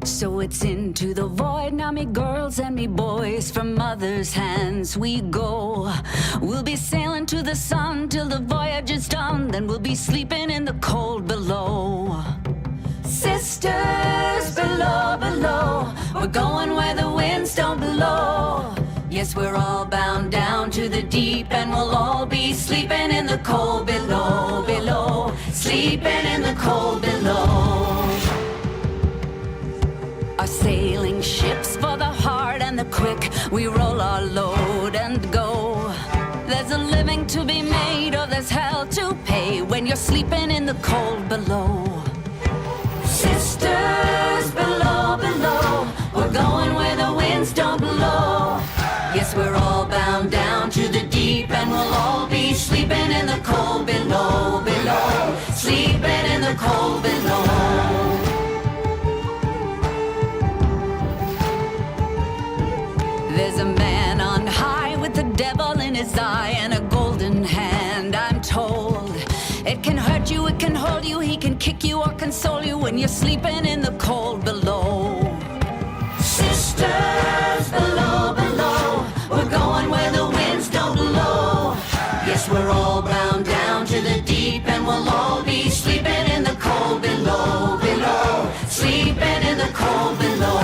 So it's into the void, now me girls and me boys, from mother's hands we go. We'll be sailing to the sun till the voyage is done, then we'll be sleeping in the cold below. Sisters below, below, we're going where the winds don't blow. Yes, we're all bound down to the deep, and we'll all be sleeping in the cold below, below, sleeping in the cold below. Our sailing ships for the hard and the quick, we roll our load and go. There's a living to be made, or there's hell to pay when you're sleeping in the cold below. Sisters below, below, we're going where the winds don't blow. Yes, we're all bound down to the deep, and we'll all be sleeping in the cold below, below, sleeping in the cold below. There's a man on high with the devil in his eye and a golden hand, I'm told. It can hurt you, it can hold you, he can kick you or console you when you're sleeping in the cold below. Sisters below, below, we're going where the winds don't blow. Yes, we're all bound down to the deep, and we'll all be sleeping in the cold below, below, sleeping in the cold below.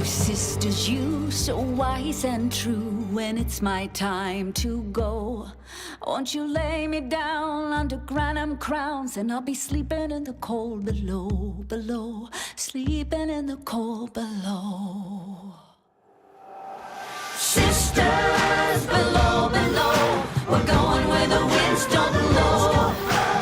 Sisters, you so wise and true, when it's my time to go, won't you lay me down under granum crowns, and I'll be sleeping in the cold below, below, sleeping in the cold below. Sisters below, below, we're going where the winds don't blow.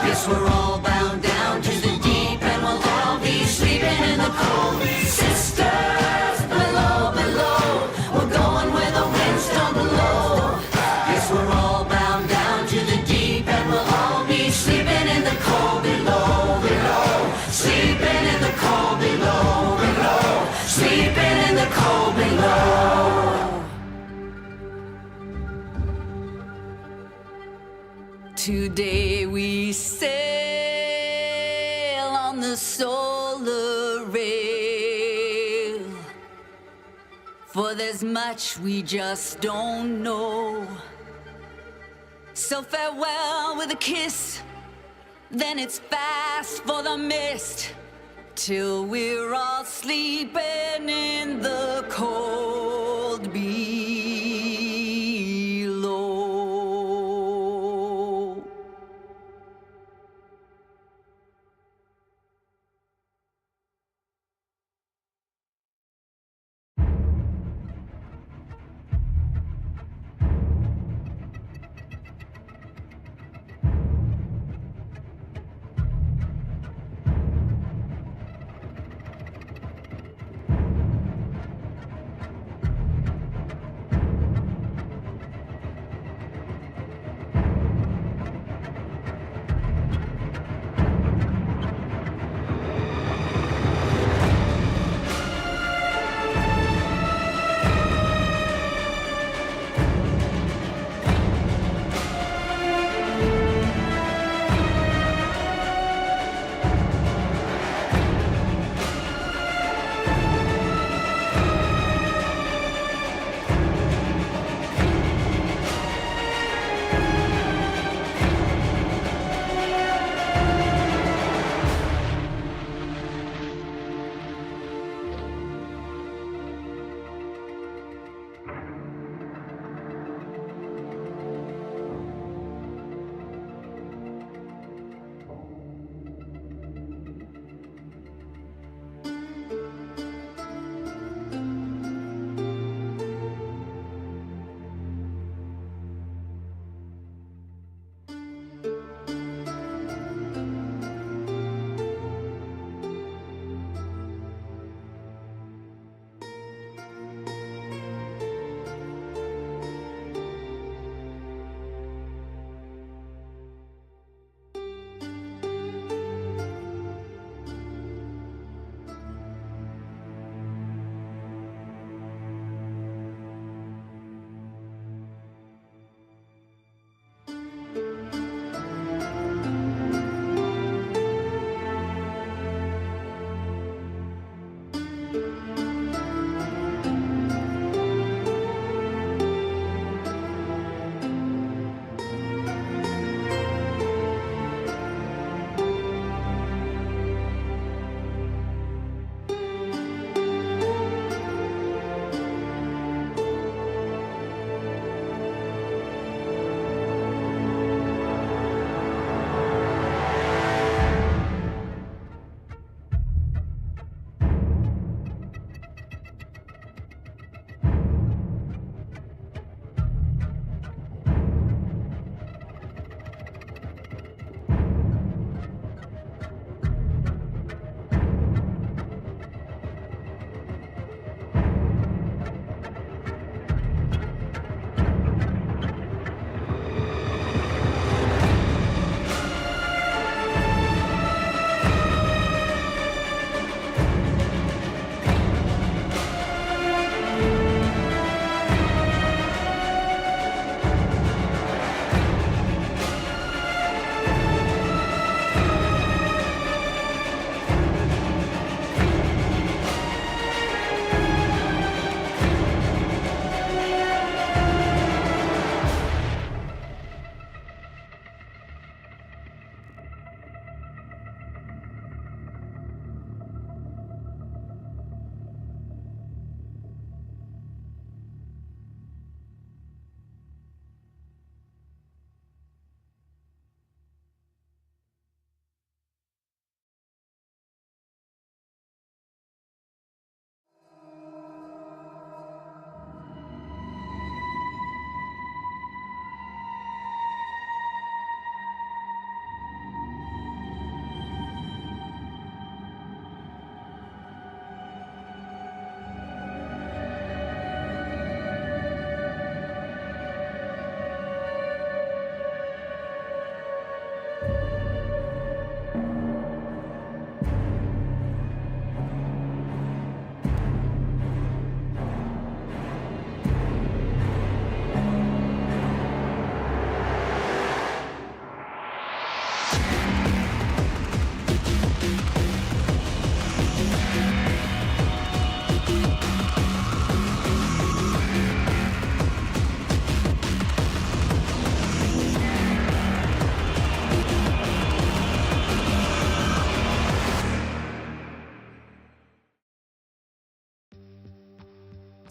Yes, we're all bound down to the deep, and we'll all be sleeping in the cold. Sisters below, below, we're going where the winds don't blow. Yes, we're all bound down to the deep, and we'll all be sleeping in the cold below, below, sleeping in the cold below, below, sleeping in the cold below. Today we sail on the solar rail, for there's much we just don't know. So farewell with a kiss, then it's fast for the mist, till we're all sleeping in the cold below.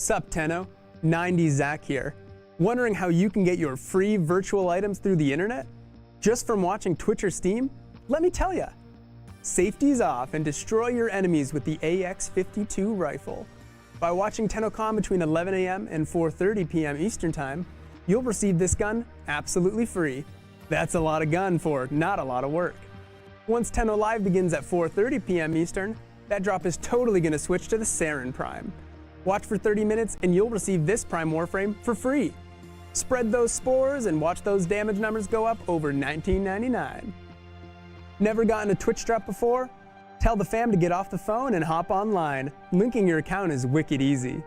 Sup Tenno, 90 Zach here. Wondering how you can get your free virtual items through the internet? Just from watching Twitch or Steam? Let me tell ya. Safety's off and destroy your enemies with the AX-52 rifle. By watching Tennocon between 11 a.m. and 4:30 p.m. Eastern Time, you'll receive this gun absolutely free. That's a lot of gun for not a lot of work. Once Tenno Live begins at 4:30 p.m. Eastern, that drop is totally going to switch to the Sarin Prime. Watch for 30 minutes and you'll receive this Prime Warframe for free. Spread those spores and watch those damage numbers go up over $19.99. Never gotten a Twitch drop before? Tell the fam to get off the phone and hop online. Linking your account is wicked easy.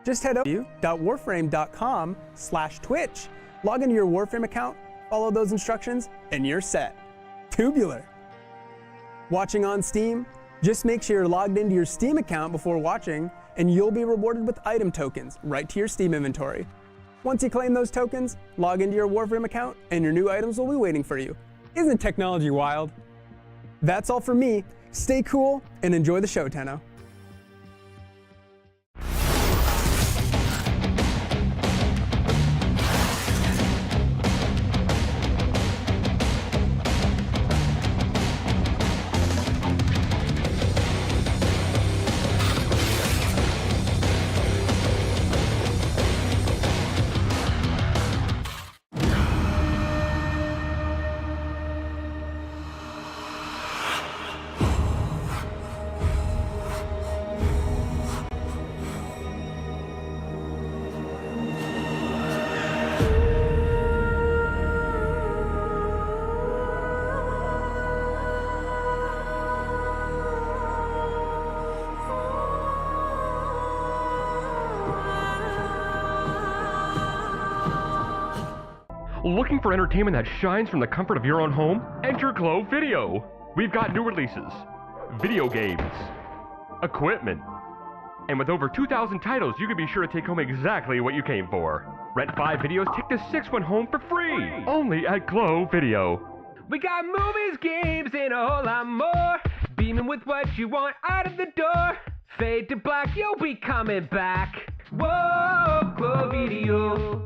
Just head over to warframe.com/Twitch. Log into your Warframe account, follow those instructions, and you're set. Tubular. Watching on Steam? Just make sure you're logged into your Steam account before watching, and you'll be rewarded with item tokens right to your Steam inventory. Once you claim those tokens, log into your Warframe account, and your new items will be waiting for you. Isn't technology wild? That's all from me. Stay cool and enjoy the show, Tenno. Looking for entertainment that shines from the comfort of your own home? Enter Glow Video. We've got new releases, video games, equipment, and with over 2,000 titles, you can be sure to take home exactly what you came for. Rent 5 videos, take the 6th one home for free. Only at Glow Video. We got movies, games, and a whole lot more. Beaming with what you want out of the door. Fade to black, you'll be coming back. Whoa, Glow Video.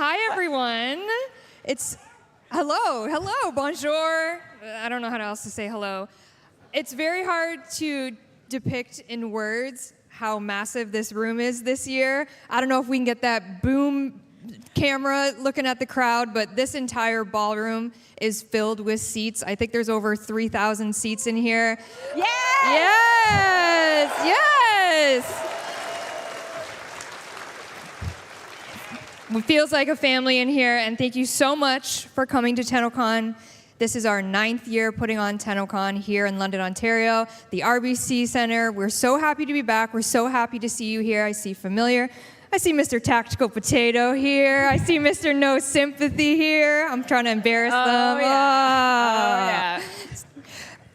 Hi, everyone. It's hello, bonjour. I don't know how else to say hello. It's very hard to depict in words how massive this room is this year. I don't know if we can get that boom camera looking at the crowd, but this entire ballroom is filled with seats. I think there's over 3,000 seats in here. Yes! Yes! Yes! It feels like a family in here, and thank you so much for coming to Tennocon. This is our 9th year putting on Tennocon here in London, Ontario, the RBC Centre. We're so happy to be back. We're so happy to see you here. I see familiar. I see Mr. Tactical Potato here. I see Mr. No Sympathy here. I'm trying to embarrass them. Yeah.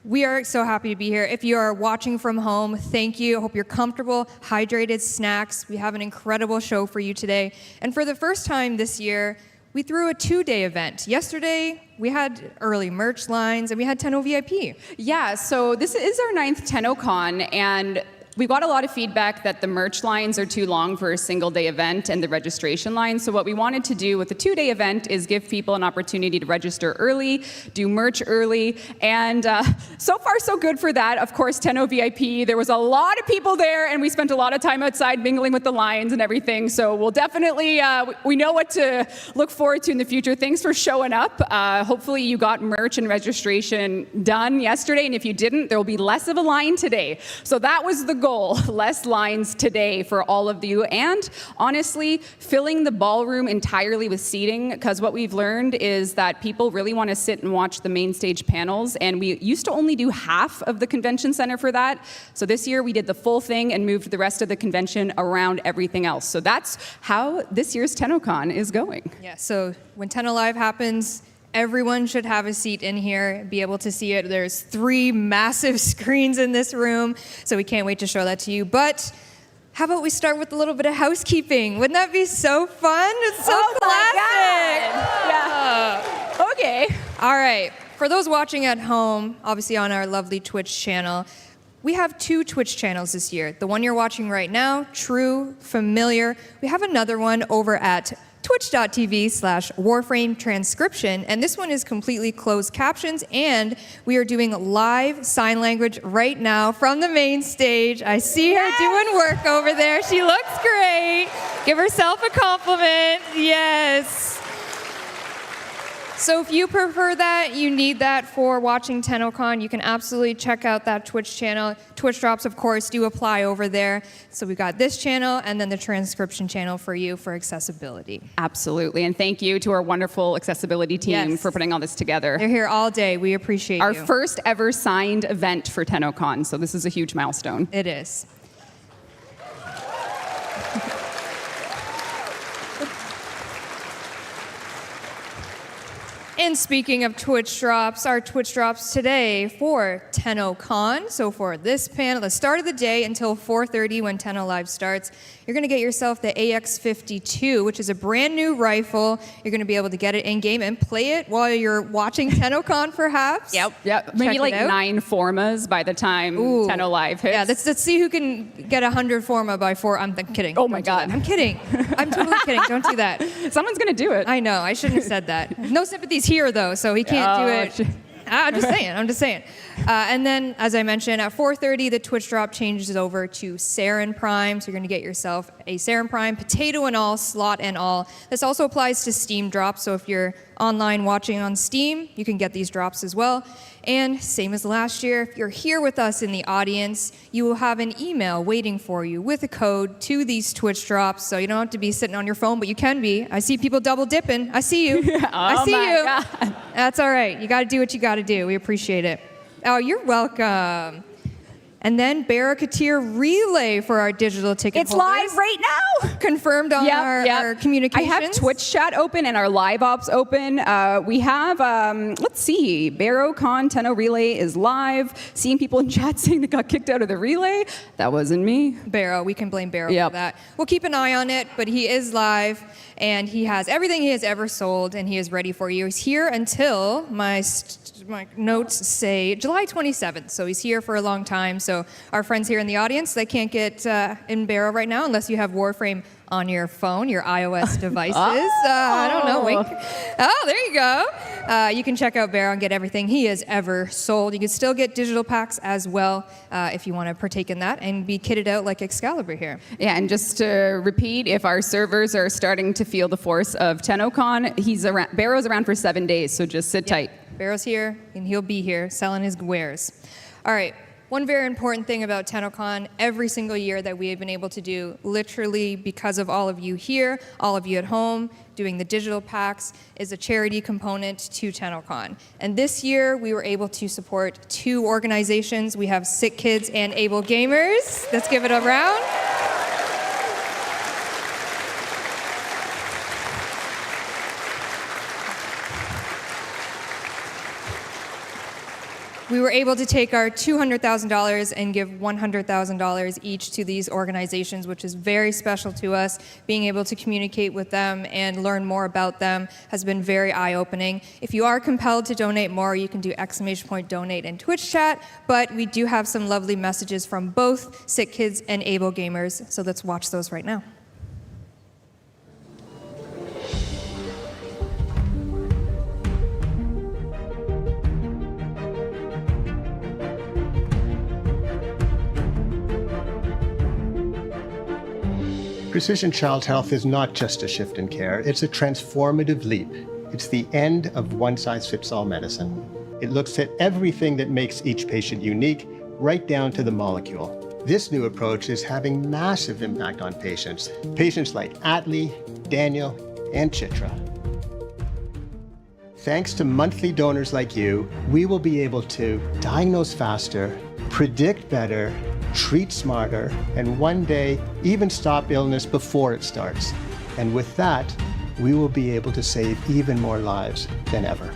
We are so happy to be here. If you are watching from home, thank you. I hope you're comfortable, hydrated, snacks. We have an incredible show for you today. And for the first time this year, we threw a 2-day event. Yesterday, we had early merch lines, and we had Tenno VIP. Yeah, so this is our 9th Tennocon, and we got a lot of feedback that the merch lines are too long for a single-day event and the registration line. So what we wanted to do with the 2-day event is give people an opportunity to register early, do merch early, and so far so good for that. Of course, Tenno VIP, there was a lot of people there, and we spent a lot of time outside mingling with the lions and everything. So we'll definitely, we know what to look forward to in the future. Thanks for showing up. Hopefully you got merch and registration done yesterday, and if you didn't, there will be less of a line today. So that was the goal. Less lines today for all of you, and honestly, filling the ballroom entirely with seating, because what we've learned is that people really want to sit and watch the main stage panels, and we used to only do half of the convention center for that. So this year we did the full thing and moved the rest of the convention around everything else. So that's how this year's Tennocon is going. Yeah, so when Tenno Live happens, everyone should have a seat in here, be able to see it. There's 3 massive screens in this room, so we can't wait to show that to you. But how about we start with a little bit of housekeeping? Wouldn't that be so fun? It's so classic. Yeah. Okay. All right. For those watching at home, obviously on our lovely Twitch channel, we have 2 Twitch channels this year. The one you're watching right now, True, Familiar. We have another one over at twitch.tv/warframe transcription, and this one is completely closed captions, and we are doing live sign language right now from the main stage. I see her doing work over there. She looks great. Give herself a compliment. Yes. So if you prefer that, you need that for watching Tennocon, you can absolutely check out that Twitch channel. Twitch drops, of course, do apply over there. So we got this channel and then the transcription channel for you for accessibility. Absolutely, and thank you to our wonderful accessibility team for putting all this together. They're here all day. We appreciate Our you. first ever signed event for Tennocon, so this is a huge milestone. It is. And speaking of Twitch drops, our Twitch drops today for Tennocon. So for this panel, the start of the day until 4:30 when Tenno Live starts, you're going to get yourself the AX-52, which is a brand new rifle. You're going to be able to get it in-game and play it while you're watching Tennocon, perhaps. Yep. Maybe like 9 formas by the time Tenno Live hits. Yeah, let's see who can get 100 forma by 4. I'm kidding. Oh my God. I'm kidding. I'm totally kidding. Don't do that. Someone's going to do it. I know. I shouldn't have said that. No Sympathy's here, though, so he can't do it. I'm just saying. And then, as I mentioned, at 4:30, the Twitch drop changes over to Sarin Prime. So you're going to get yourself a Sarin Prime, potato and all, slot and all. This also applies to Steam drops. So if you're online watching on Steam, you can get these drops as well. And same as last year, if you're here with us in the audience, you will have an email waiting for you with a code to these Twitch drops. So you don't have to be sitting on your phone, but you can be. I see people double dipping. I see you. I see you. God. That's all right. You got to do what you got to do. We appreciate it. Oh, you're welcome. And then Barraketeer Relay for our digital ticket It's holders. live right now. Confirmed on our communications. I have Twitch chat open and our live ops open. We have, let's see, BarrowCon Tenno Relay is live. Seeing people in chat saying they got kicked out of the relay. That wasn't me. Barrow, we can blame Barrow for that. We'll keep an eye on it, but he is live, and he has everything he has ever sold, and he is ready for you. He's here until my notes say July 27th, so he's here for a long time. So our friends here in the audience, they can't get in Barrow right now unless you have WARFRAME on your phone, your iOS devices. I don't know, wink. Oh, there you go. You can check out Barrow and get everything he has ever sold. You can still get digital packs as well if you want to partake in that and be kitted out like Excalibur here. Yeah, and just to repeat, if our servers are starting to feel the force of Tennocon, Barrow's around for 7 days, so just sit tight. Barrow's here, and he'll be here selling his wares. All right. One very important thing about Tennocon, every single year that we have been able to do, literally because of all of you here, all of you at home, doing the digital packs, is a charity component to Tennocon. And this year, we were able to support 2 organizations. We have Sick Kids and Able Gamers. Let's give it a round. We were able to take our $200,000 and give $100,000 each to these organizations, which is very special to us. Being able to communicate with them and learn more about them has been very eye-opening. If you are compelled to donate more, you can do !donate in Twitch chat, but we do have some lovely messages from both Sick Kids and Able Gamers, so let's watch those right now. Precision Child Health is not just a shift in care, it's a transformative leap. It's the end of one-size-fits-all medicine. It looks at everything that makes each patient unique, right down to the molecule. This new approach is having massive impact on patients. Patients like Atlee, Daniel, and Chitra. Thanks to monthly donors like you, we will be able to diagnose faster, predict better, treat smarter, and one day even stop illness before it starts. And with that, we will be able to save even more lives than ever.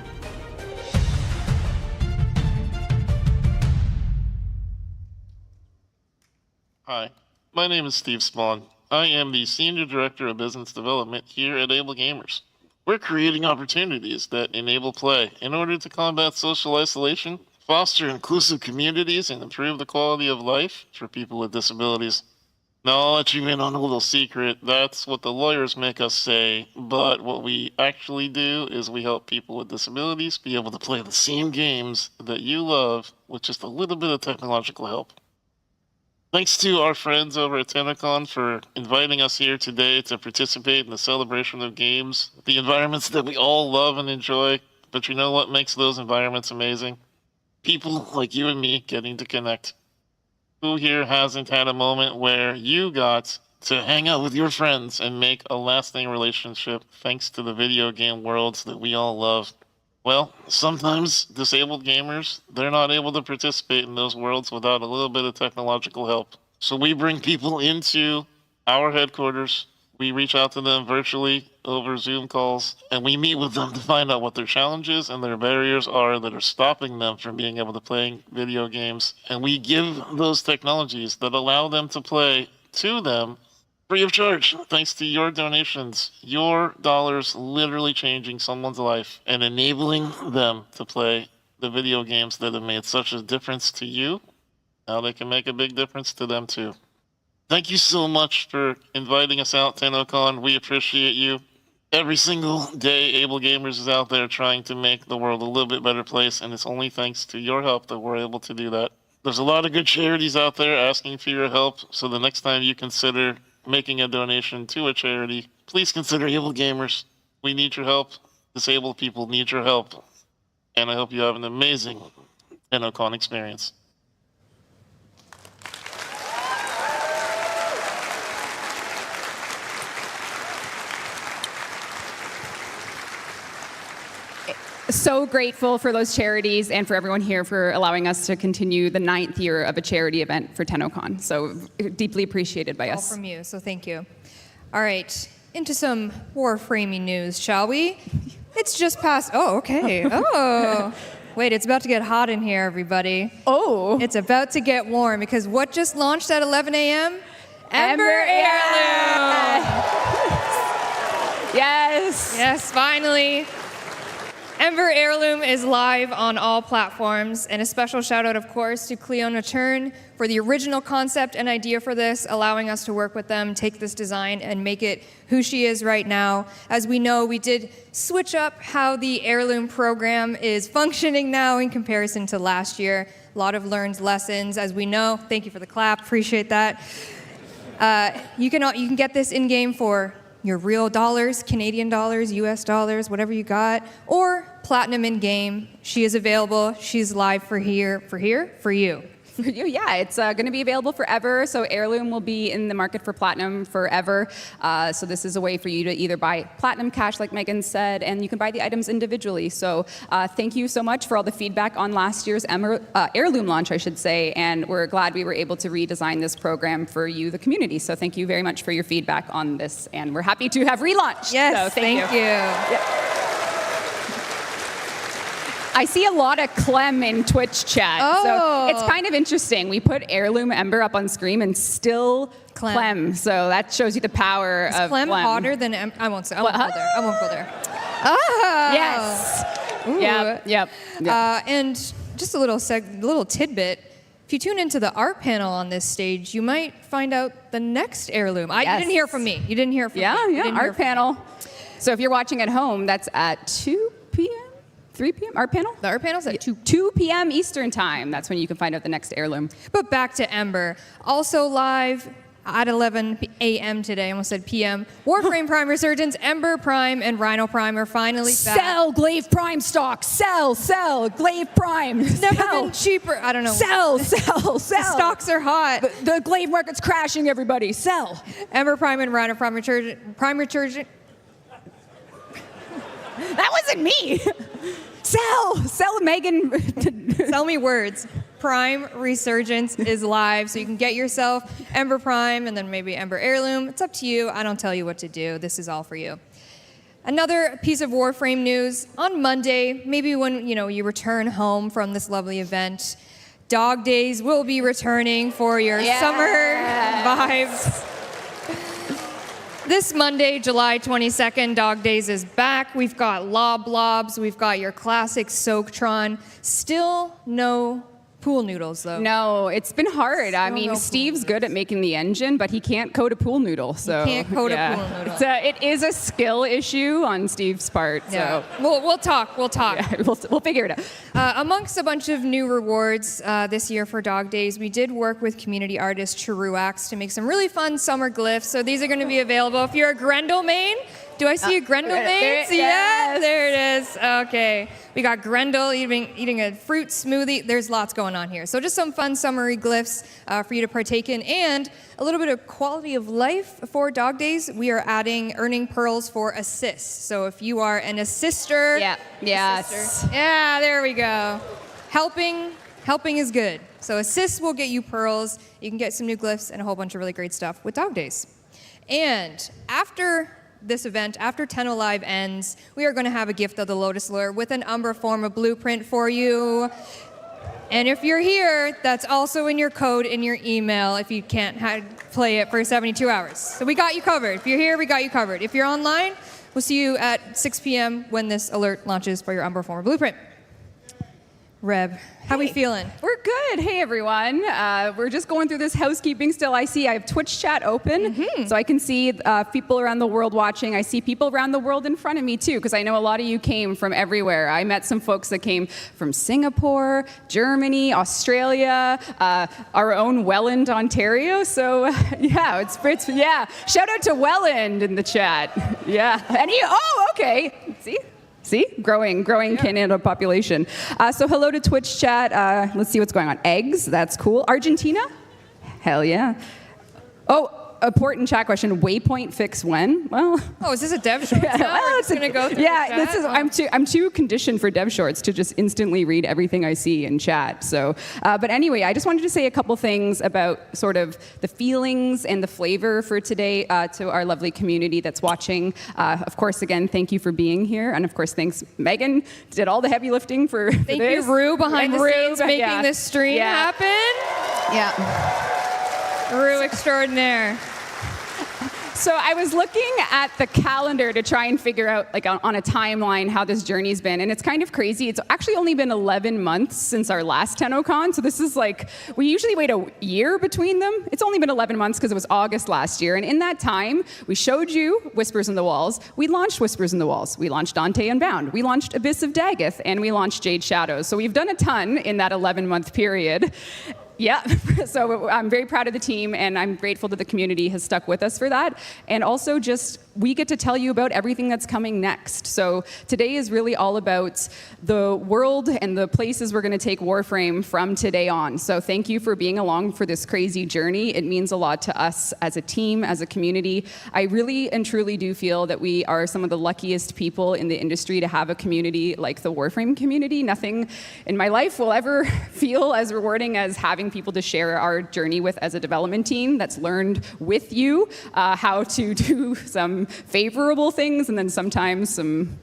Hi, my name is Steve Spawn. I am the Senior Director of Business Development here at Able Gamers. We're creating opportunities that enable play in order to combat social isolation, foster inclusive communities, and improve the quality of life for people with disabilities. Now, I'll let you in on a little secret. That's what the lawyers make us say, but what we actually do is we help people with disabilities be able to play the same games that you love with just a little bit of technological help. Thanks to our friends over at Tennocon for inviting us here today to participate in the celebration of games, the environments that we all love and enjoy. But you know what makes those environments amazing? People like you and me getting to connect. Who here hasn't had a moment where you got to hang out with your friends and make a lasting relationship thanks to the video game worlds that we all love? Well, sometimes disabled gamers, they're not able to participate in those worlds without a little bit of technological help. So we bring people into our headquarters, we reach out to them virtually over Zoom calls, and we meet with them to find out what their challenges and their barriers are that are stopping them from being able to play video games. And we give those technologies that allow them to play to them free of charge, thanks to your donations, your dollars literally changing someone's life and enabling them to play the video games that have made such a difference to you. Now they can make a big difference to them too. Thank you so much for inviting us out, Tennocon. We appreciate you. Every single day, Able Gamers is out there trying to make the world a little bit better place, and it's only thanks to your help that we're able to do that. There's a lot of good charities out there asking for your help, so the next time you consider making a donation to a charity, please consider Able Gamers. We need your help. Disabled people need your help. And I hope you have an amazing Tennocon experience. So grateful for those charities and for everyone here for allowing us to continue the 9th year of a charity event for Tennocon. So deeply appreciated by us. All from you, so thank you. All right, into some WARFRAME news, shall we? It's just past, oh, okay, oh. Wait, it's about to get hot in here, everybody. Oh. It's about to get warm, because what just launched at 11 a.m.? Ember Heirloom! Yes. Yes, finally. Ember Heirloom is live on all platforms, and a special shout out, of course, to Cleona Turn for the original concept and idea for this, allowing us to work with them, take this design, and make it who she is right now. As we know, we did switch up how the Heirloom program is functioning now in comparison to last year. A lot of learned lessons, as we know. Thank you for the clap, appreciate that. You can get this in-game for your real dollars, Canadian dollars, US dollars, whatever you got, or platinum in-game. She is available. She's live for you. For you, yeah, it's going to be available forever. So Heirloom will be in the market for platinum forever. So this is a way for you to either buy platinum cash, like Megan said, and you can buy the items individually. So thank you so much for all the feedback on last year's Heirloom launch, I should say. And we're glad we were able to redesign this program for you, the community. So thank you very much for your feedback on this. And we're happy to have relaunched. Yes, so thank you. Yeah. I see a lot of Clem in Twitch chat, so it's kind of interesting. We put Heirloom Ember up on screen and still Clem. So that shows you the power of Clem. Clem. Hotter than I won't say. I won't go there. I won't go there. Yes. Ooh. Yep. And just a little tidbit. If you tune into the art panel on this stage, you might find out the next Heirloom. You didn't hear from me. You didn't hear from me. Yeah, art panel. So if you're watching at home, that's at 2 p.m. 3 p.m. art panel? The art panel's at 2 p.m. Eastern time. That's when you can find out the next Heirloom. But back to Ember. Also live at 11 a.m. today, I almost said p.m. Warframe Prime Resurgence, Ember Prime, and Rhino Prime are finally back. Sell Glaive Prime stock. Sell Glaive Prime. Never been cheaper. I don't know. Sell. The stocks are hot. The Glaive market's crashing, everybody. Sell. Ember Prime and Rhino Prime Resurgence. That wasn't me. Sell, Megan. Sell me words. Prime Resurgence is live, so you can get yourself Ember Prime and then maybe Ember Heirloom. It's up to you. I don't tell you what to do. This is all for you. Another piece of Warframe news. On Monday, maybe when you return home from this lovely event, Dog Days will be returning for your summer vibes. This Monday, July 22nd, Dog Days is back. We've got Lobs, we've got your classic Soaktron. Still no pool noodles, though. No, it's been hard. I mean, Steve's good at making the engine, but he can't code a pool noodle. So he can't code a pool noodle. It is a skill issue on Steve's part. Yeah. So We'll talk. Yeah, we'll figure it out. Amongst a bunch of new rewards this year for Dog Days, we did work with community artist Chiruax to make some really fun summer glyphs. So these are going to be available if you're a Grendel main. Do I see a Grendel main? Yeah, there it is. Okay. We got Grendel eating a fruit smoothie. There's lots going on here. So just some fun summery glyphs for you to partake in, and a little bit of quality of life for Dog Days. We are adding earning pearls for assists. So if you are an assister. Yeah, there we go. Helping is good. So assists will get you pearls. You can get some new glyphs and a whole bunch of really great stuff with Dog Days. And after this event, after Tenno Live ends, we are going to have a gift of the Lotus Lure with an Umbra Forma blueprint for you. And if you're here, that's also in your code in your email if you can't play it for 72 hours. So we got you covered. If you're here, we got you covered. If you're online, we'll see you at 6 p.m. when this alert launches for your Umbra Forma blueprint. Reb, how we feeling? We're good. Hey, everyone. We're just going through this housekeeping still. I have Twitch chat open, so I can see people around the world watching. I see people around the world in front of me, too, because I know a lot of you came from everywhere. I met some folks that came from Singapore, Germany, Australia, our own Welland, Ontario. So, yeah, shout out to Welland in the chat. Yeah. Okay. See? Growing Canada population. So hello to Twitch chat. Let's see what's going on. Eggs, that's cool. Argentina? Hell yeah. Oh, important chat question. Waypoint fix when? Well. Oh, is this a dev short? It's gonna go through this is. I'm too conditioned for dev shorts to just instantly read everything I see in chat. So, but anyway, I just wanted to say a couple things about sort of the feelings and the flavor for today to our lovely community that's watching. Of course, again, thank you for being here, and of course, thanks Megan did all the heavy lifting for this. Thank you, Rue, behind the scenes making this stream happen. Yeah. Rue extraordinaire. So I was looking at the calendar to try and figure out, like, on a timeline how this journey's been, and it's kind of crazy. It's actually only been 11 months since our last Tennocon, so this is like, we usually wait a year between them. It's only been 11 months because it was August last year, and in that time, we showed you Whispers in the Walls. We launched Whispers in the Walls. We launched Dante Unbound. We launched Abyss of Daggeth, and we launched Jade Shadows. So we've done a ton in that 11-month period. Yeah, so I'm very proud of the team, and I'm grateful that the community has stuck with us for that. And also just, we get to tell you about everything that's coming next. So today is really all about the world and the places we're going to take Warframe from today on. So thank you for being along for this crazy journey. It means a lot to us as a team, as a community. I really and truly do feel that we are some of the luckiest people in the industry to have a community like the Warframe community. Nothing in my life will ever feel as rewarding as having people to share our journey with as a development team that's learned with you how to do some favorable things, and then sometimes some,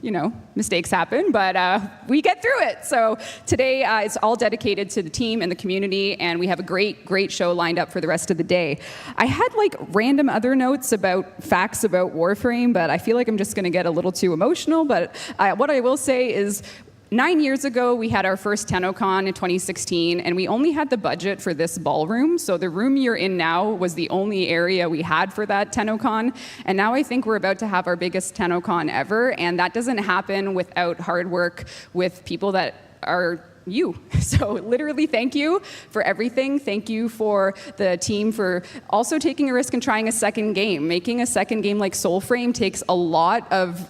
mistakes happen, but we get through it. So today it's all dedicated to the team and the community, and we have a great show lined up for the rest of the day. I had like random other notes about facts about Warframe, but I feel like I'm just going to get a little too emotional. But what I will say is, 9 years ago, we had our first Tennocon in 2016, and we only had the budget for this ballroom. So the room you're in now was the only area we had for that Tennocon. And now I think we're about to have our biggest Tennocon ever, and that doesn't happen without hard work with people that are you. So literally, thank you for everything. Thank you for the team for also taking a risk and trying a second game. Making a second game like SOULFRAME takes a lot of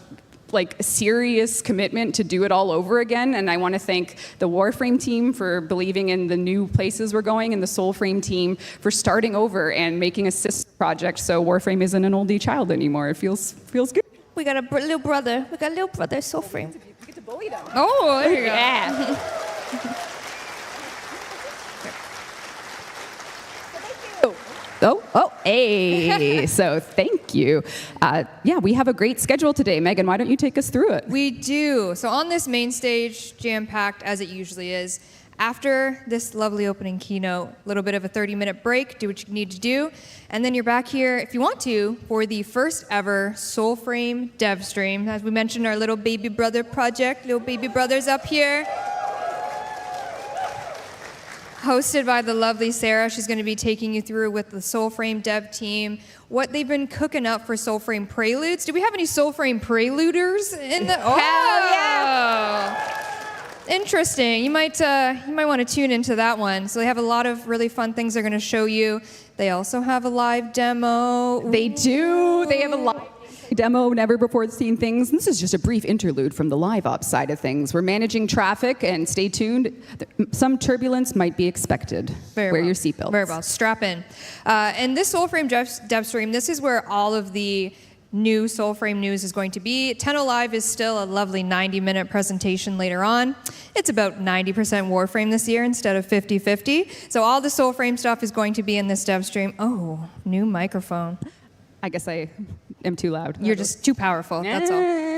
serious commitment to do it all over again, and I want to thank the Warframe team for believing in the new places we're going, and the SOULFRAME team for starting over and making a sister project so Warframe isn't an oldie child anymore. It feels good. We got a little brother. We got a little brother, SOULFRAME. We get to bully them. Oh, there you go. Yeah. Hey. So thank you. We have a great schedule today. Megan, why don't you take us through it? We do. So on this main stage, jam-packed as it usually is, after this lovely opening keynote, a little bit of a 30-minute break, do what you need to do, and then you're back here, if you want to, for the first ever SOULFRAME DEVSTREAM. As we mentioned, our little baby brother project, little baby brothers up here. Hosted by the lovely Sarah. She's going to be taking you through with the SOULFRAME dev team what they've been cooking up for SOULFRAME Preludes. Do we have any SOULFRAME Preluders in the? Hell yeah! Interesting. You might want to tune into that one. So they have a lot of really fun things they're going to show you. They also have a live demo. They do. They have a live demo, never before seen things. This is just a brief interlude from the live ops side of things. We're managing traffic, and stay tuned. Some turbulence might be expected. Wear your seatbelts. Very well. Strap in. And this SOULFRAME DevStream, this is where all of the new SOULFRAME news is going to be. TENNO Live is still a lovely 90-minute presentation later on. It's about 90% Warframe this year instead of 50-50. So all the SOULFRAME stuff is going to be in this DevStream. Oh, new microphone. I guess I am too loud. You're just too powerful, that's all.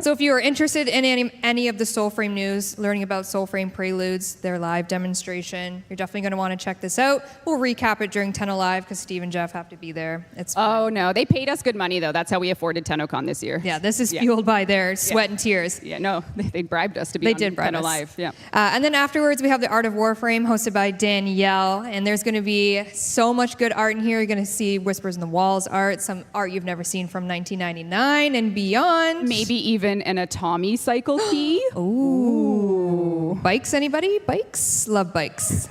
So if you are interested in any of the SOULFRAME news, learning about SOULFRAME Preludes, their live demonstration, you're definitely going to want to check this out. We'll recap it during TENNO Live because Steve and Jeff have to be there. It's fun. Oh, no. They paid us good money, though. That's how we afforded Tennocon this year. Yeah, this is fueled by their sweat and tears. Yeah, no. They bribed us to be on TENNO Live. Yeah. And then afterwards, we have the Art of Warframe hosted by Danielle. And there's going to be so much good art in here. You're going to see Whispers in the Walls art, some art you've never seen from 1999 and beyond. Maybe even an Atomi cycle key. Ooh. Bikes, anybody? Bikes? Love bikes.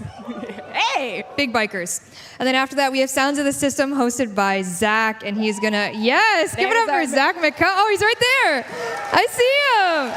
Hey! Big bikers. And then after that, we have Sounds of the System hosted by Zach, and he's gonna, give it up for Zach McCall. Oh, he's right there. I see him.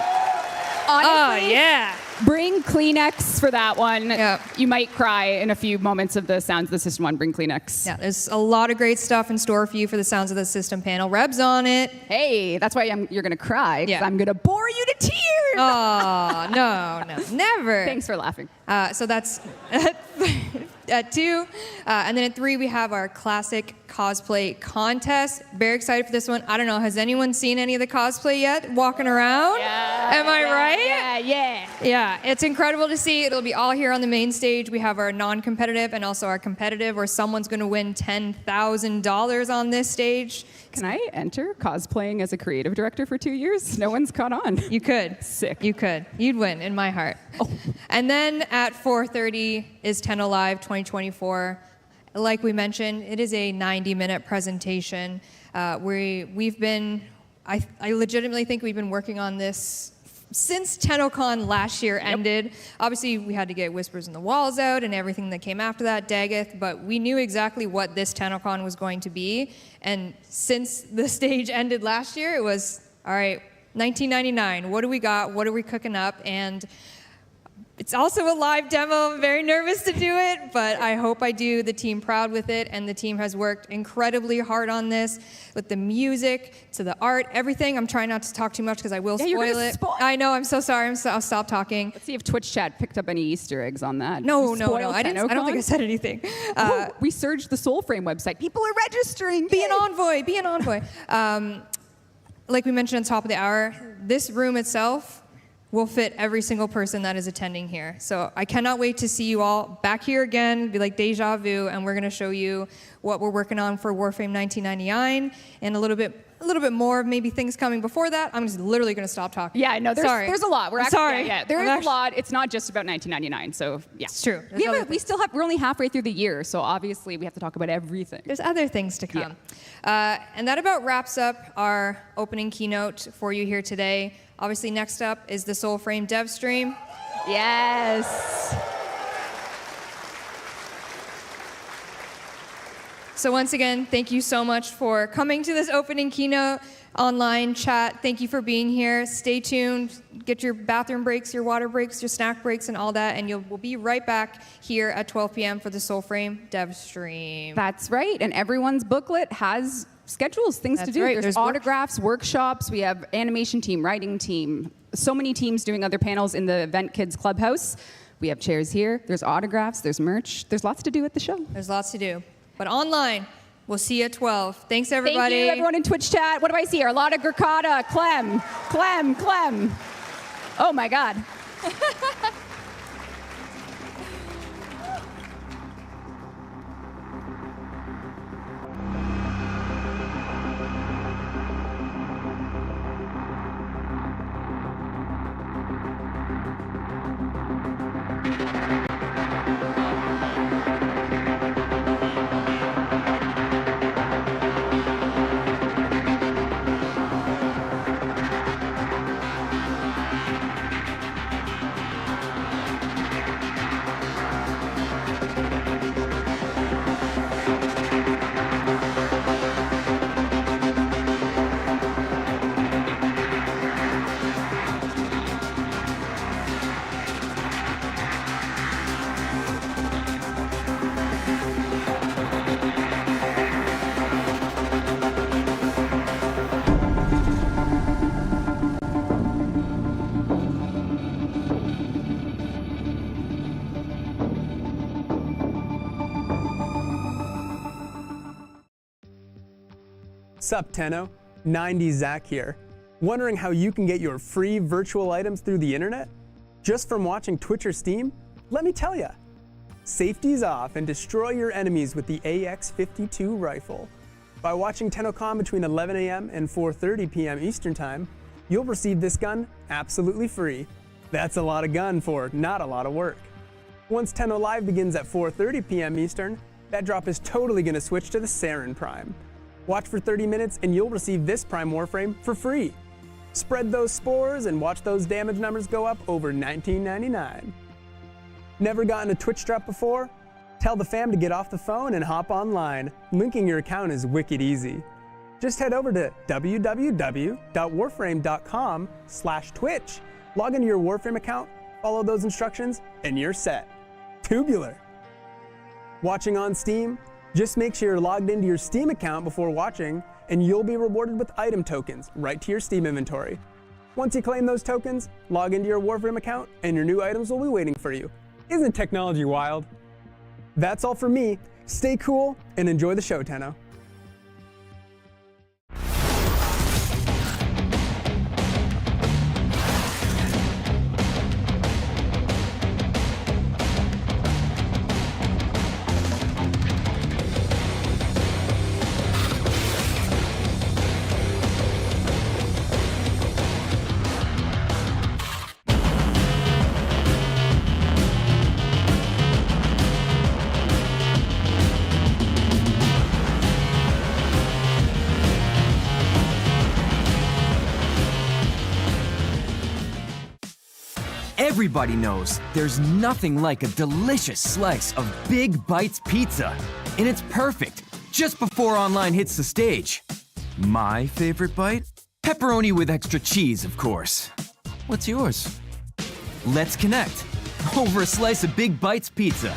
Honestly, oh, yeah. Bring Kleenex for that one. Yeah. You might cry in a few moments of the Sounds of the System one. Bring Kleenex. Yeah, there's a lot of great stuff in store for you for the Sounds of the System panel. Reb's on it. Hey, that's why you're going to cry, because I'm going to bore you to tears. Oh, no, never. Thanks for laughing. So that's at 2. And then at 3, we have our classic cosplay contest. Very excited for this one. I don't know, has anyone seen any of the cosplay yet walking around? Yeah, Am I right? Yeah. Yeah, it's incredible to see. It'll be all here on the main stage. We have our non-competitive and also our competitive, where someone's going to win $10,000 on this stage. Can I enter cosplaying as a creative director for 2 years? No one's caught on. You could. Sick. You could. You'd win in my heart. Oh. And then at 4:30 is TENNO Live 2024. Like we mentioned, it is a 90-minute presentation. We've been, I legitimately think we've been working on this since Tennocon last year ended. Obviously, we had to get Whispers in the Walls out and everything that came after that, Daggett, but we knew exactly what this Tennocon was going to be. And since the stage ended last year, it was, all right, 1999, what do we got? What are we cooking up? And it's also a live demo. I'm very nervous to do it, but I hope I do the team proud with it. And the team has worked incredibly hard on this, with the music to the art, everything. I'm trying not to talk too much because I will spoil it. I know. I'm so sorry. I'll stop talking. Let's see if Twitch chat picked up any Easter eggs on that. No. I don't think I said anything. We surged the SOULFRAME website. People are registering. Be an envoy. Be an envoy. Like we mentioned at the top of the hour, this room itself will fit every single person that is attending here. So I cannot wait to see you all back here again, be like deja vu, and we're gonna show you what we're working on for WARFRAME 1999 and a little bit more of maybe things coming before that. I'm just literally gonna stop talking. Yeah, no, there's a lot. We're I'm actually, sorry. Yeah, there is a lot. It's not just about 1999, so yeah. It's true. We're only halfway through the year, so obviously we have to talk about everything. There's other things to come. And that about wraps up our opening keynote for you here today. Obviously, next up is the SOULFRAME DEVSTREAM. Yes. So once again, thank you so much for coming to this opening keynote online chat. Thank you for being here. Stay tuned. Get your bathroom breaks, your water breaks, your snack breaks, and all that, and we'll be right back here at 12 p.m. for the SOULFRAME DEVSTREAM. That's right, and everyone's booklet has schedules, things to do. Right. There's autographs, workshops. We have animation team, writing team, so many teams doing other panels in the Event Kids Clubhouse. We have chairs here. There's autographs. There's merch. There's lots to do at the show. There's lots to do. But online, we'll see you at 12. Thanks, everybody. Thank you, everyone in Twitch chat. What do I see here? A lot of Gurkata, Clem. Oh, my God. Sup, Tenno? 90 Zach here. Wondering how you can get your free virtual items through the internet? Just from watching Twitch or Steam? Let me tell ya. Safety's off and destroy your enemies with the AX-52 rifle. By watching Tennocon between 11 a.m. and 4:30 p.m. Eastern Time, you'll receive this gun absolutely free. That's a lot of gun for not a lot of work. Once Tenno Live begins at 4:30 p.m. Eastern, that drop is totally going to switch to the Sarin Prime. Watch for 30 minutes and you'll receive this Prime Warframe for free. Spread those spores and watch those damage numbers go up over $19.99. Never gotten a Twitch drop before? Tell the fam to get off the phone and hop online. Linking your account is wicked easy. Just head over to www.warframe.com/Twitch. Log into your Warframe account, follow those instructions, and you're set. Tubular. Watching on Steam? Just make sure you're logged into your Steam account before watching, and you'll be rewarded with item tokens right to your Steam inventory. Once you claim those tokens, log into your Warframe account, and your new items will be waiting for you. Isn't technology wild? That's all from me. Stay cool and enjoy the show, Tenno. Everybody knows there's nothing like a delicious slice of Big Bites pizza. And it's perfect just before online hits the stage. My favorite bite? Pepperoni with extra cheese, of course. What's yours? Let's connect over a slice of Big Bites pizza.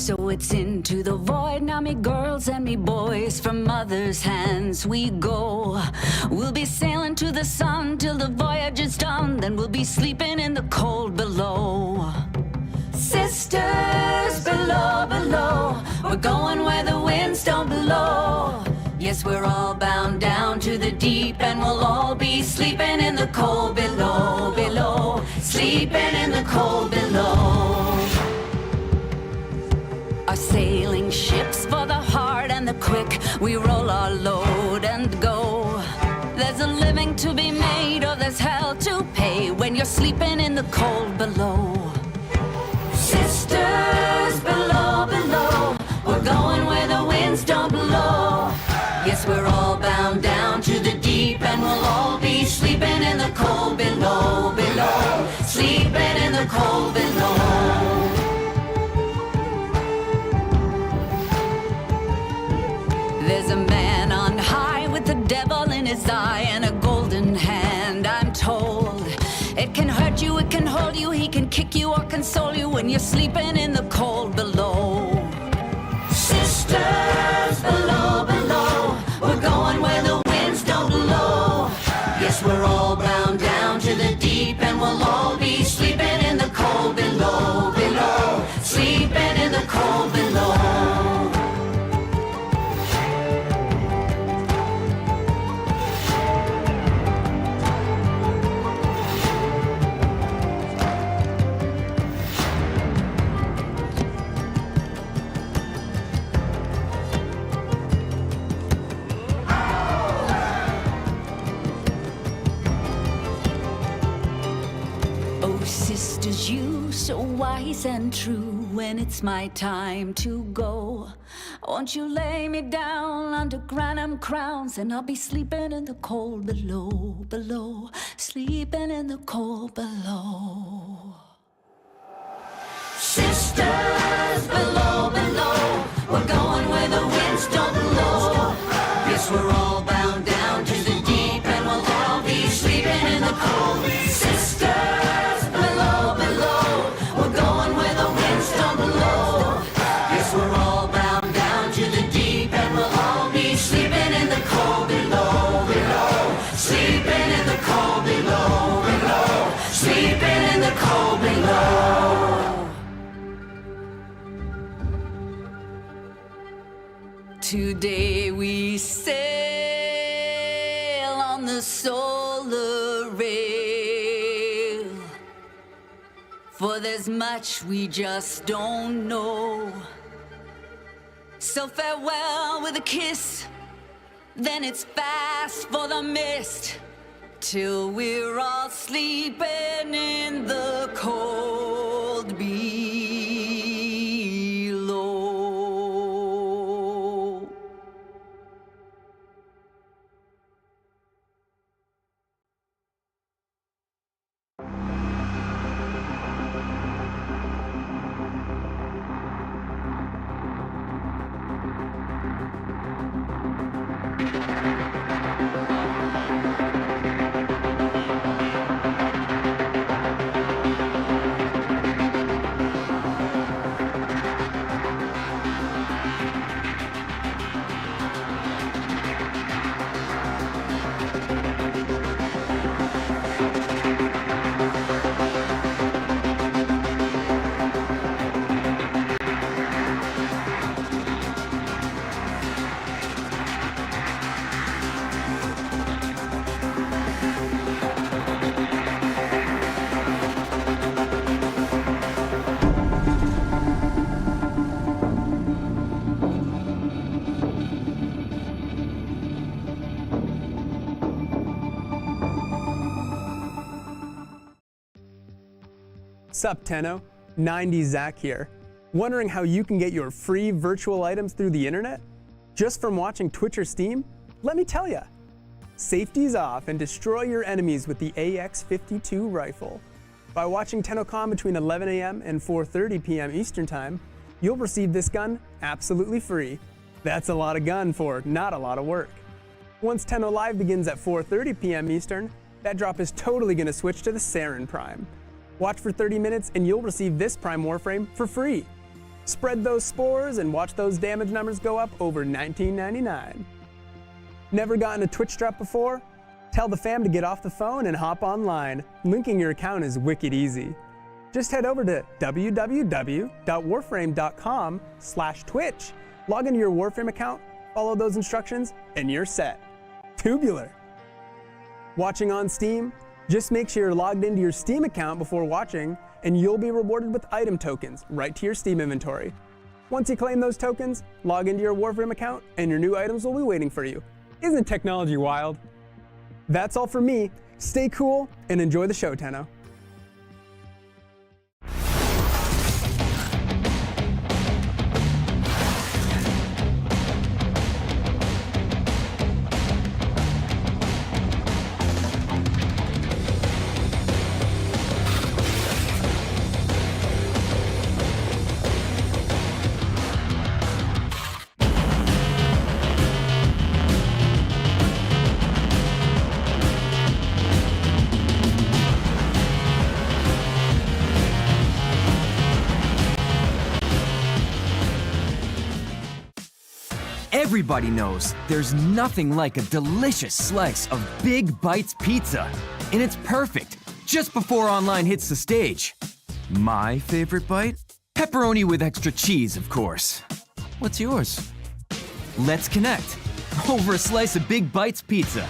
So it's into the void, now me girls and me boys, from mother's hands we go. We'll be sailing to the sun till the voyage is done, then we'll be sleeping in the cold below. Sisters below, below, we're going where the winds don't blow. Yes, we're all bound down to the deep, and we'll all be sleeping in the cold below, below, sleeping in the cold below. Our sailing ships for the hard and the quick, we roll our load and go. There's a living to be made, or there's hell to pay when you're sleeping in the cold below. Sisters below, below, we're going where the winds don't blow. Yes, we're all bound down to the deep, and we'll all be sleeping in the cold below, below, sleeping in the cold below. There's a man on high with the devil in his eye and a golden hand, I'm told. It can hurt you, it can hold you, he can kick you or console you when you're sleeping in the cold below. Sisters below, below, we're going where the winds don't blow. Yes, we're all bound down to the deep, and we'll all be sleeping in the cold below, below, sleeping in the cold below. Sisters, you so wise and true, when it's my time to go, won't you lay me down under granum crowns, and I'll be sleeping in the cold below, below, sleeping in the cold below. Sisters below, below, we're going where the winds don't blow. Yes, we're all bound down to the deep, and we'll all be sleeping in the cold. Sisters below, below, we're going where the winds don't blow. Yes, we're all bound down to the deep, and we'll all be sleeping in the cold below, below, sleeping in the cold below, below, sleeping in the cold below. Today we sail on the solar rail, for there's much we just don't know. So farewell with a kiss, then it's fast for the mist, till we're all sleeping in the cold below. Sup Tenno, 90 Zach here. Wondering how you can get your free virtual items through the internet? Just from watching Twitch or Steam? Let me tell ya. Safety's off and destroy your enemies with the AX-52 rifle. By watching Tennocon between 11 a.m. and 4:30 p.m. Eastern Time, you'll receive this gun absolutely free. That's a lot of gun for not a lot of work. Once Tenno Live begins at 4:30 p.m. Eastern, that drop is totally going to switch to the Sarin Prime. Watch for 30 minutes and you'll receive this Prime Warframe for free. Spread those spores and watch those damage numbers go up over $19.99. Never gotten a Twitch drop before? Tell the fam to get off the phone and hop online. Linking your account is wicked easy. Just head over to www.warframe.com/Twitch. Log into your Warframe account, follow those instructions, and you're set. Tubular. Watching on Steam? Just make sure you're logged into your Steam account before watching, and you'll be rewarded with item tokens right to your Steam inventory. Once you claim those tokens, log into your Warframe account, and your new items will be waiting for you. Isn't technology wild? That's all from me. Stay cool and enjoy the show, Tenno. Everybody knows there's nothing like a delicious slice of Big Bites pizza. And it's perfect just before online hits the stage. My favorite bite? Pepperoni with extra cheese, of course. What's yours? Let's connect over a slice of Big Bites pizza.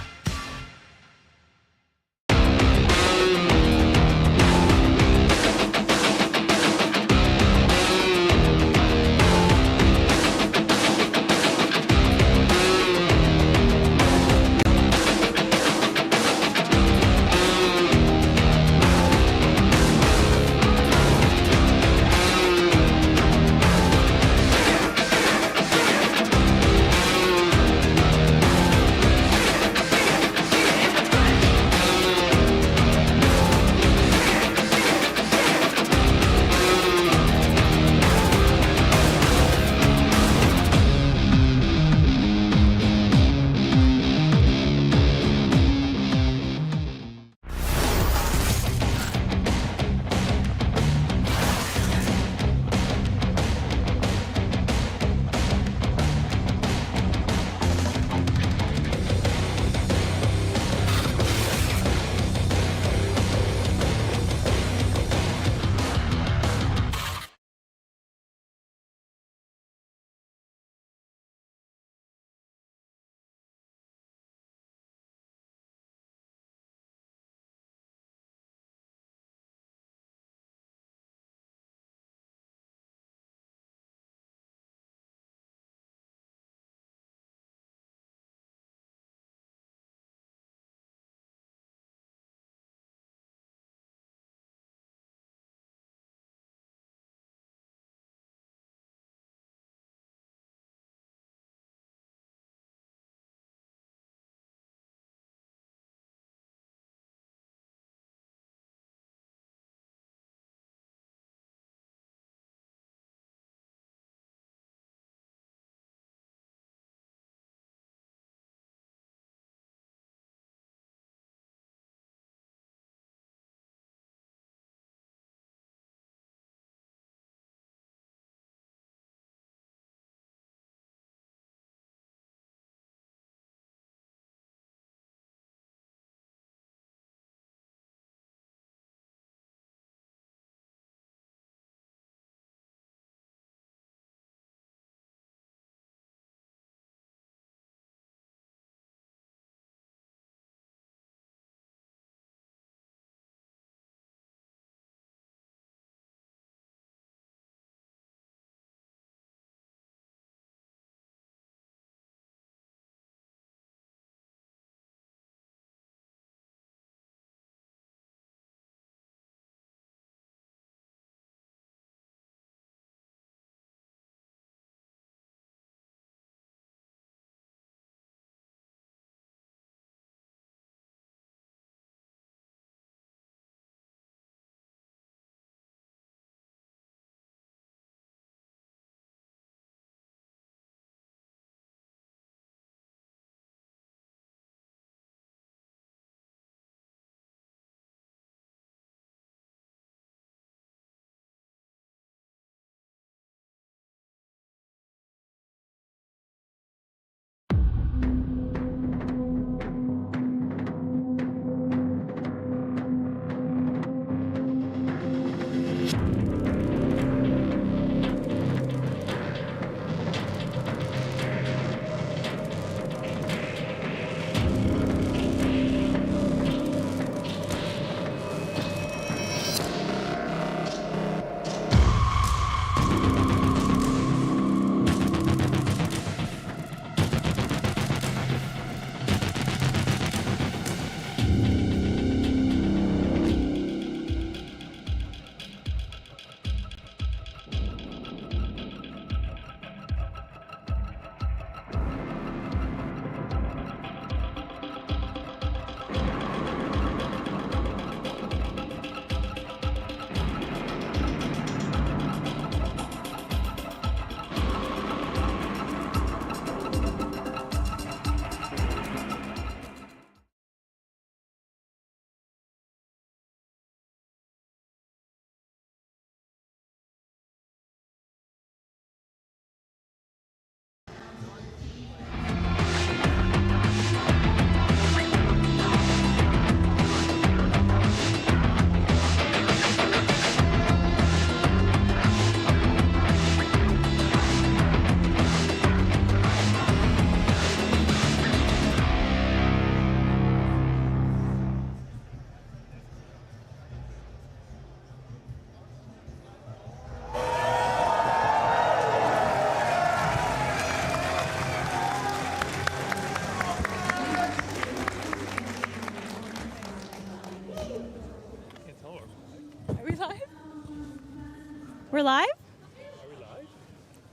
We're live?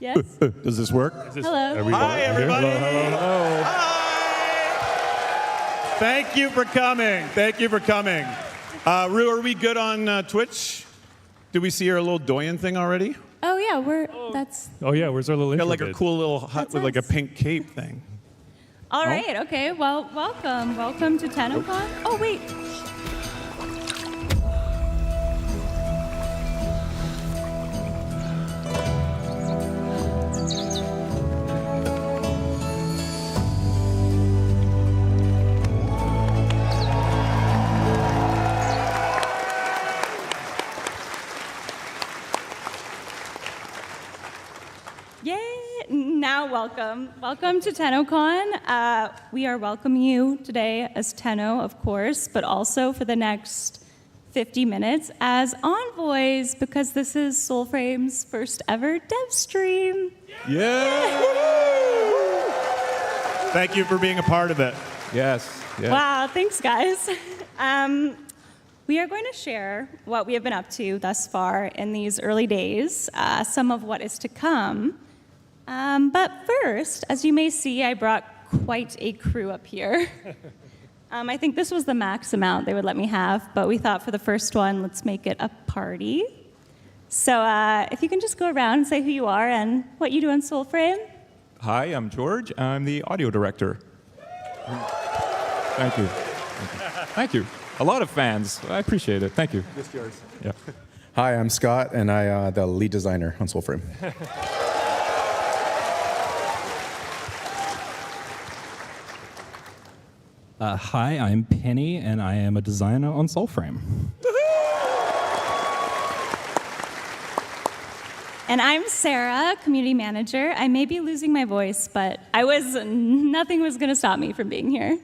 Yes. Does this work? Hello. Hi, everybody. Hello. Hi. Thank you for coming. Thank you for coming. Rue, are we good on Twitch? Did we see our little Doyen thing already? Oh yeah, that's. Oh yeah, where's our little intro? Got like a cool little hut with like a pink cape thing. All right. Okay. Well, welcome. Welcome to Tennocon. Oh wait. Now welcome. Welcome to Tennocon. We are welcoming you today as Tenno, of course, but also for the next 50 minutes as envoys, because this is SOULFRAME's first ever DEVSTREAM. Yeah! Thank you for being a part of it. Yes. Wow, thanks guys. We are going to share what we have been up to thus far in these early days, some of what is to come. But first, as you may see, I brought quite a crew up here. I think this was the max amount they would let me have, but we thought for the first one, let's make it a party. So if you can just go around and say who you are and what you do on SOULFRAME. Hi, I'm George. I'm the audio director. Thank you. Thank you. A lot of fans. I appreciate it. Thank you. Just yours. Yeah. Hi, I'm Scott, and I'm the lead designer on SOULFRAME. Hi, I'm Penny, and I am a designer on SOULFRAME. And I'm Sarah, community manager. I may be losing my voice, but nothing was going to stop me from being here.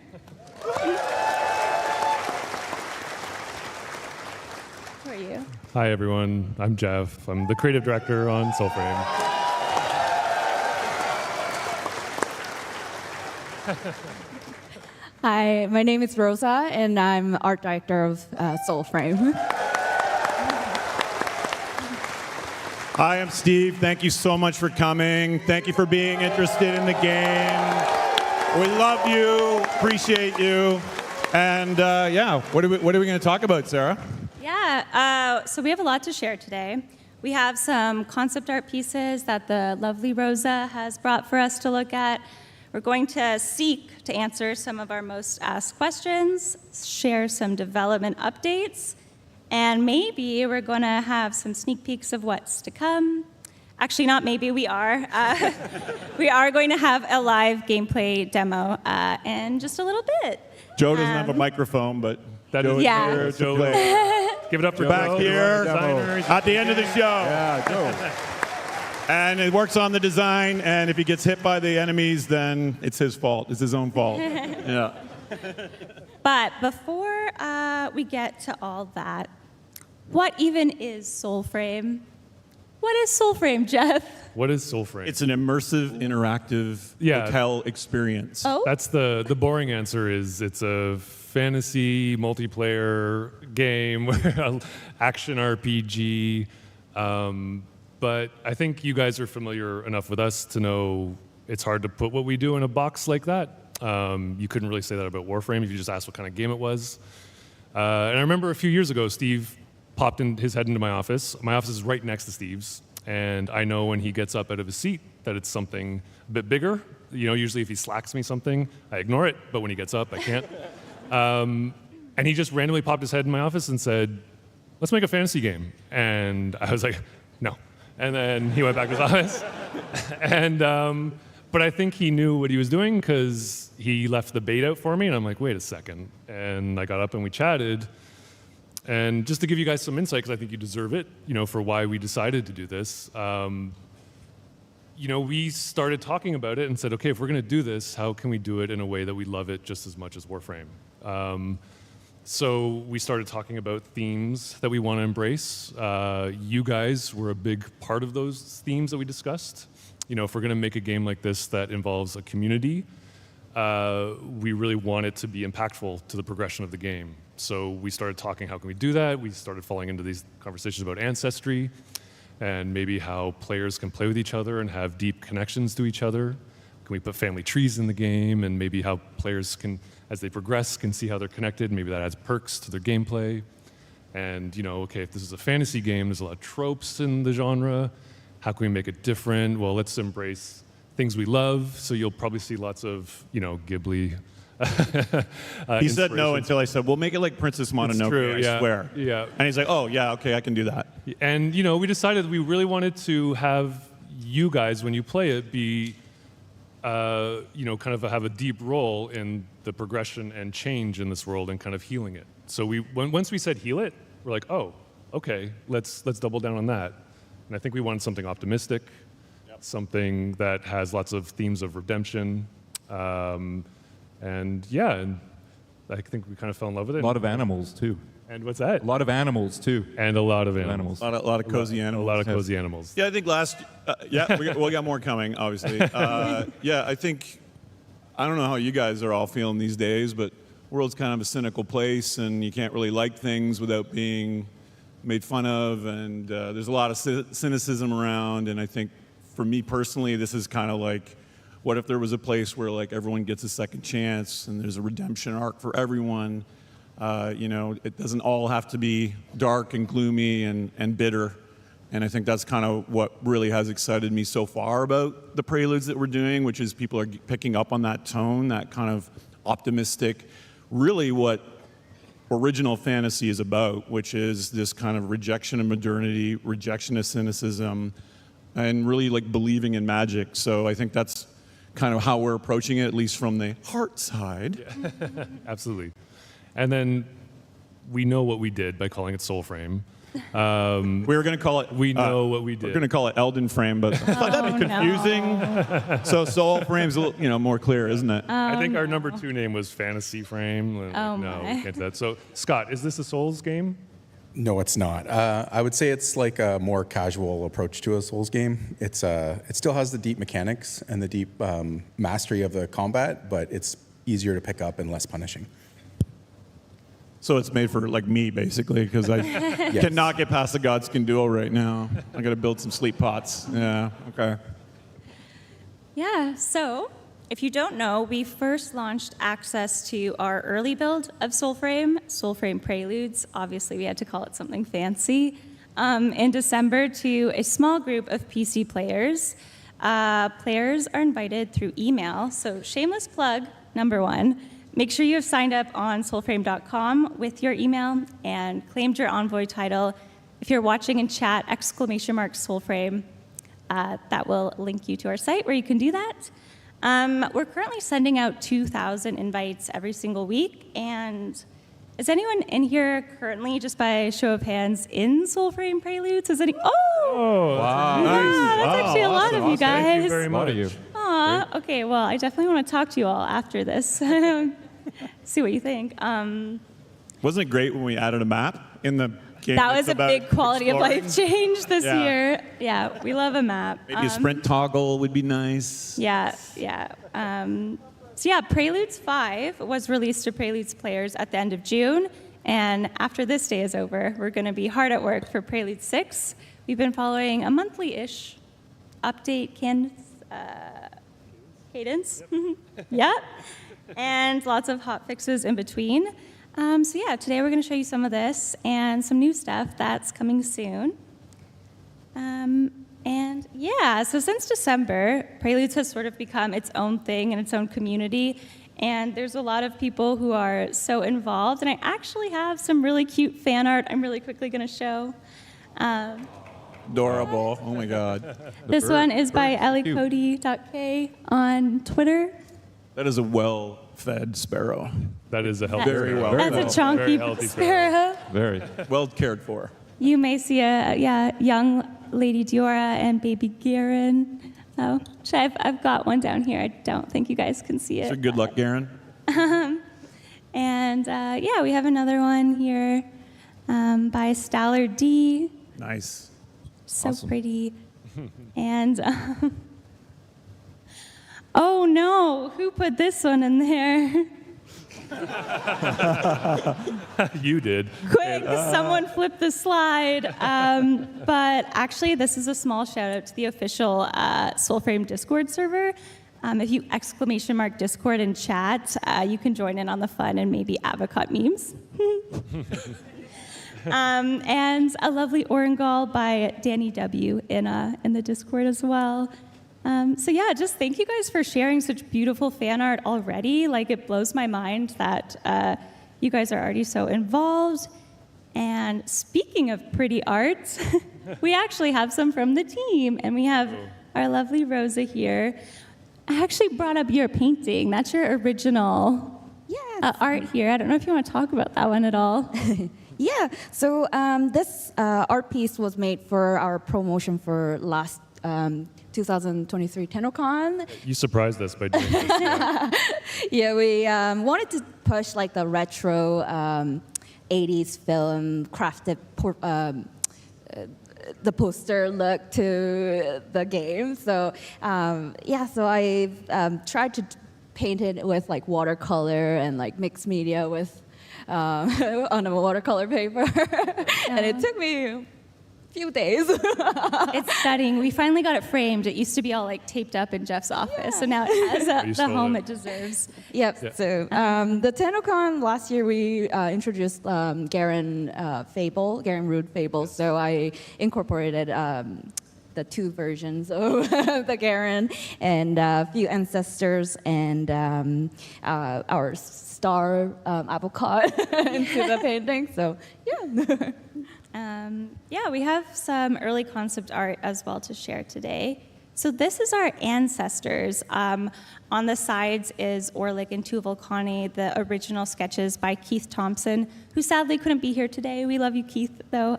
Who are you? Hi, everyone. I'm Jeff. I'm the creative director on SOULFRAME. Hi, my name is Rosa, and I'm art director of SOULFRAME. Hi, I'm Steve. Thank you so much for coming. Thank you for being interested in the game. We love you, appreciate you. And yeah, what are we going to talk about, Sarah? Yeah, so we have a lot to share today. We have some concept art pieces that the lovely Rosa has brought for us to look at. We're going to seek to answer some of our most asked questions, share some development updates, and maybe we're going to have some sneak peeks of what's to come. Actually, not maybe, we are. We are going to have a live gameplay demo in just a little bit. Joe doesn't have a microphone, but Joe is Yeah. here to play. Give it up for back Joe, here designers. at the end of the show. Yeah, Joe. And it works on the design, and if he gets hit by the enemies, then it's his fault. It's his own fault. Yeah. But before we get to all that, what even is SOULFRAME? What is SOULFRAME, Jeff? What is SOULFRAME? It's an immersive, interactive hotel experience. Oh? That's the boring answer is it's a fantasy multiplayer game, action RPG. But I think you guys are familiar enough with us to know it's hard to put what we do in a box like that. You couldn't really say that about Warframe if you just asked what kind of game it was. And I remember a few years ago, Steve popped his head into my office. My office is right next to Steve's. And I know when he gets up out of his seat that it's something a bit bigger. You know, usually if he slacks me something, I ignore it. But when he gets up, I can't. And he just randomly popped his head in my office and said, let's make a fantasy game. And I was like, no. And then he went back to his office. And, but I think he knew what he was doing because he left the bait out for me. And I'm like, wait a second. And I got up and we chatted. And just to give you guys some insight, because I think you deserve it, you know, for why we decided to do this. You know, we started talking about it and said, okay, if we're going to do this, how can we do it in a way that we love it just as much as Warframe? So we started talking about themes that we want to embrace. You guys were a big part of those themes that we discussed. You know, if we're going to make a game like this that involves a community, we really want it to be impactful to the progression of the game. So we started talking, how can we do that? We started falling into these conversations about ancestry. and maybe how players can play with each other and have deep connections to each other. Can we put family trees in the game, and maybe how players can, as they progress, can see how they're connected. Maybe that adds perks to their gameplay. And okay, if this is a fantasy game, there's a lot of tropes in the genre. How can we make it different? Well, let's embrace things we love. So you'll probably see lots of, Ghibli. He said no until I said, "We'll make it like Princess Mononoke." It's true, I swear. Yeah. And he's like, "Oh yeah, okay, I can do that." And we decided we really wanted to have you guys, when you play it, be kind of have a deep role in the progression and change in this world and kind of healing it. So once we said heal it, we're like, oh, okay, let's double down on that. And I think we wanted something optimistic, something that has lots of themes of redemption, and I think we kind of fell in love with it. A lot of animals too. And what's that? A lot of animals too. And a lot of animals. A lot of cozy animals. A lot of cozy animals. Yeah, I think we got more coming, obviously. I think, I don't know how you guys are all feeling these days, but the world's kind of a cynical place, and you can't really like things without being made fun of, and there's a lot of cynicism around, and I think for me personally, this is kind of like, what if there was a place where like everyone gets a second chance, and there's a redemption arc for everyone? It doesn't all have to be dark and gloomy and bitter. And I think that's kind of what really has excited me so far about the preludes that we're doing, which is people are picking up on that tone, that kind of optimistic, really what original fantasy is about, which is this kind of rejection of modernity, rejection of cynicism, and really like believing in magic. So I think that's kind of how we're approaching it, at least from the heart side. Yeah. Absolutely. And then we know what we did by calling it SOULFRAME. We were going to call it. We know what we did. We're going to call it Elden Frame, but that'd be confusing. No. So SOULFRAME's a little, more clear, isn't it? I think our number 2 name was Fantasy Frame. No, we can't do that. So Scott, is this a Souls game? No, it's not. I would say it's like a more casual approach to a Souls game. It still has the deep mechanics and the deep mastery of the combat, but it's easier to pick up and less punishing. So it's made for like me, basically, because I cannot get past the Godskin duel right now. I got to build some sleep pots. Yeah, okay. Yeah, so if you don't know, we first launched access to our early build of SOULFRAME Preludes. Obviously, we had to call it something fancy. In December to a small group of PC players. Players are invited through email. So shameless plug, number 1. Make sure you have signed up on soulframe.com with your email and claimed your Envoy title. If you're watching in chat, !SOULFRAME, that will link you to our site where you can do that. We're currently sending out 2,000 invites every single week. And is anyone in here currently, just by show of hands, in SOULFRAME Preludes? Is any? Oh! Wow. Yeah, that's actually a lot of you guys. Thank you very much. A lot of you. Aw, okay, well, I definitely want to talk to you all after this. See what you think. Wasn't it great when we added a map in the game? That was a big quality of life change this Yeah. year. Yeah, we love a map. Maybe a sprint toggle would be nice. Yeah. Preludes 5 was released to Preludes players at the end of June. And after this day is over, we're going to be hard at work for Prelude 6. We've been following a monthly-ish update cadence. Yep. And lots of hot fixes in between. Today we're going to show you some of this and some new stuff that's coming soon. So since December, Preludes has sort of become its own thing and its own community. And there's a lot of people who are so involved. And I actually have some really cute fan art I'm really quickly going to show. Adorable. Oh my God. This one is by elliecody.k on Twitter. That is a well-fed sparrow. That is a healthy Very sparrow. well. That's a chunky sparrow. Very. Well cared for. You may see a young Lady Diora and baby Garen. Oh, I've got one down here. I don't think you guys can see it. So good luck, Garen. We have another one here by Stallard D. Nice. So Awesome. pretty. And oh no, who put this one in there? You did. Quick, someone flip the slide. But actually, this is a small shout out to the official SOULFRAME Discord server. If you !Discord in chat, you can join in on the fun and maybe avocot memes. And a lovely Orangal by Danny W in the Discord as well. So yeah, just thank you guys for sharing such beautiful fan art already. Like, it blows my mind that you guys are already so involved. And speaking of pretty art, we actually have some from the team, and we have our lovely Rosa here. I actually brought up your painting. That's your original art here. I don't know if you want to talk about that one at all. Yeah, so this art piece was made for our promotion for last 2023 Tennocon. You surprised us by doing this. Yeah, we wanted to push like the retro 80s film crafted the poster look to the game. So yeah, so I tried to paint it with like watercolor and like mixed media with on a watercolor paper, and it took me a few days. It's stunning. We finally got it framed. It used to be all like taped up in Jeff's office, so now it has the home it deserves. Yep. Yeah. So the Tennocon last year we introduced Garen Rude Fable. So I incorporated the two versions of the Garen and a few ancestors and our star avocado into the painting. So yeah. Yeah, we have some early concept art as well to share today. So this is our ancestors. On the sides is Orlick and Tuvalcani, the original sketches by Keith Thompson, who sadly couldn't be here today. We love you, Keith, though,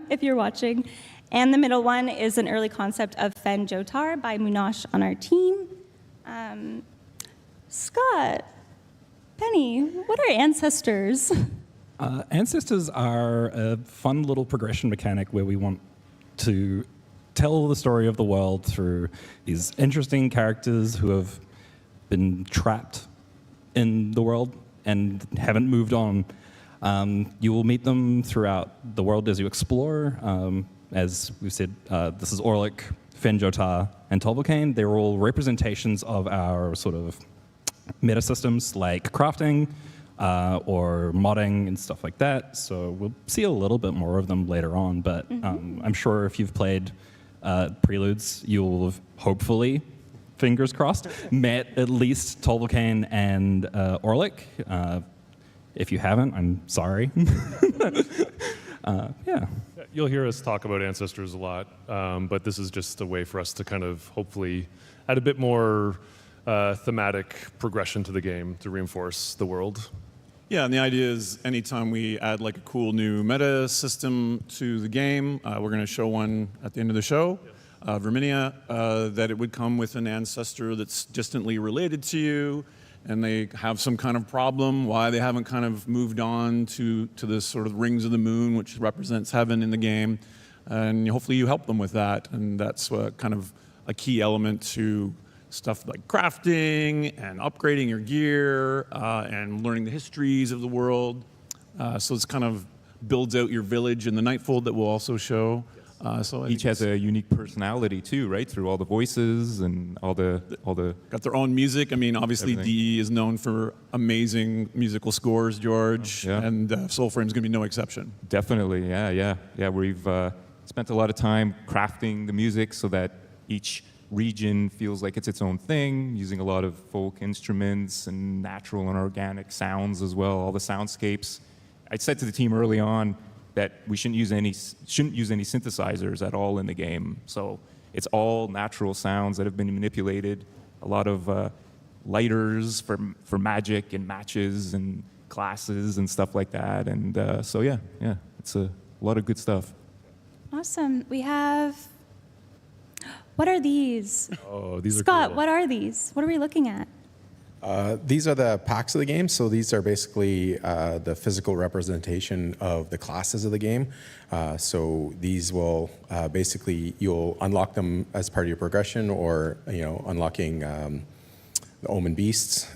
if you're watching. And the middle one is an early concept of Fen Jotar by Munash on our team. Scott, Penny, what are ancestors? Ancestors are a fun little progression mechanic where we want to tell the story of the world through these interesting characters who have been trapped in the world and haven't moved on. You will meet them throughout the world as you explore. As we've said, this is Orlick, Fen Jotar, and Tolbocane. They're all representations of our sort of meta systems like crafting, or modding and stuff like that. So we'll see a little bit more of them later on, but I'm sure if you've played Preludes, you'll have hopefully, fingers crossed, met at least Tolbocane and Orlick. If you haven't, I'm sorry. Yeah. You'll hear us talk about ancestors a lot, but this is just a way for us to kind of hopefully add a bit more thematic progression to the game to reinforce the world. Yeah, and the idea is anytime we add like a cool new meta system to the game, we're going to show one at the end of the show, Verminia, that it would come with an ancestor that's distantly related to you, and they have some kind of problem, why they haven't kind of moved on to this sort of rings of the moon, which represents heaven in the game, and hopefully you help them with that, and that's kind of a key element to stuff like crafting and upgrading your gear and learning the histories of the world. So it's kind of builds out your village in the Nightfold that we'll also show. So each has a unique personality too, right? Through all the voices and all the got their own music. I mean, obviously DE is known for amazing musical scores, George, and SOULFRAME is going to be no exception. Definitely, yeah. We've spent a lot of time crafting the music so that each region feels like it's its own thing, using a lot of folk instruments and natural and organic sounds as well, all the soundscapes. I said to the team early on that we shouldn't use any synthesizers at all in the game. So it's all natural sounds that have been manipulated, a lot of lighters for magic and matches and classes and stuff like that. And so yeah, it's a lot of good stuff. Awesome. We have... What are these? Oh, these are Scott, cool. what are these? What are we looking at? These are the packs of the game. So these are basically the physical representation of the classes of the game. So these will basically, you'll unlock them as part of your progression, or unlocking the Omen Beasts.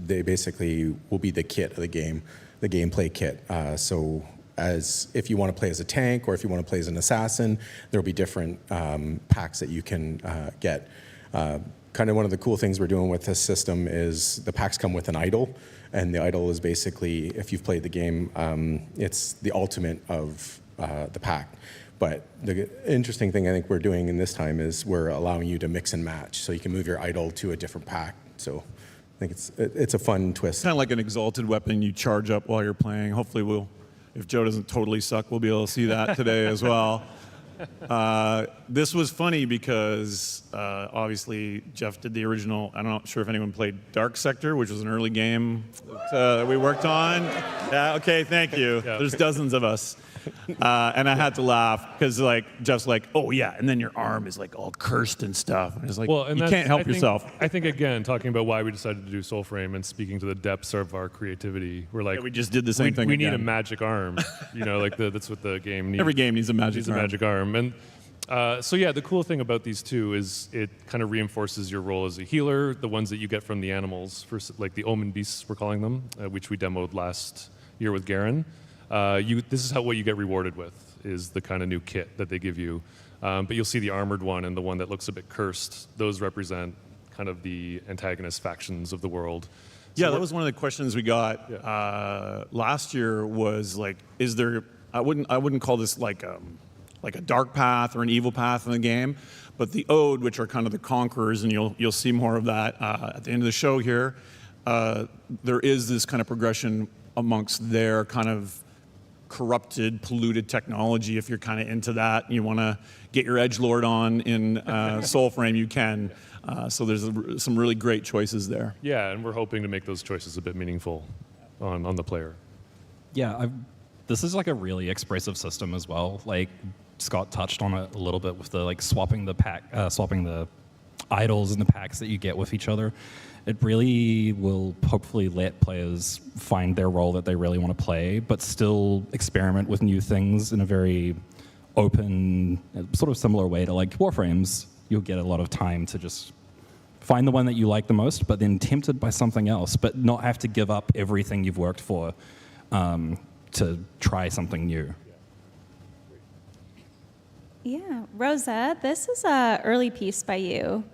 They basically will be the kit of the game, the gameplay kit. So as if you want to play as a tank or if you want to play as an assassin, there will be different packs that you can get. Kind of one of the cool things we're doing with this system is the packs come with an idol, and the idol is basically, if you've played the game, it's the ultimate of the pack. But the interesting thing I think we're doing in this time is we're allowing you to mix and match, so you can move your idol to a different pack. So I think it's a fun twist. Kind of like an exalted weapon you charge up while you're playing. Hopefully we'll, if Joe doesn't totally suck, we'll be able to see that today as well. This was funny because obviously Jeff did the original. I'm not sure if anyone played Dark Sector, which was an early game that we worked on. Yeah, okay, thank you. Yeah. There's dozens of us. And I had to laugh because like Jeff's like, oh yeah, and then your arm is like all cursed and stuff. And it's like, well, and you can't help yourself. I think again, talking about why we decided to do SOULFRAME and speaking to the depths of our creativity, we're like, yeah, we just did the same thing. We again. need a magic arm, you know, like that's what the game needs. Every game needs a magic arm. And so yeah, the cool thing about these two is it kind of reinforces your role as a healer. The ones that you get from the animals, like the Omen Beasts, we're calling them, which we demoed last year with Garen. This is what you get rewarded with, is the kind of new kit that they give you. But you'll see the armored one and the one that looks a bit cursed. Those represent kind of the antagonist factions of the world. So yeah, that was one of the questions we got last year. Was like, is there? I wouldn't call this like a dark path or an evil path in the game, but the Ode, which are kind of the conquerors, and you'll see more of that at the end of the show here. There is this kind of progression amongst their kind of corrupted, polluted technology. If you're kind of into that and you want to get your edgelord on in SOULFRAME, you can. So there's some really great choices there. Yeah, and we're hoping to make those choices a bit meaningful on the player. Yeah, this is like a really expressive system as well. Like Scott touched on it a little bit with the like swapping the idols and the packs that you get with each other. It really will hopefully let players find their role that they really want to play, but still experiment with new things in a very open, sort of similar way to like Warframes. You'll get a lot of time to just find the one that you like the most, but then tempted by something else, but not have to give up everything you've worked for to try something new. Yeah, Rosa, this is an early piece by you.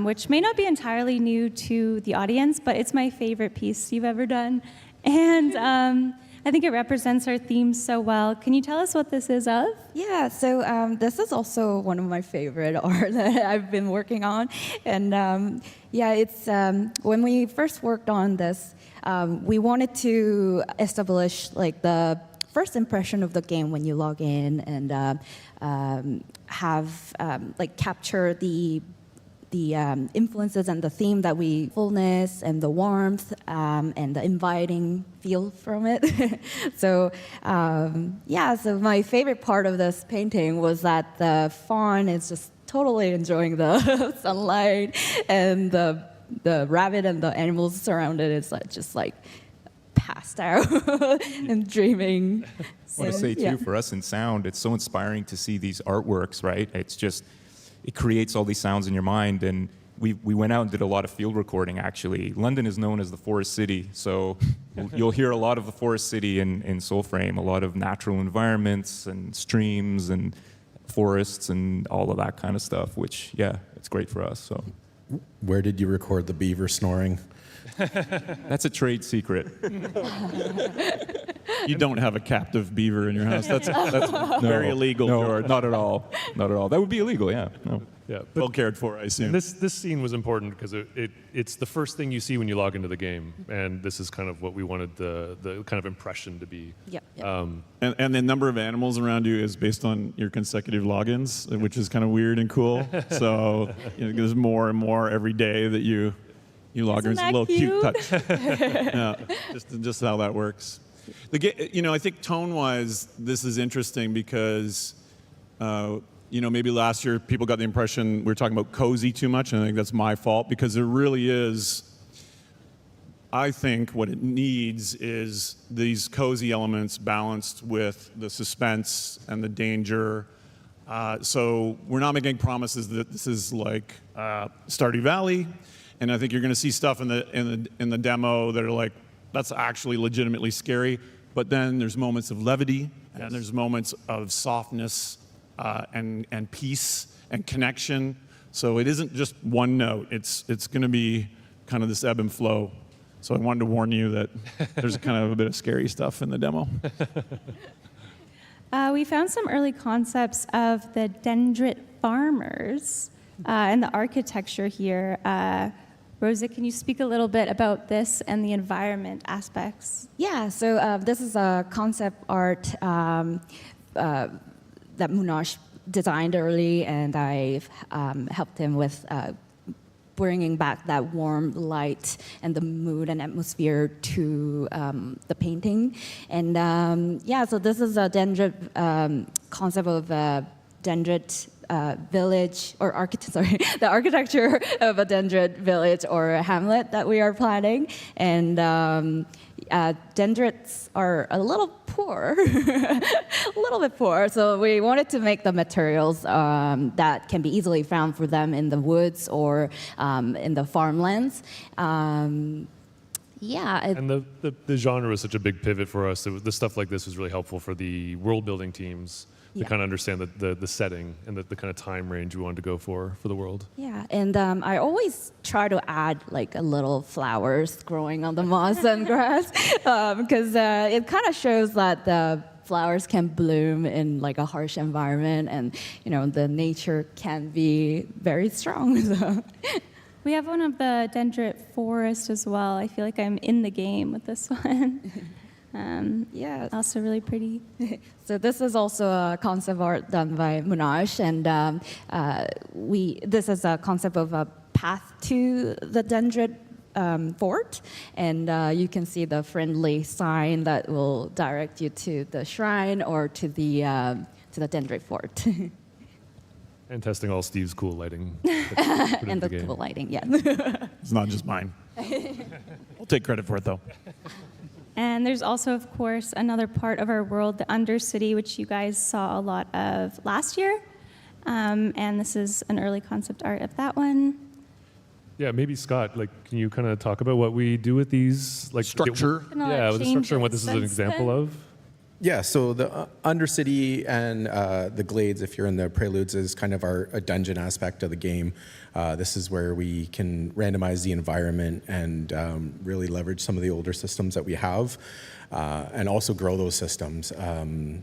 Which may not be entirely new to the audience, but it's my favorite piece you've ever done. And I think it represents our theme so well. Can you tell us what this is of? Yeah, so this is also one of my favorite art that I've been working on. And yeah, it's when we first worked on this, we wanted to establish like the first impression of the game when you log in and have like capture the influences and the theme that we fullness and the warmth and the inviting feel from it. So yeah, so my favorite part of this painting was that the fawn is just totally enjoying the sunlight, and the rabbit and the animals surrounded is like just like passed out and dreaming. I want to say too, for us in sound, it's so inspiring to see these artworks, right? It's just, it creates all these sounds in your mind, and we went out and did a lot of field recording, actually. London is known as the Forest City, so you'll hear a lot of the Forest City in SOULFRAME, a lot of natural environments and streams and forests and all of that kind of stuff, which, yeah, it's great for us. So, where did you record the beaver snoring? That's a trade secret. You don't have a captive beaver in your house. That's very illegal, George. Not at all. Not at all. That would be illegal, yeah. No. Yeah, well cared for, I assume. This scene was important because it's the first thing you see when you log into the game, and this is kind of what we wanted the kind of impression to be. Yep. And the number of animals around you is based on your consecutive logins, which is kind of weird and cool. So there's more and more every day that you log in. It's a little cute touch. Yeah, just how that works. I think tone-wise, this is interesting because. Maybe last year people got the impression we were talking about cozy too much, and I think that's my fault because there really is. I think what it needs is these cozy elements balanced with the suspense and the danger. So we're not making promises that this is like Stardew Valley, And I think you're going to see stuff in the demo that are like, that's actually legitimately scary. But then there's moments of levity, and there's moments of softness and peace and connection. So it isn't just one note. It's going to be kind of this ebb and flow. So I wanted to warn you that there's kind of a bit of scary stuff in the demo. We found some early concepts of the dendrit farmers and the architecture here. Rosa, can you speak a little bit about this and the environment aspects? Yeah, so this is a concept art that Munosh designed early, and I helped him with bringing back that warm light and the mood and atmosphere to the painting. And yeah, so this is a dendrit concept of dendrit village, or the architecture of a dendrit village or a hamlet that we are planning. And dendrits are a little poor, a little bit poor. So we wanted to make the materials that can be easily found for them in the woods or in the farmlands. Yeah. And the genre was such a big pivot for us. The stuff like this was really helpful for the world building teams to kind of understand the setting and the kind of time range we wanted to go for the world. Yeah, and I always try to add like a little flowers growing on the moss and grass because it kind of shows that the flowers can bloom in like a harsh environment, and you know the nature can be very strong. So. We have one of the dendrit forest as well. I feel like I'm in the game with this one. Yeah, also really pretty. So this is also a concept art done by Munosh, and this is a concept of a path to the dendrit fort, and you can see the friendly sign that will direct you to the shrine or to the dendrit fort. And testing all Steve's cool lighting. And the cool lighting, yeah. It's not just mine. I'll take credit for it, though. And there's also, of course, another part of our world, the Undercity, which you guys saw a lot of last year. And this is an early concept art of that one. Yeah, maybe Scott, like, can you kind of talk about what we do with these, like structure? Yeah, with the structure and what this is an example of. Yeah, so the Undercity and the Glades, if you're in the Preludes, is kind of a dungeon aspect of the game. This is where we can randomize the environment and really leverage some of the older systems that we have and also grow those systems.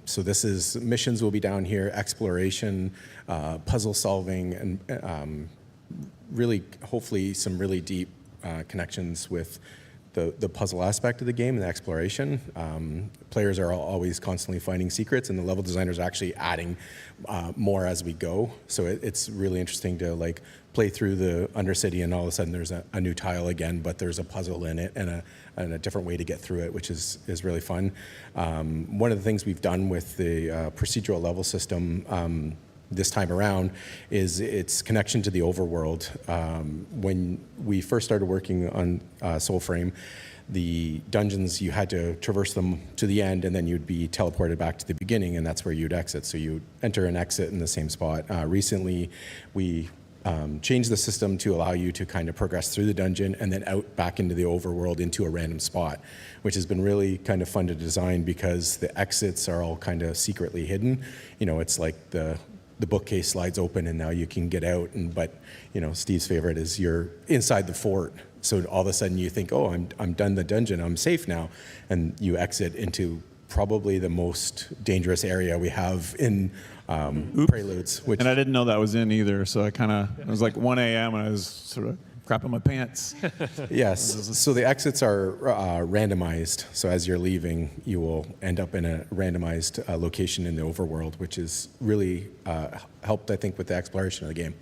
So this is, missions will be down here, exploration, puzzle solving, and really, hopefully, some really deep connections with the puzzle aspect of the game and the exploration. Players are always constantly finding secrets, and the level designers are actually adding more as we go. So it's really interesting to like play through the Undercity, and all of a sudden there's a new tile again, but there's a puzzle in it and a different way to get through it, which is really fun. One of the things we've done with the procedural level system this time around is its connection to the overworld. When we first started working on SOULFRAME, the dungeons, you had to traverse them to the end, and then you'd be teleported back to the beginning, and that's where you'd exit. So you enter and exit in the same spot. Recently, we changed the system to allow you to kind of progress through the dungeon and then out back into the overworld into a random spot, which has been really kind of fun to design because the exits are all kind of secretly hidden. You know, it's like the bookcase slides open and now you can get out, but you know, Steve's favorite is you're inside the fort. So all of a sudden you think, oh, I'm done the dungeon, I'm safe now. And you exit into probably the most dangerous area we have in Preludes. And I didn't know that was in either, so it was like 1 a.m. and I was sort of crapping my pants. Yes, so the exits are randomized. So as you're leaving, you will end up in a randomized location in the overworld, which is really helped, I think, with the exploration of the game.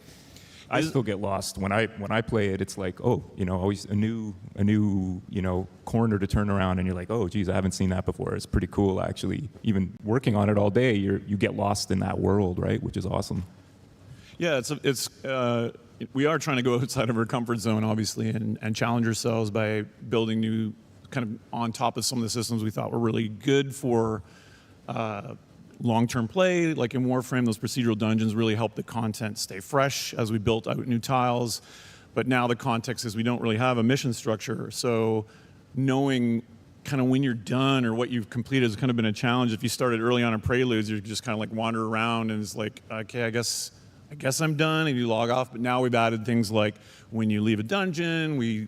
I still get lost when I play it. It's like, oh, you know, always a new you know, corner to turn around, and you're like, oh, geez, I haven't seen that before. It's pretty cool, actually. Even working on it all day, you get lost in that world, right? Which is awesome. Yeah, we are trying to go outside of our comfort zone, obviously, and challenge ourselves by building new, kind of on top of some of the systems we thought were really good for long-term play. Like in Warframe, those procedural dungeons really help the content stay fresh as we built out new tiles. but now the context is we don't really have a mission structure. So knowing kind of when you're done or what you've completed has kind of been a challenge. If you started early on in Preludes, you just kind of like wander around and it's like, okay, I guess I'm done, and you log off. But now we've added things like when you leave a dungeon, we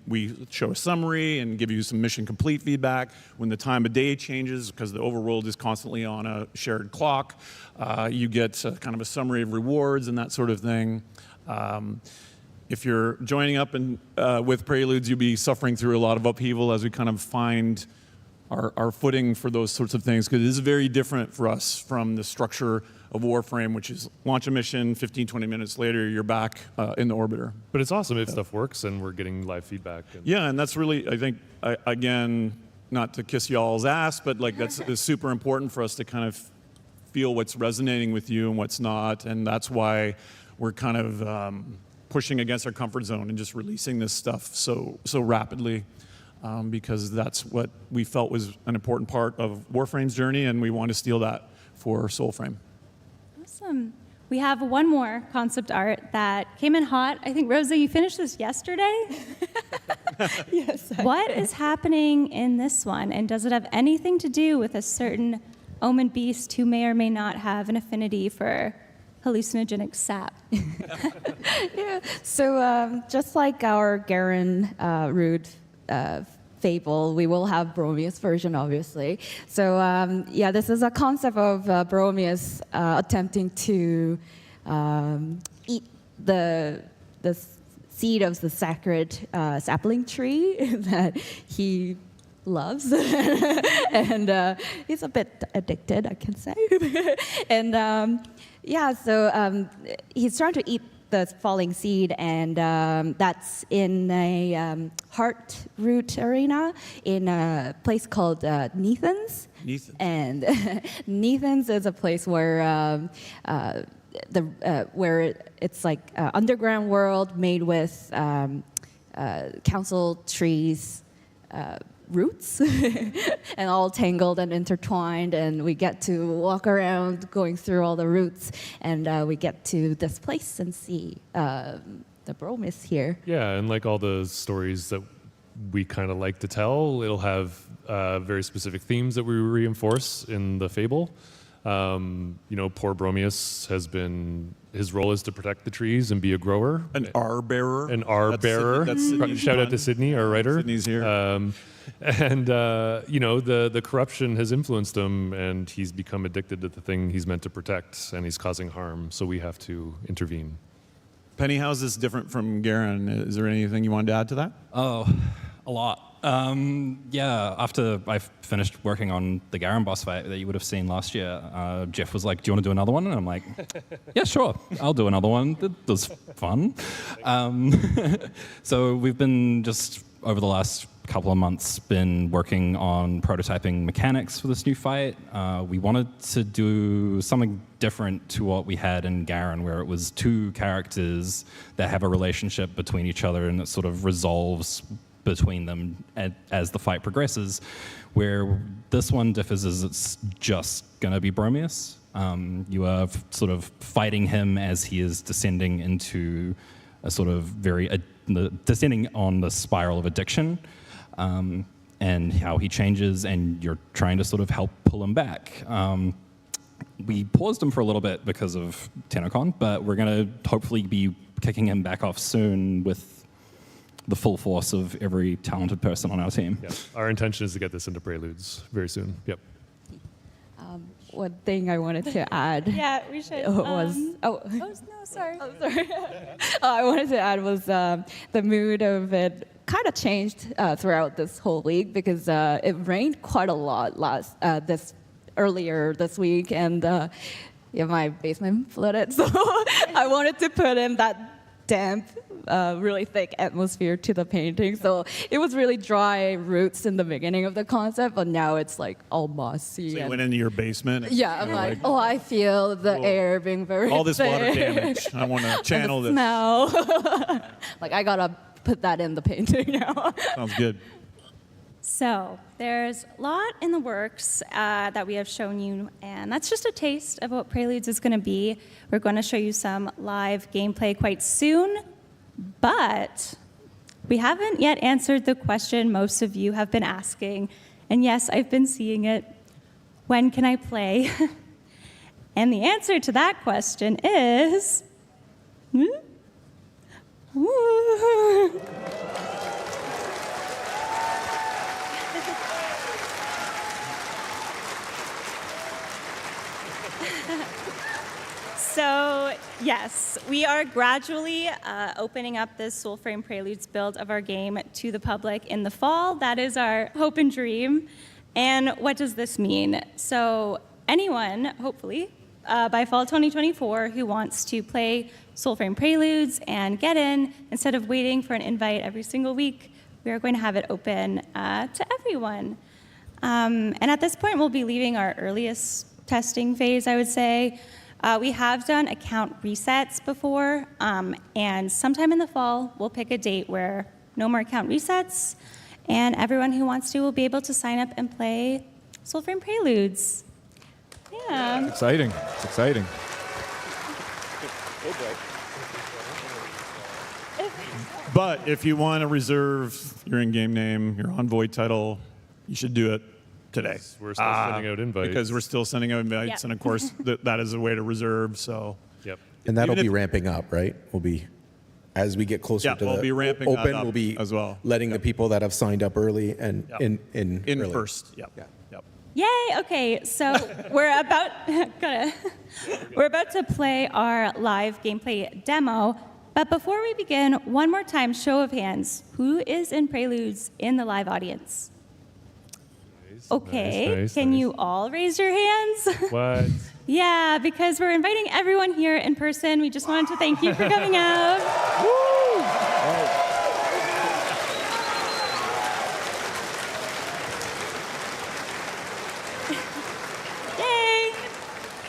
show a summary and give you some mission complete feedback. When the time of day changes, because the overworld is constantly on a shared clock, you get kind of a summary of rewards and that sort of thing. If you're joining up with Preludes, you'll be suffering through a lot of upheaval as we kind of find our footing for those sorts of things, because it is very different for us from the structure of Warframe, which is launch a mission, 15, 20 minutes later, you're back in the orbiter. But it's awesome if stuff works and we're getting live feedback. Yeah, and that's really, I think, again, not to kiss y'all's ass, but like that's super important for us to kind of feel what's resonating with you and what's not, and that's why we're kind of pushing against our comfort zone and just releasing this stuff so rapidly. Because that's what we felt was an important part of Warframe's journey, and we want to steal that for SOULFRAME. Awesome. We have one more concept art that came in hot. I think, Rosa, you finished this yesterday? Yes. What is happening in this one, and does it have anything to do with a certain omen beast who may or may not have an affinity for hallucinogenic sap? Yeah. So just like our Garen Rude fable, we will have Bromius version, obviously. So yeah, this is a concept of Bromius attempting to eat the seed of the sacred sapling tree that he loves, and he's a bit addicted, I can say. And yeah, so he's trying to eat the falling seed, and that's in a heart root arena in a place called Neathans. And Neathans is a place where where it's like underground world made with council trees roots and all tangled and intertwined, and we get to walk around going through all the roots, and we get to this place and see the Bromis here. Yeah, and like all the stories that we kind of like to tell, it'll have very specific themes that we reinforce in the fable. You know, poor Bromius his role is to protect the trees and be a grower. An R-bearer. An R-bearer. Shout out to Sydney, our writer. Sydney's here. And, you know, the corruption has influenced him, and he's become addicted to the thing he's meant to protect, and he's causing harm, so we have to intervene. Penny, how's this different from Garen? Is there anything you wanted to add to that? Oh, a lot. Yeah, after I finished working on the Garen boss fight that you would have seen last year, Jeff was like, do you want to do another one? And I'm like, yeah, sure, I'll do another one. That was fun. So we've been just, over the last couple of months, been working on prototyping mechanics for this new fight. We wanted to do something different to what we had in Garen, where it was two characters that have a relationship between each other and it sort of resolves between them as the fight progresses, where this one differs is it's just going to be Bromius. You are sort of fighting him as he is descending into a sort of descending on the spiral of addiction, and how he changes, and you're trying to sort of help pull him back. We paused him for a little bit because of Tennocon, but we're going to hopefully be kicking him back off soon with the full force of every talented person on our team. Yeah. Our intention is to get this into Preludes very soon. Yep. One thing I wanted to add. Yeah, we should. Was no, sorry. Oh, sorry. I wanted to add was the mood of it kind of changed throughout this whole week, because it rained quite a lot earlier this week, and yeah, my basement flooded, so I wanted to put in that damp, really thick atmosphere to the painting. So it was really dry roots in the beginning of the concept, but now it's like all mossy. So you went into your basement? Yeah, I'm like, oh, I feel the air being very all this thick. water damage. I want to channel and the this. smell. Like, I gotta put that in the painting now. Sounds good. So there's a lot in the works that we have shown you, and that's just a taste of what Preludes is going to be. We're going to show you some live gameplay quite soon, But we haven't yet answered the question most of you have been asking. And yes, I've been seeing it. When can I play? And the answer to that question is... So, yes, we are gradually opening up this SOULFRAME Preludes build of our game to the public in the fall. That is our hope and dream. And what does this mean? So anyone, hopefully, by fall 2024, who wants to play SOULFRAME Preludes and get in, instead of waiting for an invite every single week, we are going to have it open to everyone. And at this point, we'll be leaving our earliest testing phase, I would say. We have done account resets before, and sometime in the fall, we'll pick a date where no more account resets, and everyone who wants to will be able to sign up and play SOULFRAME Preludes. Yeah. It's exciting. It's exciting. But if you want to reserve your in-game name, your Envoy title, you should do it today. We're still sending out invites. Because we're still sending out invites, Yep. and of course, that is a way to reserve, so. Yep. And that'll Even be if- ramping up, right? We'll be, as we get closer Yeah, to we'll the be ramping that open, up we'll be as well. letting the people that have signed up early and Yep. in early. first, yep. Yeah. Yep. Yay! Okay, so we're about we're about to play our live gameplay demo. But before we begin, one more time, show of hands. Who is in Preludes in the live audience? Okay, nice, can nice. you all raise your hands? What? Yeah, because we're inviting everyone here in person. We just wanted to thank you for coming out. Yay!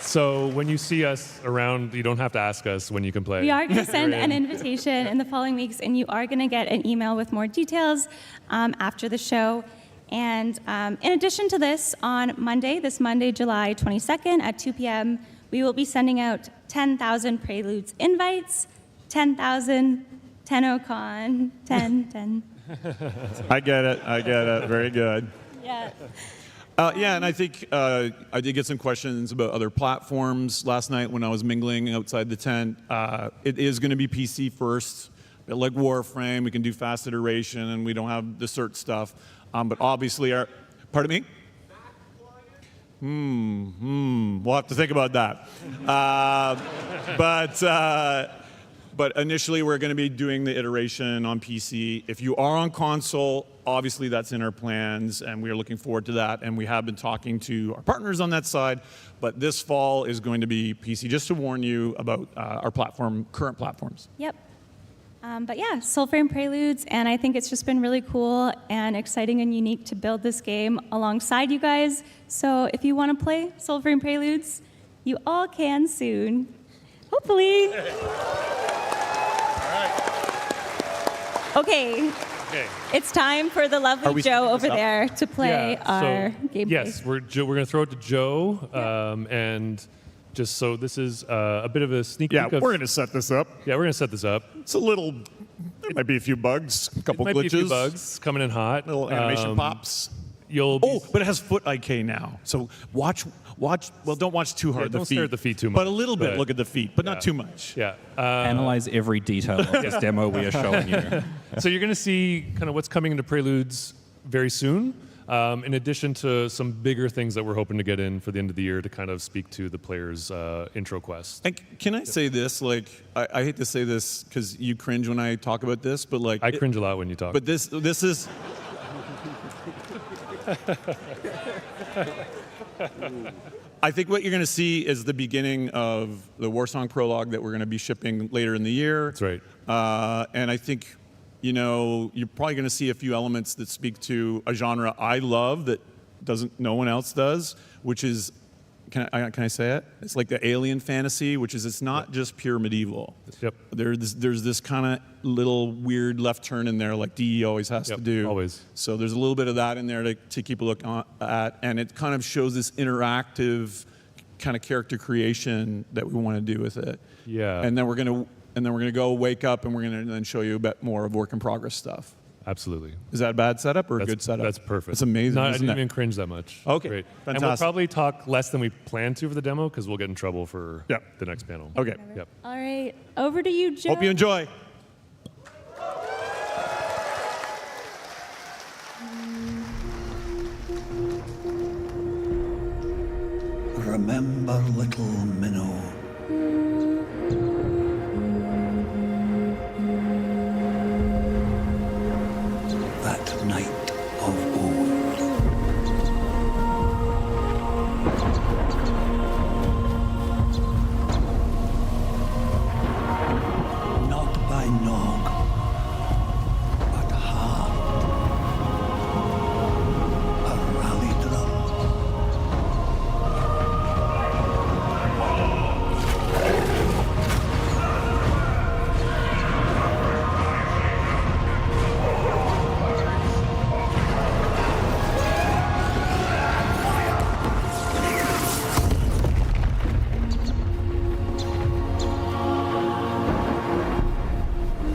So when you see us around, you don't have to ask us when you can play. We are going to send You're an in. invitation in the following weeks, and you are going to get an email with more details after the show. And in addition to this, on Monday, this Monday, July 22nd at 2 p.m., we will be sending out 10,000 Preludes invites, 10,000 Tennocon, 10. I get it. Very good. Yeah. Yeah, and I think I did get some questions about other platforms last night when I was mingling outside the tent. It is going to be PC first, but like Warframe, we can do fast iteration, and we don't have the cert stuff. But obviously, pardon me? We'll have to think about that. But initially, we're going to be doing the iteration on PC. If you are on console, obviously that's in our plans, and we are looking forward to that. And we have been talking to our partners on that side. But this fall is going to be PC, just to warn you about our current platforms. Yep. But yeah, SOULFRAME Preludes, and I think it's just been really cool and exciting and unique to build this game alongside you guys. So if you want to play SOULFRAME Preludes, you all can soon. Hopefully. Okay. It's time for the lovely Joe over there to play our gameplay. Yes, we're going to throw it to Joe, and just so this is a bit of a sneak peek. Yeah, we're going to set this up. Yeah, we're going to set this up. It's a little, there might be a few bugs, a couple Might glitches. be a few bugs coming in hot. Little animation pops. But it has foot IK now. So watch. Well, don't watch too hard. Don't stare at the feet too much. But a little bit. Look at the feet, but not too much. Yeah. Analyze every detail of this demo we are showing you. So you're going to see kind of what's coming into Preludes very soon, in addition to some bigger things that we're hoping to get in for the end of the year to kind of speak to the players' intro quest. And can I say this? Like, I hate to say this because you cringe when I talk about this, but like I cringe a lot when you talk. But this is. I think what you're going to see is the beginning of the Warsong prologue that we're going to be shipping later in the year. That's right. And I think, you're probably going to see a few elements that speak to a genre I love that no one else does, which is, can I say it? It's like the alien fantasy, which is it's not just pure medieval. Yep. There's this kind of little weird left turn in there, like DE always has to do. Always. So there's a little bit of that in there to keep a look at, and it kind of shows this interactive kind of character creation that we want to do with it. Yeah. And then we're going to and then we're going to go wake up, and we're going to then show you a bit more of work in progress stuff. Absolutely. Is that a bad setup or a good setup? That's perfect. It's amazing. No, I isn't didn't it? even cringe that much. Okay, Great. fantastic. And we'll probably talk less than we planned to for the demo because we'll get in trouble for the next panel. Okay. Yep. All right, over to you, Joe. Hope you enjoy. Remember little Minnow. That night of old. Not by nog, but heart. A rally drum.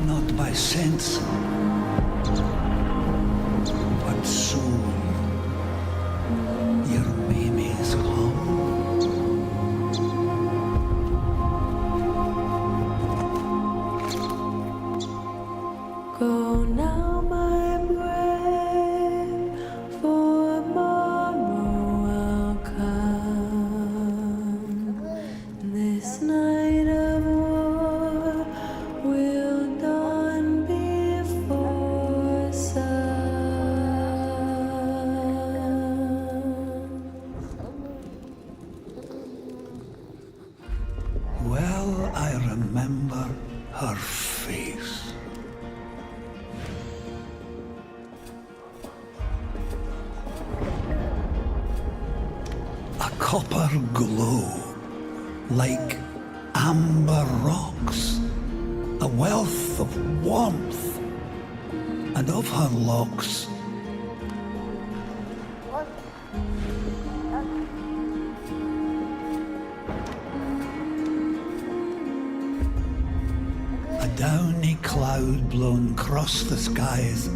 Not by sense, but soul. Your baby's Go now, my brain, for tomorrow will come. This night of war will dawn before sun. Well, I remember her face. A copper glow, like amber rocks, a wealth of warmth, and of her locks. A downy cloud blown across the skies.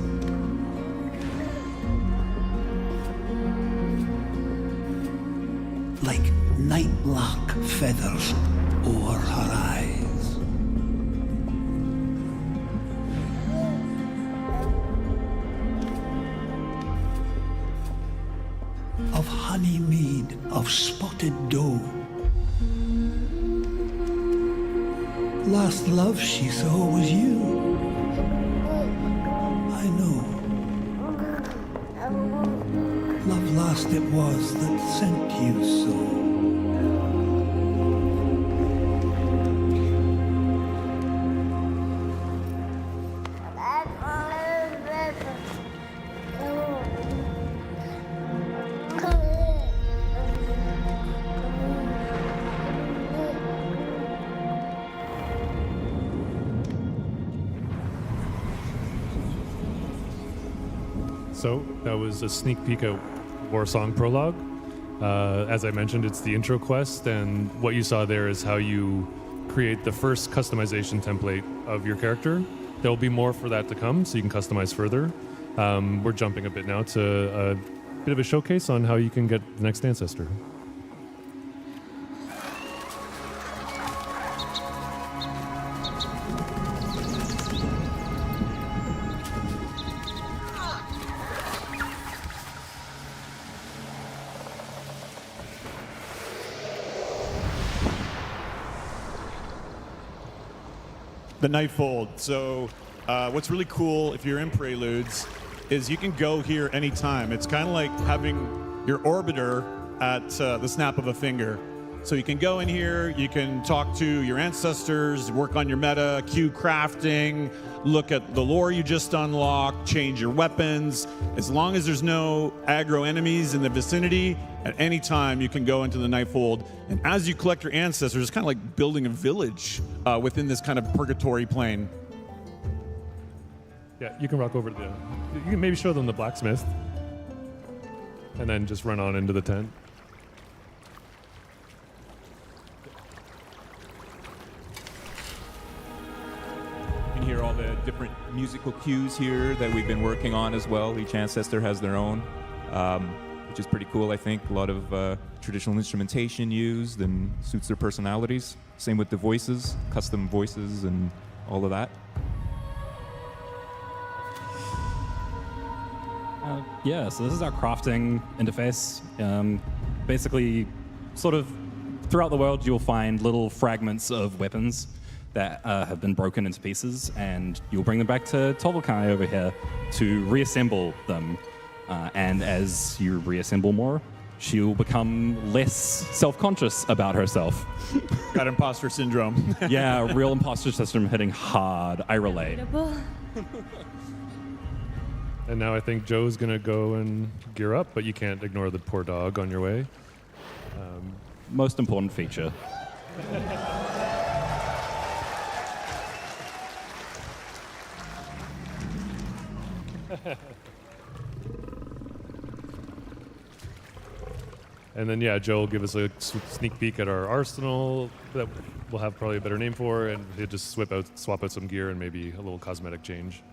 Like night-lark feathers o'er her eyes. Of honey mead, of spotted dough. Last love she saw was you. I know. Love last it was that sent you so. So that was a sneak peek at War Song Prologue. As I mentioned, it's the intro quest, and what you saw there is how you create the first customization template of your character. There will be more for that to come, so you can customize further. We're jumping a bit now to a bit of a showcase on how you can get the next ancestor. The Nightfold. So what's really cool if you're in Preludes is you can go here anytime. It's kind of like having your orbiter at the snap of a finger. So you can go in here, you can talk to your ancestors, work on your meta, queue crafting, look at the lore you just unlocked, change your weapons. As long as there's no aggro enemies in the vicinity, at any time you can go into the Nightfold. And as you collect your ancestors, it's kind of like building a village within this kind of purgatory plane. Yeah, you can rock over to you can maybe show them the blacksmith, and then just run on into the tent. all the different musical cues here that we've been working on as well. Each ancestor has their own, which is pretty cool, I think. A lot of traditional instrumentation used and suits their personalities. Same with the voices, custom voices and all of that. Yeah, so this is our crafting interface. Basically, sort of throughout the world, you'll find little fragments of weapons that have been broken into pieces, and you'll bring them back to Tolvakai over here to reassemble them. And as you reassemble more, she'll become less self-conscious about herself. Got imposter syndrome. Yeah, real imposter syndrome hitting hard. I relate. And now I think Joe's gonna go and gear up, but you can't ignore the poor dog on your way. Most important feature. And then, yeah, Joe will give us a sneak peek at our arsenal that we'll have probably a better name for, and he'll just swap out some gear and maybe a little cosmetic change.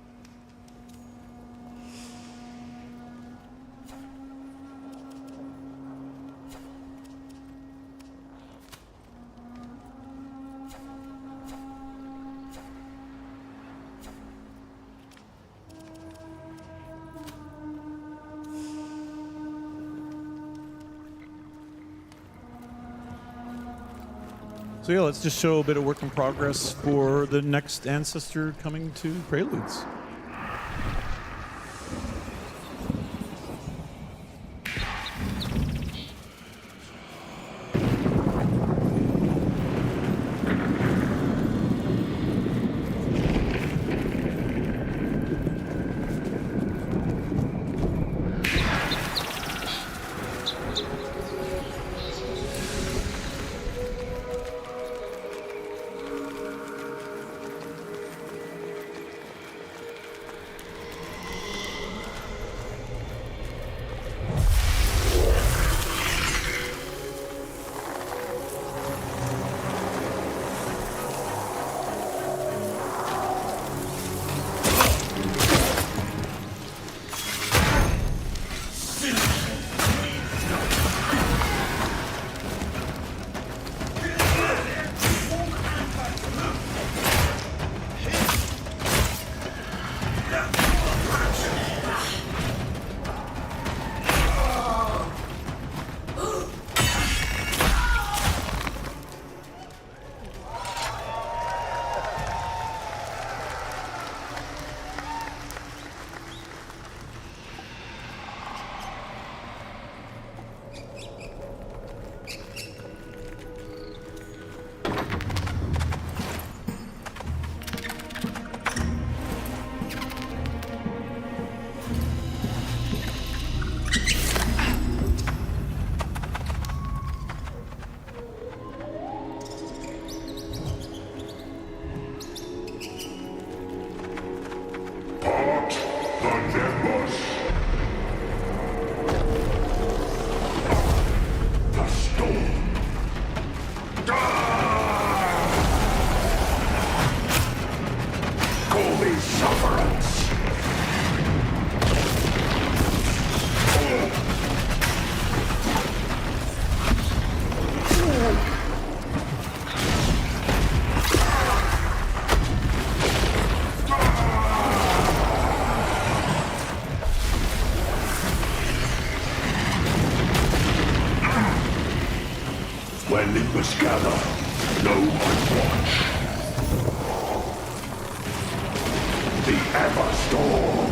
So yeah, let's just show a bit of work in progress for the next ancestor coming to Preludes. When it was gathered, no one watched. The Everstorm.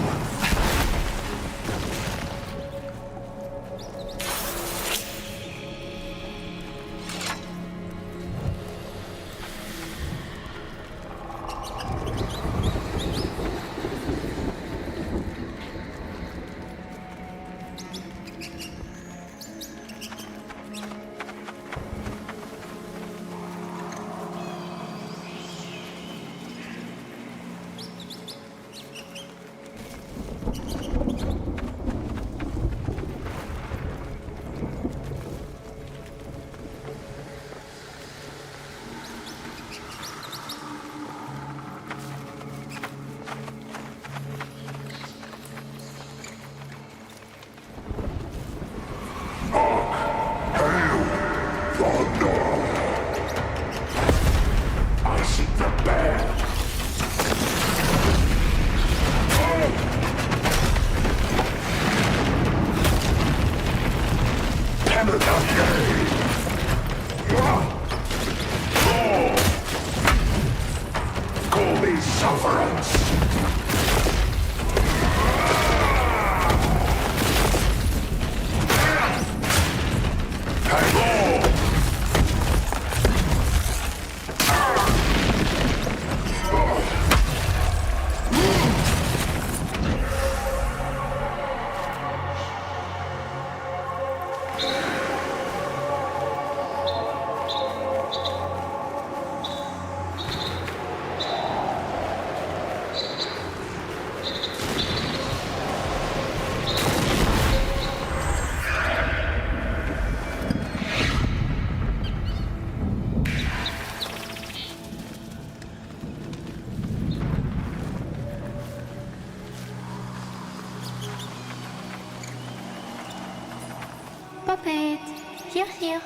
here.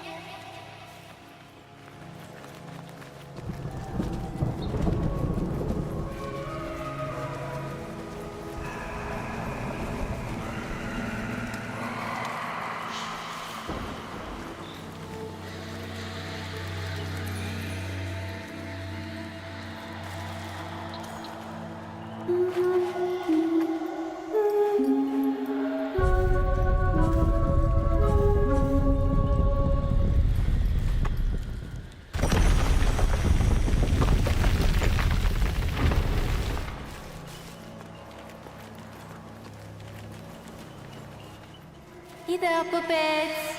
Hey there, puppets!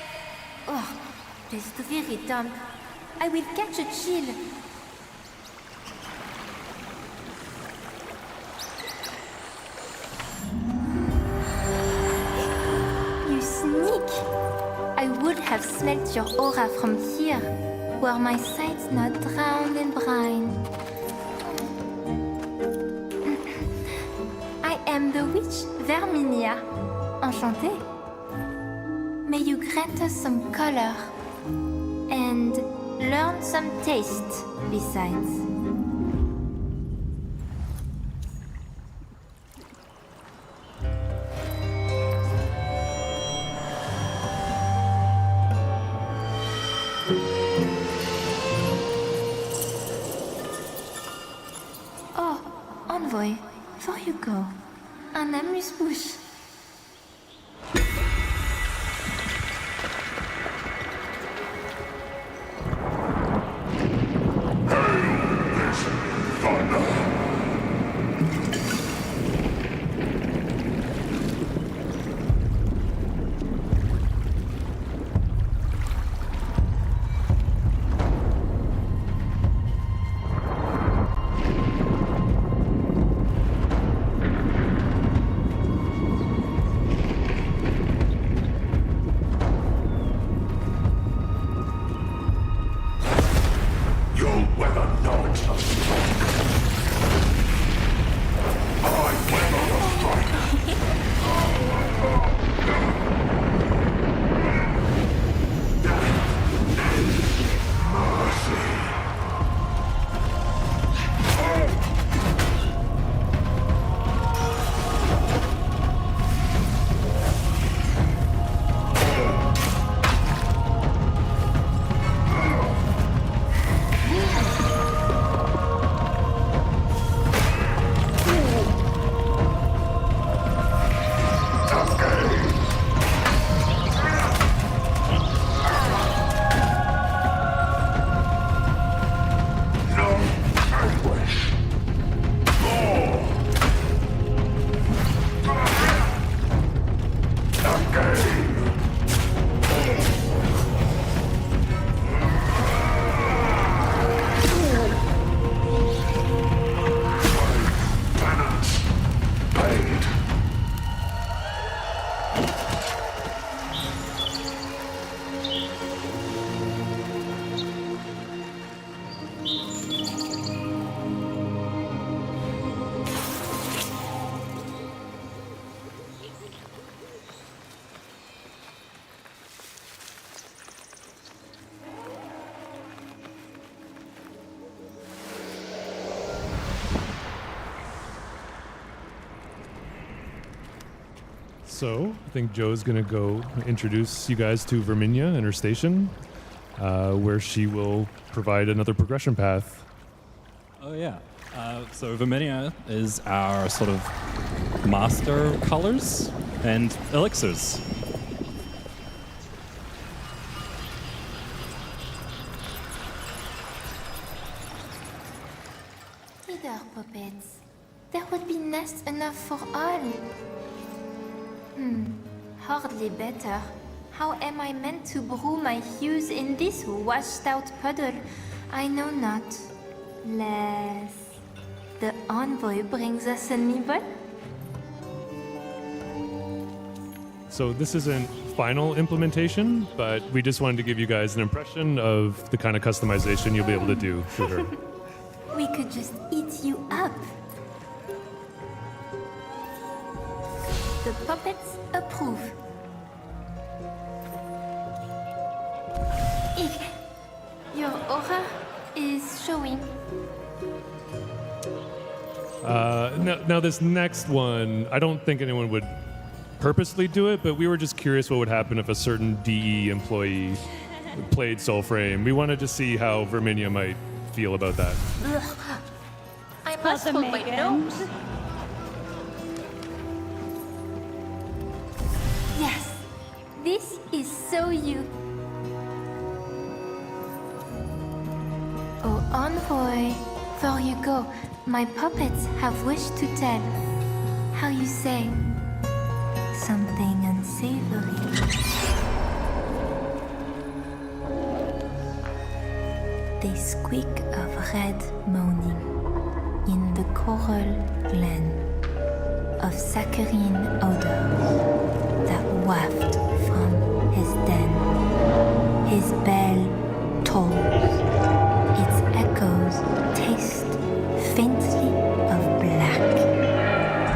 Oh, this is very damp. I will catch a chill. You sneak! I would have smelt your aura from here, were my sights not drowned in brine. I am the witch Verminia. Enchantée. May you grant us some color and learn some taste besides. Oh, envoy, for you go. Un amuse-bouche. So, I think Joe's going to go introduce you guys to Verminia and her station, where she will provide another progression path. Oh, yeah. So Verminia is our sort of master of colors and elixirs. Hey there, puppets. There would be nests enough for all. Hardly better. How am I meant to brew my hues in this washed-out puddle? I know not. Less. The envoy brings us a nibble? So this isn't final implementation, but we just wanted to give you guys an impression of the kind of customization you'll be able to do to her. We could just eat you up. The puppets approve. Your aura is showing. Now this next one, I don't think anyone would purposely do it, but we were just curious what would happen if a certain DE employee played SOULFRAME. We wanted to see how Verminia might feel about that. Ugh. I must hold my nose. Yes, this is so you. Oh, envoy, for you go. My puppets have wished to tell. How you say? Something unsavory. They squeak of red moaning in the coral glen of saccharine odor that waft from his den. His bell tolls. Its echoes taste faintly of black,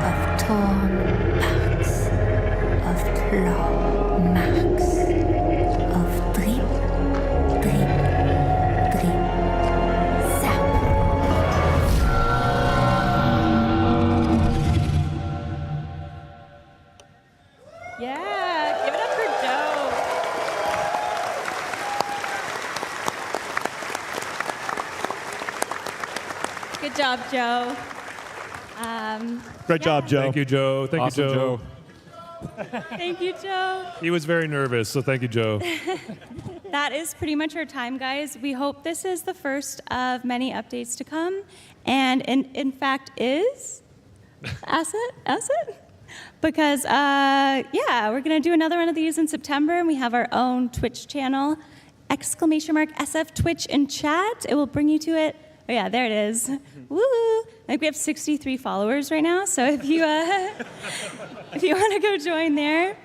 of torn parts, of claw marks, of drip, drip, drip, zap. Yeah, give it up for Joe. Good job, Joe. Great job, Joe. Thank you, Joe. Thank Awesome, you, Joe. Thank you, Joe. He was very nervous, so thank you, Joe. That is pretty much our time, guys. We hope this is the first of many updates to come, and in fact is asset. Because yeah, we're gonna do another one of these in September, and we have our own Twitch channel, !SF Twitch in chat. It will bring you to it. Oh yeah, there it is. Woo! I think we have 63 followers right now, so if you if you want to go join there,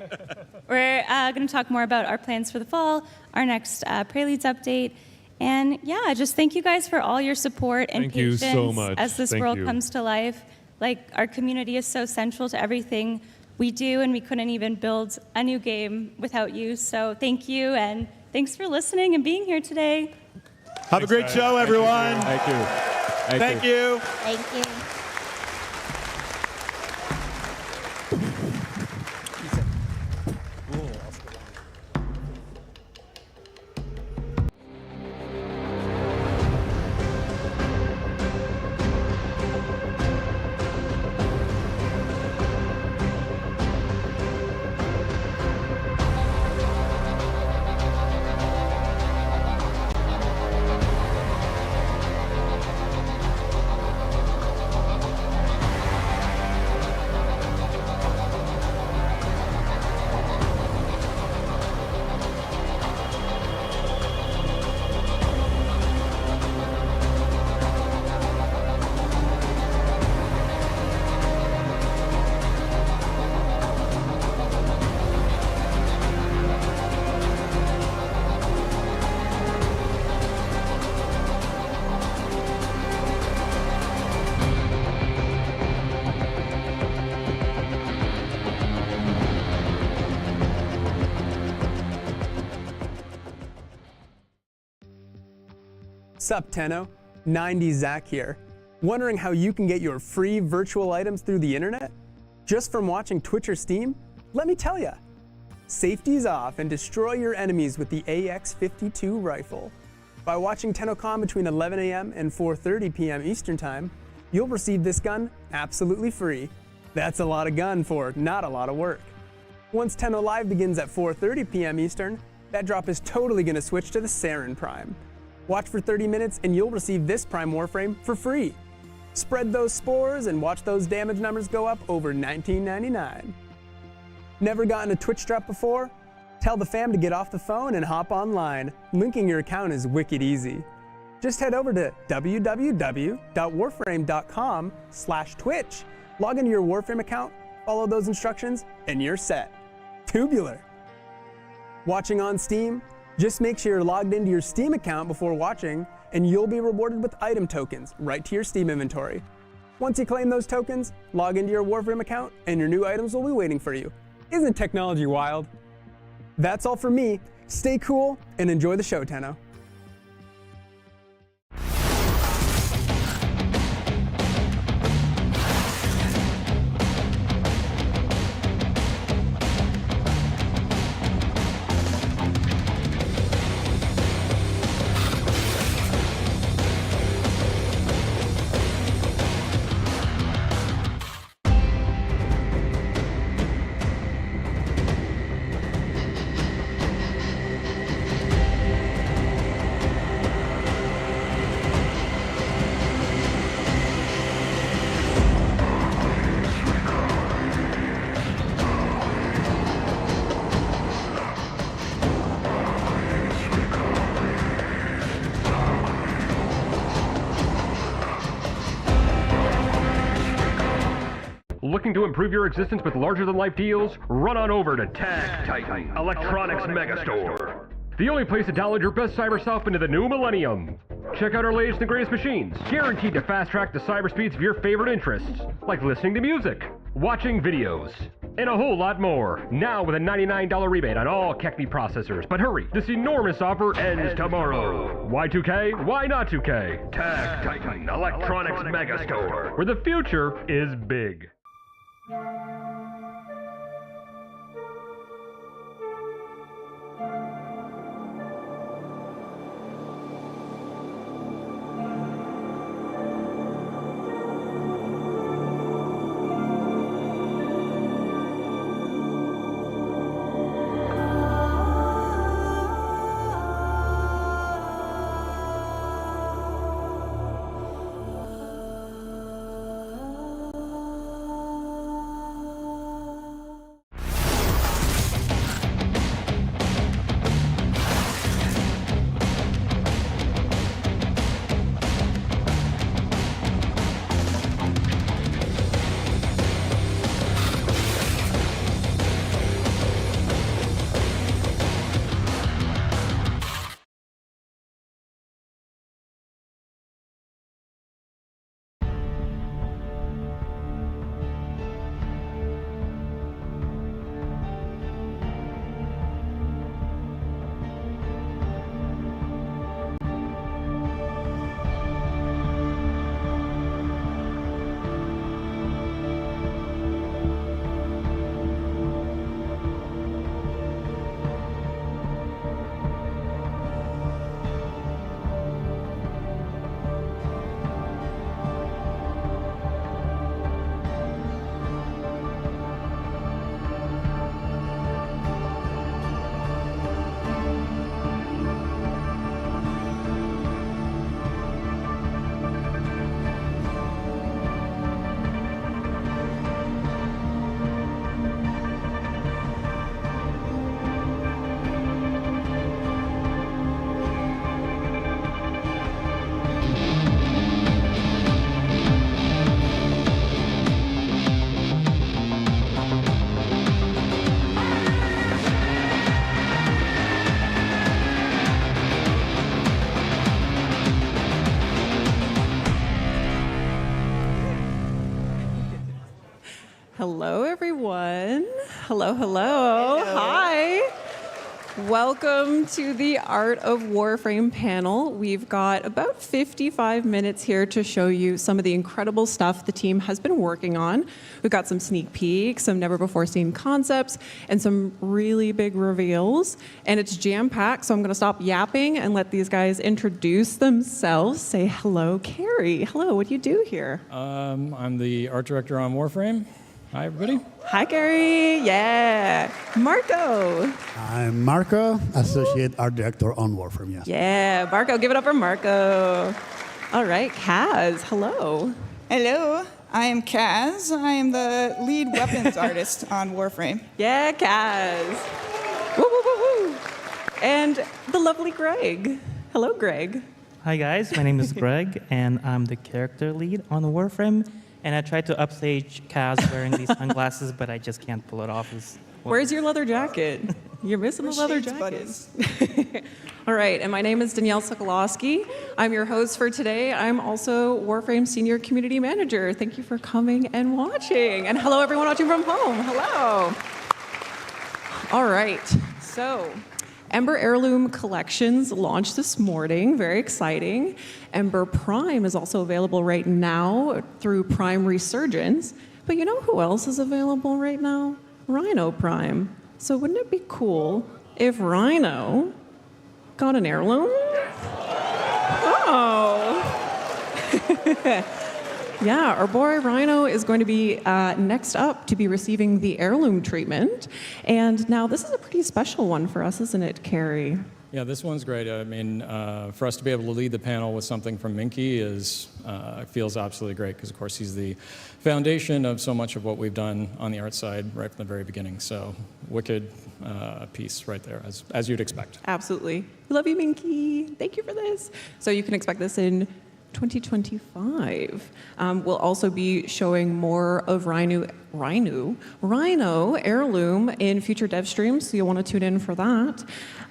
we're going to talk more about our plans for the fall, our next Preludes update, and yeah, just thank you guys for all your support and Thank you patience so much. as this Thank world you. comes to life. Like, our community is so central to everything we do, and we couldn't even build a new game without you. So thank you, and thanks for listening and being here today. Have a great show, everyone. Thank you. Thank you. Thank you. Sup, Tenno? 90 Zach here. Wondering how you can get your free virtual items through the internet? Just from watching Twitch or Steam? Let me tell ya. Safety's off and destroy your enemies with the AX-52 rifle. By watching Tennocon between 11 a.m. and 4:30 p.m. Eastern Time, you'll receive this gun absolutely free. That's a lot of gun for not a lot of work. Once Tenno Live begins at 4:30 p.m. Eastern, that drop is totally going to switch to the Sarin Prime. Watch for 30 minutes and you'll receive this Prime Warframe for free. Spread those spores and watch those damage numbers go up over $19.99. Never gotten a Twitch drop before? Tell the fam to get off the phone and hop online. Linking your account is wicked easy. Just head over to www.warframe.com/Twitch. Log into your Warframe account, follow those instructions, and you're set. Tubular. Watching on Steam? Just make sure you're logged into your Steam account before watching, and you'll be rewarded with item tokens right to your Steam inventory. Once you claim those tokens, log into your Warframe account, and your new items will be waiting for you. Isn't technology wild? That's all for me. Stay cool and enjoy the show, Tenno. Looking to improve your existence with larger-than-life deals? Run on over to Tag Titan Electronics Megastore. The only place to download your best cyber self into the new millennium. Check out our latest and greatest machines, guaranteed to fast-track the cyber speeds of your favorite interests, like listening to music, watching videos, and a whole lot more. Now with a $99 rebate on all Kekme processors. But hurry, this enormous offer ends tomorrow. Why 2K? Why not 2K? Tag Titan Electronics Megastore, where the future is big. Hello, everyone. Hello, hello. Hi. Welcome to the Art of Warframe panel. We've got about 55 minutes here to show you some of the incredible stuff the team has been working on. We've got some sneak peeks, some never-before-seen concepts, and some really big reveals. And it's jam-packed, so I'm going to stop yapping and let these guys introduce themselves. Say hello, Carrie. Hello, what do you do here? I'm the art director on Warframe. Hi, everybody. Hi, Gary. Yeah. Marco. I'm Marco, Associate Art Director on Warframe, yes. Yeah, Marco. Give it up for Marco. All right, Kaz. Hello. Hello. I am Kaz. I am the lead weapons artist on Warframe. Yeah, Kaz. Woo, woo, woo, woo. And the lovely Greg. Hello, Greg. Hi, guys. My name is Greg, and I'm the character lead on Warframe. And I tried to upstage Kaz wearing these sunglasses, but I just can't pull it off. Where's your leather jacket? You're missing the leather jacket. All right, and my name is Danielle Sokolowski. I'm your host for today. I'm also Warframe Senior Community Manager. Thank you for coming and watching. And hello, everyone watching from home. Hello. All right, so Ember Heirloom Collections launched this morning, very exciting. Ember Prime is also available right now through Prime Resurgence. But you know who else is available right now? Rhino Prime. So wouldn't it be cool if Rhino got an heirloom? Oh. Yeah, our boy Rhino is going to be next up to be receiving the heirloom treatment. And now this is a pretty special one for us, isn't it, Carrie? Yeah, this one's great. I mean, for us to be able to lead the panel with something from Minky feels absolutely great because, of course, he's the foundation of so much of what we've done on the art side right from the very beginning. So, wicked piece right there, as you'd expect. Absolutely. We love you, Minky. Thank you for this. So you can expect this in 2025. We'll also be showing more of Rhino heirloom in future dev streams, so you'll want to tune in for that.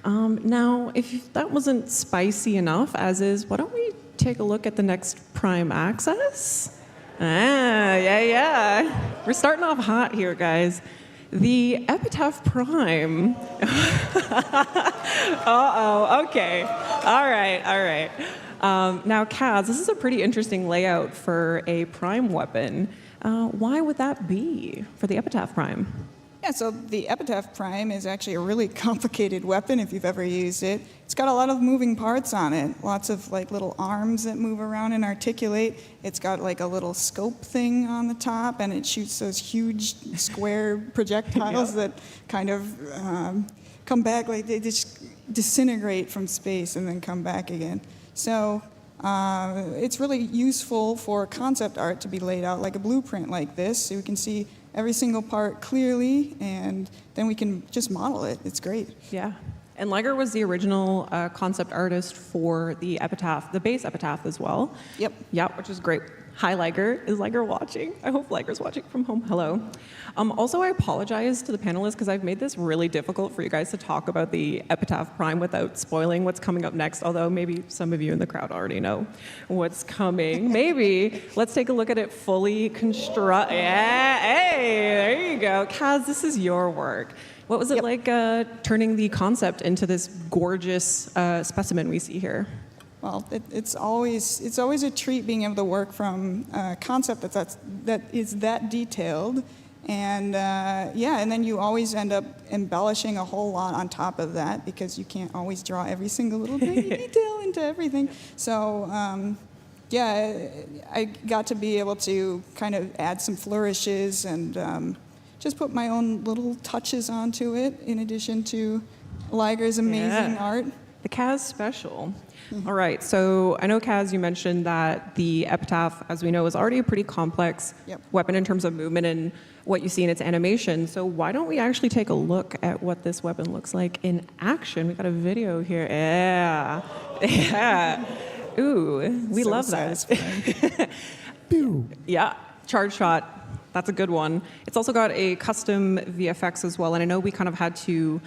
Now, if that wasn't spicy enough, as is, why don't we take a look at the next Prime Access? Yeah. We're starting off hot here, guys. The Epitaph Prime. Uh-oh, okay. All right. Now, Kaz, this is a pretty interesting layout for a Prime weapon. Why would that be for the Epitaph Prime? Yeah, so the Epitaph Prime is actually a really complicated weapon if you've ever used it. It's got a lot of moving parts on it, lots of like little arms that move around and articulate. It's got like a little scope thing on the top, and it shoots those huge square projectiles that kind of come back, like they just disintegrate from space and then come back again. So it's really useful for concept art to be laid out like a blueprint like this, so we can see every single part clearly, and then we can just model it. It's great. Yeah. And Liger was the original concept artist for the Epitaph, the base Epitaph as well. Yep. Yeah, which is great. Hi, Liger. Is Liger watching? I hope Liger's watching from home. Hello. Also, I apologize to the panelists because I've made this really difficult for you guys to talk about the Epitaph Prime without spoiling what's coming up next, although maybe some of you in the crowd already know what's coming. Maybe. Let's take a look at it fully construct. Yeah, hey, there you go. Kaz, this is your work. What was it like turning the concept into this gorgeous specimen we see here? Well, it's always a treat being able to work from a concept that is that detailed, and and then you always end up embellishing a whole lot on top of that because you can't always draw every single little tiny detail into everything. So I got to be able to kind of add some flourishes and just put my own little touches onto it in addition to Liger's amazing art. The Kaz special. All right, so I know, Kaz, you mentioned that the Epitaph, as we know, is already a pretty complex weapon in terms of movement and what you see in its animation. So why don't we actually take a look at what this weapon looks like in action? We got a video here. Yeah. Ooh, we love that. Yeah, charge shot. That's a good one. It's also got a custom VFX as well, and I know we kind of had to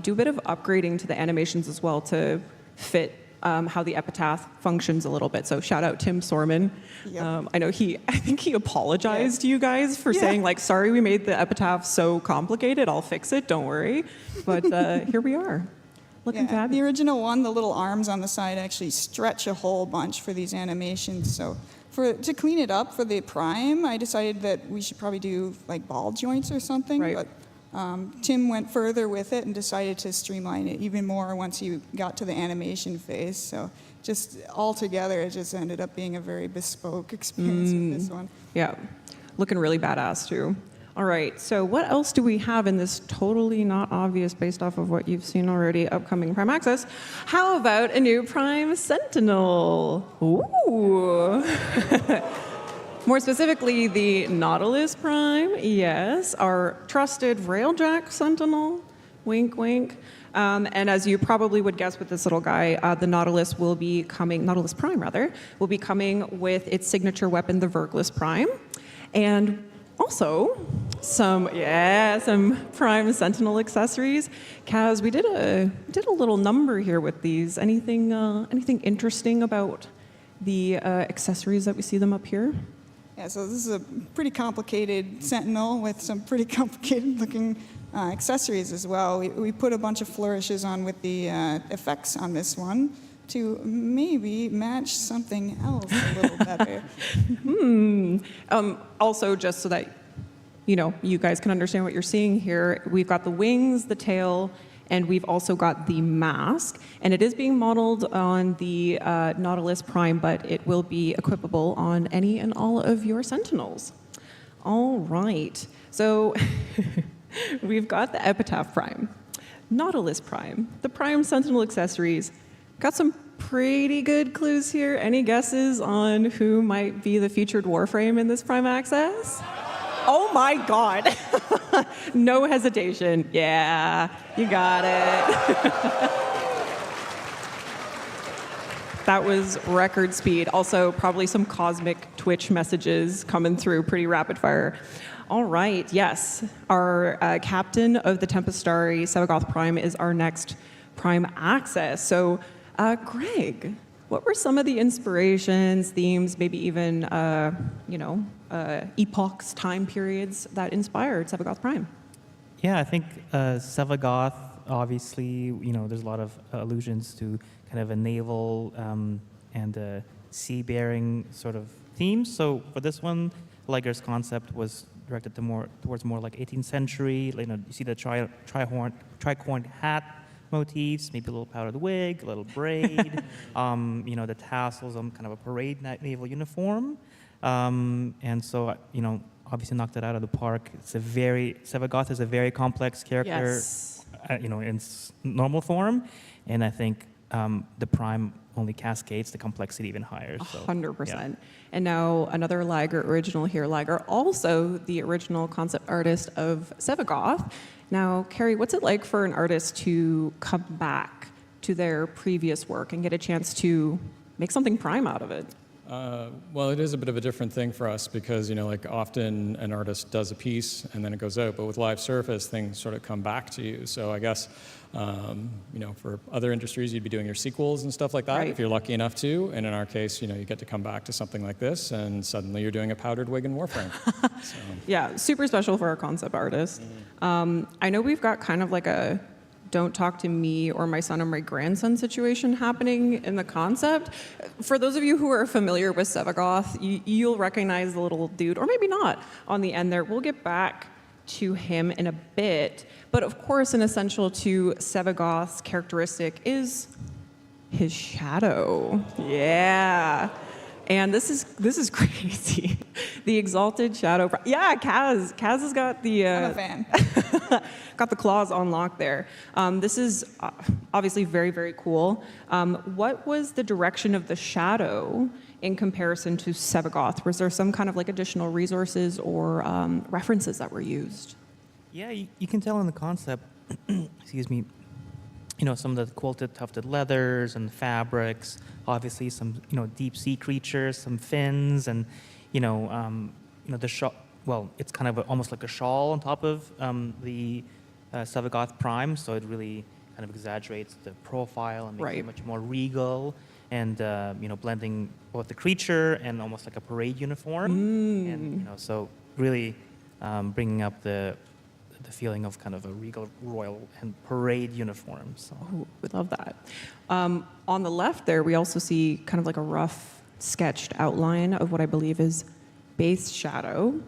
do a bit of upgrading to the animations as well to fit how the Epitaph functions a little bit. So shout out Tim Sorman. Yep. I know I think he apologized to you guys for saying like, sorry, we made the Epitaph so complicated. I'll fix it, don't worry. But here we are. Looking fabulous. The original one, the little arms on the side actually stretch a whole bunch for these animations. So to clean it up for the Prime, I decided that we should probably do like ball joints or something. Right. But Tim went further with it and decided to streamline it even more once he got to the animation phase. So just all together, it just ended up being a very bespoke experience with this one. Yeah, looking really badass too. All right, so what else do we have in this totally not obvious based off of what you've seen already upcoming Prime Access? How about a new Prime Sentinel? Ooh. More specifically, the Nautilus Prime, yes, our trusted Railjack Sentinel, wink, wink. And as you probably would guess with this little guy, the Nautilus Prime will be coming with its signature weapon, the Vergless Prime. And also, some Prime Sentinel accessories. Kaz, we did a little number here with these. Anything interesting about the accessories that we see them up here? Yeah, so this is a pretty complicated Sentinel with some pretty complicated looking accessories as well. We put a bunch of flourishes on with the effects on this one to maybe match something else a little better. Also, just so that you guys can understand what you're seeing here, we've got the wings, the tail, and we've also got the mask. And it is being modeled on the Nautilus Prime, but it will be equipable on any and all of your Sentinels. All right. So we've got the Epitaph Prime, Nautilus Prime, the Prime Sentinel accessories. Got some pretty good clues here. Any guesses on who might be the featured Warframe in this Prime Access? Oh my God. No hesitation. Yeah, you got it. That was record speed. Also, probably some cosmic Twitch messages coming through pretty rapid fire. All right, yes. Our captain of the Tempestari, Sevagoth Prime, is our next Prime Access. So, Greg, what were some of the inspirations, themes, maybe even, epochs, time periods that inspired Sevagoth Prime? Yeah, I think Sevagoth, obviously, there's a lot of allusions to kind of a naval and a sea-bearing sort of themes. So for this one, Liger's concept was directed towards more like 18th century. You see the tricorn hat motifs, maybe a little powdered wig, a little braid, the tassels on kind of a parade naval uniform. And so, obviously knocked it out of the park. Sevagoth is a very complex character, Yes. In normal form. And I think the Prime only cascades the complexity even higher. 100%. Yeah. And now another Liger original here. Liger, also the original concept artist of Sevagoth. Now, Carrie, what's it like for an artist to come back to their previous work and get a chance to make something Prime out of it? Well, it is a bit of a different thing for us because, often an artist does a piece and then it goes out, but with live surface, things sort of come back to you. So I guess, for other industries, you'd be doing your sequels and stuff like that, Right. if you're lucky enough to. And in our case, you get to come back to something like this and suddenly you're doing a powdered wig and Warframe. So. Yeah, super special for our concept artist. I know we've got kind of like a don't talk to me or my son or my grandson situation happening in the concept. For those of you who are familiar with Sevagoth, you'll recognize the little dude, or maybe not, on the end there. We'll get back to him in a bit. But of course, an essential to Sevagoth's characteristic is his shadow. Yeah. And this is crazy. The Exalted Shadow. Yeah, Kaz. Kaz has got the... I'm a fan. got the claws on lock there. This is obviously very, very cool. What was the direction of the shadow in comparison to Sevagoth? Was there some kind of like additional resources or references that were used? Yeah, you can tell in the concept, excuse me, some of the quilted tufted leathers and fabrics, obviously some, deep sea creatures, some fins, and, the shawl, well, it's kind of almost like a shawl on top of the Sevagoth Prime, so it really kind of exaggerates the profile and makes it much more regal and, blending both the creature and almost like a parade uniform. And, so really bringing up the feeling of kind of a regal, royal, and parade uniform. So. Oh, we love that. On the left there, we also see kind of like a rough sketched outline of what I believe is base shadow.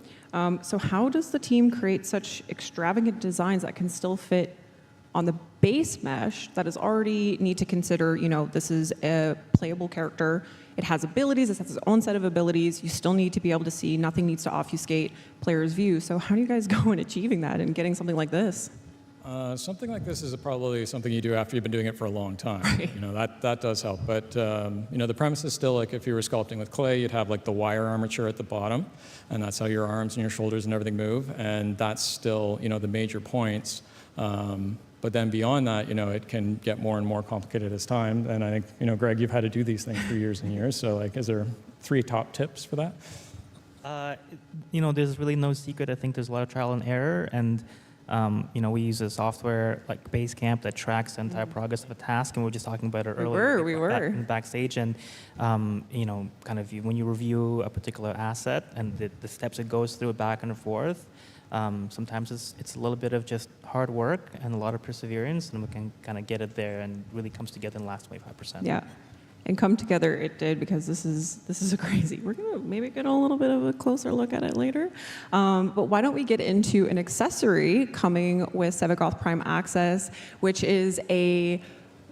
So how does the team create such extravagant designs that can still fit on the base mesh that is already need to consider, this is a playable character. It has abilities, it has its own set of abilities. You still need to be able to see, nothing needs to obfuscate players' view. So how do you guys go in achieving that and getting something like this? Something like this is probably something you do after you've been doing it for a long time. Right. That does help. But the premise is still like if you were sculpting with clay, you'd have like the wire armature at the bottom, and that's how your arms and your shoulders and everything move. And that's still the major points. But then beyond that, it can get more and more complicated as time. And I think, Greg, you've had to do these things for years and years. So, is there 3 top tips for that? There's really no secret. I think there's a lot of trial and error. And, we use a software like Basecamp that tracks the entire progress of a task. And we were just talking about it earlier. We were. Backstage. And, kind of when you review a particular asset and the steps it goes through back and forth, Sometimes it's a little bit of just hard work and a lot of perseverance, and we can kind of get it there, and really comes together in the last 25%. Yeah. And come together it did, because this is a crazy. We're gonna maybe get a little bit of a closer look at it later. But why don't we get into an accessory coming with Sevagoth Prime Access, which is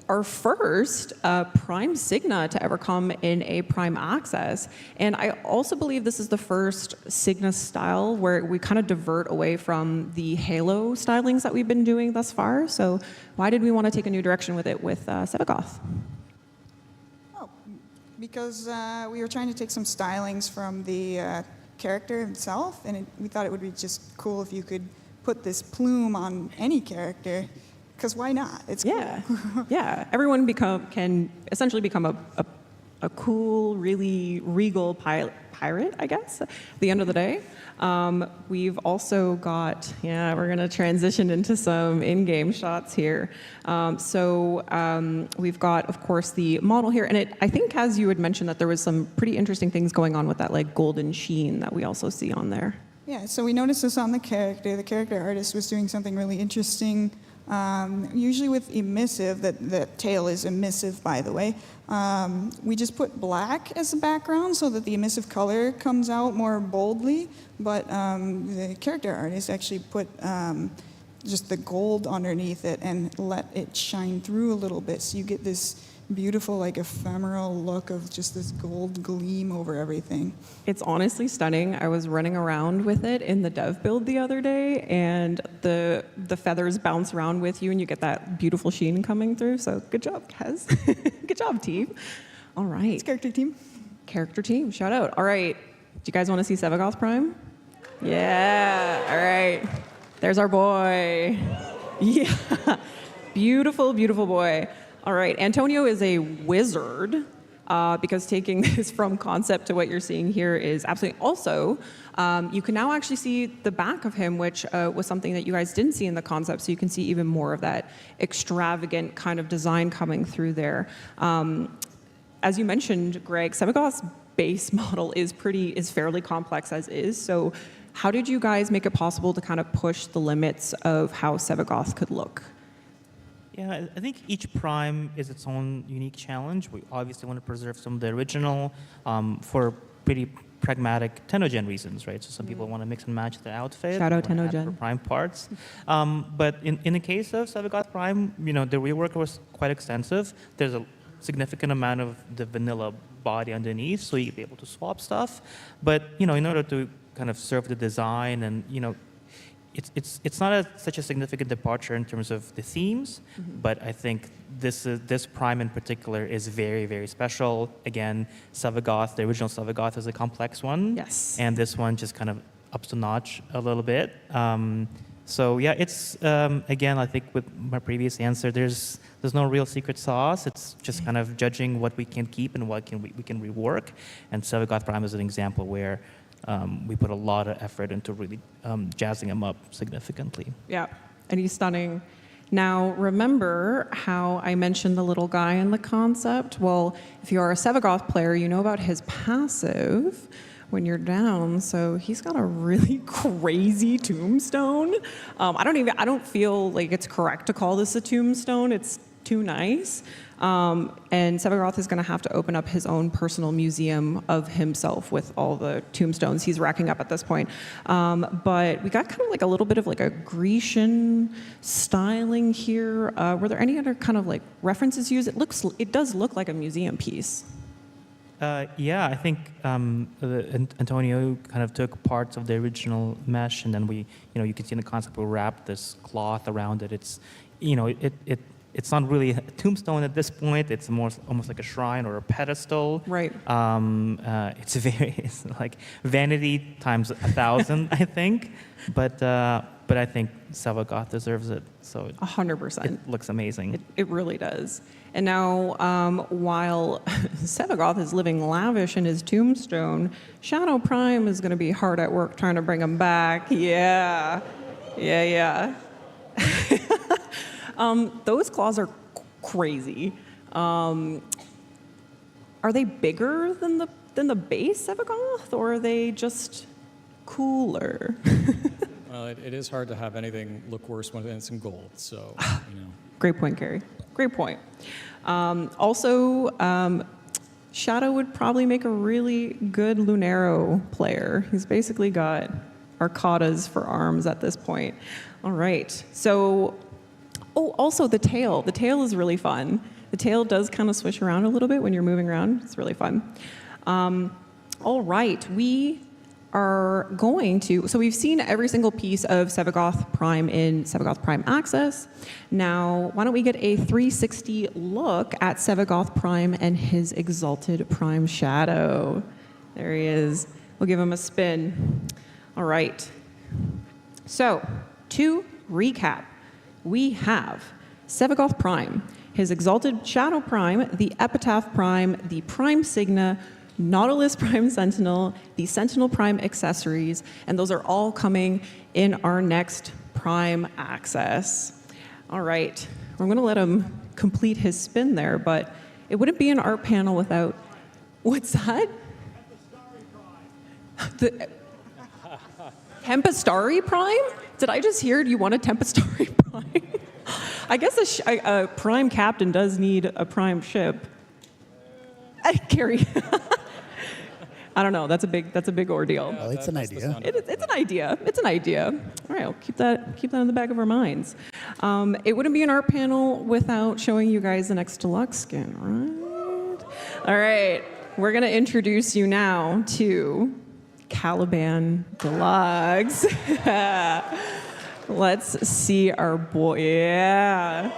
our first Prime Signa to ever come in a Prime Access. And I also believe this is the first Signa style where we kind of divert away from the Halo stylings that we've been doing thus far. So why did we want to take a new direction with it with Sevagoth? Because we were trying to take some stylings from the character himself, and we thought it would be just cool if you could put this plume on any character, because why not? It's cool. Yeah, everyone can essentially become a cool, really regal pirate, I guess, at the end of the day. We've also got, we're going to transition into some in-game shots here. We've got, of course, the model here. And I think, as you had mentioned, that there was some pretty interesting things going on with that like golden sheen that we also see on there. Yeah, so we noticed this on the character. The character artist was doing something really interesting. Usually with emissive, that tail is emissive, by the way, we just put black as the background so that the emissive color comes out more boldly, but the character artist actually put just the gold underneath it and let it shine through a little bit, so you get this beautiful, like, ephemeral look of just this gold gleam over everything. It's honestly stunning. I was running around with it in the dev build the other day, and the feathers bounce around with you, and you get that beautiful sheen coming through. So good job, Kez. Good job, team. All right. It's character team. Character team. Shout out. All right. Do you guys want to see Sevagoth Prime? Yeah. All right. There's our boy. Yeah. Beautiful, beautiful boy. All right, Antonio is a wizard, because taking this from concept to what you're seeing here is absolutely. Also, you can now actually see the back of him, which was something that you guys didn't see in the concept, so you can see even more of that extravagant kind of design coming through there. As you mentioned, Greg, Sevagoth's base model is fairly complex as is, so how did you guys make it possible to kind of push the limits of how Sevagoth could look? Yeah, I think each prime is its own unique challenge. We obviously want to preserve some of the original for pretty pragmatic Tennocon reasons, right? So some people want to mix and match their outfit. Shout out Tennocon. For prime parts. But in the case of Sevagoth Prime, the rework was quite extensive. There's a significant amount of the vanilla body underneath, so you'll be able to swap stuff. But in order to kind of serve the design and it's not such a significant departure in terms of the themes, but I think this prime in particular is very, very special. Again, Sevagoth, the original Sevagoth, is a complex one. Yes. And this one just kind of ups the notch a little bit. So yeah, it's again, I think with my previous answer, there's no real secret sauce. It's just kind of judging what we can keep and what we can rework. And Sevagoth Prime is an example where we put a lot of effort into really jazzing him up significantly. Yeah, and he's stunning. Now, remember how I mentioned the little guy in the concept? Well, if you are a Sevagoth player, you know about his passive when you're down. So he's got a really crazy tombstone. I don't feel like it's correct to call this a tombstone. It's too nice. And Sevagoth is going to have to open up his own personal museum of himself with all the tombstones he's racking up at this point. But we got kind of like a little bit of like a Grecian styling here. Were there any other kind of like references used? It does look like a museum piece. Yeah, I think Antonio kind of took parts of the original mesh, and then you can see in the concept we wrapped this cloth around it. It's, it's not really a tombstone at this point. It's almost like a shrine or a pedestal. Right. It's like vanity times 1,000, I think. But I think Sevagoth deserves it. So 100%. It looks amazing. It really does. And now, while Sevagoth is living lavish in his tombstone, Shadow Prime is going to be hard at work trying to bring him back. Yeah. Those claws are crazy. Are they bigger than the base Sevagoth, or are they just cooler? Well, it is hard to have anything look worse when it's in gold. So, Great point, Gary. Great point. Also, Shadow would probably make a really good Lunaro player. He's basically got arcadas for arms at this point. All right. So, also the tail. The tail is really fun. The tail does kind of swish around a little bit when you're moving around. It's really fun. All right. We are going to, so we've seen every single piece of Sevagoth Prime in Sevagoth Prime Access. Now, why don't we get a 360 look at Sevagoth Prime and his Exalted Prime Shadow. There he is. We'll give him a spin. All right. So, to recap, we have Sevagoth Prime, his Exalted Shadow Prime, the Epitaph Prime, the Prime Signa, Nautilus Prime Sentinel, the Sentinel Prime accessories, and those are all coming in our next Prime Access. All right, we're gonna let him complete his spin there, but it wouldn't be an art panel without, what's that? The Tempestari Prime? Did I just hear you want a Tempestari Prime? I guess a Prime Captain does need a Prime ship. Carrie. I don't know. That's a big ordeal. Well, it's an idea. It's an idea. It's an idea. All right, I'll keep that in the back of our minds. It wouldn't be an art panel without showing you guys the next deluxe skin, right? All right, we're gonna introduce you now to Caliban Deluxe. Let's see our boy. Yeah.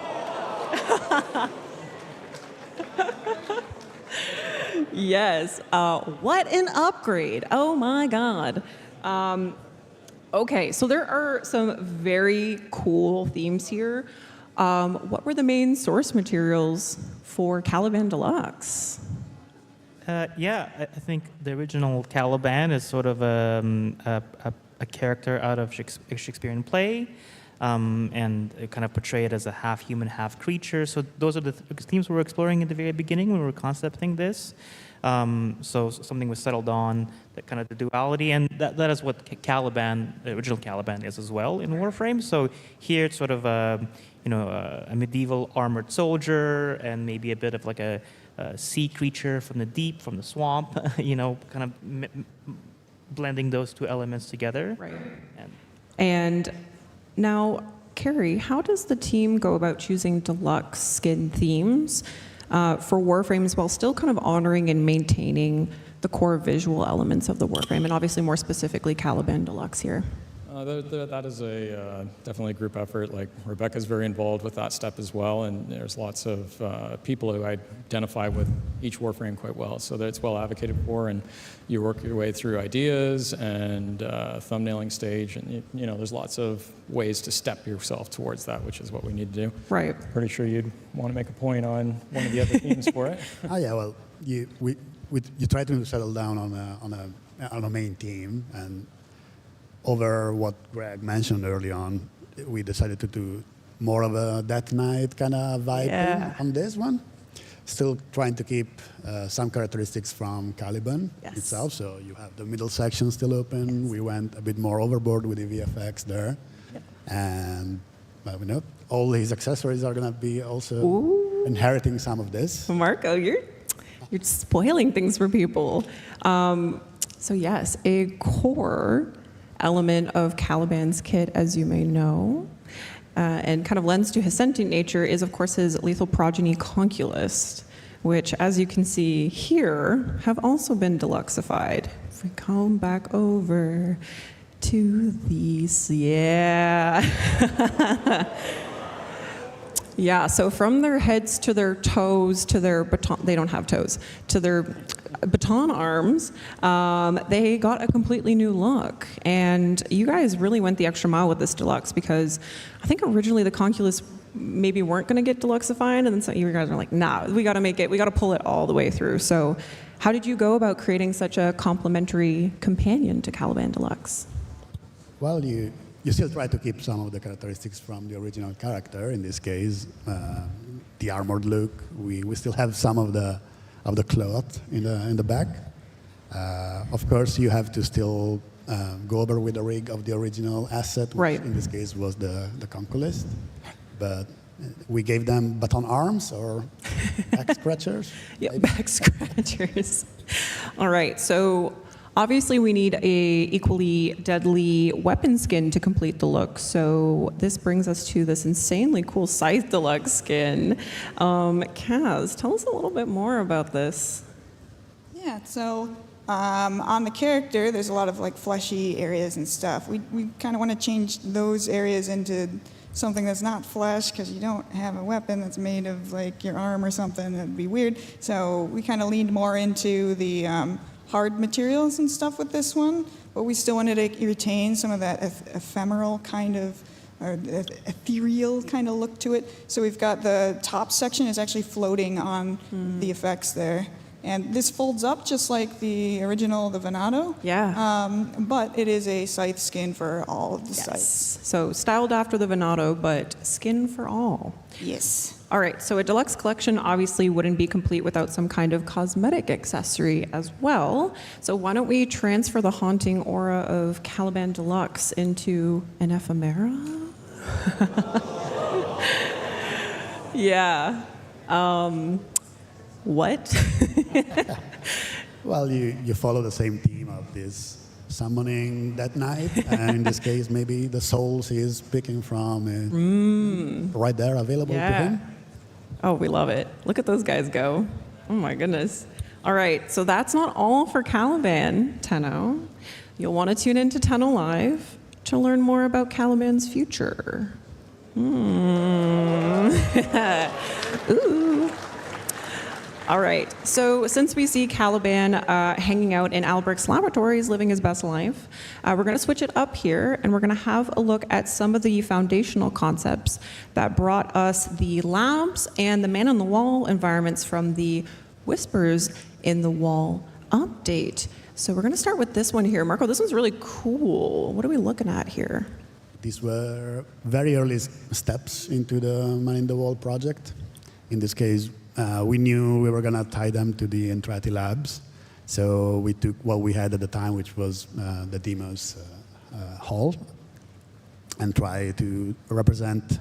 Yes. What an upgrade. Oh my God. Okay, so there are some very cool themes here. What were the main source materials for Caliban Deluxe? Yeah, I think the original Caliban is sort of a character out of Shakespearean play. And it kind of portrayed as a half human, half creature. So those are the themes we were exploring at the very beginning when we were concepting this. So something was settled on, that kind of the duality, and that is what Caliban, the original Caliban, is as well in Warframe. So here it's sort of a medieval armored soldier, and maybe a bit of like a sea creature from the deep, from the swamp. Kind of blending those two elements together. Right. And now, Carrie, how does the team go about choosing deluxe skin themes for Warframes while still kind of honoring and maintaining the core visual elements of the Warframe, and obviously more specifically Caliban Deluxe here? That is definitely a group effort. Like Rebecca's very involved with that step as well, and there's lots of people who identify with each Warframe quite well, so that it's well advocated for, and you work your way through ideas and thumbnailing stage, and there's lots of ways to step yourself towards that, which is what we need to do. Right. Pretty sure you'd want to make a point on one of the other themes for it. Oh yeah, well, you try to settle down on a main theme, and over what Greg mentioned early on, we decided to do more of a Death Knight kind of vibe on this one. Still trying to keep some characteristics from Caliban itself. So you have the middle section still open. We went a bit more overboard with the VFX there. And all his accessories are going to be also inheriting some of this. Marco, you're spoiling things for people. So yes, a core element of Caliban's kit, as you may know, and kind of lends to his sentient nature, is of course his lethal progeny Conculist, which, as you can see here, have also been deluxified. If we come back over to these, yeah. Yeah, so from their heads to their toes to their baton, they don't have toes, to their baton arms, they got a completely new look. And you guys really went the extra mile with this deluxe, because I think originally the Conculus maybe weren't going to get deluxified, and then some of you guys are like, nah, we got to pull it all the way through. So how did you go about creating such a complementary companion to Caliban Deluxe? Well, you still try to keep some of the characteristics from the original character. In this case, the armored look. We still have some of the cloth in the back. Of course, you have to still go over with the rig of the original asset, which Right. in this case was the Conquest. But we gave them baton arms or back scratchers. Yeah, back scratchers. All right, so obviously we need a equally deadly weapon skin to complete the look. So this brings us to this insanely cool Scythe Deluxe skin. Kaz, tell us a little bit more about this. Yeah, so on the character, there's a lot of like fleshy areas and stuff. We kind of want to change those areas into something that's not flesh, because you don't have a weapon that's made of like your arm or something. That'd be weird. So we kind of leaned more into the hard materials and stuff with this one, but we still wanted to retain some of that ephemeral kind of, or ethereal kind of look to it. So we've got the top section is actually floating on the effects there. And this folds up just like the original, the Venado. Yeah. But it is a scythe skin for all of the scythes. So styled after the Venado, but skin for all. Yes. All right, so a deluxe collection obviously wouldn't be complete without some kind of cosmetic accessory as well. So why don't we transfer the haunting aura of Caliban Deluxe into an ephemera? Yeah. What? Well, you follow the same theme of this summoning that night, and in this case, maybe the souls he is picking from right there available to him. Oh, we love it. Look at those guys go. Oh my goodness. All right, so that's not all for Caliban, Tenno. You'll want to tune into Tenno Live to learn more about Caliban's future. Ooh. All right, so since we see Caliban hanging out in Albrecht's laboratories, living his best life, we're going to switch it up here, and we're going to have a look at some of the foundational concepts that brought us the labs and the man-on-the-wall environments from the Whispers in the Wall update. So we're going to start with this one here. Marco, this one's really cool. What are we looking at here? These were very early steps into the Man in the Wall project. In this case, we knew we were going to tie them to the Entrati labs. So we took what we had at the time, which was the Demos hall, and try to represent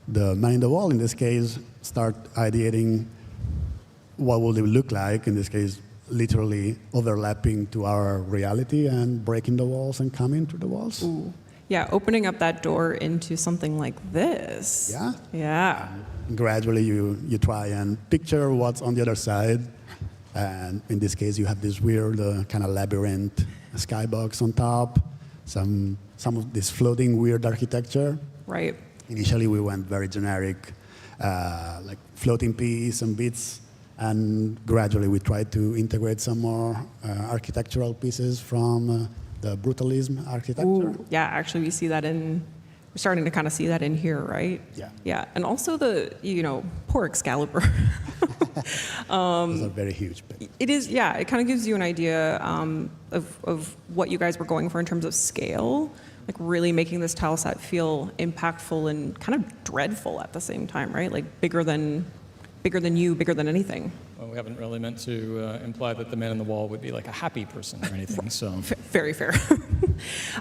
the Man in the Wall. In this case, start ideating what would it look like, in this case, literally overlapping to our reality and breaking the walls and coming through the walls. Ooh. Yeah, opening up that door into something like this. Yeah. Yeah. Gradually, you try and picture what's on the other side. And in this case, you have this weird kind of labyrinth skybox on top, some of this floating weird architecture. Right. Initially, we went very generic, like floating piece and bits. And gradually, we tried to integrate some more architectural pieces from the brutalism architecture. Ooh, yeah, actually, we see that we're starting to kind of see that in here, right? Yeah. Yeah, and also poor Excalibur. Those are very huge. It is, yeah, it kind of gives you an idea of what you guys were going for in terms of scale, like really making this tile set feel impactful and kind of dreadful at the same time, right? Like bigger than you, bigger than anything. Well, we haven't really meant to imply that the man in the wall would be like a happy person or anything, so. Very fair.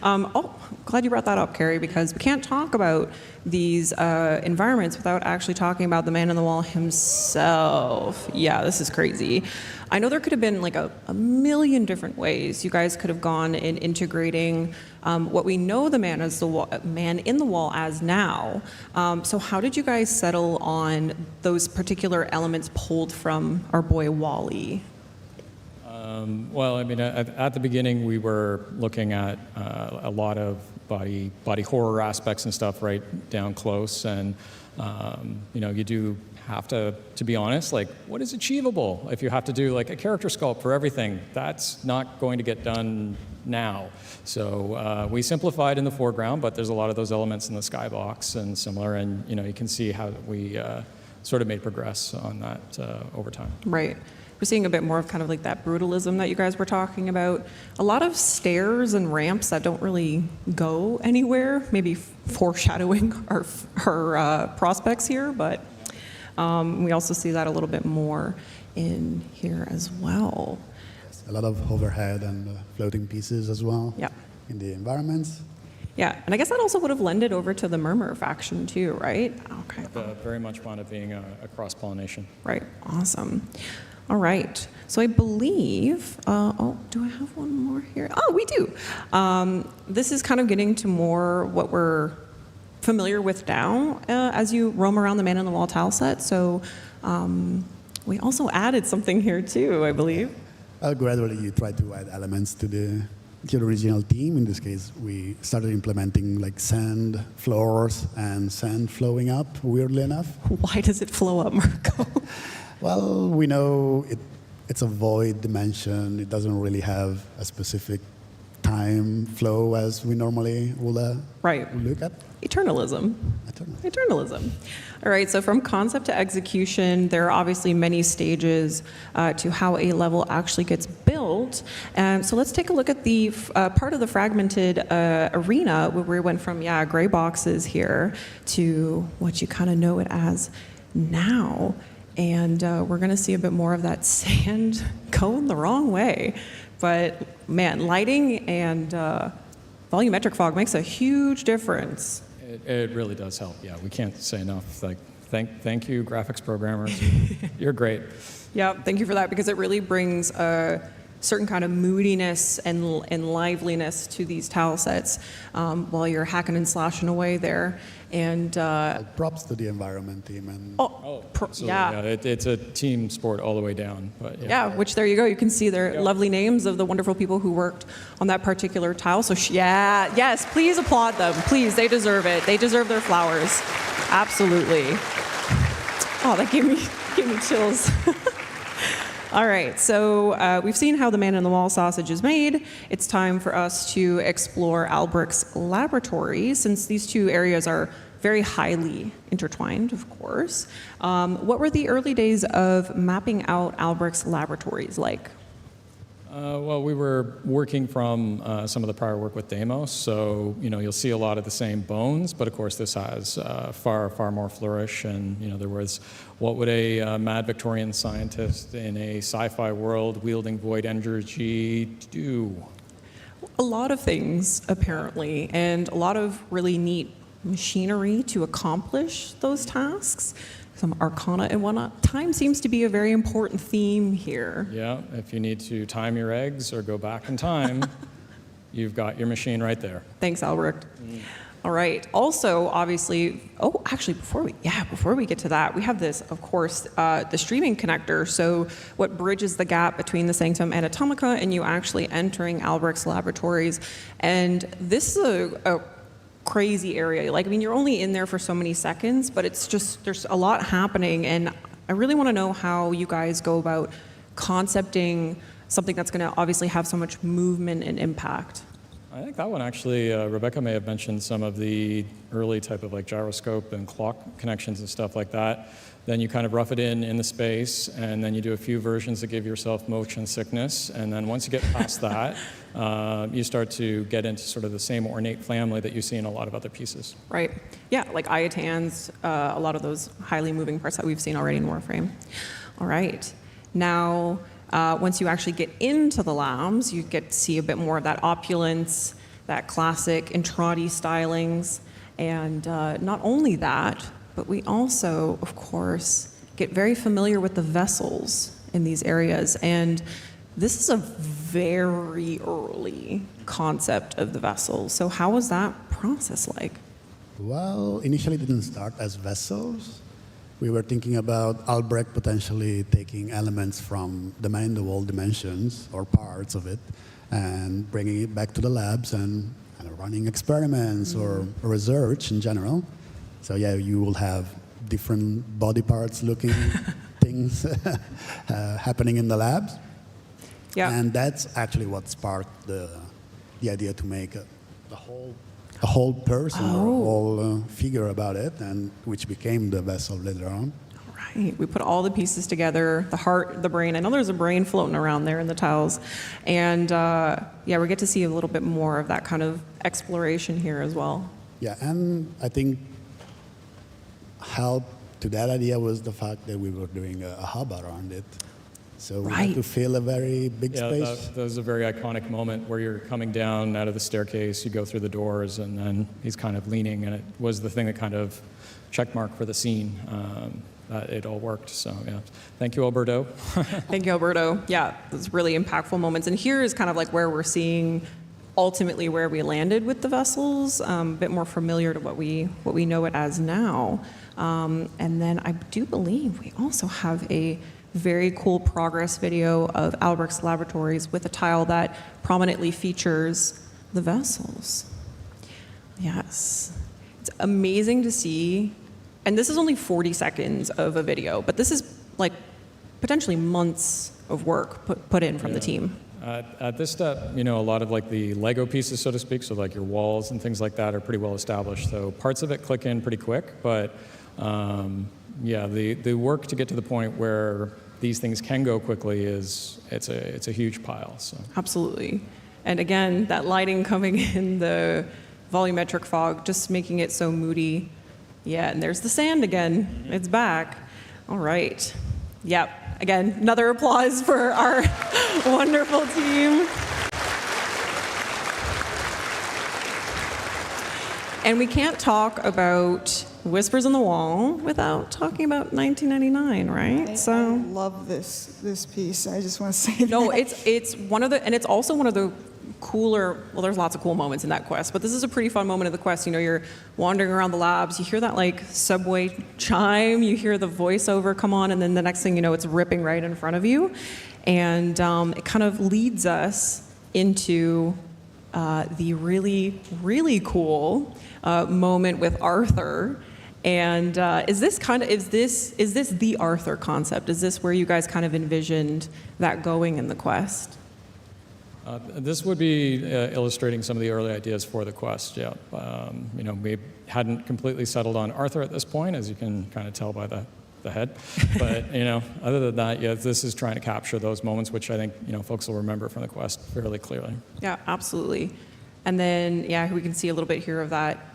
Glad you brought that up, Carrie, because we can't talk about these environments without actually talking about the man in the wall himself. Yeah, this is crazy. I know there could have been like a million different ways you guys could have gone in integrating what we know the man in the wall as now. So how did you guys settle on those particular elements pulled from our boy Wally? Well, I mean, at the beginning, we were looking at a lot of body horror aspects and stuff right down close, and you do have to be honest, like, what is achievable? If you have to do like a character sculpt for everything, that's not going to get done now. So we simplified in the foreground, but there's a lot of those elements in the skybox and similar, and you can see how we sort of made progress on that over time. Right. We're seeing a bit more of kind of like that brutalism that you guys were talking about. A lot of stairs and ramps that don't really go anywhere, maybe foreshadowing our prospects here, but we also see that a little bit more in here as well. A lot of overhead and floating pieces as well. Yeah. in the environments. Yeah, and I guess that also would have lended over to the Murmur faction too, right? Okay. Very much wound up being a cross-pollination. Right, awesome. All right, so I believe, do I have one more here? Oh, we do. This is kind of getting to more what we're familiar with now as you roam around the man-in-the-wall tile set. So we also added something here too, I believe. Gradually, you try to add elements to the original theme. In this case, we started implementing like sand floors and sand flowing up, weirdly enough. Why does it flow up, Marco? Well, we know it's a void dimension. It doesn't really have a specific time flow as we normally will look at. Eternalism. Eternalism. All right, so from concept to execution, there are obviously many stages to how a level actually gets built. So let's take a look at the part of the fragmented arena where we went from, gray boxes here to what you kind of know it as now. And we're going to see a bit more of that sand going the wrong way. But man, lighting and volumetric fog makes a huge difference. It really does help. Yeah, we can't say enough. Like, thank you, graphics programmers. You're great. Yeah, thank you for that, because it really brings a certain kind of moodiness and liveliness to these tile sets while you're hacking and slashing away there. And props to the environment team. And yeah, it's a team sport all the way down. But which there you go. You can see their lovely names of the wonderful people who worked on that particular tile. So yes, please applaud them. Please, they deserve it. They deserve their flowers. Absolutely. Oh, that gave me chills. All right, so we've seen how the man-in-the-wall sausage is made. It's time for us to explore Albrecht's laboratory, since these two areas are very highly intertwined, of course. What were the early days of mapping out Albrecht's laboratories like? Well, we were working from some of the prior work with Deimos, so you'll see a lot of the same bones, but of course this has far more flourish, and there was what would a mad Victorian scientist in a sci-fi world wielding void energy do? A lot of things, apparently, and a lot of really neat machinery to accomplish those tasks. Some arcana and whatnot. Time seems to be a very important theme here. Yeah, if you need to time your eggs or go back in time, you've got your machine right there. Thanks, Albrecht. All right. Also, obviously, actually, before we get to that, we have this, of course, the streaming connector. So what bridges the gap between the Sanctum and Atomica and you actually entering Albrecht's laboratories. And this is a crazy area. You're only in there for so many seconds, but it's just, there's a lot happening, and I really want to know how you guys go about concepting something that's going to obviously have so much movement and impact. I think that one actually, Rebecca may have mentioned some of the early type of gyroscope and clock connections and stuff like that. Then you kind of rough it in the space, and then you do a few versions that give yourself motion sickness. And then once you get past that, you start to get into sort of the same ornate family that you see in a lot of other pieces. Right. Yeah, like Iotans, a lot of those highly moving parts that we've seen already in Warframe. All right. Now, once you actually get into the labs, you get to see a bit more of that opulence, that classic Entrati stylings. And not only that, but we also, of course, get very familiar with the vessels in these areas. And this is a very early concept of the vessels. So how was that process like? Well, initially it didn't start as vessels. We were thinking about Albrecht potentially taking elements from the man-in-the-wall dimensions or parts of it and bringing it back to the labs and running experiments or research in general. So yeah, you will have different body parts looking things happening in the labs. Yeah. And that's actually what sparked the idea to make a whole person or a whole figure about it, and which became the vessel later on. Right. We put all the pieces together, the heart, the brain. I know there's a brain floating around there in the tiles. And we get to see a little bit more of that kind of exploration here as well. Yeah, and I think help to that idea was the fact that we were doing a hub around it. So we had to fill a very big space. That was a very iconic moment where you're coming down out of the staircase, you go through the doors, and then he's kind of leaning, and it was the thing that kind of checkmark for the scene. That it all worked. So yeah, thank you, Alberto. Thank you, Alberto. Yeah, those really impactful moments. And here is kind of like where we're seeing ultimately where we landed with the vessels, a bit more familiar to what we know it as now. And then I do believe we also have a very cool progress video of Albrecht's Laboratories with a tile that prominently features the vessels. Yes. It's amazing to see. And this is only 40 seconds of a video, but this is like potentially months of work put in from the team. At this step, a lot of like the Lego pieces, so to speak, so like your walls and things like that are pretty well established. So parts of it click in pretty quick, but yeah, the work to get to the point where these things can go quickly it's a huge pile. So absolutely. And again, that lighting coming in, the volumetric fog, just making it so moody. Yeah, and there's the sand again. It's back. All right. Yep. Again, another applause for our wonderful team. And we can't talk about Whispers on the Wall without talking about 1999, right? I love this piece. I just want to say that. No, it's one of the, and it's also one of the cooler, well, there's lots of cool moments in that quest, but this is a pretty fun moment of the quest. You're wandering around the labs, you hear that like subway chime, you hear the voiceover come on, and then the next thing you know, it's ripping right in front of you. And it kind of leads us into the really, really cool moment with Arthur. And is this the Arthur concept? Is this where you guys kind of envisioned that going in the quest? This would be illustrating some of the early ideas for the quest, yeah. We hadn't completely settled on Arthur at this point, as you can kind of tell by the head. But, other than that, yeah, this is trying to capture those moments, which I think, folks will remember from the quest fairly clearly. Yeah, absolutely. And then, yeah, we can see a little bit here of that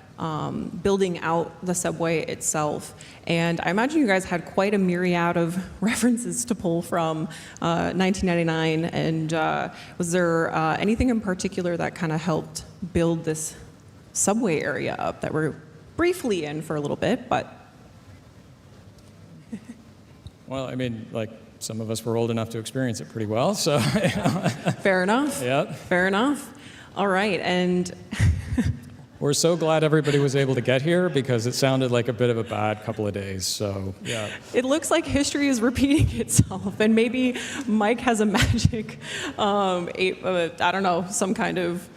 building out the subway itself. And I imagine you guys had quite a myriad of references to pull from 1999. And was there anything in particular that kind of helped build this subway area up that we're briefly in for a little bit, but... Well, I mean, like, some of us were old enough to experience it pretty well, so... Fair enough. Yeah. Fair enough. All right, and... We're so glad everybody was able to get here because it sounded like a bit of a bad couple of days, so yeah. It looks like history is repeating itself, and maybe Mike has a magic, I don't know, some kind of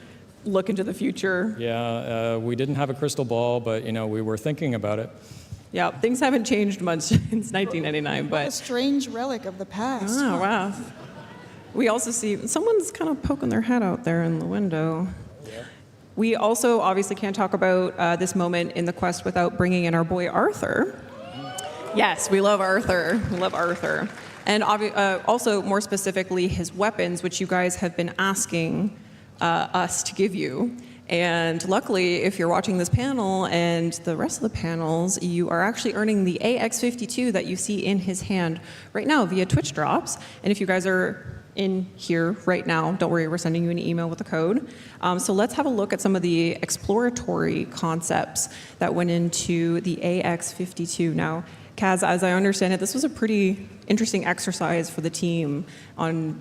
look into the future. Yeah, we didn't have a crystal ball, but, we were thinking about it. Yeah, things haven't changed much since 1999, but... A strange relic of the past. Oh, wow. We also see, someone's kind of poking their head out there in the window. We also obviously can't talk about this moment in the quest without bringing in our boy Arthur. Yes, we love Arthur. We love Arthur. And also, more specifically, his weapons, which you guys have been asking us to give you. And luckily, if you're watching this panel and the rest of the panels, you are actually earning the AX52 that you see in his hand right now via Twitch drops. And if you guys are in here right now, don't worry, we're sending you an email with a code. So let's have a look at some of the exploratory concepts that went into the AX52. Now, Kaz, as I understand it, this was a pretty interesting exercise for the team on,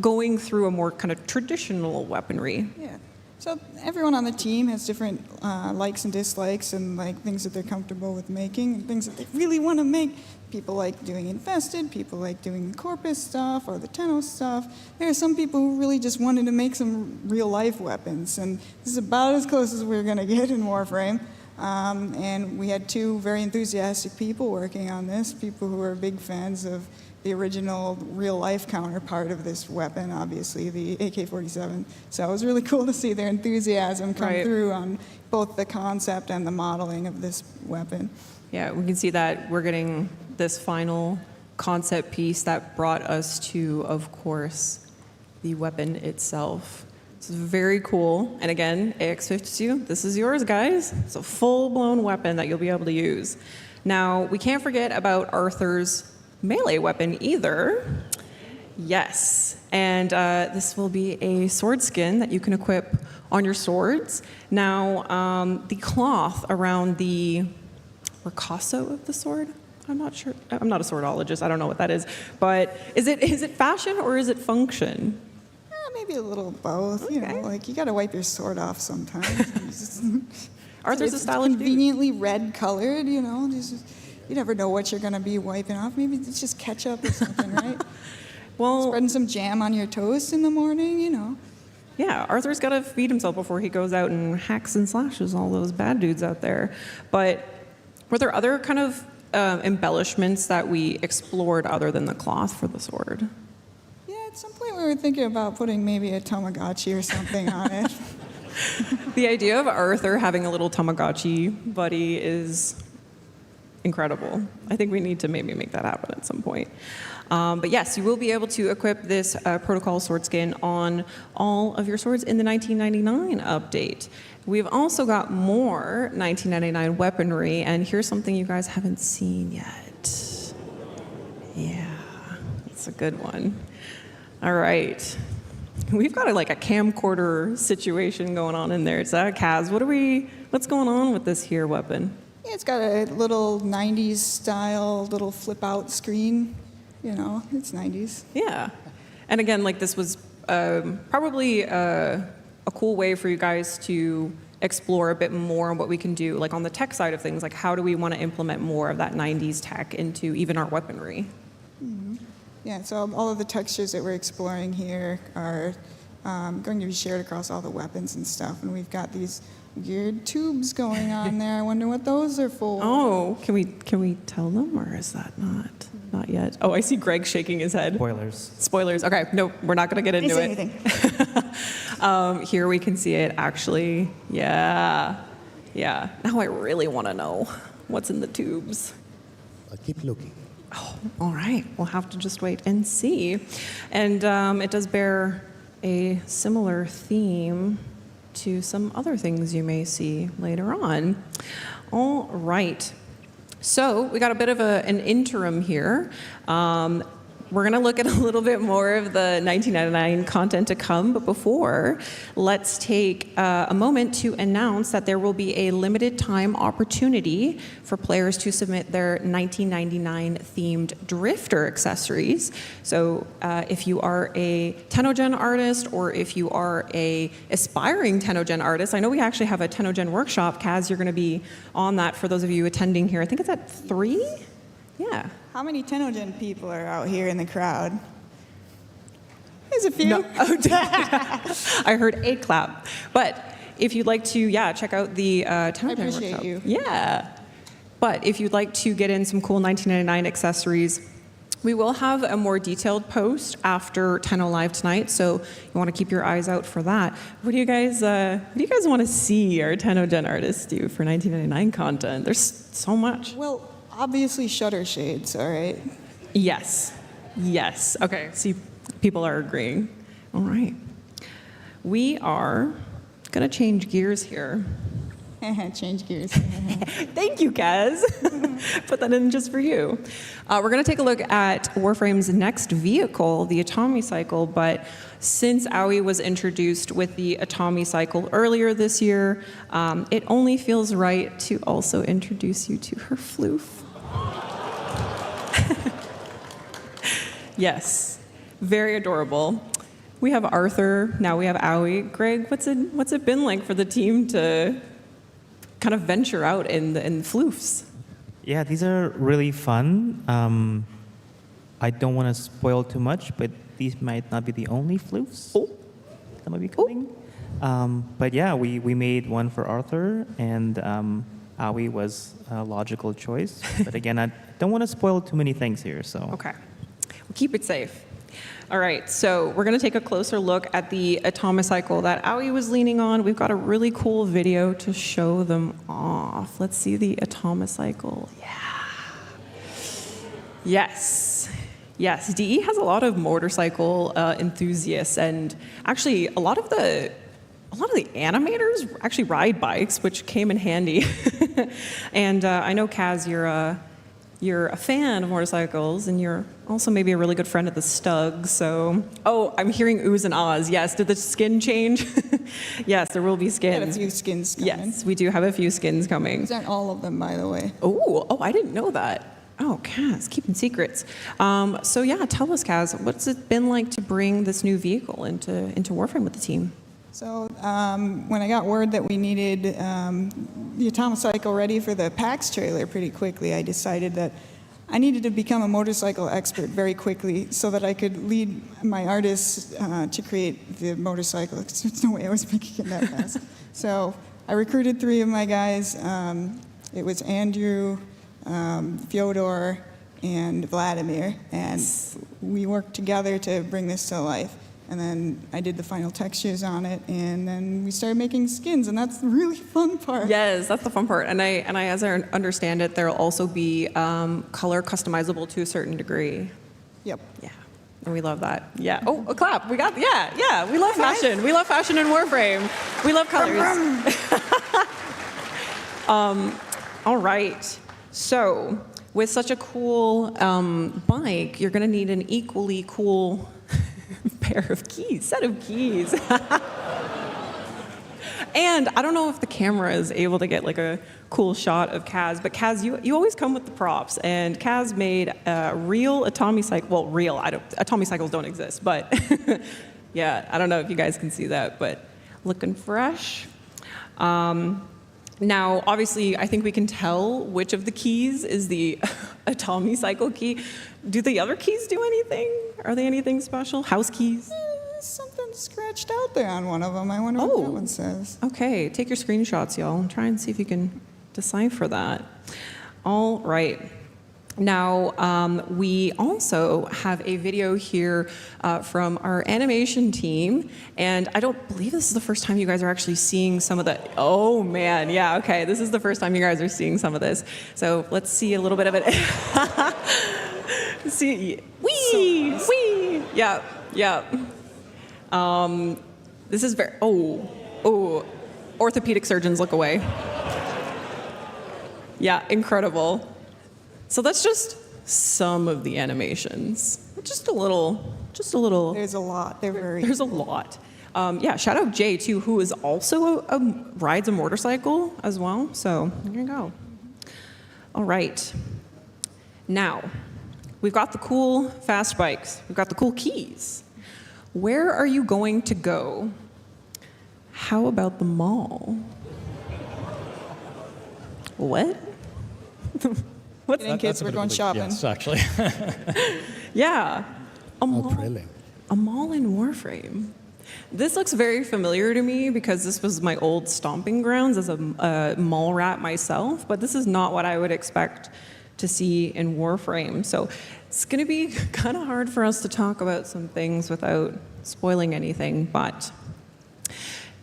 going through a more kind of traditional weaponry. Yeah. So everyone on the team has different likes and dislikes and things that they're comfortable with making and things that they really want to make. People like doing Infested, people like doing the Corpus stuff or the Tenno stuff. There are some people who really just wanted to make some real-life weapons, and this is about as close as we're going to get in Warframe. And we had two very enthusiastic people working on this, people who are big fans of the original real-life counterpart of this weapon, obviously, the AK-47. So it was really cool to see their enthusiasm come through on both the concept and the modeling of this weapon. Yeah, we can see that we're getting this final concept piece that brought us to, of course, the weapon itself. It's very cool. And again, AX52, this is yours, guys. It's a full-blown weapon that you'll be able to use. Now, we can't forget about Arthur's melee weapon either. Yes, and this will be a sword skin that you can equip on your swords. Now, the cloth around the ricasso of the sword, I'm not sure. I'm not a swordologist. I don't know what that is. But is it fashion or is it function? Maybe a little both. You know, like you got to wipe your sword off sometimes. Arthur's a it's stylish conveniently red colored. You know, you never know what you're going to be wiping off. Maybe it's just ketchup or something, right? Well, spreading some jam on your toast in the morning. You know. Yeah, Arthur's got to feed himself before he goes out and hacks and slashes all those bad dudes out there. But were there other kind of embellishments that we explored other than the cloth for the sword? Yeah, at some point we were thinking about putting maybe a Tamagotchi or something on it. The idea of Arthur having a little Tamagotchi buddy is incredible. I think we need to maybe make that happen at some point. But yes, you will be able to equip this protocol sword skin on all of your swords in the 1999 update. We've also got more 1999 weaponry, and here's something you guys haven't seen yet. Yeah, that's a good one. All right. We've got like a camcorder situation going on in there. It's Kaz, what's going on with this here weapon? Yeah, it's got a little 90s style little flip out screen. You know, it's 90s. Yeah. And again, like this was probably a cool way for you guys to explore a bit more on what we can do, like on the tech side of things, like how do we want to implement more of that 90s tech into even our weaponry? Mm-hmm. Yeah, so all of the textures that we're exploring here are going to be shared across all the weapons and stuff, and we've got these weird tubes going on there. I wonder what those are for. Oh, can we tell them, or is that not yet? Oh, I see Greg shaking his head. Spoilers. Okay, no, we're not going to get into it. Anything. Here we can see it actually. Yeah. Now I really want to know what's in the tubes. I'll keep looking. Oh, all right. We'll have to just wait and see. And it does bear a similar theme to some other things you may see later on. All right. So we got a bit of an interim here. We're going to look at a little bit more of the 1999 content to come, but before, let's take a moment to announce that there will be a limited time opportunity for players to submit their 1999 themed Drifter accessories. So if you are a Tennocon artist, or if you are a aspiring Tennocon artist, I know we actually have a Tennocon workshop. Kaz, you're going to be on that for those of you attending here. I think it's at 3? Yeah. How many Tennocon people are out here in the crowd? There's a few. No. I heard a clap. But if you'd like to, check out the Tennocon I appreciate workshop. you. Yeah. But if you'd like to get in some cool 1999 accessories, we will have a more detailed post after Tenno Live tonight, so you want to keep your eyes out for that. What do you guys want to see our Tennocon artists do for 1999 content? There's so much. Well, obviously shutter shades, all right? Yes. Okay, see, people are agreeing. All right. We are going to change gears here. Change gears. Thank you, Kaz. Put that in just for you. We're going to take a look at Warframe's next vehicle, the Atomy Cycle, but since Aoi was introduced with the Atomy Cycle earlier this year, it only feels right to also introduce you to her floof. Yes, very adorable. We have Arthur, now we have Aoi. Greg, what's it been like for the team to kind of venture out in floofs? Yeah, these are really fun. I don't want to spoil too much, but these might not be the only floofs that might be coming. But yeah, we made one for Arthur, and Aoi was a logical choice. But again, I don't want to spoil too many things here, so. Okay, we'll keep it safe. All right, so we're going to take a closer look at the Atomy Cycle that Aoi was leaning on. We've got a really cool video to show them off. Let's see the Atomy Cycle. Yeah. Yes, DE has a lot of motorcycle enthusiasts, and actually a lot of the animators actually ride bikes, which came in handy. And I know, Kaz, you're a fan of motorcycles, and you're also maybe a really good friend of the Stug. So, oh, I'm hearing oohs and ahs. Yes, did the skin change? Yes, there will be skins. Got a few skins coming. Yes, we do have a few skins coming. These aren't all of them, by the way. Oh, I didn't know that. Oh, Kaz, keeping secrets. So yeah, tell us, Kaz, what's it been like to bring this new vehicle into Warframe with the team? So when I got word that we needed the Atomicycle ready for the PAX trailer pretty quickly, I decided that I needed to become a motorcycle expert very quickly so that I could lead my artists to create the motorcycle. There's no way I was making it that fast. So I recruited 3 of my guys. It was Andrew, Fyodor, and Vladimir, and we worked together to bring this to life. And then I did the final textures on it, and then we started making skins, and that's the really fun part. Yes, that's the fun part. And I, as I understand it, there'll also be color customizable to a certain degree. Yep. Yeah, and we love that. Yeah. Oh, a clap. We got. Yeah. We love fashion. We love fashion in Warframe. We love colors. All right. So, with such a cool bike, you're going to need an equally cool set of keys. And I don't know if the camera is able to get like a cool shot of Kaz, but Kaz, you always come with the props, and Kaz made a real Atomicycle. Well, real. Atomicycles don't exist, but yeah, I don't know if you guys can see that, but looking fresh. Now, obviously, I think we can tell which of the keys is the Atomicycle key. Do the other keys do anything? Are they anything special? House keys? There's something scratched out there on one of them. I wonder what that one says. Okay, take your screenshots, y'all. Try and see if you can decipher that. All right. Now, we also have a video here from our animation team, and I don't believe this is the first time you guys are actually seeing some of the, oh man, yeah, okay, this is the first time you guys are seeing some of this. So let's see a little bit of it. See, wee, yeah. This is very, orthopedic surgeons look away. Yeah, incredible. So that's just some of the animations. Just a little. There's a lot. There's a lot. Yeah, shout out Jay too, who is also rides a motorcycle as well. So there you go. All right. Now, we've got the cool fast bikes. We've got the cool keys. Where are you going to go? How about the mall? What? What's kids, we're going shopping. Yes, actually. Yeah. A mall in Warframe. This looks very familiar to me because this was my old stomping grounds as a mall rat myself, but this is not what I would expect to see in Warframe. So it's going to be kind of hard for us to talk about some things without spoiling anything, but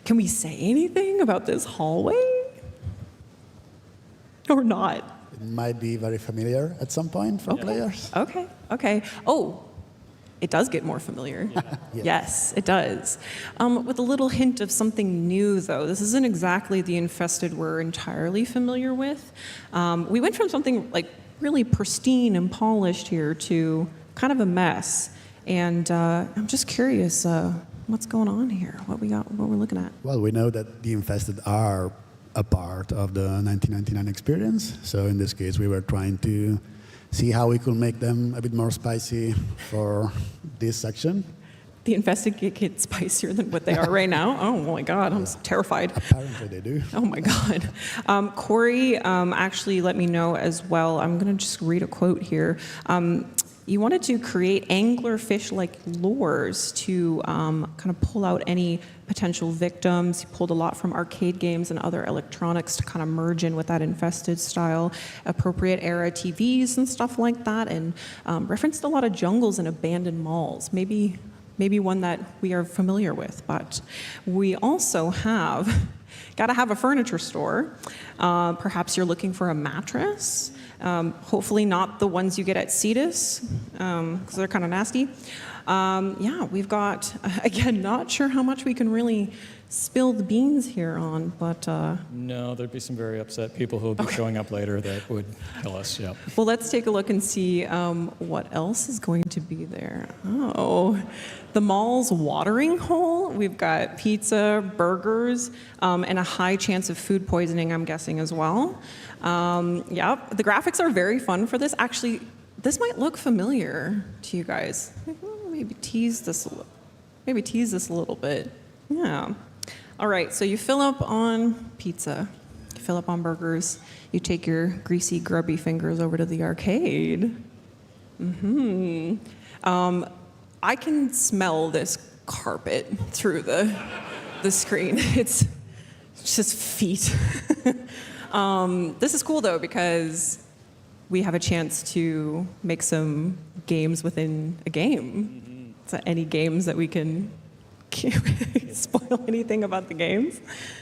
can we say anything about this hallway? Or not? It might be very familiar at some point for players. Okay. Oh, it does get more familiar. Yes, it does. With a little hint of something new, though. This isn't exactly the Infested we're entirely familiar with. We went from something like really pristine and polished here to kind of a mess. And I'm just curious, what's going on here? What we're looking at? Well, we know that the Infested are a part of the 1999 experience. So in this case, we were trying to see how we could make them a bit more spicy for this section. The Infested get spicier than what they are right now? Oh my God, I'm terrified. Apparently they do. Oh my God. Corey actually let me know as well. I'm gonna just read a quote here. You wanted to create anglerfish-like lures to kind of pull out any potential victims. You pulled a lot from arcade games and other electronics to kind of merge in with that Infested style, appropriate era TVs and stuff like that, and referenced a lot of jungles and abandoned malls. Maybe one that we are familiar with, but we also have got to have a furniture store. Perhaps you're looking for a mattress. Hopefully not the ones you get at Cetus, because they're kind of nasty. Yeah, we've got, again, not sure how much we can really spill the beans here on, but... No, there'd be some very upset people who will be showing up later that would kill us, yeah. Well, let's take a look and see what else is going to be there. Oh, the mall's watering hole. We've got pizza, burgers, and a high chance of food poisoning, I'm guessing, as well. Yeah, the graphics are very fun for this. Actually, this might look familiar to you guys. Maybe tease this a little bit. Yeah. All right, so you fill up on pizza, you fill up on burgers, you take your greasy, grubby fingers over to the arcade. I can smell this carpet through the screen. It's just feet. This is cool, though, because we have a chance to make some games within a game. So any games that we can spoil anything about the games?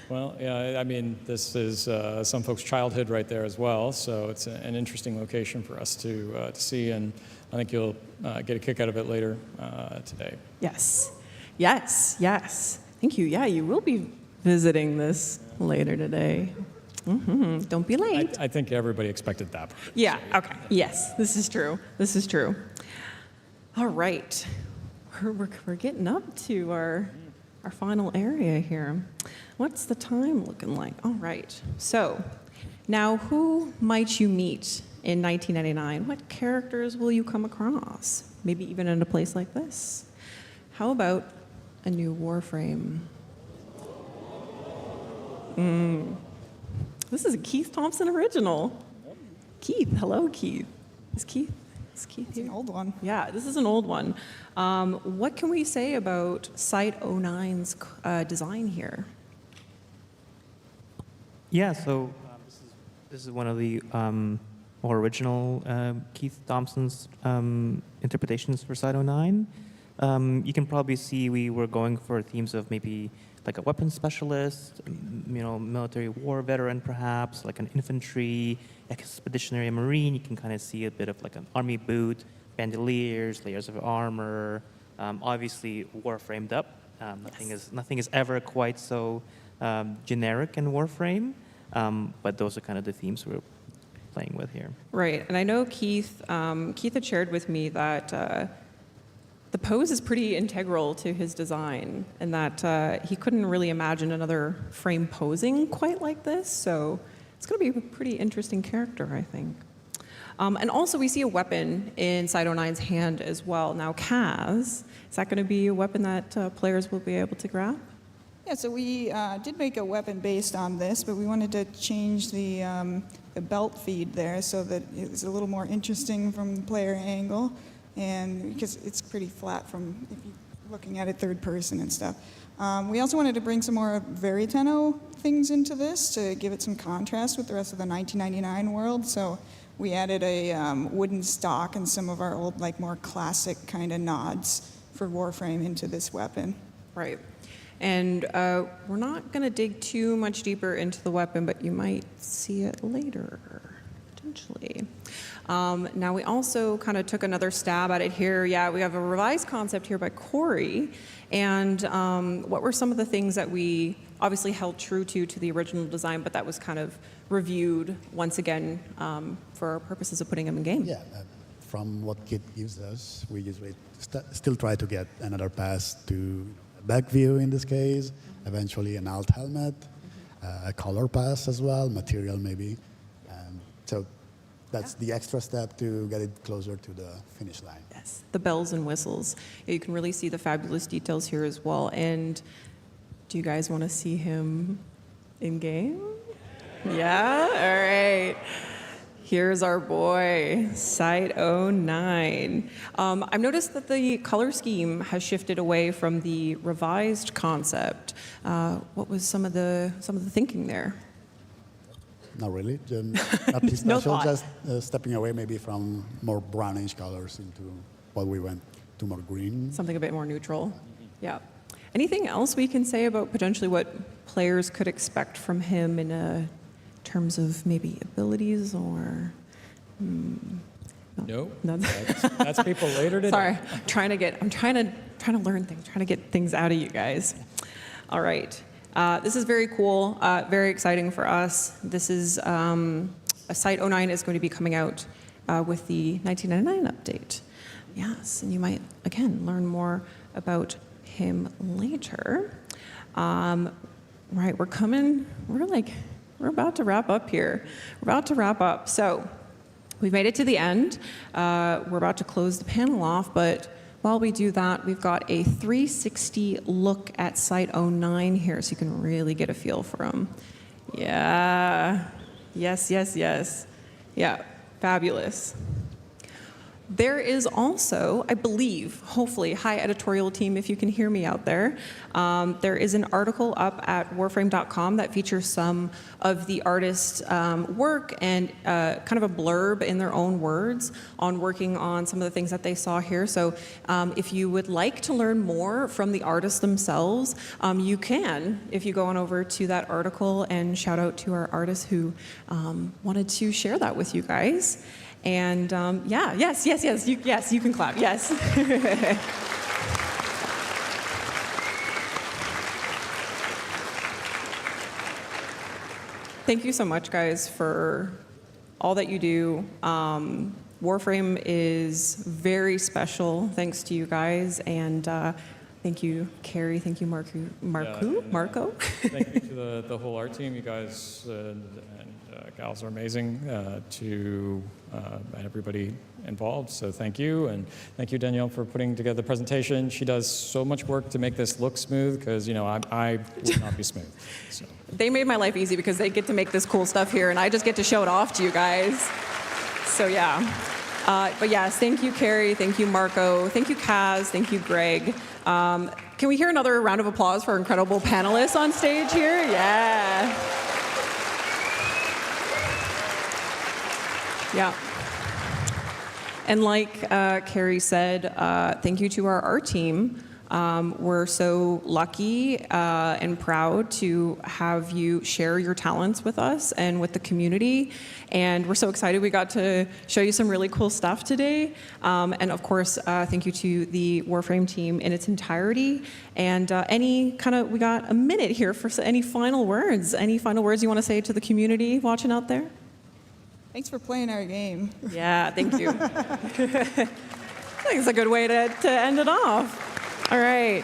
Well, yeah, I mean, this is some folks' childhood right there as well, so it's an interesting location for us to see, and I think you'll get a kick out of it later today. Yes. Yes, yes. Thank you. Yeah, you will be visiting this later today. Don't be late. I think everybody expected that. Yeah, okay. Yes, this is true. This is true. All right. We're getting up to our final area here. What's the time looking like? All right. So now who might you meet in 1999? What characters will you come across? Maybe even in a place like this. How about a new Warframe? This is a Keith Thompson original. Keith, hello, Keith. Is Keith here? It's an old one. Yeah, this is an old one. What can we say about Site 09's design here? Yeah, so this is one of the more original Keith Thompson's interpretations for Site 09. You can probably see we were going for themes of maybe like a weapons specialist, military war veteran perhaps, like an infantry, expeditionary marine. You can kind of see a bit of like an army boot, bandoliers, layers of armor, obviously Warframed up. Nothing is ever quite so generic in Warframe, but those are kind of the themes we're playing with here. Right, and I know Keith had shared with me that the pose is pretty integral to his design, and that he couldn't really imagine another frame posing quite like this, so it's going to be a pretty interesting character, I think. And also we see a weapon in Site 09's hand as well. Now, Kaz, is that going to be a weapon that players will be able to grab? Yeah, so we did make a weapon based on this, but we wanted to change the belt feed there so that it was a little more interesting from the player angle, and because it's pretty flat from if you're looking at it third person and stuff. We also wanted to bring some more very Tenno things into this to give it some contrast with the rest of the 1999 world. So we added a wooden stock and some of our old, like more classic kind of nods for Warframe into this weapon. Right. And we're not going to dig too much deeper into the weapon, but you might see it later, potentially. Now, we also kind of took another stab at it here. Yeah, we have a revised concept here by Corey. And what were some of the things that we obviously held true to the original design, but that was kind of reviewed once again for purposes of putting them in game? Yeah, from what Kit gives us, we usually still try to get another pass to back view in this case, eventually an alt helmet, a color pass as well, material maybe. So that's the extra step to get it closer to the finish line. Yes, the bells and whistles. Yeah, you can really see the fabulous details here as well. And do you guys want to see him in game? Yeah? All right. Here's our boy, Site 09. I've noticed that the color scheme has shifted away from the revised concept. What was some of the thinking there? Not really. Nothing special. No thought. Just stepping away maybe from more brownish colors into what we went to more green. Something a bit more neutral. Yeah. Anything else we can say about potentially what players could expect from him in terms of maybe abilities or No, No. that's people later today. Sorry, I'm trying to learn things, trying to get things out of you guys. All right, this is very cool, very exciting for us. This is Site 09 is going to be coming out with the 1999 update. Yes, and you might again learn more about him later. Right, we're about to wrap up here. We're about to wrap up. So we've made it to the end. We're about to close the panel off, but while we do that, we've got a 360 look at Site 09 here, so you can really get a feel for him. Yeah, yes. Yeah, fabulous. There is also, I believe, hopefully, hi editorial team, if you can hear me out there, there is an article up at warframe.com that features some of the artists' work and kind of a blurb in their own words on working on some of the things that they saw here. So if you would like to learn more from the artists themselves, you can, if you go on over to that article, and shout out to our artists who wanted to share that with you guys. And yes, you can clap, yes. Thank you so much, guys, for all that you do. Warframe is very special, thanks to you guys, and thank you, Carrie, thank you, Marco. Thank you to the whole art team. You guys and gals are amazing, to everybody involved, so thank you. And thank you, Danielle, for putting together the presentation. She does so much work to make this look smooth, because, you know, I would not be smooth. So. They made my life easy because they get to make this cool stuff here, and I just get to show it off to you guys. So yeah. But yes, thank you, Carrie. Thank you, Marco. Thank you, Kaz. Thank you, Greg. Can we hear another round of applause for our incredible panelists on stage here? Yeah. Yeah. And like Carrie said, thank you to our art team. We're so lucky and proud to have you share your talents with us and with the community. And we're so excited we got to show you some really cool stuff today. And of course, thank you to the Warframe team in its entirety. And we got a minute here for any final words. Any final words you want to say to the community watching out there? Thanks for playing our game. Yeah, thank you. I think it's a good way to end it off. All right.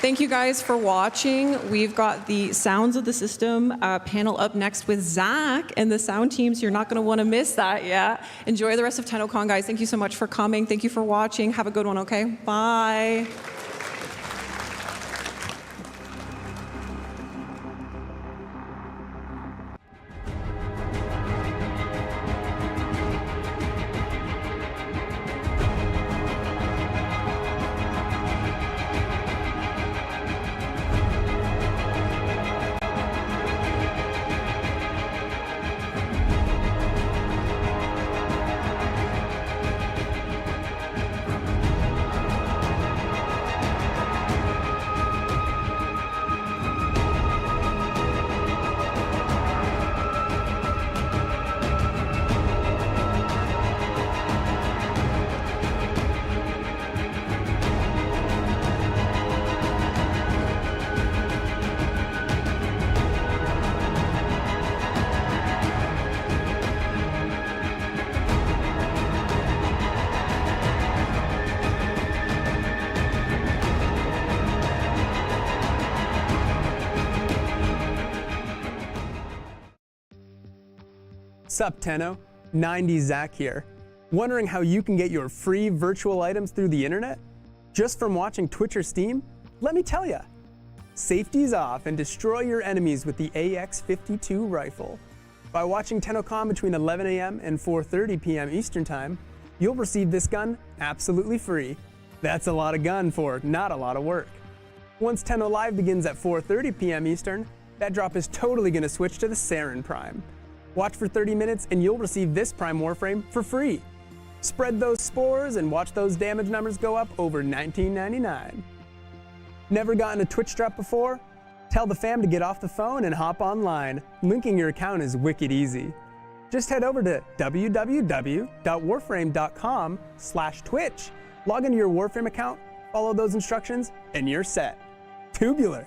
Thank you guys for watching. We've got the Sounds of the System panel up next with Zach and the sound teams. You're not going to want to miss that, yeah? Enjoy the rest of Tennocon, guys. Thank you so much for coming. Thank you for watching. Have a good one, okay? Bye. Sup, Tenno? 90 Zach here. Wondering how you can get your free virtual items through the internet? Just from watching Twitch or Steam? Let me tell ya. Safety's off and destroy your enemies with the AX-52 rifle. By watching Tennocon between 11 a.m. and 4:30 p.m. Eastern Time, you'll receive this gun absolutely free. That's a lot of gun for not a lot of work. Once Tenno Live begins at 4:30 p.m. Eastern, that drop is totally going to switch to the Sarin Prime. Watch for 30 minutes and you'll receive this Prime Warframe for free. Spread those spores and watch those damage numbers go up over $19.99. Never gotten a Twitch drop before? Tell the fam to get off the phone and hop online. Linking your account is wicked easy. Just head over to www.warframe.com/Twitch, log into your Warframe account, follow those instructions, and you're set. Tubular.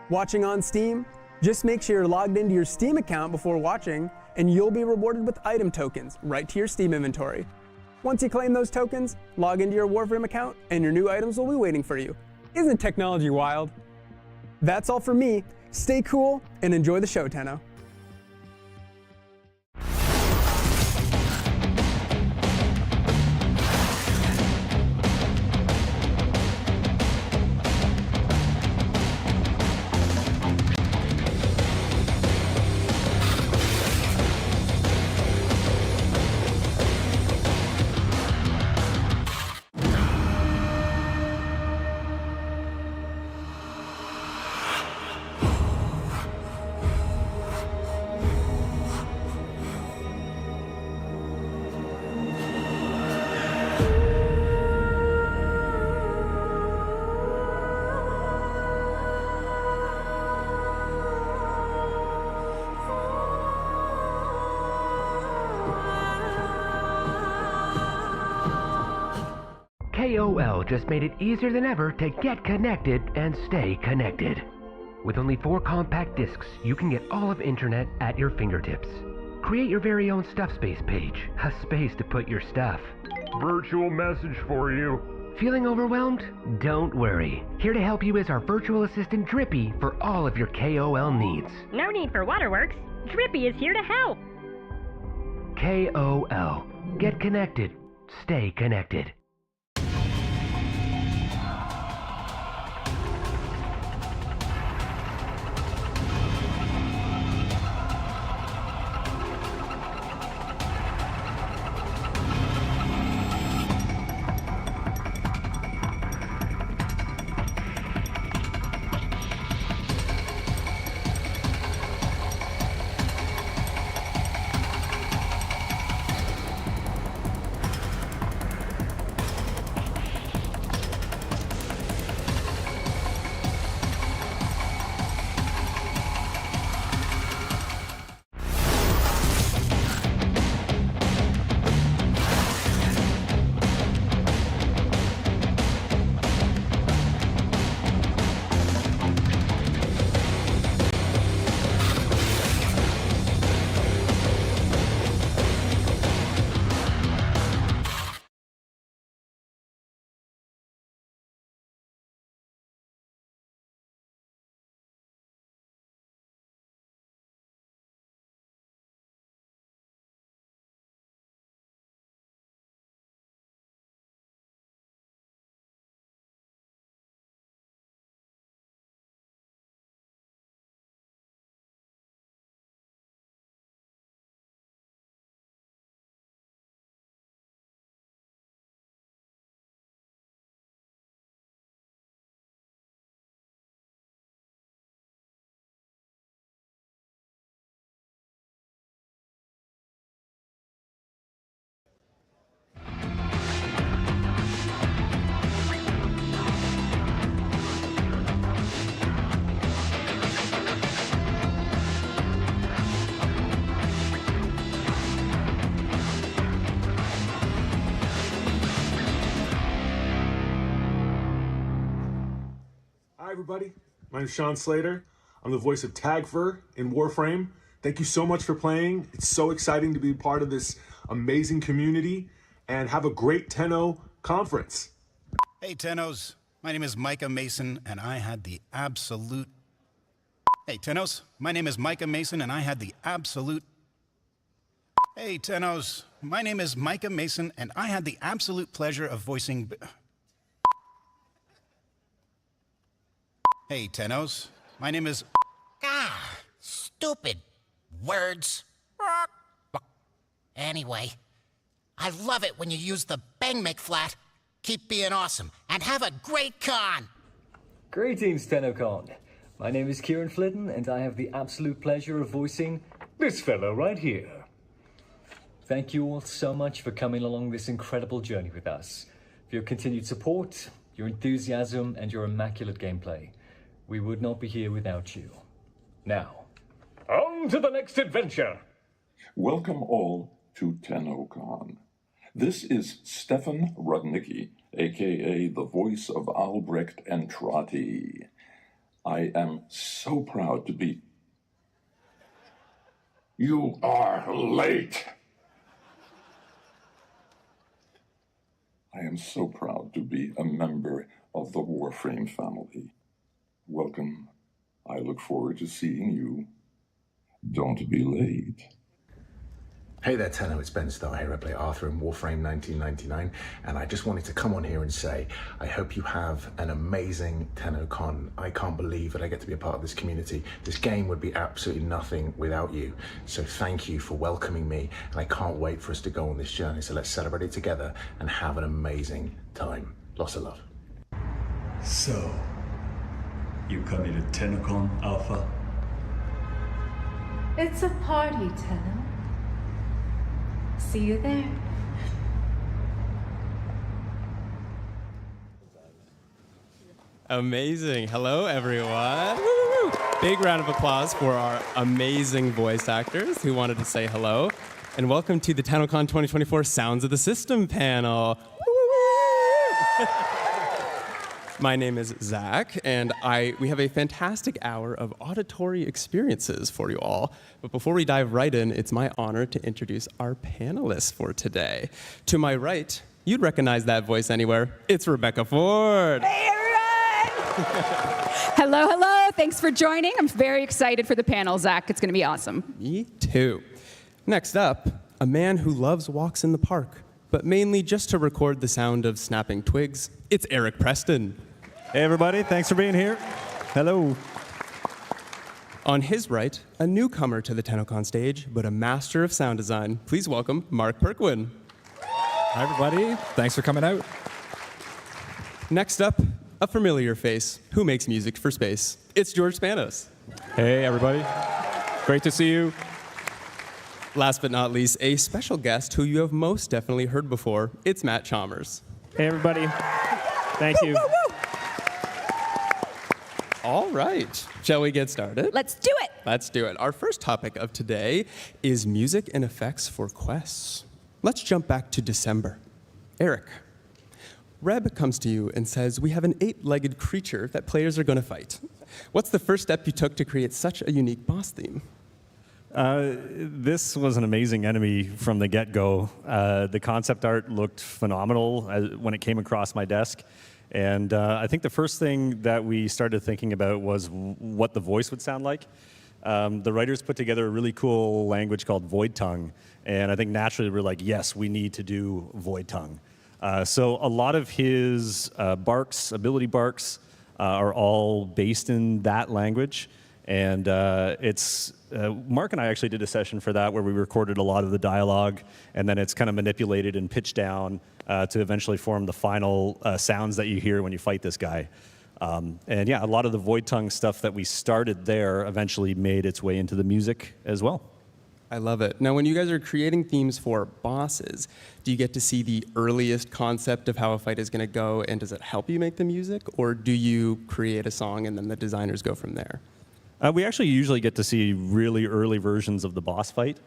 Watching on Steam? Just make sure you're logged into your Steam account before watching, and you'll be rewarded with item tokens right to your Steam inventory. Once you claim those tokens, log into your Warframe account, and your new items will be waiting for you. Isn't technology wild? That's all for me. Stay cool and enjoy the show, Tenno. KOL just made it easier than ever to get connected and stay connected. With only 4 compact discs, you can get all of internet at your fingertips. Create your very own Stuff Space page, a space to put your stuff. Virtual message for you. Feeling overwhelmed? Don't worry. Here to help you is our virtual assistant Drippy for all of your KOL needs. No need for waterworks. Drippy is here to help. KOL. Get connected. Stay connected. Hi everybody, my name is Sean Slater. I'm the voice of Tagfer in Warframe. Thank you so much for playing. It's so exciting to be part of this amazing community and have a great Tenno conference. Hey Tennos, my name is Micah Mason and I had the absolute... Hey Tennos, my name is Micah Mason and I had the absolute... Hey Tennos, my name is Micah Mason and I had the absolute pleasure of voicing... Hey Tennos, my name is... Ah, stupid words. Anyway, I love it when you use the Bang McFlat. Keep being awesome, and have a great con! Greetings, Tennocon. My name is Kieran Flitton, and I have the absolute pleasure of voicing this fellow right here. Thank you all so much for coming along this incredible journey with us. For your continued support, your enthusiasm, and your immaculate gameplay. We would not be here without you. Now, on to the next adventure! Welcome all to Tennocon. This is Stefan Rudnicki, aka the voice of Albrecht and Trotty. I am so proud to be... You are late! I am so proud to be a member of the WARFRAME family. Welcome. I look forward to seeing you. Don't be late. Hey there, Tenno, it's Ben Starr here. I play Arthur in WARFRAME 1999, and I just wanted to come on here and say, I hope you have an amazing Tennocon. I can't believe that I get to be a part of this community. This game would be absolutely nothing without you. So thank you for welcoming me, and I can't wait for us to go on this journey. So let's celebrate it together and have an amazing time. Lots of love. So, you coming to Tennocon, Alpha? It's a party, Tenno. See you there. Amazing. Hello, everyone. Woo-woo-woo. Big round of applause for our amazing voice actors who wanted to say hello. And welcome to the Tennocon 2024 Sounds of the System panel. Woo-woo-woo. My name is Zach, and we have a fantastic hour of auditory experiences for you all. But before we dive right in, it's my honor to introduce our panelists for today. To my right, you'd recognize that voice anywhere. It's Rebecca Ford. Hey, everyone! Hello, hello. Thanks for joining. I'm very excited for the panel, Zach. It's going to be awesome. Me too. Next up, a man who loves walks in the park, but mainly just to record the sound of snapping twigs. It's Eric Preston. Hey, everybody. Thanks for being here. Hello. On his right, a newcomer to the Tennocon stage, but a master of sound design. Please welcome Mark Perkwin. Hi, everybody. Thanks for coming out. Next up, a familiar face who makes music for space. It's George Spanos. Hey, everybody. Great to see you. Last but not least, a special guest who you have most definitely heard before. It's Matt Chalmers. Hey, everybody. Thank you. All right, shall we get started? Let's do it. Let's do it. Our first topic of today is music and effects for quests. Let's jump back to December. Eric, Reb comes to you and says, we have an 8-legged creature that players are going to fight. What's the first step you took to create such a unique boss theme? This was an amazing enemy from the get-go. The concept art looked phenomenal when it came across my desk. And I think the first thing that we started thinking about was what the voice would sound like. The writers put together a really cool language called Void Tongue. And I think naturally we're like, yes, we need to do Void Tongue. So a lot of his ability barks, are all based in that language. And Mark and I actually did a session for that where we recorded a lot of the dialogue, and then it's kind of manipulated and pitched down to eventually form the final sounds that you hear when you fight this guy. And yeah, a lot of the Void Tongue stuff that we started there eventually made its way into the music as well. I love it. Now, when you guys are creating themes for bosses, do you get to see the earliest concept of how a fight is going to go, and does it help you make the music, or do you create a song and then the designers go from there? We actually usually get to see really early versions of the boss fight.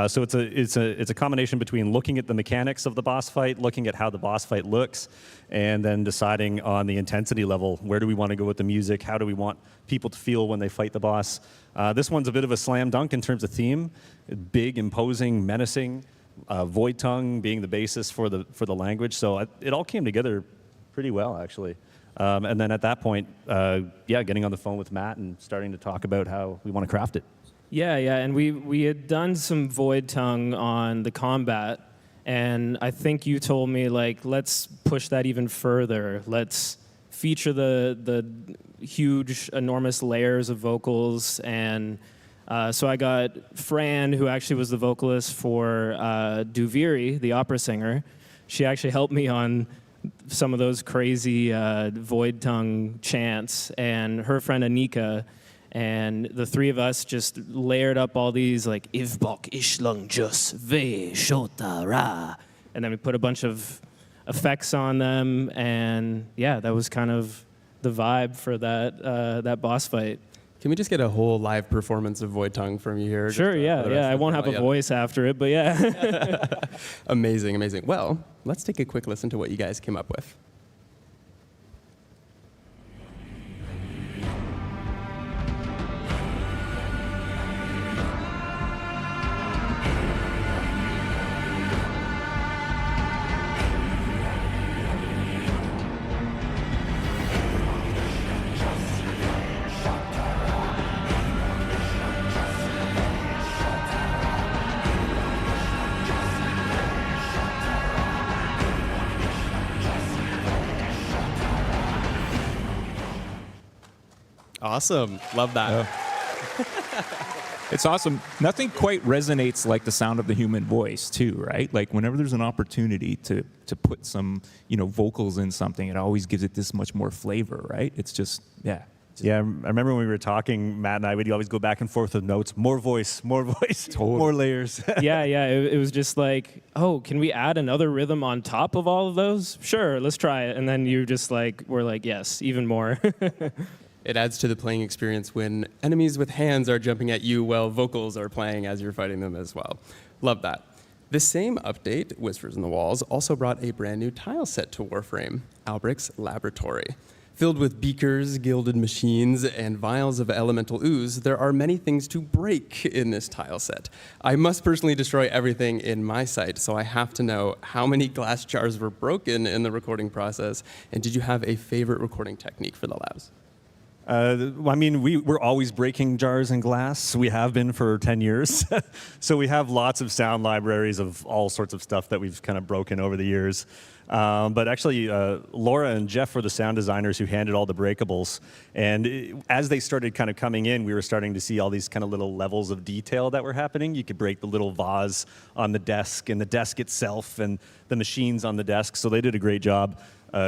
So it's a combination between looking at the mechanics of the boss fight, looking at how the boss fight looks, and then deciding on the intensity level. Where do we want to go with the music? How do we want people to feel when they fight the boss? This one's a bit of a slam dunk in terms of theme. Big, imposing, menacing. Void Tongue being the basis for the language. So it all came together pretty well, actually. And then at that point, getting on the phone with Matt and starting to talk about how we want to craft it. Yeah, and we had done some Void Tongue on the combat, and I think you told me, like, let's push that even further. Let's feature the huge, enormous layers of vocals, and so I got Fran, who actually was the vocalist for Duviri, the opera singer. She actually helped me on some of those crazy Void Tongue chants, and her friend Anika, and the three of us just layered up all these, like, Ivbok Ishlung Jus Ve Shota Ra, and then we put a bunch of effects on them, and yeah, that was kind of the vibe for that boss fight. Can we just get a whole live performance of Void Tongue from you here? Sure, yeah. I won't have a voice after it, but yeah. Amazing, amazing. Well, let's take a quick listen to what you guys came up with. Awesome. Love that. It's awesome. Nothing quite resonates like the sound of the human voice, too, right? Like whenever there's an opportunity to put some, vocals in something, it always gives it this much more flavor, right? It's just, yeah. Yeah, I remember when we were talking, Matt and I would always go back and forth with notes. More voice, more layers. yeah. It was just like, oh, can we add another rhythm on top of all of those? Sure, let's try it. And then you just were like, yes, even more. It adds to the playing experience when enemies with hands are jumping at you while vocals are playing as you're fighting them as well. Love that. The same update, Whispers in the Walls, also brought a brand new tile set to Warframe, Albrecht's Laboratory. Filled with beakers, gilded machines, and vials of elemental ooze, there are many things to break in this tile set. I must personally destroy everything in my sight, so I have to know how many glass jars were broken in the recording process, and did you have a favorite recording technique for the labs? We're always breaking jars and glass. We have been for 10 years. So we have lots of sound libraries of all sorts of stuff that we've kind of broken over the years. But actually, Laura and Jeff were the sound designers who handled all the breakables. And as they started kind of coming in, we were starting to see all these kind of little levels of detail that were happening. You could break the little vase on the desk and the desk itself and the machines on the desk. So they did a great job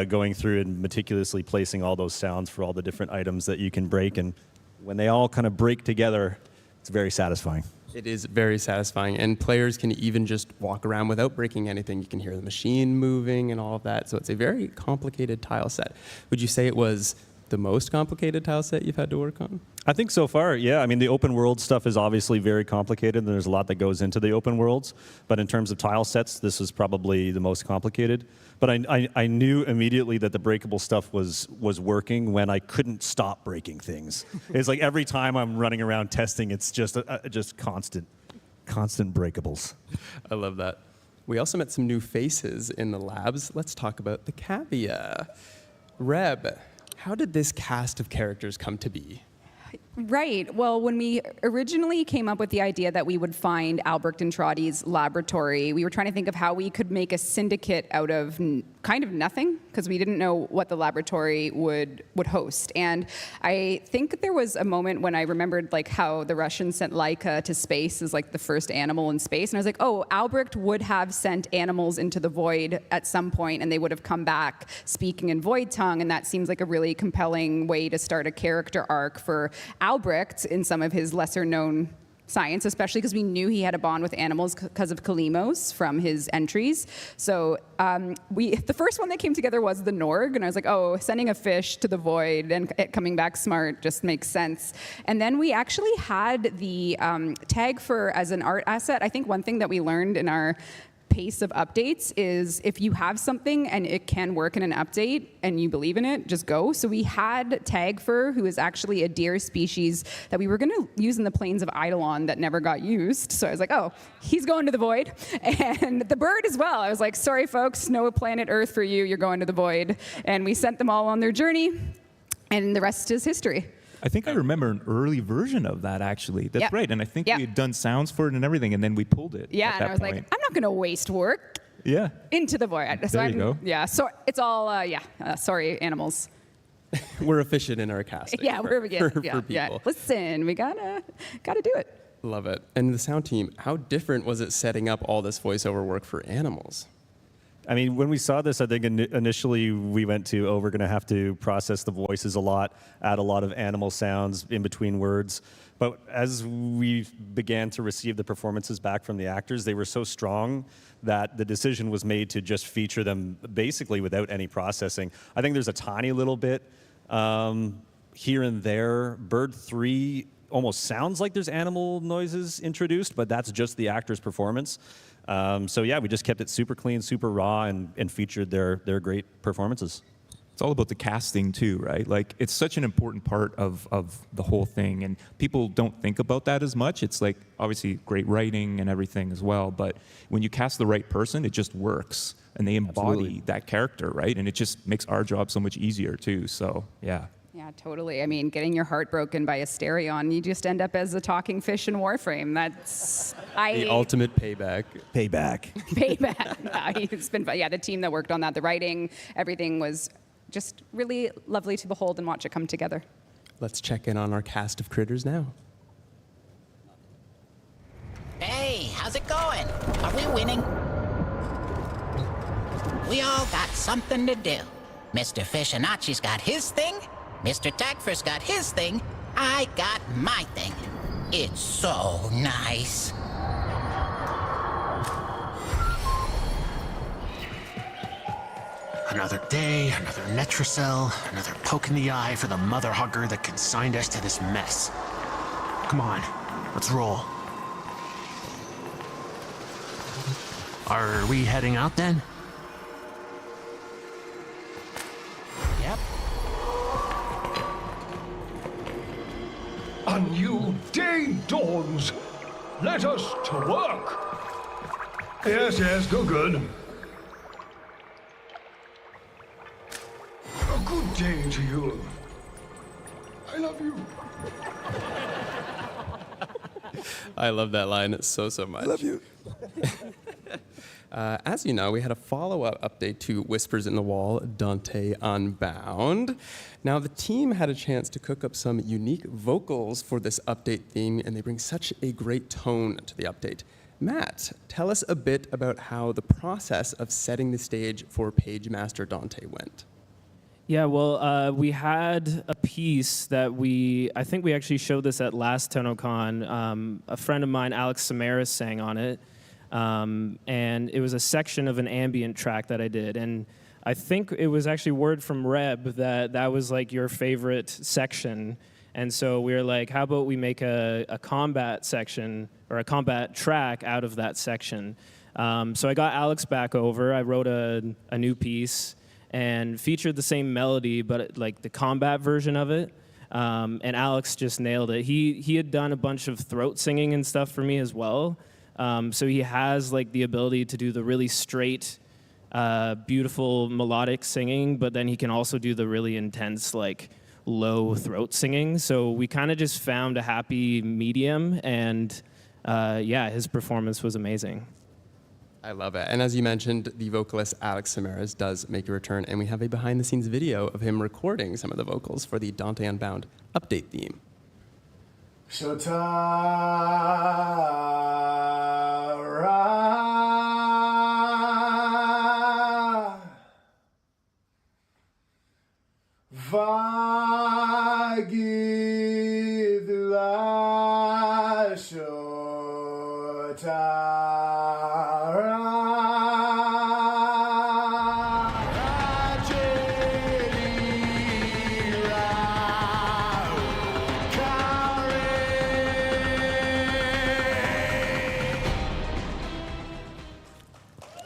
going through and meticulously placing all those sounds for all the different items that you can break. And when they all kind of break together, it's very satisfying. It is very satisfying, and players can even just walk around without breaking anything. You can hear the machine moving and all of that, so it's a very complicated tile set. Would you say it was the most complicated tile set you've had to work on? I think so far, yeah. I mean, the open world stuff is obviously very complicated, and there's a lot that goes into the open worlds. But in terms of tile sets, this was probably the most complicated. But I knew immediately that the breakable stuff was working when I couldn't stop breaking things. It's like every time I'm running around testing, it's just constant breakables. I love that. We also met some new faces in the labs. Let's talk about the Cavia. Reb, how did this cast of characters come to be? Right. Well, when we originally came up with the idea that we would find Albrecht and Trotti's laboratory, we were trying to think of how we could make a syndicate out of kind of nothing, because we didn't know what the laboratory would host. And I think there was a moment when I remembered how the Russians sent Laika to space as the first animal in space. And I was like, oh, Albrecht would have sent animals into the void at some point, and they would have come back speaking in Void Tongue. And that seems like a really compelling way to start a character arc for Albrecht in some of his lesser-known science, especially because we knew he had a bond with animals because of Kalimos from his entries. So the first one that came together was the Norg, and I was like, oh, sending a fish to the void and it coming back smart just makes sense. And then we actually had the tag for as an art asset. I think one thing that we learned in our pace of updates is if you have something and it can work in an update and you believe in it, just go. So we had Tagfur, who is actually a deer species that we were going to use in the plains of Eidolon that never got used. So I was like, oh, he's going to the void. And the bird as well. I was like, sorry, folks, no planet Earth for you. You're going to the void. And we sent them all on their journey, and the rest is history. I think I remember an early version of that, actually. That's right. And I think we had done sounds for it and everything, and then we pulled it. Yeah, and I was like, I'm not going to waste work. Yeah. Into the void. So there you go. Yeah, so it's all, sorry, animals. We're efficient in our casting. Yeah, for people. Yeah. Listen, we gotta do it. Love it. And the sound team, how different was it setting up all this voiceover work for animals? I mean, when we saw this, I think initially we went to, we're going to have to process the voices a lot, add a lot of animal sounds in between words. But as we began to receive the performances back from the actors, they were so strong that the decision was made to just feature them basically without any processing. I think there's a tiny little bit here and there. Bird 3 almost sounds like there's animal noises introduced, but that's just the actor's performance. So yeah, we just kept it super clean, super raw, and featured their great performances. It's all about the casting too, right? Like, it's such an important part of the whole thing, and people don't think about that as much. It's like, obviously, great writing and everything as well, but when you cast the right person, it just works, and they embody that character, right? And it just makes our job so much easier too, so yeah. Yeah, totally. I mean, getting your heart broken by a Stereon, you just end up as a talking fish in Warframe. That's... The ultimate payback. Payback. Payback. It's been, yeah, the team that worked on that, the writing, everything was just really lovely to behold and watch it come together. Let's check in on our cast of critters now. Hey, how's it going? Are we winning? We all got something to do. Mr. Fishinacci's got his thing. Mr. Tagfer's got his thing. I got my thing. It's so nice. Another day, another Netracell, another poke in the eye for the mother hugger that consigned us to this mess. Come on, let's roll. Are we heading out then? Yep. A new day dawns. Let us to work. Yes, yes, go good. A good day to you. I love you. I love that line so much. I love you. As you know, we had a follow-up update to Whispers in the Wall, Dante Unbound. Now, the team had a chance to cook up some unique vocals for this update theme, and they bring such a great tone to the update. Matt, tell us a bit about how the process of setting the stage for Page Master Dante went. Yeah, well, we had a piece that I think we actually showed this at last Tennocon. A friend of mine, Alex Samaras, sang on it. And it was a section of an ambient track that I did. And I think it was actually word from Reb that was like your favorite section. And so we were like, how about we make a combat section or a combat track out of that section? So I got Alex back over. I wrote a new piece and featured the same melody, but like the combat version of it. And Alex just nailed it. He had done a bunch of throat singing and stuff for me as well. So he has like the ability to do the really straight, beautiful melodic singing, but then he can also do the really intense, like low throat singing. So we kind of just found a happy medium, and yeah, his performance was amazing. I love it. And as you mentioned, the vocalist Alex Samaras does make a return, and we have a behind-the-scenes video of him recording some of the vocals for the Dante Unbound update theme. Shotara Vagidla Shotara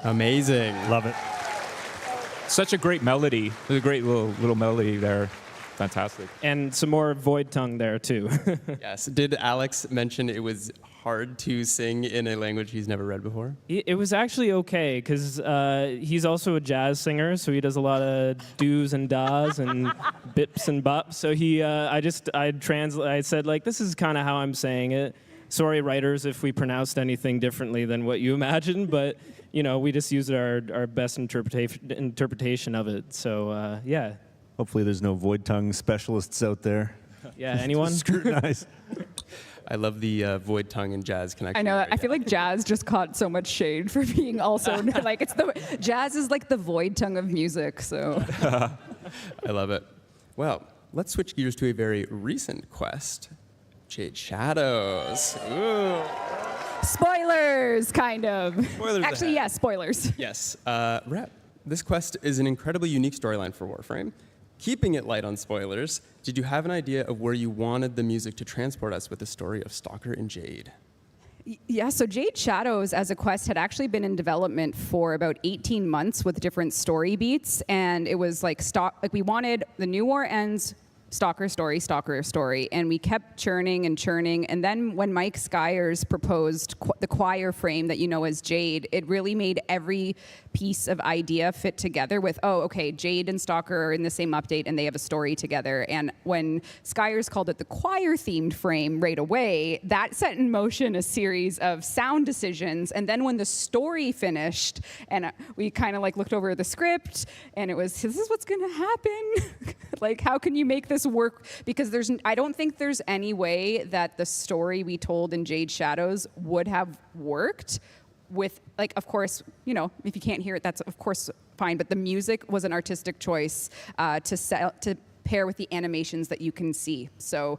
Amazing. Love it. Such a great melody. There's a great little melody there. Fantastic. And some more void tongue there too. Yes. Did Alex mention it was hard to sing in a language he's never read before? It was actually okay, because he's also a jazz singer, so he does a lot of do's and da's and bips and bops. So I said, like, this is kind of how I'm saying it. Sorry, writers, if we pronounced anything differently than what you imagined, but you know, we just used our best interpretation of it. So yeah. Hopefully there's no void tongue specialists out there. Yeah, anyone? Scrutinize. I love the void tongue and jazz connection. I know. I feel like jazz just caught so much shade for being also like jazz is like the void tongue of music. So I love it. Well, let's switch gears to a very recent quest, Jade Shadows. Ooh. Spoilers, kind of. Spoilers. Actually, yes, spoilers. Yes. Rep, this quest is an incredibly unique storyline for Warframe. keeping it light on spoilers, did you have an idea of where you wanted the music to transport us with the story of Stalker and Jade? Yeah, so Jade Shadows as a quest had actually been in development for about 18 months with different story beats, and it was like we wanted the new war ends, Stalker story, and we kept churning and churning. And then when Mike Skyers proposed the choir frame that you know as Jade, it really made every piece of idea fit together with, oh, okay, Jade and Stalker are in the same update and they have a story together. And when Skyers called it the choir-themed frame right away, that set in motion a series of sound decisions. And then when the story finished, and we kind of like looked over the script, and it was, this is what's gonna happen? Like, how can you make this work? Because I don't think there's any way that the story we told in Jade Shadows would have worked with, like, of course, you know, if you can't hear it, that's of course fine, but the music was an artistic choice to pair with the animations that you can see. So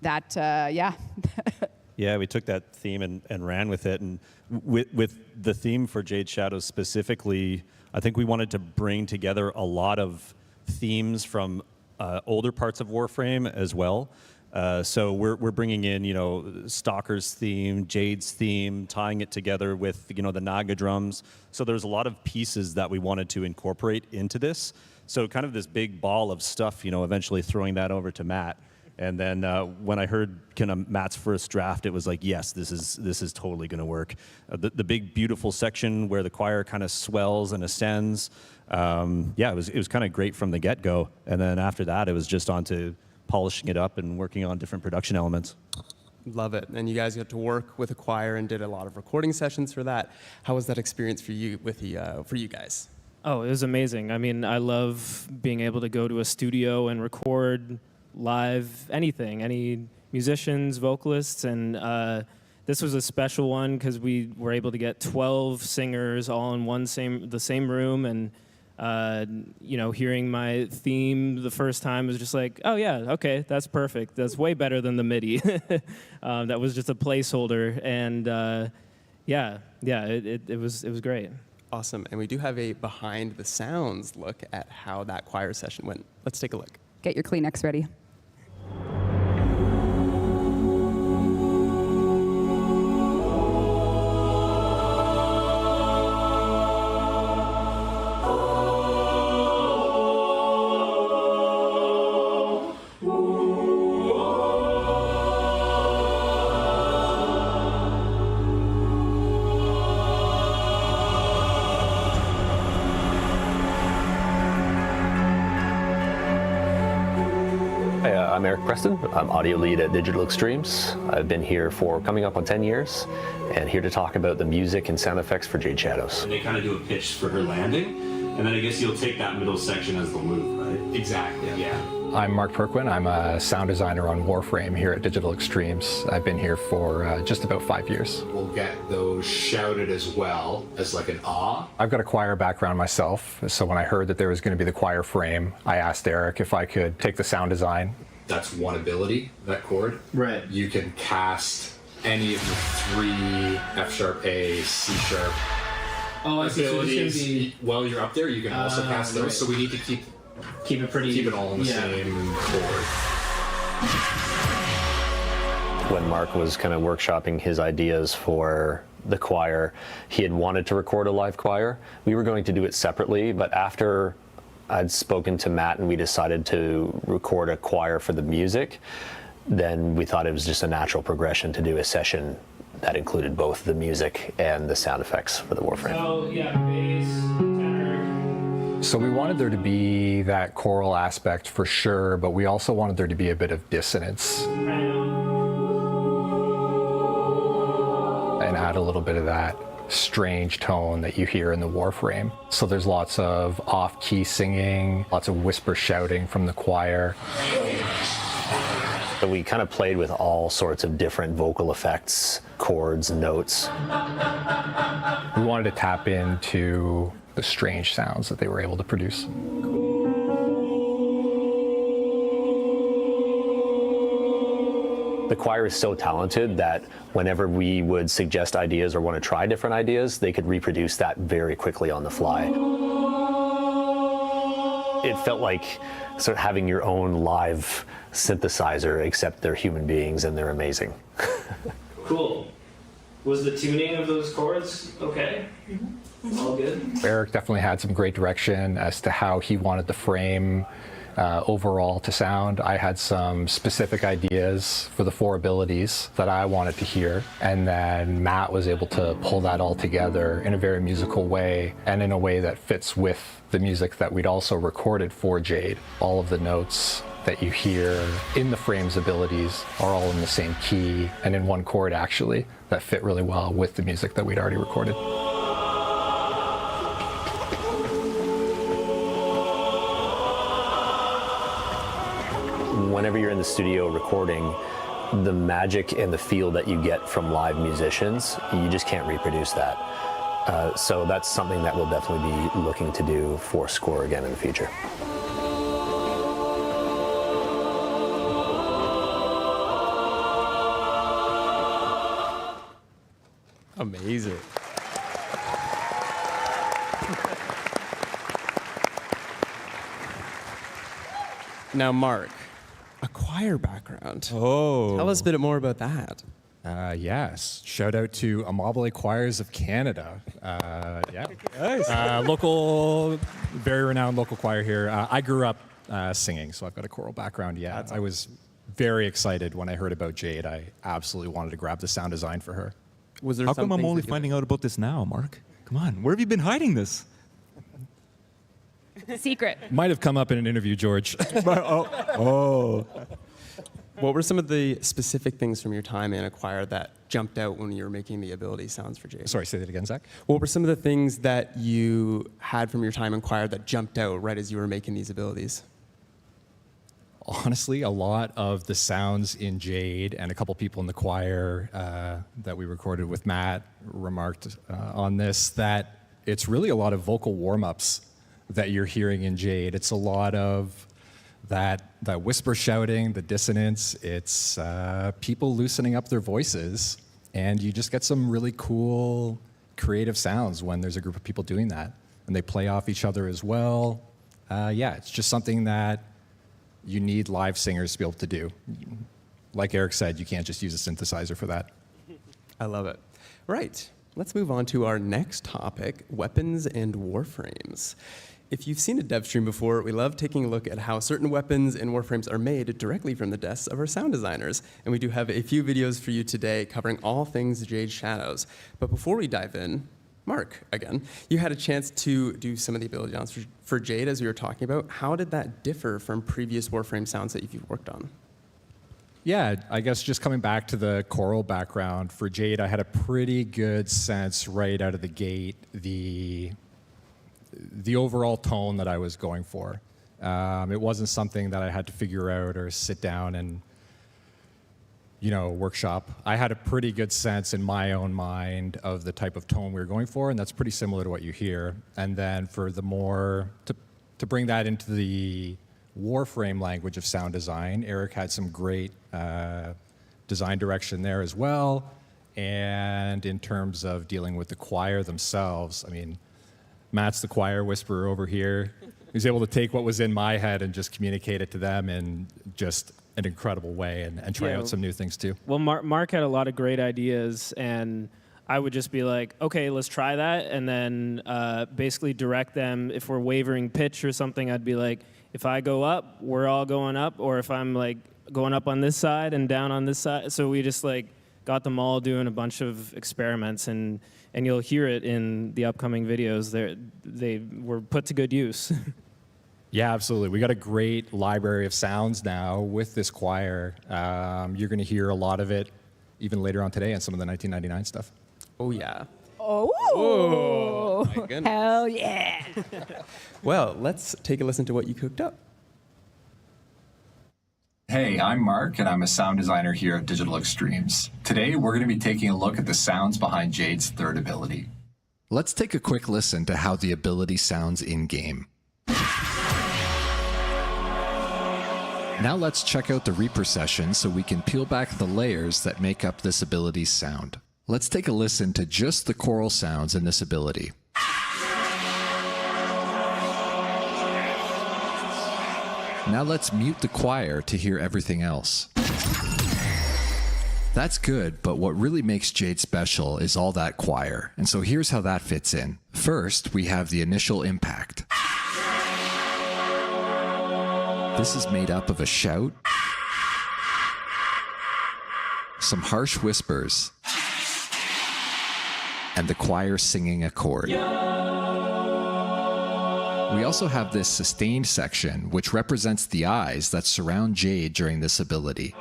that, yeah. Yeah, we took that theme and ran with it. And with the theme for Jade Shadows specifically, I think we wanted to bring together a lot of themes from older parts of Warframe as well. So we're bringing in, you know, Stalker's theme, Jade's theme, tying it together with, you know, the Naga drums. So there's a lot of pieces that we wanted to incorporate into this. So kind of this big ball of stuff, you know, eventually throwing that over to Matt. And then when I heard kind of Matt's first draft, it was like, yes, this is totally going to work. The big beautiful section where the choir kind of swells and ascends. Yeah, it was kind of great from the get-go. And then after that, it was just on to polishing it up and working on different production elements. Love it. And you guys got to work with a choir and did a lot of recording sessions for that. How was that experience for you for you guys? Oh, it was amazing. I mean, I love being able to go to a studio and record live anything, any musicians, vocalists, and this was a special one because we were able to get 12 singers all in the same room, and you know, hearing my theme the first time was just like, oh yeah, okay, that's perfect. That's way better than the MIDI. That was just a placeholder, and yeah, it was great. Awesome. And we do have a behind the sounds look at how that choir session went. Let's take a look. Get your Kleenex ready. I'm Eric Preston. I'm audio lead at Digital Extremes. I've been here for coming up on 10 years and here to talk about the music and sound effects for Jade Shadows. And they kind of do a pitch for her landing, and then I guess you'll take that middle section as the loop, right? Exactly, yeah. I'm Mark Perquin. I'm a sound designer on Warframe here at Digital Extremes. I've been here for just about 5 years. We'll get those shouted as well as like an ah. I've got a choir background myself, so when I heard that there was going to be the choir frame, I asked Eric if I could take the sound design. That's one ability, that chord. Right. You can cast any of the 3 F sharp A, C sharp abilities. While you're up there, you can also cast those. Right. So we need to keep it all in the same chord. When Mark was kind of workshopping his ideas for the choir, he had wanted to record a live choir. We were going to do it separately, but after I'd spoken to Matt and we decided to record a choir for the music, then we thought it was just a natural progression to do a session that included both the music and the sound effects for the Warframe. So, yeah, bass, tenor. So we wanted there to be that choral aspect for sure, but we also wanted there to be a bit of dissonance. And add a little bit of that strange tone that you hear in the Warframe. So there's lots of off-key singing, lots of whisper shouting from the choir. So we kind of played with all sorts of different vocal effects, chords, notes. We wanted to tap into the strange sounds that they were able to produce. The choir is so talented that whenever we would suggest ideas or want to try different ideas, they could reproduce that very quickly on the fly. it felt like sort of having your own live synthesizer, except they're human beings and they're amazing. Cool. Was the tuning of those chords okay? All good? Eric definitely had some great direction as to how he wanted the frame overall to sound. I had some specific ideas for the 4 abilities that I wanted to hear, and then Matt was able to pull that all together in a very musical way and in a way that fits with the music that we'd also recorded for Jade. All of the notes that you hear in the frame's abilities are all in the same key and in one chord actually that fit really well with the music that we'd already recorded. Whenever you're in the studio recording, the magic and the feel that you get from live musicians, you just can't reproduce that. So that's something that we'll definitely be looking to do for score again in the future. Amazing. Now, Mark, a choir background. Oh. Tell us a bit more about that. Yes. Shout out to Amabile Choirs of Canada. Local, very renowned local choir here. I grew up singing, so I've got a choral background. Yeah, I was very excited when I heard about Jade. I absolutely wanted to grab the sound design for her. Was there How come I'm only finding out about this now, Mark? Come on, where have you been hiding this? Secret. Might have come up in an interview, George. What were some of the specific things from your time in a choir that jumped out when you were making the ability sounds for Jade? Sorry, say that again, Zach. What were some of the things that you had from your time in choir that jumped out right as you were making these abilities? Honestly, a lot of the sounds in Jade and a couple people in the choir that we recorded with Matt remarked on this, that it's really a lot of vocal warm-ups that you're hearing in Jade. It's a lot of that whisper shouting, the dissonance. It's people loosening up their voices, and you just get some really cool creative sounds when there's a group of people doing that, and they play off each other as well. It's just something that you need live singers to be able to do. Like Eric said, you can't just use a synthesizer for that. I love it. Right, let's move on to our next topic, weapons and warframes. If you've seen a DevStream before, we love taking a look at how certain weapons and warframes are made directly from the desks of our sound designers. And we do have a few videos for you today covering all things Jade Shadows. But before we dive in, Mark, again, you had a chance to do some of the ability sounds for Jade, as we were talking about. How did that differ from previous Warframe sounds that you've worked on? Yeah, I guess just coming back to the choral background, for Jade, I had a pretty good sense right out of the gate, the overall tone that I was going for. It wasn't something that I had to figure out or sit down and workshop. I had a pretty good sense in my own mind of the type of tone we were going for, and that's pretty similar to what you hear. And then for the more, to bring that into the Warframe language of sound design, Eric had some great design direction there as well. And in terms of dealing with the choir themselves, I mean, Matt's the choir whisperer over here. He was able to take what was in my head and just communicate it to them in just an incredible way and try out some new things too. Well, Mark had a lot of great ideas, and I would just be like, okay, let's try that, and then basically direct them. If we're wavering pitch or something, I'd be like, if I go up, we're all going up, or if I'm like going up on this side and down on this side. So we just like got them all doing a bunch of experiments, and you'll hear it in the upcoming videos. They were put to good use. Yeah, absolutely. We got a great library of sounds now with this choir. You're going to hear a lot of it even later on today and some of the 1999 stuff. Oh, yeah. Oh, my goodness. Hell yeah. Well, let's take a listen to what you cooked up. Hey, I'm Mark, and I'm a sound designer here at Digital Extremes. Today, we're going to be taking a look at the sounds behind Jade's third ability. Let's take a quick listen to how the ability sounds in-game. Now let's check out the Reaper session so we can peel back the layers that make up this ability's sound. Let's take a listen to just the choral sounds in this ability. Now let's mute the choir to hear everything else. That's good, but what really makes Jade special is all that choir, and so here's how that fits in. First, we have the initial impact. This is made up of a shout, some harsh whispers, and the choir singing a chord. We also have this sustained section, which represents the eyes that surround Jade during this ability.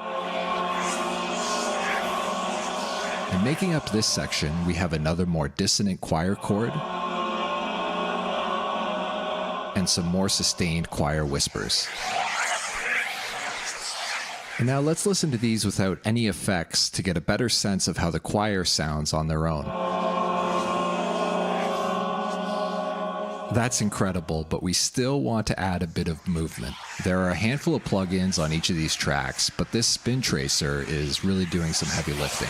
And making up this section, we have another more dissonant choir chord and some more sustained choir whispers. And now let's listen to these without any effects to get a better sense of how the choir sounds on their own. That's incredible, but we still want to add a bit of movement. There are a handful of plugins on each of these tracks, but this spin tracer is really doing some heavy lifting.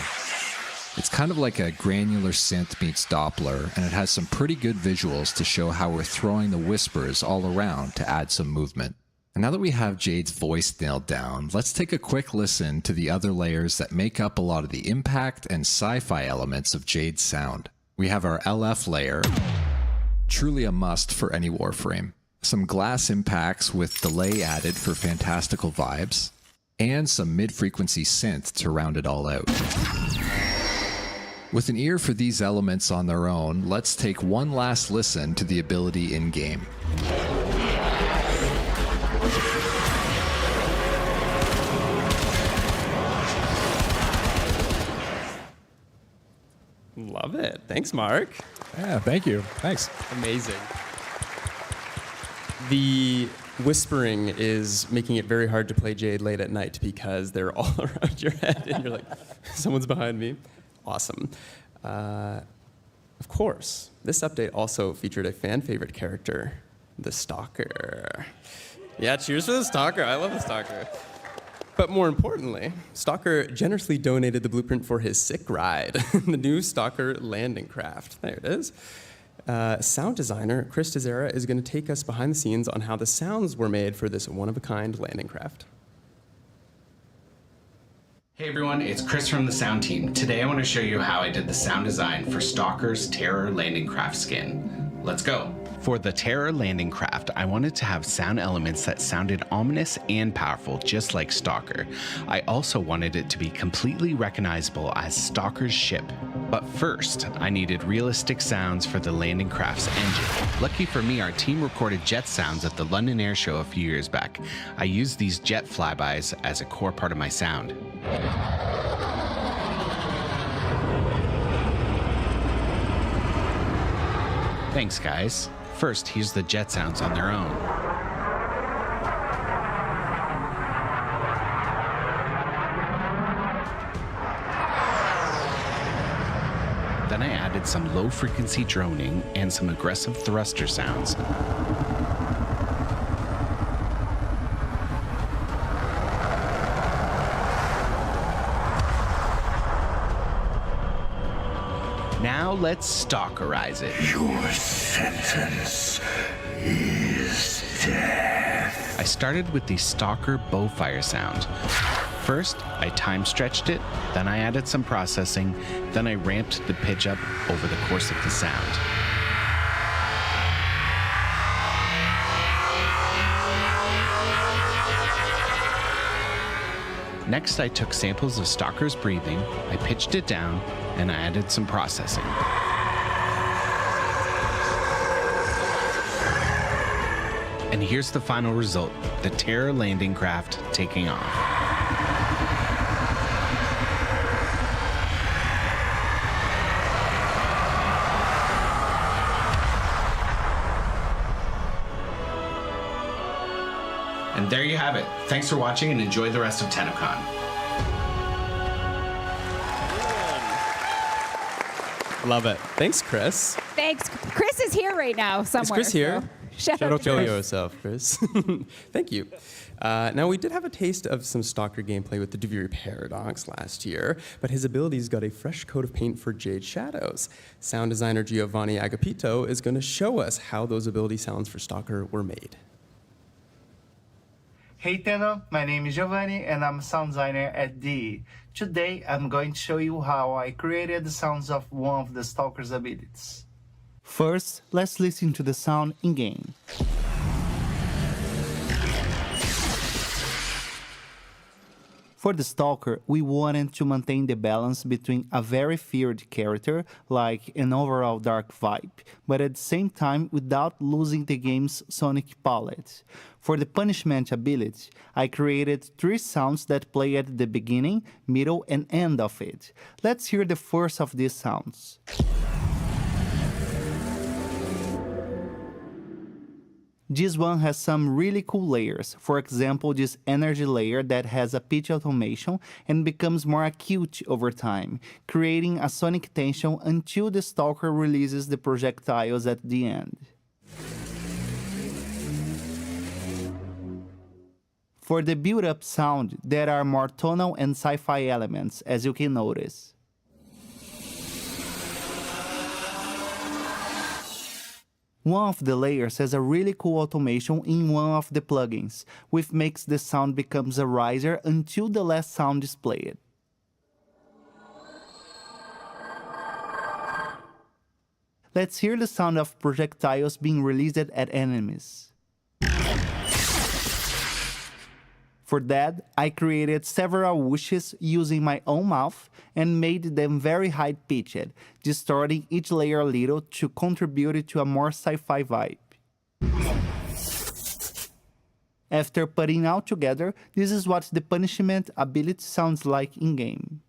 It's kind of like a granular synth meets Doppler, and it has some pretty good visuals to show how we're throwing the whispers all around to add some movement. And now that we have Jade's voice nailed down, let's take a quick listen to the other layers that make up a lot of the impact and sci-fi elements of Jade's sound. We have our LF layer, truly a must for any Warframe. Some glass impacts with delay added for fantastical vibes, and some mid-frequency synth to round it all out. With an ear for these elements on their own, let's take one last listen to the ability in-game. Love it. Thanks, Mark. Yeah, thank you. Thanks. Amazing. The whispering is making it very hard to play Jade late at night because they're all around your head and you're like, someone's behind me. Awesome. Of course, this update also featured a fan favorite character, the Stalker. Yeah, cheers for the Stalker. I love the Stalker. But more importantly, Stalker generously donated the blueprint for his sick ride, the new Stalker landing craft. There it is. Sound designer Chris Tezera is going to take us behind the scenes on how the sounds were made for this one-of-a-kind landing craft. Hey everyone, it's Chris from the sound team. Today I want to show you how I did the sound design for Stalker's Terror landing craft skin. Let's go. For the Terror landing craft, I wanted to have sound elements that sounded ominous and powerful, just like Stalker. I also wanted it to be completely recognizable as Stalker's ship. But first, I needed realistic sounds for the landing craft's engine. Lucky for me, our team recorded jet sounds at the London Air Show a few years back. I used these jet flybys as a core part of my sound. Thanks, guys. First, here's the jet sounds on their own. Then I added some low-frequency droning and some aggressive thruster sounds. Now let's Stalkerize it. Your sentence is death. I started with the Stalker bowfire sound. First, I time stretched it, then I added some processing, then I ramped the pitch up over the course of the sound. Next, I took samples of Stalker's breathing, I pitched it down, and I added some processing. And here's the final result, the Terror landing craft taking off. And there you have it. Thanks for watching and enjoy the rest of Tennocon. Love it. Thanks, Chris. Thanks. Chris is here right now somewhere. Is Chris here? So shout out to Show Chris. yourself, Chris. Thank you. Now, we did have a taste of some Stalker gameplay with the Duviri Paradox last year, but his abilities got a fresh coat of paint for Jade Shadows. Sound designer Giovanni Agapito is going to show us how those ability sounds for Stalker were made. Hey Tenno, my name is Giovanni and I'm a sound designer at DE. Today I'm going to show you how I created the sounds of one of the Stalker's abilities. First, let's listen to the sound in-game. For the Stalker, we wanted to maintain the balance between a very feared character, like an overall dark vibe, but at the same time without losing the game's sonic palette. For the punishment ability, I created 3 sounds that play at the beginning, middle, and end of it. Let's hear the first of these sounds. This one has some really cool layers, for example this energy layer that has a pitch automation and becomes more acute over time, creating a sonic tension until the Stalker releases the projectiles at the end. For the build-up sound, there are more tonal and sci-fi elements, as you can notice. One of the layers has a really cool automation in one of the plugins, which makes the sound becomes a riser until the last sound is played. Let's hear the sound of projectiles being released at enemies. For that, I created several whooshes using my own mouth and made them very high-pitched, distorting each layer a little to contribute to a more sci-fi vibe. After putting it all together, this is what the punishment ability sounds like in-game.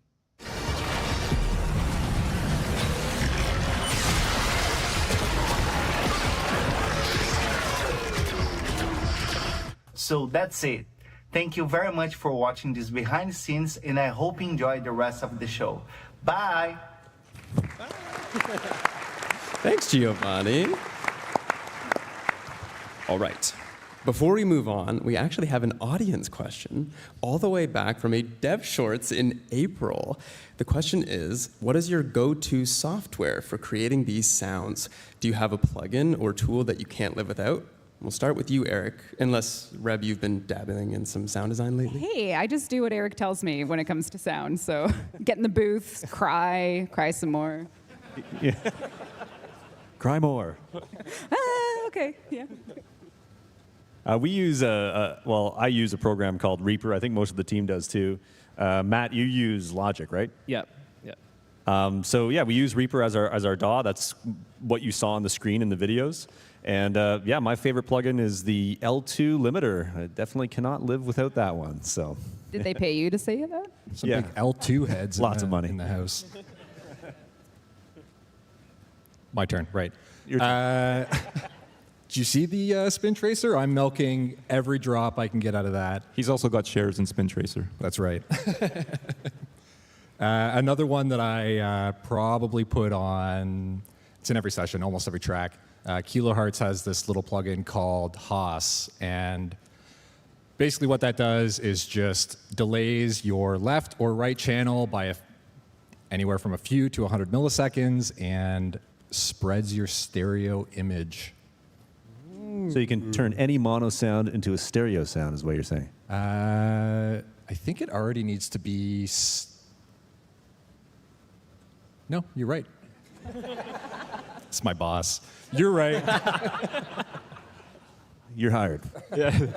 So that's it. Thank you very much for watching this behind the scenes and I hope you enjoy the rest of the show. Bye! Thanks, Giovanni. All right. Before we move on, we actually have an audience question all the way back from a Dev Shorts in April. The question is, what is your go-to software for creating these sounds? Do you have a plugin or tool that you can't live without? We'll start with you, Eric, unless, Reb, you've been dabbling in some sound design lately. Hey, I just do what Eric tells me when it comes to sound. So get in the booth, cry some more. Yeah. Cry more. Okay, yeah. We use I use a program called Reaper. I think most of the team does too. Matt, you use Logic, right? Yep. So yeah, we use Reaper as our DAW. That's what you saw on the screen in the videos. And yeah, my favorite plugin is the L2 limiter. I definitely cannot live without that one. So. Did they pay you to say that? Some big L2 heads. Lots of money in the house. My turn, right? Your turn. Do you see the Spin Tracer? I'm milking every drop I can get out of that. He's also got shares in Spin Tracer. That's right. Another one that I probably put on, it's in every session, almost every track. Kilohertz has this little plugin called Haas, and basically what that does is just delays your left or right channel by anywhere from a few to 100 milliseconds and spreads your stereo image. So you can turn any mono sound into a stereo sound is what you're saying? I think it already needs to be... No, you're right. It's my boss. You're right. You're hired. Yeah.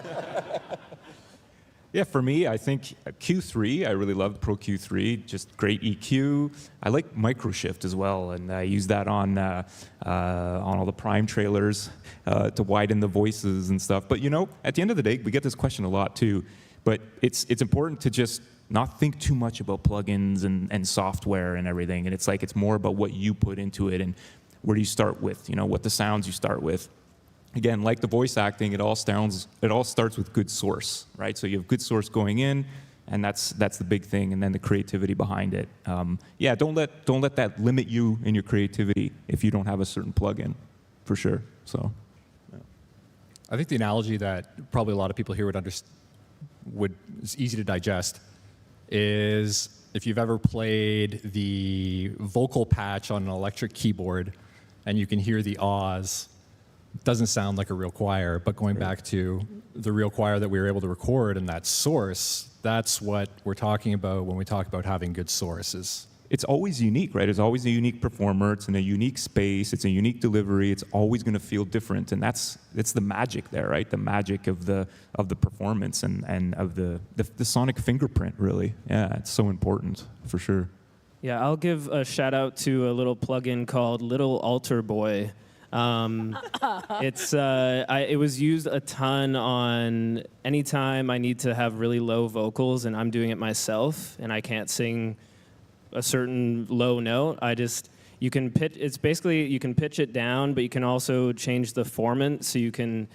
Yeah, for me, I think Q3, I really loved Pro Q3, just great EQ. I like microshift as well, and I use that on all the Prime trailers to widen the voices and stuff. But you know, at the end of the day, we get this question a lot too, but it's important to just not think too much about plugins and software and everything. And it's like, it's more about what you put into it and where do you start with, you know, what the sounds you start with. Again, like the voice acting, it all starts with good source, right? So you have good source going in, and that's the big thing, and then the creativity behind it. Yeah, don't let that limit you in your creativity if you don't have a certain plugin, for sure. So, yeah. I think the analogy that probably a lot of people here is easy to digest is if you've ever played the vocal patch on an electric keyboard, and you can hear the ahs. doesn't sound like a real choir, but going back to the real choir that we were able to record and that source, that's what we're talking about when we talk about having good sources. It's always unique, right? It's always a unique performer. It's in a unique space. It's a unique delivery. It's always going to feel different, and it's the magic there, right? The magic of the performance and of the sonic fingerprint, really. Yeah, it's so important for sure. Yeah, I'll give a shout out to a little plugin called Little Altar Boy. It was used a ton on anytime I need to have really low vocals and I'm doing it myself and I can't sing a certain low note. You can pitch it down, but you can also change the formant, so you can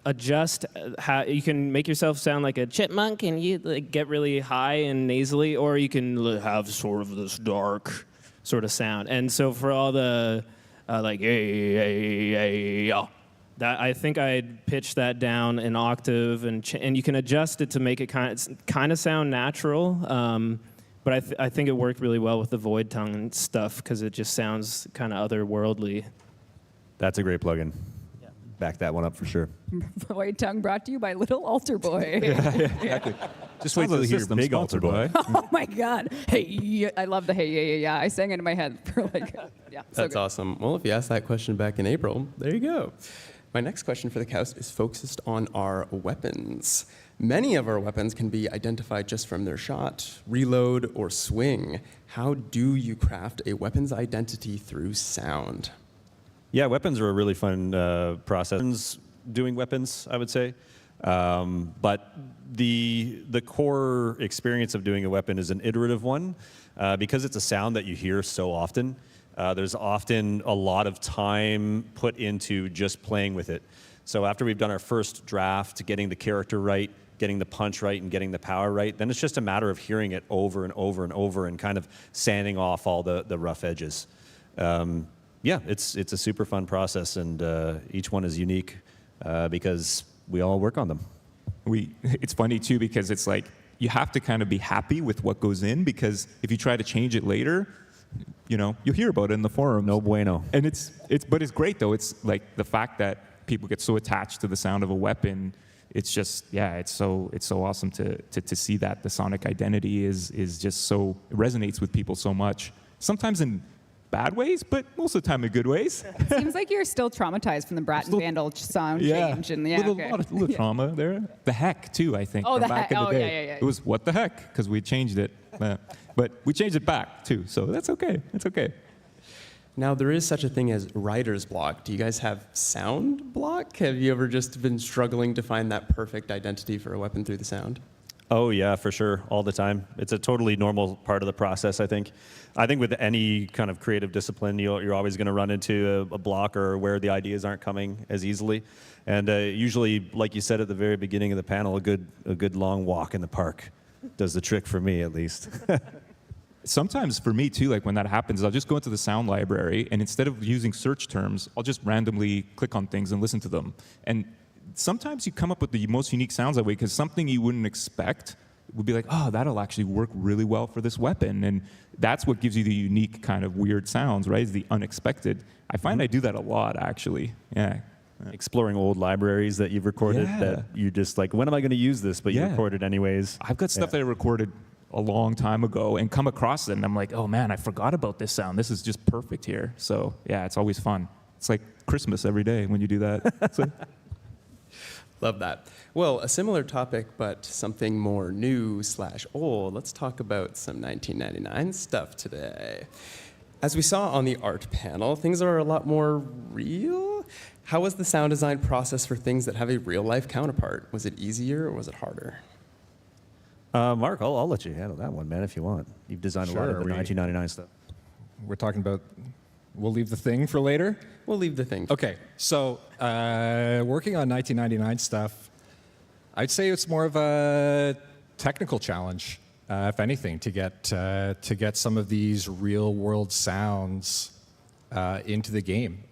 adjust how you can make yourself sound like a chipmunk and you get really high and nasally, or you can have sort of this dark sort of sound. And so for all the that I think I'd pitch that down an octave, and you can adjust it to make it kind of sound natural. But I think it worked really well with the void tongue and stuff because it just sounds kind of otherworldly. That's a great plugin. Yeah. Back that one up for sure. Void tongue brought to you by Little Altar Boy. Exactly. Just wait till you hear Big Altar Boy. Oh my God. Hey, I love the hey, yeah. I sang it in my head for yeah. That's awesome. Well, if you asked that question back in April, there you go. My next question for the Koust is focused on our weapons. Many of our weapons can be identified just from their shot, reload, or swing. How do you craft a weapon's identity through sound? Yeah, weapons are a really fun process. Doing weapons, I would say. But the core experience of doing a weapon is an iterative one. Because it's a sound that you hear so often, there's often a lot of time put into just playing with it. So after we've done our first draft, getting the character right, getting the punch right, and getting the power right, then it's just a matter of hearing it over and over and over and kind of sanding off all the rough edges. Yeah, it's a super fun process, and each one is unique because we all work on them. It's funny too because it's like you have to kind of be happy with what goes in, because if you try to change it later, you'll hear about it in the forum. No bueno. And but it's great though. It's like the fact that people get so attached to the sound of a weapon. It's just, yeah, it's so awesome to see that the sonic identity is just so, it resonates with people so much. Sometimes in bad ways, but most of the time in good ways. Seems like you're still traumatized from the Brat and Vandal sound change. And a little trauma there. The heck too, I think. Oh, from back in the day. Yeah. It was what the heck, because we changed it. But we changed it back too, so that's okay. It's okay. Now, there is such a thing as writer's block. Do you guys have sound block? Have you ever just been struggling to find that perfect identity for a weapon through the sound? Oh, yeah, for sure, all the time. It's a totally normal part of the process, I think. I think with any kind of creative discipline, you're always going to run into a block or where the ideas aren't coming as easily. And usually, like you said at the very beginning of the panel, a good long walk in the park does the trick for me, at least. Sometimes for me too, like when that happens, I'll just go into the sound library, and instead of using search terms, I'll just randomly click on things and listen to them. And sometimes you come up with the most unique sounds that way, because something you wouldn't expect would be like, oh, that'll actually work really well for this weapon. And that's what gives you the unique kind of weird sounds, right? Is the unexpected. I find I do that a lot, actually. Yeah. Exploring old libraries that you've recorded that you're just like, when am I going to use this? But you recorded anyways. I've got stuff that I recorded a long time ago and come across it, and I'm like, oh man, I forgot about this sound. This is just perfect here. So yeah, it's always fun. It's like Christmas every day when you do that. So. Love that. Well, a similar topic, but something more new/old. Let's talk about some 1999 stuff today. As we saw on the art panel, things are a lot more real. How was the sound design process for things that have a real-life counterpart? Was it easier or was it harder? Mark, I'll let you handle that one, man, if you want. You've designed a lot of the 1999 stuff. We're talking about, we'll leave the thing for later? We'll leave the thing. Okay, so working on 1999 stuff, I'd say it's more of a technical challenge, if anything, to get some of these real-world sounds into the game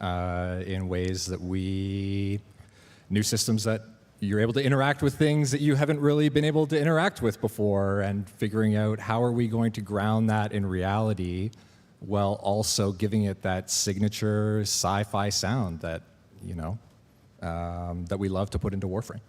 in ways that new systems that you're able to interact with things that you haven't really been able to interact with before, and figuring out how are we going to ground that in reality while also giving it that signature sci-fi sound that, that we love to put into Warframe.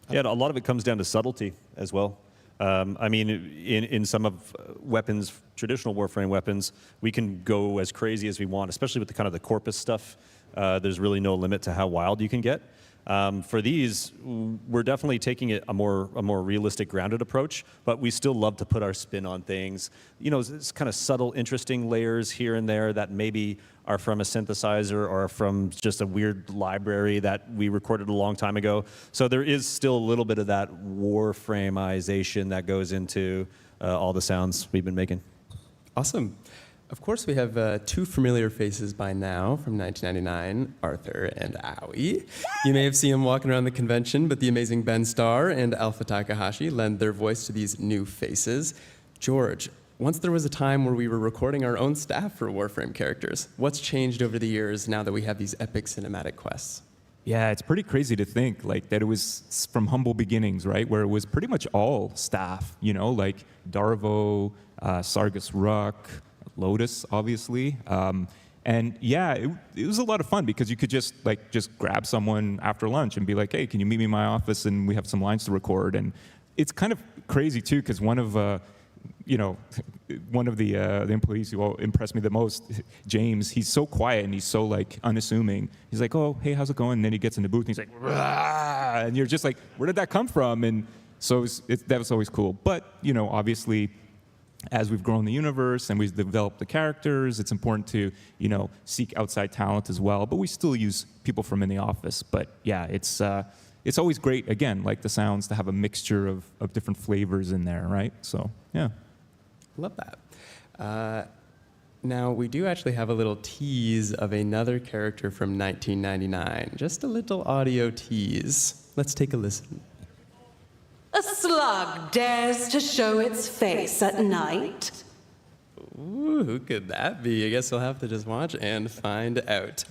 Yeah, a lot of it comes down to subtlety as well. I mean, in some of weapons, traditional Warframe weapons, we can go as crazy as we want, especially with the kind of the corpus stuff. There's really no limit to how wild you can get. For these, we're definitely taking it a more realistic, grounded approach, but we still love to put our spin on things. You know, it's kind of subtle, interesting layers here and there that maybe are from a synthesizer or from just a weird library that we recorded a long time ago. So there is still a little bit of that Warframeization that goes into all the sounds we've been making. Awesome. Of course, we have two familiar faces by now from 1999, Arthur and Aoi. You may have seen them walking around the convention, but the amazing Ben Starr and Alpha Takahashi lend their voice to these new faces. George, once there was a time where we were recording our own staff for Warframe characters. What's changed over the years now that we have these epic cinematic quests? Yeah, it's pretty crazy to think like that it was from humble beginnings, right? Where it was pretty much all staff, you know, like Darvo, Sargus Ruck, Lotus, obviously. And yeah, it was a lot of fun because you could just grab someone after lunch and be like, hey, can you meet me in my office and we have some lines to record? And it's kind of crazy too because one of the employees who impressed me the most, James, he's so quiet and he's so like unassuming. He's like, oh, hey, how's it going? And then he gets in the booth and he's like, rah! And you're just like, where did that come from? And so that was always cool. But, you know, obviously, as we've grown the universe and we've developed the characters, it's important to, you know, seek outside talent as well. But we still use people from in the office. But yeah, it's always great, again, like the sounds, to have a mixture of different flavors in there, right? So, yeah. Love that. Now, we do actually have a little tease of another character from 1999. Just a little audio tease. Let's take a listen. A slug dares to show its face at night. Ooh, who could that be? I guess we'll have to just watch and find out.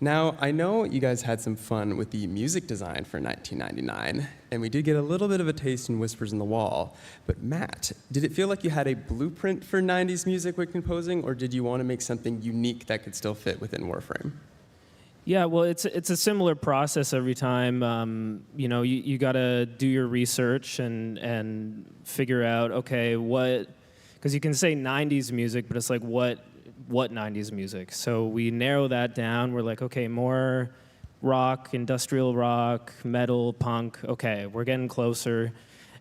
Now, I know you guys had some fun with the music design for 1999, and we did get a little bit of a taste in Whispers in the Wall. But Matt, did it feel like you had a blueprint for 90s music when composing, or did you want to make something unique that could still fit within Warframe? Yeah, well, it's a similar process every time. You know, you got to do your research and figure out, okay, because you can say 90s music, but it's like what 90s music? So we narrow that down. We're like, okay, more rock, industrial rock, metal, punk. Okay, we're getting closer.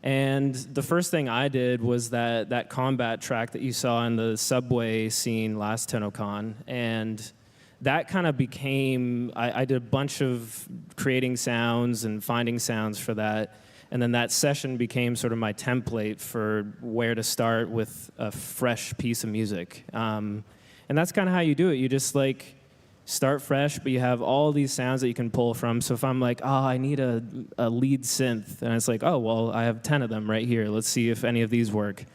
And the first thing I did was that combat track that you saw in the subway scene last Tennocon, and that kind of became, I did a bunch of creating sounds and finding sounds for that. And then that session became sort of my template for where to start with a fresh piece of music. And that's kind of how you do it. You just like start fresh, but you have all these sounds that you can pull from. So if I'm like, oh, I need a lead synth, and it's like, oh, well, I have 10 of them right here. Let's see if any of these work.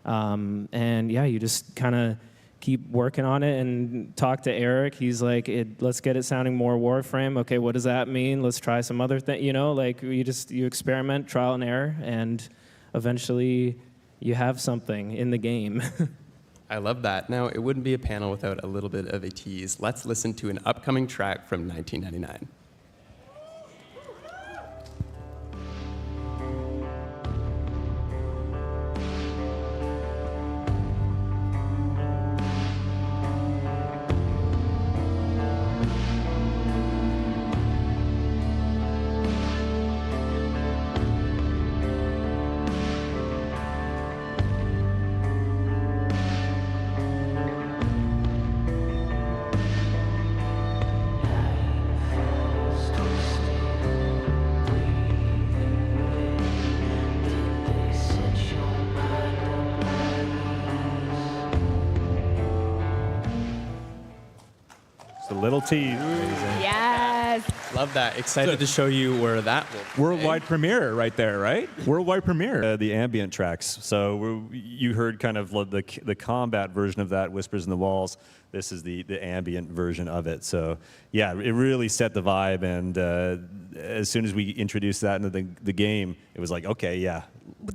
And yeah, you just kind of keep working on it and talk to Eric. He's like, let's get it sounding more Warframe. Okay, what does that mean? Let's try some other thing. You know, like you experiment, trial and error, and eventually you have something in the game. I love that. Now, it wouldn't be a panel without a little bit of a tease. Let's listen to an upcoming track from 1999. Little tease. Yes. Love that. Excited to show you where that will play. Worldwide premiere right there, right? Worldwide premiere. The ambient tracks. So you heard kind of the combat version of that, Whispers in the Walls. This is the ambient version of it. So yeah, it really set the vibe. And as soon as we introduced that into the game, it was like, okay, yeah,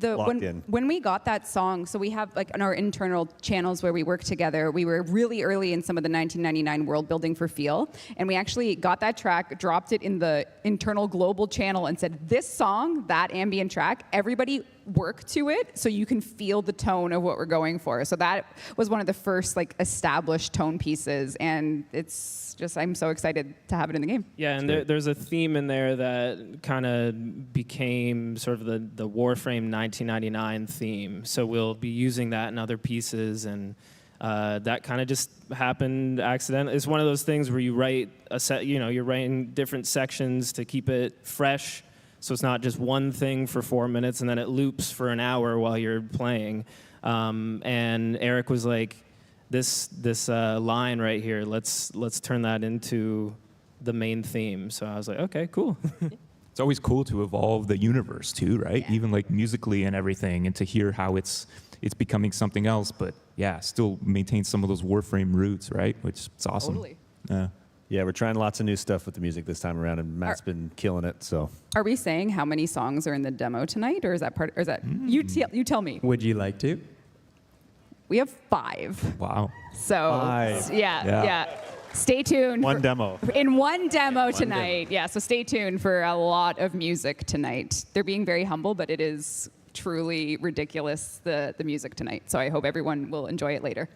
locked in. When we got that song, so we have like on our internal channels where we work together, we were really early in some of the 1999 world building for Feel, and we actually got that track, dropped it in the internal global channel, and said, this song, that ambient track, everybody work to it so you can feel the tone of what we're going for. So that was one of the first like established tone pieces, and it's just, I'm so excited to have it in the game. Yeah, and there's a theme in there that kind of became sort of the WARFRAME 1999 theme. So we'll be using that in other pieces, and that kind of just happened accidentally. It's one of those things where you write you're writing different sections to keep it fresh. So it's not just one thing for 4 minutes and then it loops for an hour while you're playing. And Eric was like, this line right here, let's turn that into the main theme. So I was like, okay, cool. It's always cool to evolve the universe too, right? Yeah. Even like musically and everything, and to hear how it's becoming something else, but yeah, still maintain some of those Warframe roots, right? Which is awesome. Totally. Yeah, we're trying lots of new stuff with the music this time around, and Matt's been killing it. So, are we saying how many songs are in the demo tonight, or is that part? Or is that you tell me? Would you like to? We have 5. Wow. So 5. Yeah. Stay tuned. One demo. In one demo tonight. Yeah. So stay tuned for a lot of music tonight. They're being very humble, but it is truly ridiculous the music tonight. So I hope everyone will enjoy it later.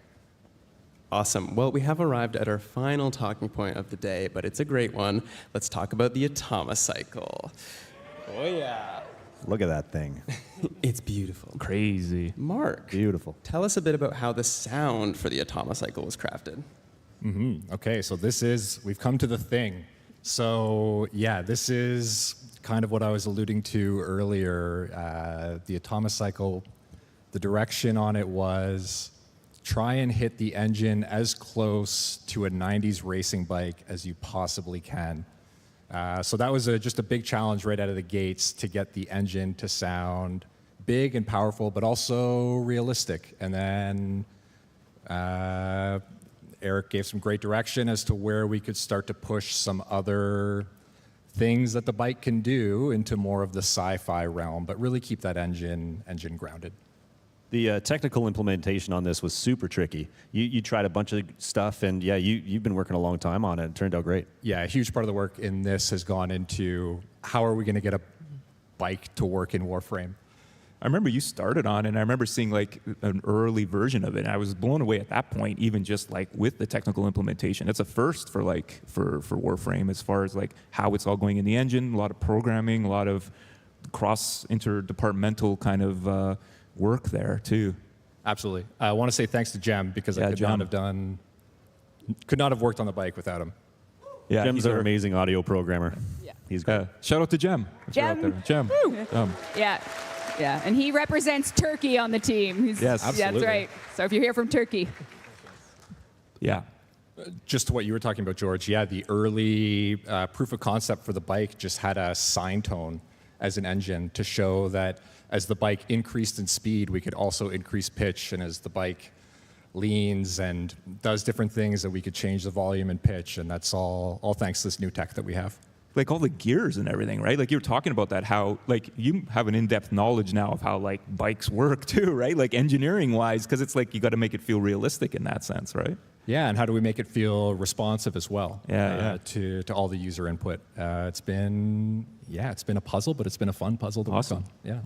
Awesome. Well, we have arrived at our final talking point of the day, but it's a great one. Let's talk about the Atomocycle. Oh, yeah. Look at that thing. It's beautiful. Crazy. Mark. Beautiful. Tell us a bit about how the sound for the Atomocycle was crafted. Okay, so we've come to the thing. So yeah, this is kind of what I was alluding to earlier. The Atomocycle, the direction on it was try and hit the engine as close to a 90s racing bike as you possibly can. So that was just a big challenge right out of the gates to get the engine to sound big and powerful, but also realistic. And then Eric gave some great direction as to where we could start to push some other things that the bike can do into more of the sci-fi realm, but really keep that engine grounded. The technical implementation on this was super tricky. You tried a bunch of stuff, and yeah, you've been working a long time on it. It turned out great. Yeah, a huge part of the work in this has gone into how are we going to get a bike to work in Warframe. I remember you started on it, and I remember seeing like an early version of it, and I was blown away at that point, even just like with the technical implementation. It's a first for Warframe as far as like how it's all going in the engine, a lot of programming, a lot of cross interdepartmental kind of work there too. Absolutely. I want to say thanks to Jem because I could not have worked on the bike without him. Yeah, Jem's an amazing audio programmer. Yeah. He's great. Shout out to Jem. Jem. Yeah, and he represents Turkey on the team. Yes, absolutely. That's right. So if you're here from Turkey. Yeah. Just to what you were talking about, George, yeah, the early proof of concept for the bike just had a sine tone as an engine to show that as the bike increased in speed, we could also increase pitch, and as the bike leans and does different things, that we could change the volume and pitch, and that's all thanks to this new tech that we have. Like all the gears and everything, right? Like you were talking about that, how like you have an in-depth knowledge now of how like bikes work too, right? Like engineering-wise, because it's like you got to make it feel realistic in that sense, right? Yeah, and how do we make it feel responsive as well? To all the user input. It's been a puzzle, but it's been a fun puzzle to work on. Yeah.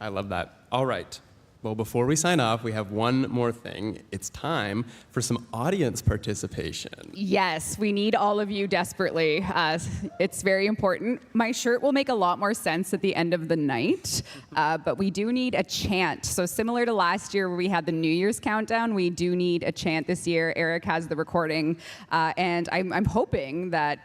I love that. All right. Well, before we sign off, we have one more thing. It's time for some audience participation. Yes, we need all of you desperately. It's very important. My shirt will make a lot more sense at the end of the night, but we do need a chant. So similar to last year where we had the New Year's countdown, we do need a chant this year. Eric has the recording, and I'm hoping that,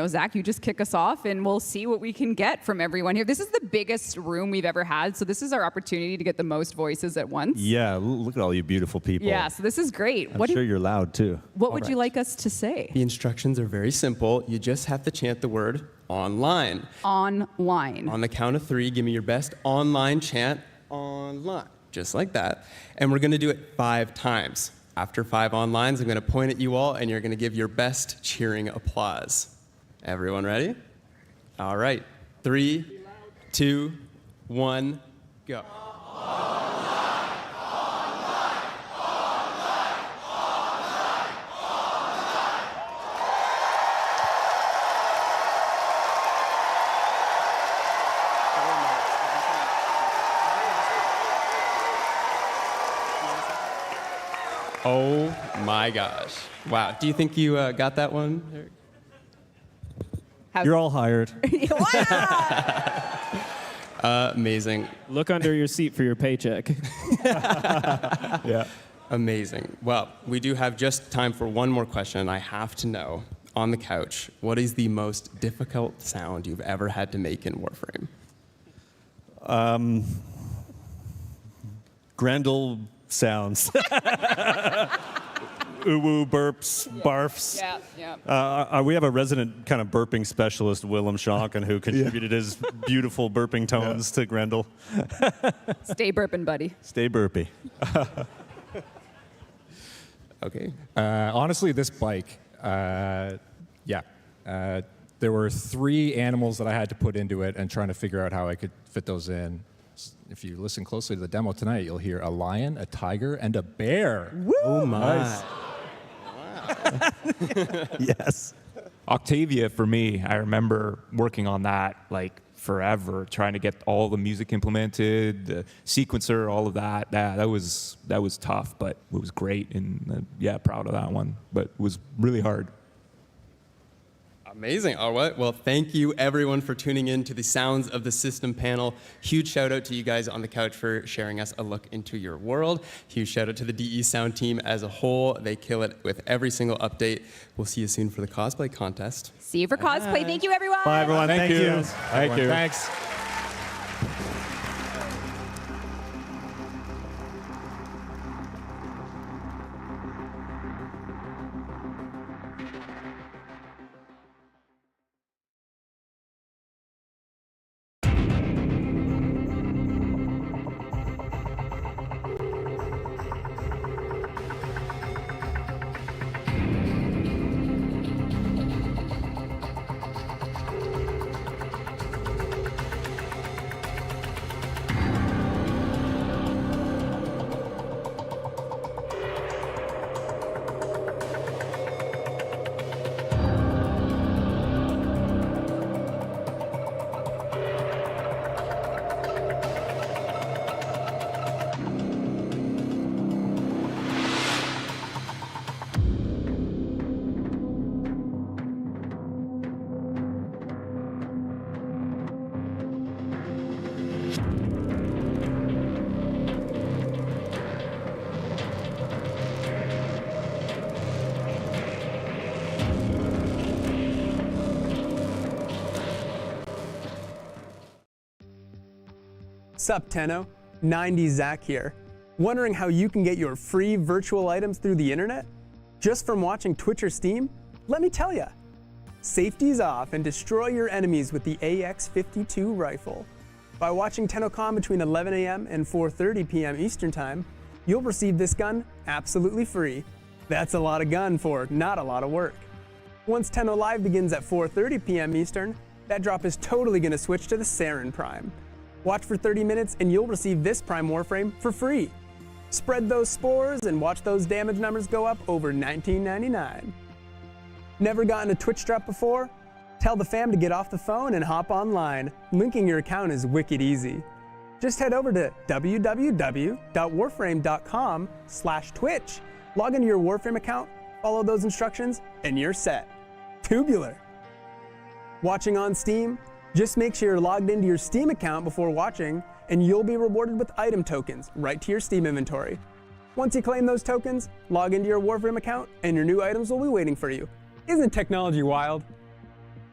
Zach, you just kick us off, and we'll see what we can get from everyone here. This is the biggest room we've ever had, so this is our opportunity to get the most voices at once. Yeah, look at all you beautiful people. Yeah, so this is great. I'm sure you're loud too. What would you like us to say? The instructions are very simple. You just have to chant the word online. Online. On the count of 3, give me your best online chant. Online. Just like that. And we're going to do it 5 times. After 5 onlines, I'm going to point at you all, and you're going to give your best cheering applause. Everyone ready? All right. 3, 2, 1, go. Oh my gosh. Wow. Do you think you got that one, Eric? You're all hired. Amazing. Look under your seat for your paycheck. Yeah. Amazing. Well, we do have just time for one more question. I have to know, on the couch, what is the most difficult sound you've ever had to make in Warframe? Grendel sounds. Uwu, burps, barfs. Yeah, yeah. We have a resident kind of burping specialist, Willem Schonken, who contributed his beautiful burping tones to Grendel. Stay burping, buddy. Stay burpy. Okay. Honestly, this bike, there were 3 animals that I had to put into it and trying to figure out how I could fit those in. If you listen closely to the demo tonight, you'll hear a lion, a tiger, and a bear. Woo! Oh my. Nice. Yes. Octavia, for me, I remember working on that like forever, trying to get all the music implemented, the sequencer, all of that. That was tough, but it was great, and proud of that one. But it was really hard. Amazing. All right. Well, thank you, everyone, for tuning in to the Sounds of the System panel. Huge shout out to you guys on the couch for sharing us a look into your world. Huge shout out to the DE Sound team as a whole. They kill it with every single update. We'll see you soon for the cosplay contest. See you for cosplay. Thank you, everyone. Bye, everyone. Thank you. Thank you. Thanks. Sup, Tenno? 90 Zach here. Wondering how you can get your free virtual items through the internet? Just from watching Twitch or Steam? Let me tell ya. Safety's off and destroy your enemies with the AX-52 rifle. By watching Tennocon between 11 a.m. and 4:30 p.m. Eastern Time, you'll receive this gun absolutely free. That's a lot of gun for not a lot of work. Once Tenno Live begins at 4:30 p.m. Eastern, that drop is totally going to switch to the Sarin Prime. Watch for 30 minutes and you'll receive this Prime Warframe for free. Spread those spores and watch those damage numbers go up over $19.99. Never gotten a Twitch drop before? Tell the fam to get off the phone and hop online. Linking your account is wicked easy. Just head over to www.warframe.com/Twitch. Log into your Warframe account, follow those instructions, and you're set. Tubular. Watching on Steam? Just make sure you're logged into your Steam account before watching, and you'll be rewarded with item tokens right to your Steam inventory. Once you claim those tokens, log into your Warframe account, and your new items will be waiting for you. Isn't technology wild?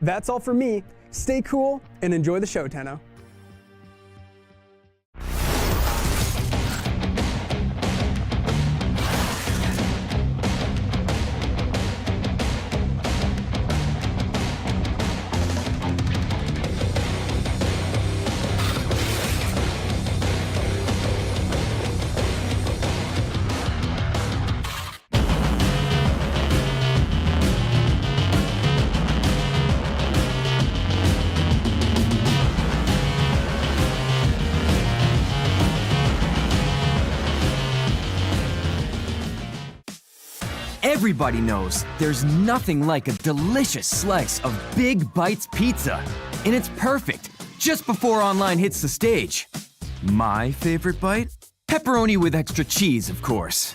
That's all for me. Stay cool and enjoy the show, Tenno. Everybody knows there's nothing like a delicious slice of Big Bites pizza. And it's perfect just before online hits the stage. My favorite bite? Pepperoni with extra cheese, of course.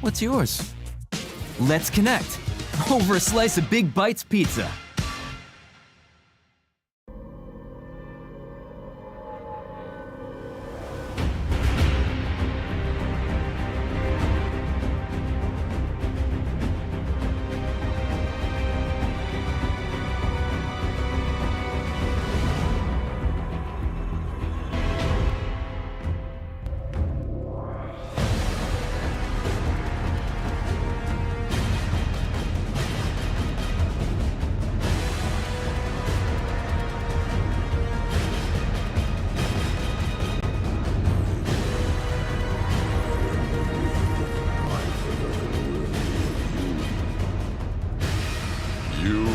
What's yours? Let's connect over a slice of Big Bites pizza. You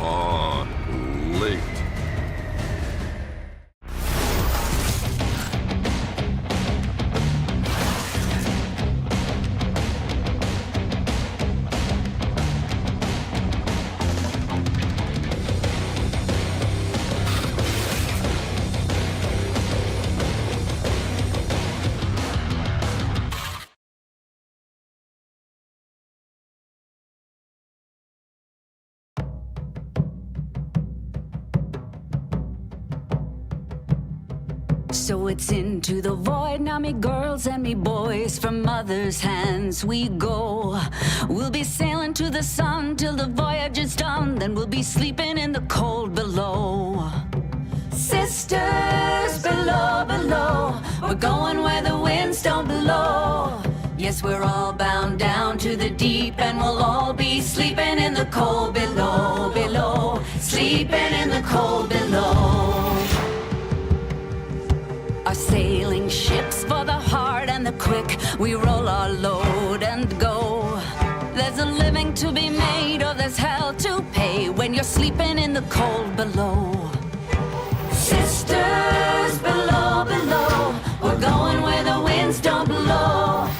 are late. So it's into the void, now me girls and me boys, from mother's hands we go. We'll be sailing to the sun till the voyage is done, then we'll be sleeping in the cold below. Sisters below, below, we're going where the winds don't blow. Yes, we're all bound down to the deep, and we'll all be sleeping in the cold below, below, sleeping in the cold below. Our sailing ships for the hard and the quick, we roll our load and go. There's a living to be made, or there's hell to pay when you're sleeping in the cold below. Sisters below, below, we're going where the winds don't blow.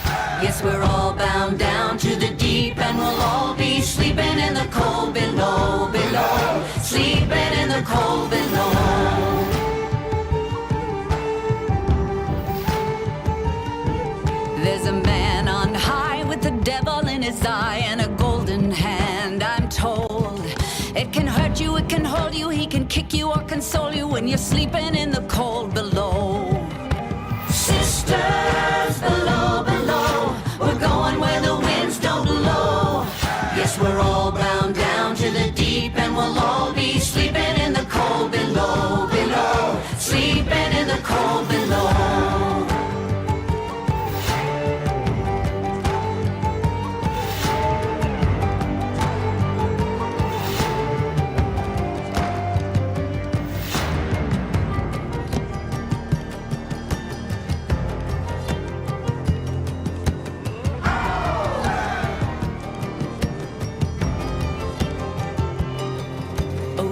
Yes, we're all bound down to the deep, and we'll all be sleeping in the cold below, below, sleeping in the cold below. There's a man on high with the devil in his eye and a golden hand, I'm told. It can hurt you, it can hold you, he can kick you or console you when you're sleeping in the cold below. Sisters below, below, we're going where the winds don't blow. Yes, we're all bound down to the deep, and we'll all be sleeping in the cold below, below, sleeping in the cold below.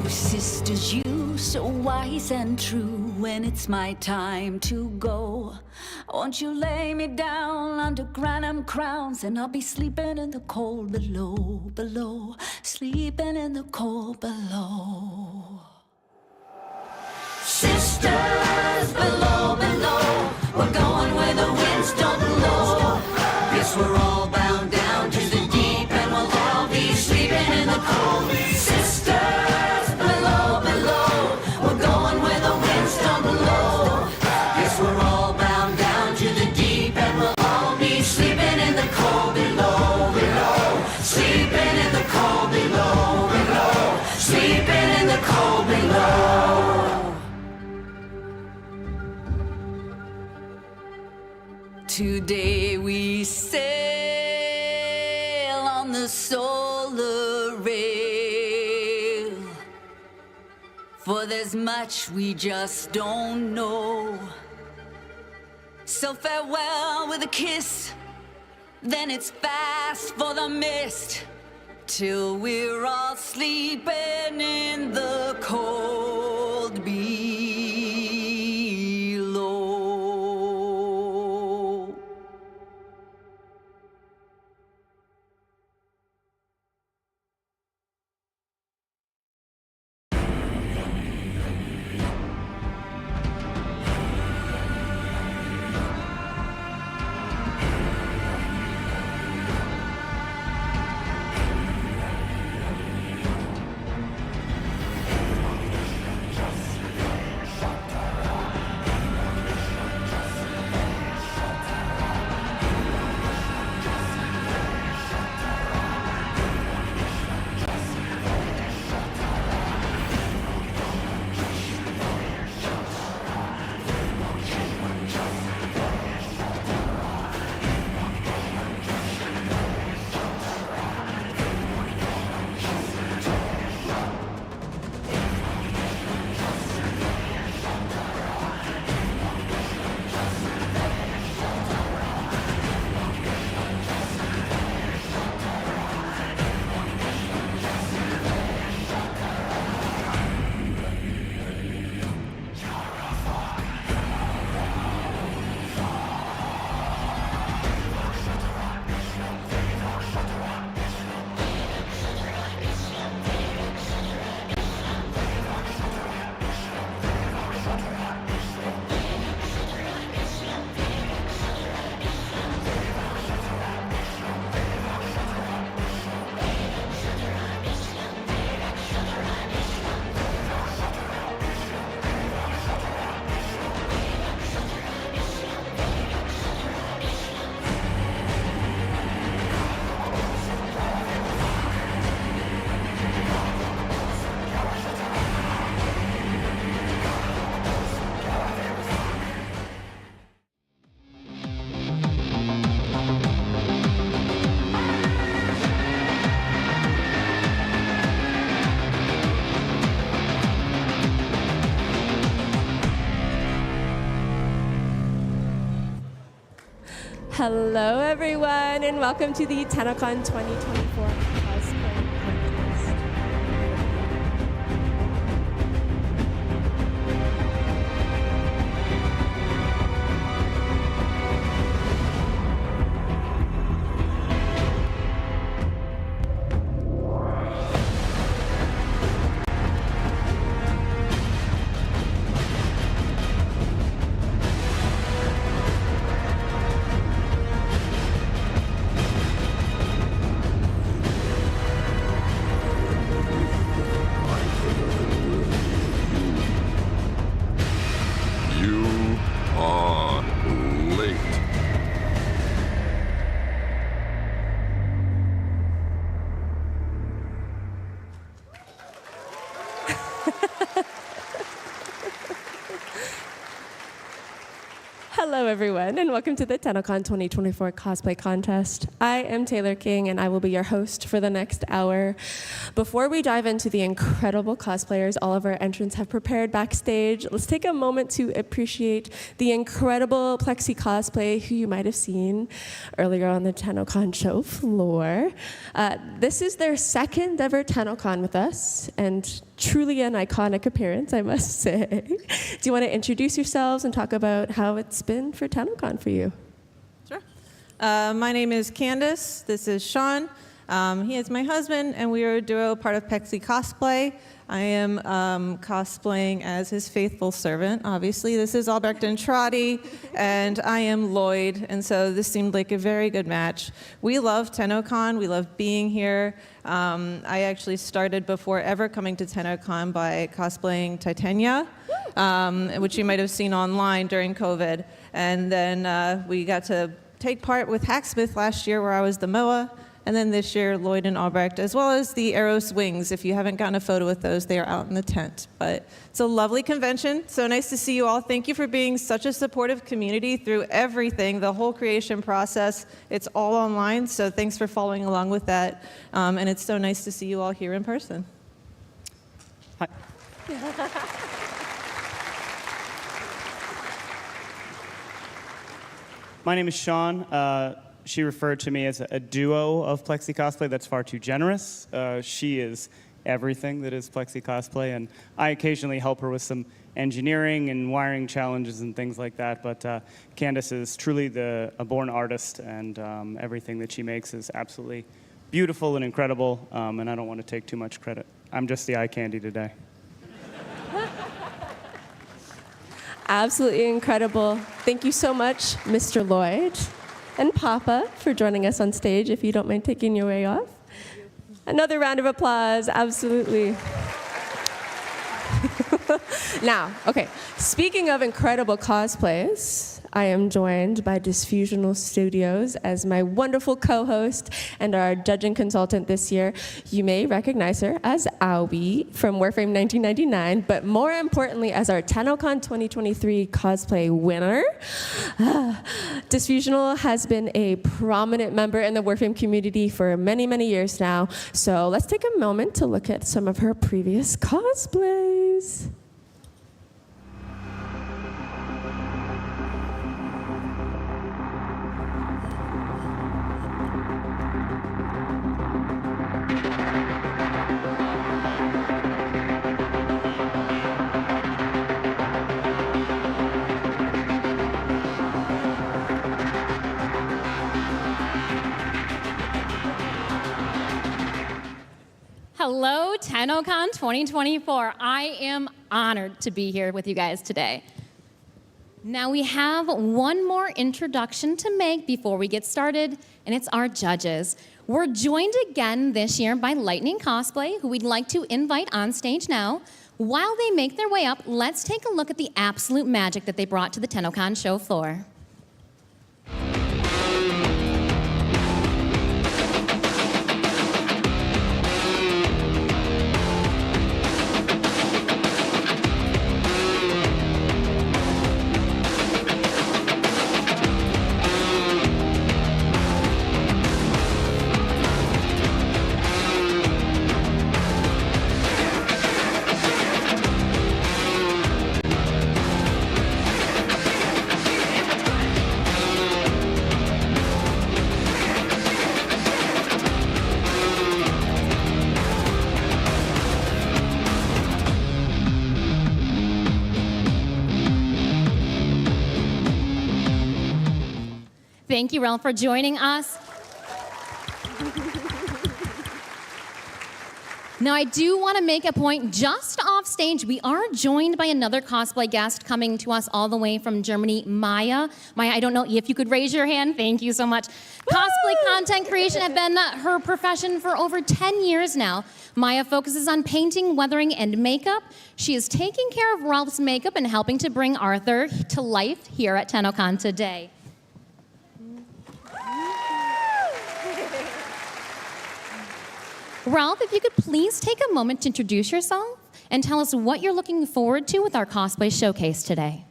Sisters, you so wise and true, when it's my time to go, won't you lay me down under granum crowns, and I'll be sleeping in the cold below, below, sleeping in the cold below. Sisters below, below, we're going where the winds don't blow. Yes, we're all bound down to the deep, and we'll all be sleeping in the cold. Sisters below, below, we're going where the winds don't blow. Yes, we're all bound down to the deep, and we'll all be sleeping in the cold below, below, sleeping in the cold below, below, sleeping in the cold below. Today we sail on the solar rail, for there's much we just don't know. So farewell with a kiss, then it's fast for the mist, till we're all sleeping in the cold below. Hello, everyone, and welcome to the Tennocon 2024 Cosplay Contest. You are late. Hello, everyone, and welcome to the Tennocon 2024 Cosplay Contest. I am Taylor King, and I will be your host for the next hour. Before we dive into the incredible cosplayers all of our entrants have prepared backstage, let's take a moment to appreciate the incredible Plexi cosplay who you might have seen earlier on the Tennocon show floor. This is their second ever Tennocon with us, and truly an iconic appearance, I must say. Do you want to introduce yourselves and talk about how it's been for Tennocon for you? Sure. My name is Candace. This is Sean. He is my husband, and we are a duo, part of Plexi Cosplay. I am cosplaying as his faithful servant, obviously. This is Albrecht and Trotty, and I am Lloyd, and so this seemed like a very good match. We love Tennocon. We love being here. I actually started before ever coming to Tennocon by cosplaying Titania, which you might have seen online during COVID. And then we got to take part with Hacksmith last year, where I was the MOA. And then this year, Lloyd and Albrecht, as well as the Eros Wings. If you haven't gotten a photo with those, they are out in the tent. But it's a lovely convention. So nice to see you all. Thank you for being such a supportive community through everything, the whole creation process. It's all online, so thanks for following along with that. And it's so nice to see you all here in person. Hi. My name is Sean. She referred to me as a duo of Plexi Cosplay. That's far too generous. She is everything that is Plexi Cosplay, and I occasionally help her with some engineering and wiring challenges and things like that, but Candace is truly a born artist, and everything that she makes is absolutely beautiful and incredible, and I don't want to take too much credit. I'm just the eye candy today. Absolutely incredible. Thank you so much, Mr. Lloyd and Papa, for joining us on stage, if you don't mind taking your way off. Another round of applause, absolutely. Now, okay, speaking of incredible cosplays, I am joined by Disfusional Studios as my wonderful co-host and our judging consultant this year. You may recognize her as Aoi from WARFRAME 1999, but more importantly as our Tennocon 2023 cosplay winner. Disfusional has been a prominent member in the WARFRAME community for many, many years now, so let's take a moment to look at some of her previous cosplays. Hello, Tennocon 2024. I am honored to be here with you guys today. Now we have one more introduction to make before we get started, and it's our judges. We're joined again this year by Lightning Cosplay, who we'd like to invite on stage now. While they make their way up, let's take a look at the absolute magic that they brought to the Tennocon show floor. Thank you, Ralph, for joining us. Now, I do want to make a point just off stage. We are joined by another cosplay guest coming to us all the way from Germany, Maya. Maya, I don't know if you could raise your hand. Thank you so much. Cosplay content creation has been her profession for over 10 years now. Maya focuses on painting, weathering, and makeup. She is taking care of Ralph's makeup and helping to bring Arthur to life here at Tennocon today. Ralph, if you could please take a moment to introduce yourself and tell us what you're looking forward to with our cosplay showcase today.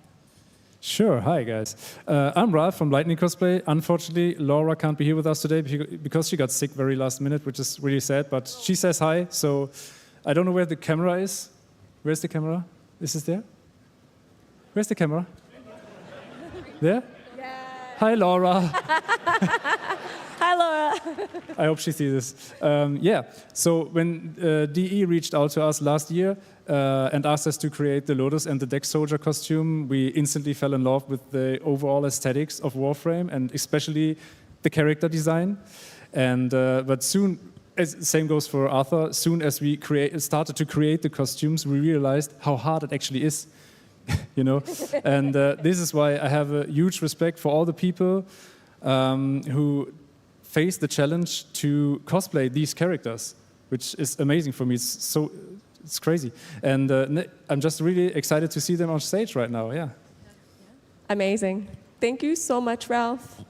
Sure. Hi, guys. I'm Ralph from Lightning Cosplay. Unfortunately, Laura can't be here with us today because she got sick very last minute, which is really sad, but she says hi, so I don't know where the camera is. Where's the camera? Is it there? Where's the camera? There? Yeah. Hi, Laura. Hi, Laura. I hope she sees this. Yeah, so when DE reached out to us last year and asked us to create the Lotus and the Dex Soldier costume, we instantly fell in love with the overall aesthetics of Warframe and especially the character design. And but soon, same goes for Arthur, soon as we started to create the costumes, we realized how hard it actually is. You know, and this is why I have a huge respect for all the people who face the challenge to cosplay these characters, which is amazing for me. It's crazy, and I'm just really excited to see them on stage right now. Yeah. Amazing. Thank you so much, Ralph.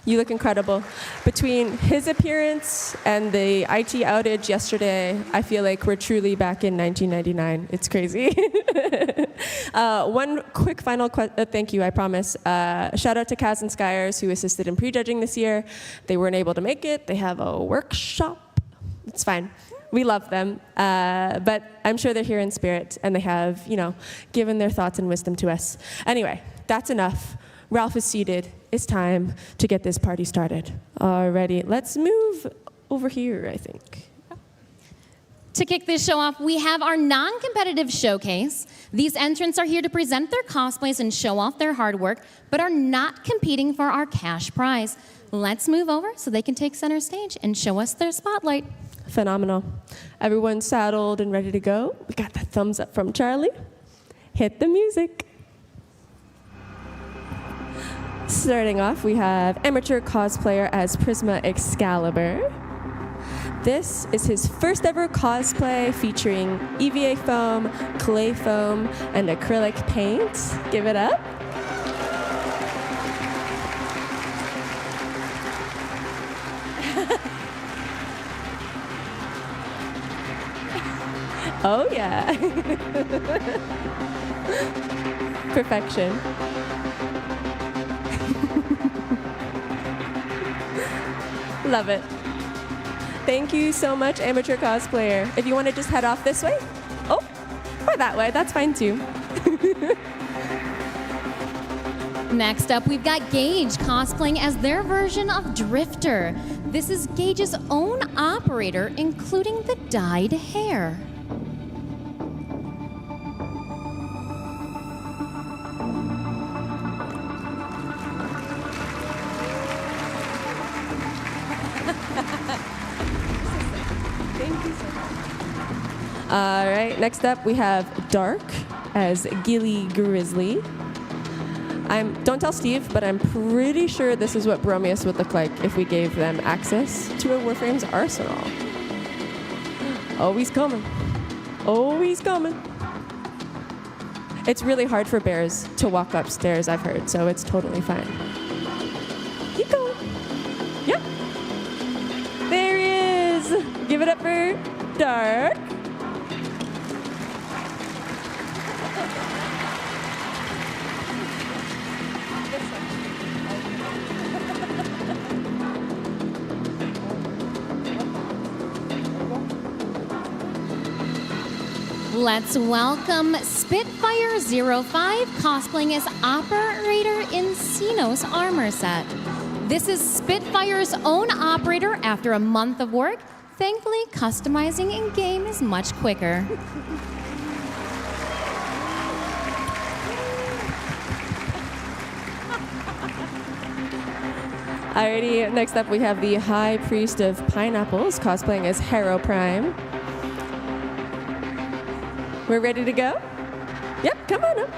You look incredible. Between his appearance and the IT outage yesterday, I feel like we're truly back in 1999. It's crazy. One quick final thank you, I promise. Shout out to Kaz and Skyers, who assisted in prejudging this year. They weren't able to make it. They have a workshop. It's fine. We love them. But I'm sure they're here in spirit, and they have, given their thoughts and wisdom to us. Anyway, that's enough. Ralph is seated. It's time to get this party started. Alrighty, let's move over here, I think. To kick this show off, we have our non-competitive showcase. These entrants are here to present their cosplays and show off their hard work, but are not competing for our cash prize. Let's move over so they can take center stage and show us their spotlight. Phenomenal. Everyone saddled and ready to go? We got the thumbs up from Charlie. Hit the music. Starting off, we have amateur cosplayer as Prisma Excalibur. This is his first ever cosplay featuring EVA foam, clay foam, and acrylic paint. Give it up. Oh yeah. Perfection. Love it. Thank you so much, amateur cosplayer. If you want to just head off this way, or that way, that's fine too. Next up, we've got Gage cosplaying as their version of Drifter. This is Gage's own operator, including the dyed hair. All right, next up we have Dark as Gilly Grizzly. Don't tell Steve, but I'm pretty sure this is what Bromius would look like if we gave them access to a Warframe's arsenal. Oh, he's coming. Oh, he's coming. It's really hard for bears to walk upstairs, I've heard, so it's totally fine. Keep going. Yep. There he is. Give it up for Dark. Let's welcome Spitfire05 cosplaying as Operator in Xenos armor set. This is Spitfire's own operator after a month of work. Thankfully, customizing in-game is much quicker. Alrighty, next up we have the High Priest of Pineapples cosplaying as Harrow Prime. We're ready to go? Yep, come on up.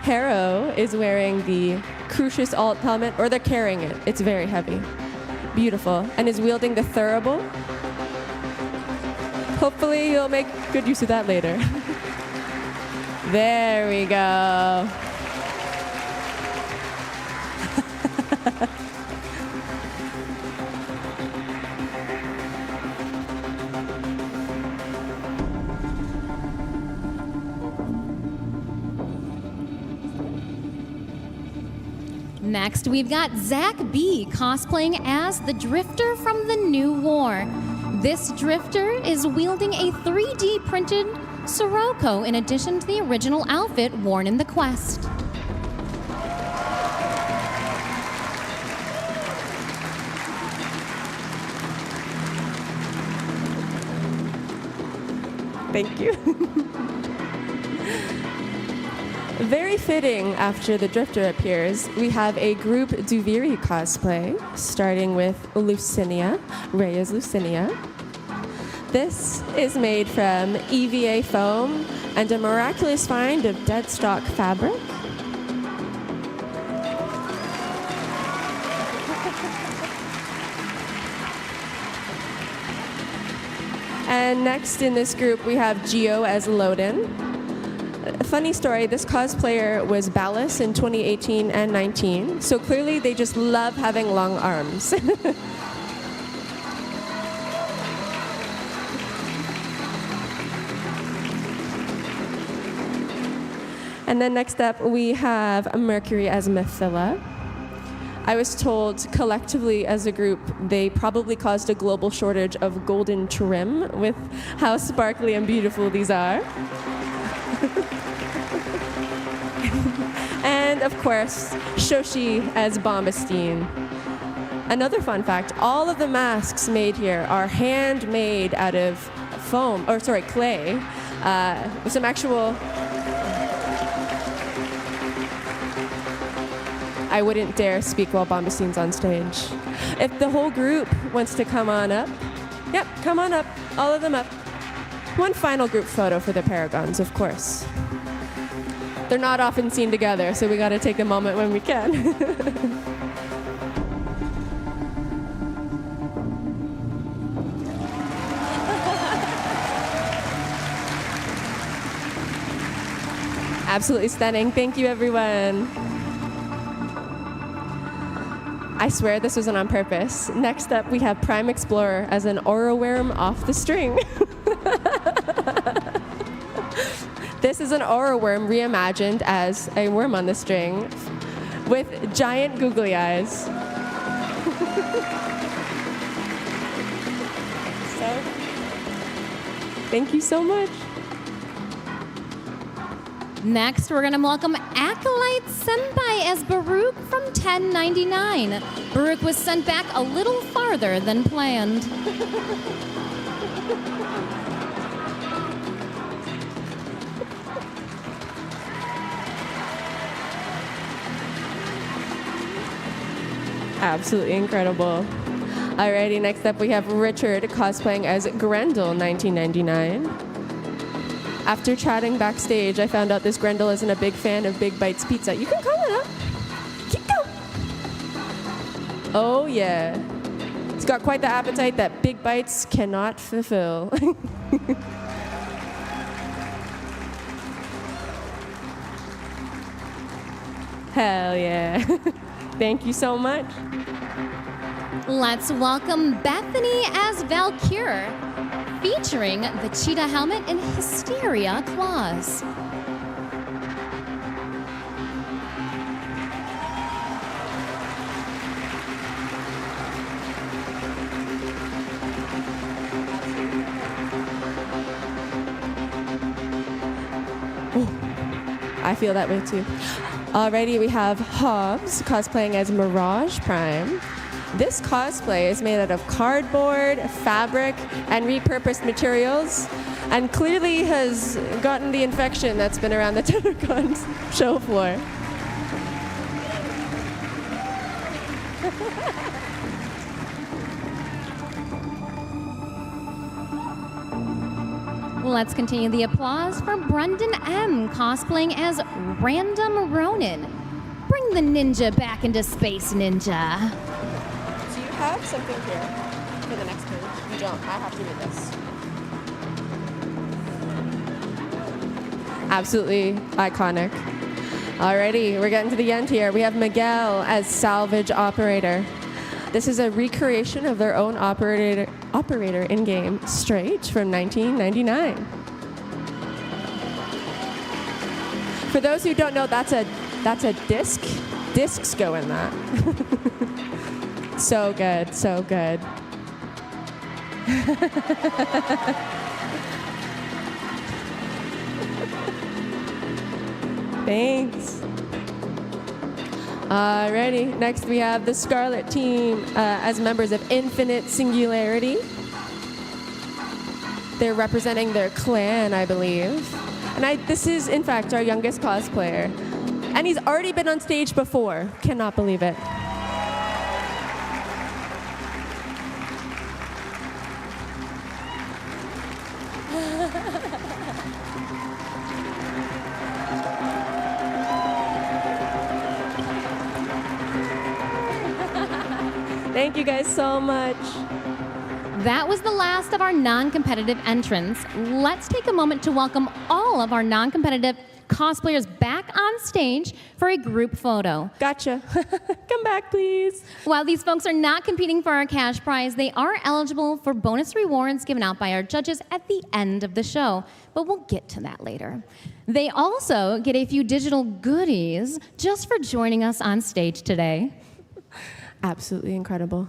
Harrow is wearing the Crucius Alt helmet, or they're carrying it. It's very heavy. Beautiful. And is wielding the Thurible. Hopefully he'll make good use of that later. There we go. Next, we've got Zach B cosplaying as the Drifter from the New War. This Drifter is wielding a 3D printed Sirocco in addition to the original outfit worn in the quest. Thank you. Very fitting after the Drifter appears, we have a group Duviri cosplay, starting with Lucinia, Rhea's Lucinia. This is made from EVA foam and a miraculous find of dead stock fabric. And next in this group, we have Geo as Loden. A funny story, this cosplayer was Ballas in 2018 and 19, so clearly they just love having long arms. And then next up, we have Mercury as Methila. I was told collectively as a group, they probably caused a global shortage of golden trim with how sparkly and beautiful these are. And of course, Shoshi as Bombastine. Another fun fact, all of the masks made here are handmade out of foam, or sorry, clay, with some actual... I wouldn't dare speak while Bombastine's on stage. If the whole group wants to come on up, yep, come on up, all of them up. One final group photo for the Paragons, of course. They're not often seen together, so we gotta take a moment when we can. Absolutely stunning. Thank you, everyone. I swear this wasn't on purpose. Next up, we have Prime Explorer as an Auraworm off the string. This is an Auraworm reimagined as a worm on the string with giant googly eyes. So, thank you so much. Next, we're going to welcome Acolyte Senpai as Baruch from 1099. Baruch was sent back a little farther than planned. Absolutely incredible. Alrighty, next up we have Richard cosplaying as Grendel 1999. After chatting backstage, I found out this Grendel isn't a big fan of Big Bites Pizza. You can call it up. Keep going. Oh yeah. He's got quite the appetite that Big Bites cannot fulfill. Hell yeah. Thank you so much. Let's welcome Bethany as Valkyr, featuring the cheetah helmet and hysteria claws. I feel that way too. Alrighty, we have Hobbs cosplaying as Mirage Prime. This cosplay is made out of cardboard, fabric, and repurposed materials, and clearly has gotten the infection that's been around the Tennocon show floor. Let's continue the applause for Brendan M. cosplaying as Random Ronin. Bring the ninja back into Space Ninja. Do you have something here for the next page? You don't. I have to read this. Absolutely iconic. Alrighty, we're getting to the end here. We have Miguel as Salvage Operator. This is a recreation of their own operator in-game, straight from 1999. For those who don't know, that's a disc. Discs go in that. So good, so good. Thanks. Alrighty, next we have the Scarlet team as members of Infinite Singularity. They're representing their clan, I believe. And this is, in fact, our youngest cosplayer. And he's already been on stage before. Cannot believe it. Thank you guys so much. That was the last of our non-competitive entrants. Let's take a moment to welcome all of our non-competitive cosplayers back on stage for a group photo. Gotcha. Come back, please. While these folks are not competing for our cash prize, they are eligible for bonus rewards given out by our judges at the end of the show, but we'll get to that later. They also get a few digital goodies just for joining us on stage today. Absolutely incredible.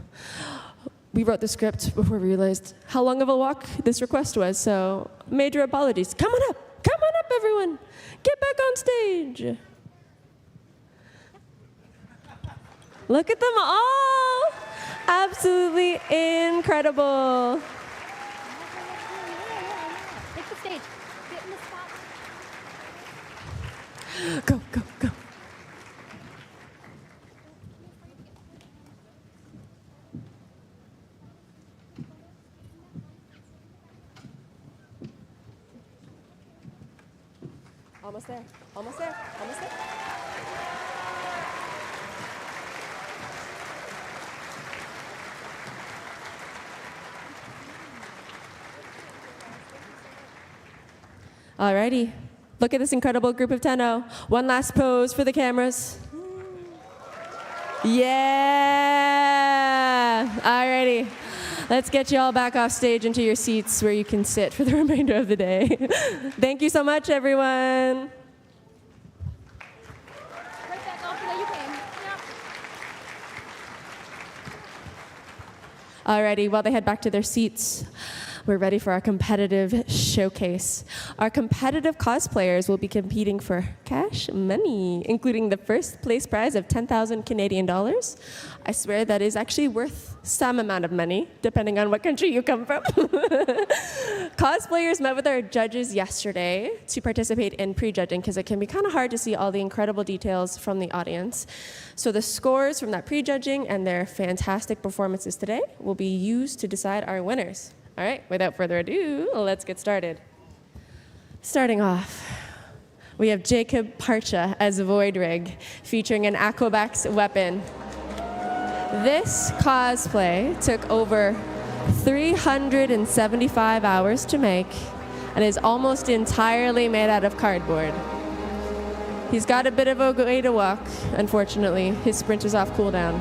We wrote the script before we realized how long of a walk this request was, so major apologies. Come on up, everyone. Get back on stage. Look at them all. Absolutely incredible. Take the stage. Get in the spot. Go, go, go. Almost there, almost there, almost there. Alrighty, look at this incredible group of Tenno. One last pose for the cameras. Yeah, alrighty. Let's get you all back off stage into your seats where you can sit for the remainder of the day. Thank you so much, everyone. Alrighty, while they head back to their seats, we're ready for our competitive showcase. Our competitive cosplayers will be competing for cash money, including the first place prize of 10,000 Canadian dollars. I swear that is actually worth some amount of money, depending on what country you come from. Cosplayers met with our judges yesterday to participate in prejudging, because it can be kind of hard to see all the incredible details from the audience. So the scores from that prejudging and their fantastic performances today will be used to decide our winners. All right, without further ado, let's get started. Starting off, we have Jacob Parcha as Voidrig, featuring an Aquabax weapon. This cosplay took over 375 hours to make and is almost entirely made out of cardboard. He's got a bit of a way to walk, unfortunately. His sprint is off cooldown.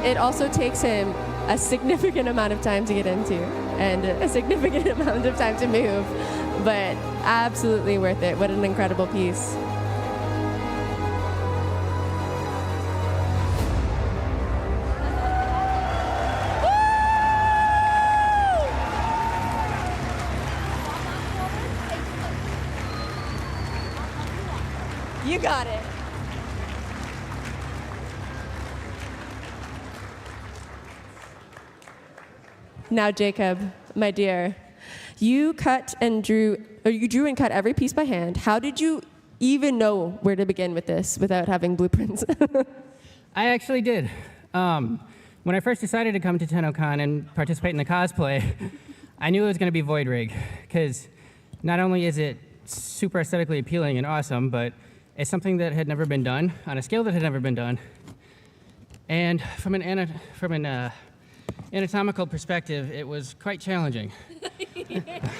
It also takes him a significant amount of time to get into and a significant amount of time to move, but absolutely worth it. What an incredible piece. You got it. Now, Jacob, my dear, You drew and cut every piece by hand. How did you even know where to begin with this without having blueprints? I actually did. When I first decided to come to Tennocon and participate in the cosplay, I knew it was going to be Void Rig, because not only is it super aesthetically appealing and awesome, but it's something that had never been done on a scale that had never been done. And from an anatomical perspective, it was quite challenging.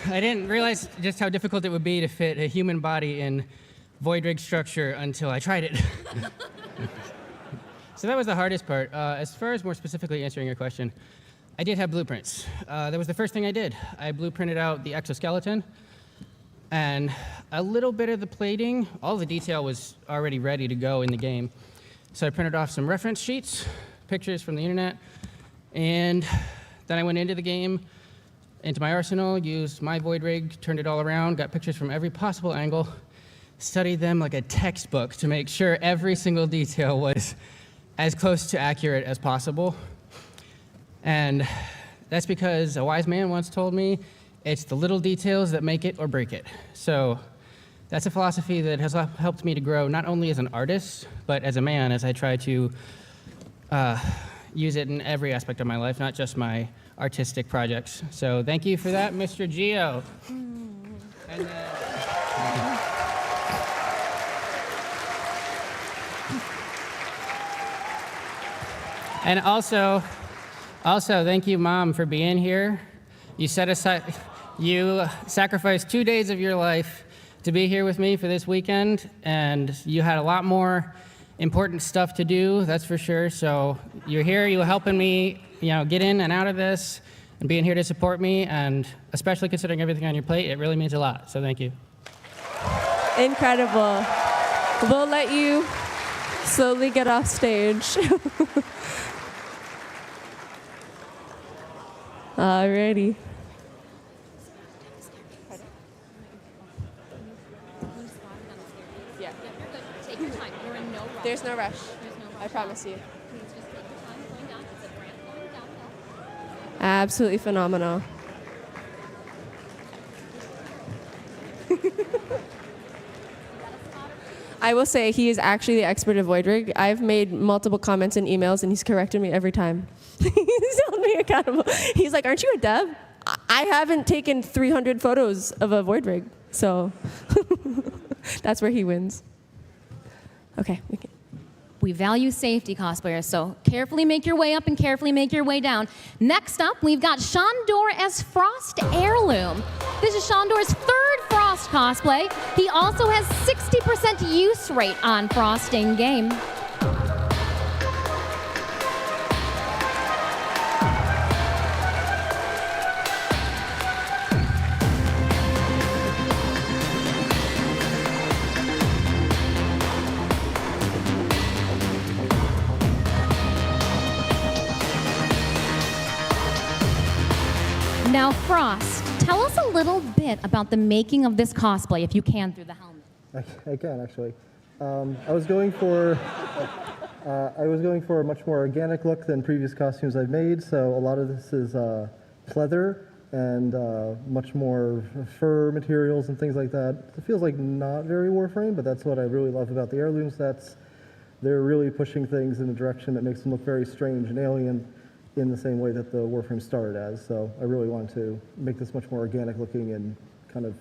I didn't realize just how difficult it would be to fit a human body in Void Rig structure until I tried it. So that was the hardest part. As far as more specifically answering your question, I did have blueprints. That was the first thing I did. I blueprinted out the exoskeleton and a little bit of the plating. All the detail was already ready to go in the game. So I printed off some reference sheets, pictures from the internet, and then I went into the game, into my arsenal, used my Void Rig, turned it all around, got pictures from every possible angle, studied them like a textbook to make sure every single detail was as close to accurate as possible. And that's because a wise man once told me, it's the little details that make it or break it. So that's a philosophy that has helped me to grow not only as an artist, but as a man as I try to use it in every aspect of my life, not just my artistic projects. So thank you for that, Mr. Gio. And And also, thank you, Mom, for being here. You sacrificed 2 days of your life to be here with me for this weekend, and you had a lot more important stuff to do, that's for sure. So you're here, you're helping me, get in and out of this, and being here to support me, and especially considering everything on your plate, it really means a lot. So thank you. Incredible. We'll let you slowly get off stage. Alrighty. Yeah. Take your time. You're in no rush. There's no rush. I promise you. Please just take your time going down. It's a ramp going downhill. Absolutely phenomenal. I will say he is actually the expert of Void Rig. I've made multiple comments and emails, and he's corrected me every time. He's held me accountable. He's like, "Aren't you a dev?" I haven't taken 300 photos of a Void Rig, so that's where he wins. Okay. We value safety, cosplayers, so carefully make your way up and carefully make your way down. Next up, we've got Shandor as Frost Heirloom. This is Shandor's third Frost cosplay. He also has 60% use rate on Frost in-game. Now, Frost, tell us a little bit about the making of this cosplay, if you can, through the helmet. I can actually. I was going for a much more organic look than previous costumes I've made. So a lot of this is pleather and much more fur materials and things like that. It feels like not very Warframe, but that's what I really love about the heirlooms. They're really pushing things in a direction that makes them look very strange and alien, in the same way that the Warframe started as. So I really wanted to make this much more organic looking and kind of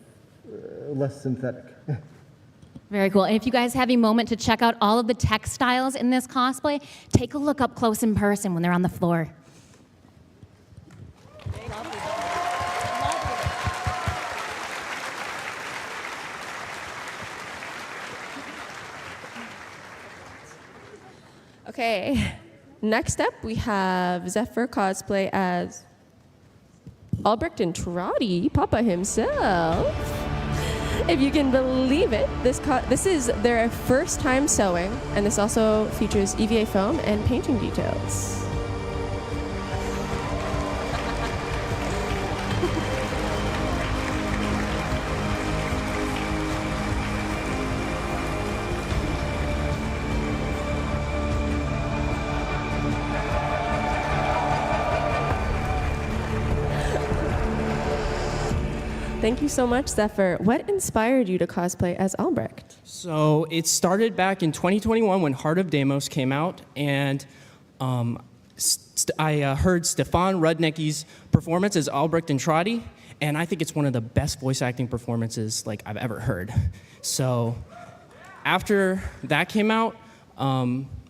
less synthetic. Very cool. And if you guys have a moment to check out all of the textiles in this cosplay, take a look up close in person when they're on the floor. Okay. Next up, we have Zephyr cosplay as Albrecht and Trotty, Papa himself. If you can believe it, this is their first time sewing, and this also features EVA foam and painting details. Thank you so much, Zephyr. What inspired you to cosplay as Albrecht? So it started back in 2021 when Heart of Deimos came out, and I heard Stefan Rudnicki's performance as Albrecht and Trotty, and I think it's one of the best voice acting performances like I've ever heard. So after that came out,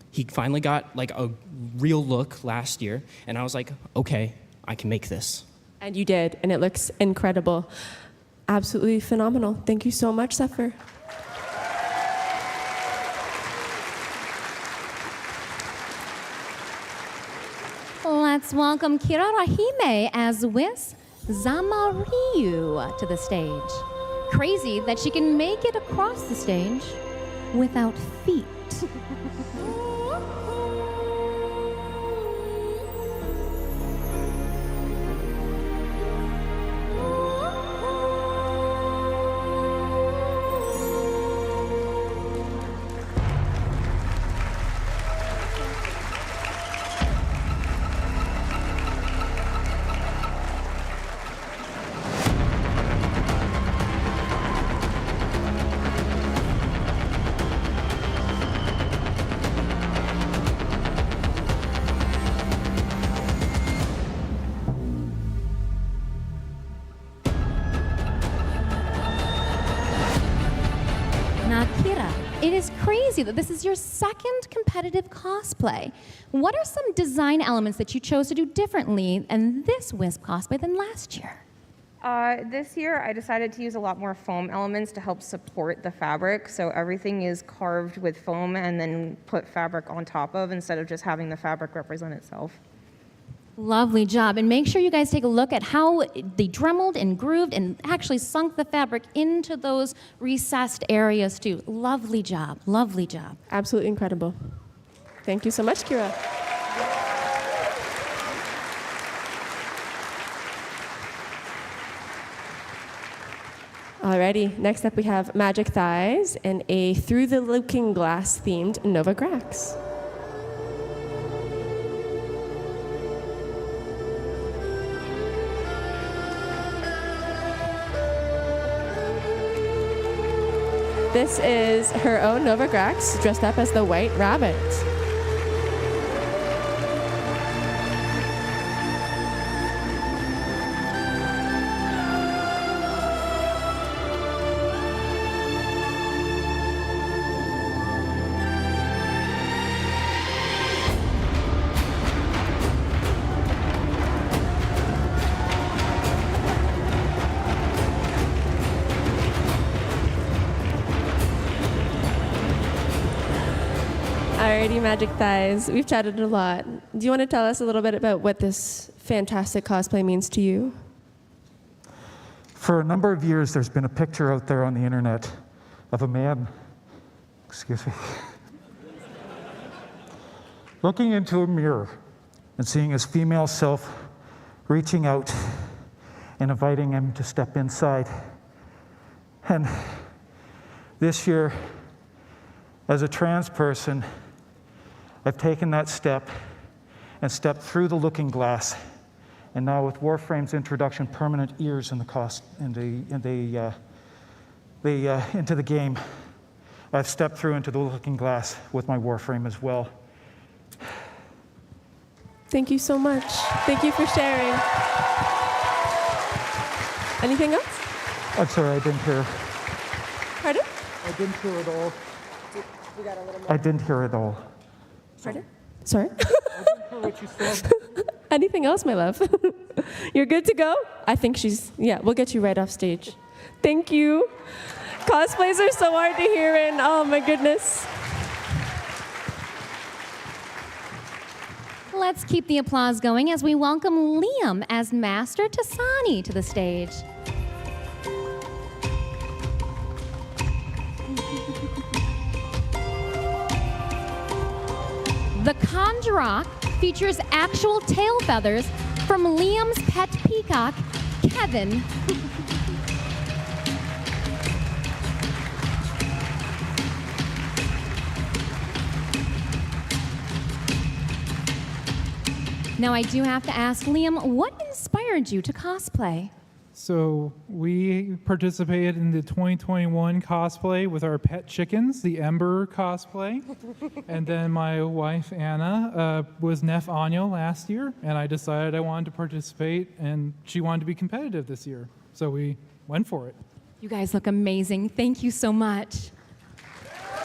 he finally got like a real look last year, and I was like, okay, I can make this. And you did, and it looks incredible. Absolutely phenomenal. Thank you so much, Zephyr. Let's welcome Kira Rahime as Whis Zamariu to the stage. Crazy that she can make it across the stage without feet. It is crazy that this is your second competitive cosplay. What are some design elements that you chose to do differently in this Wisp cosplay than last year? This year, I decided to use a lot more foam elements to help support the fabric. So everything is carved with foam and then put fabric on top of instead of just having the fabric represent itself. Lovely job. And make sure you guys take a look at how they dremeled and grooved and actually sunk the fabric into those recessed areas too. Lovely job. Lovely job. Absolutely incredible. Thank you so much, Kira. Alrighty, next up we have Magic Thighs and a Through the Looking Glass themed Nova Grax. This is her own Nova Grax dressed up as the White Rabbit. Alrighty, Magic Thighs. We've chatted a lot. Do you want to tell us a little bit about what this fantastic cosplay means to you? For a number of years, there's been a picture out there on the internet of a man, looking into a mirror and seeing his female self reaching out and inviting him to step inside. And this year, as a trans person, I've taken that step and stepped through the looking glass. And now with Warframe's introduction, permanent ears in the into the game, I've stepped through into the looking glass with my Warframe as well. Thank you so much. Thank you for sharing. Anything else? I'm sorry, I didn't hear. Pardon? I didn't hear it all. I didn't hear it all. Pardon? Sorry? I didn't hear what you said. Anything else, my love? You're good to go? I think yeah, we'll get you right off stage. Thank you. Cosplays are so hard to hear in. Oh my goodness. Let's keep the applause going as we welcome Liam as Master Tasani to the stage. The Conjurock features actual tail feathers from Liam's pet peacock, Kevin. Now I do have to ask, Liam, what inspired you to cosplay? So we participated in the 2021 cosplay with our pet chickens, the Ember cosplay. And then my wife, Anna, was Nef Anya last year, and I decided I wanted to participate, and she wanted to be competitive this year. So we went for it. You guys look amazing. Thank you so much.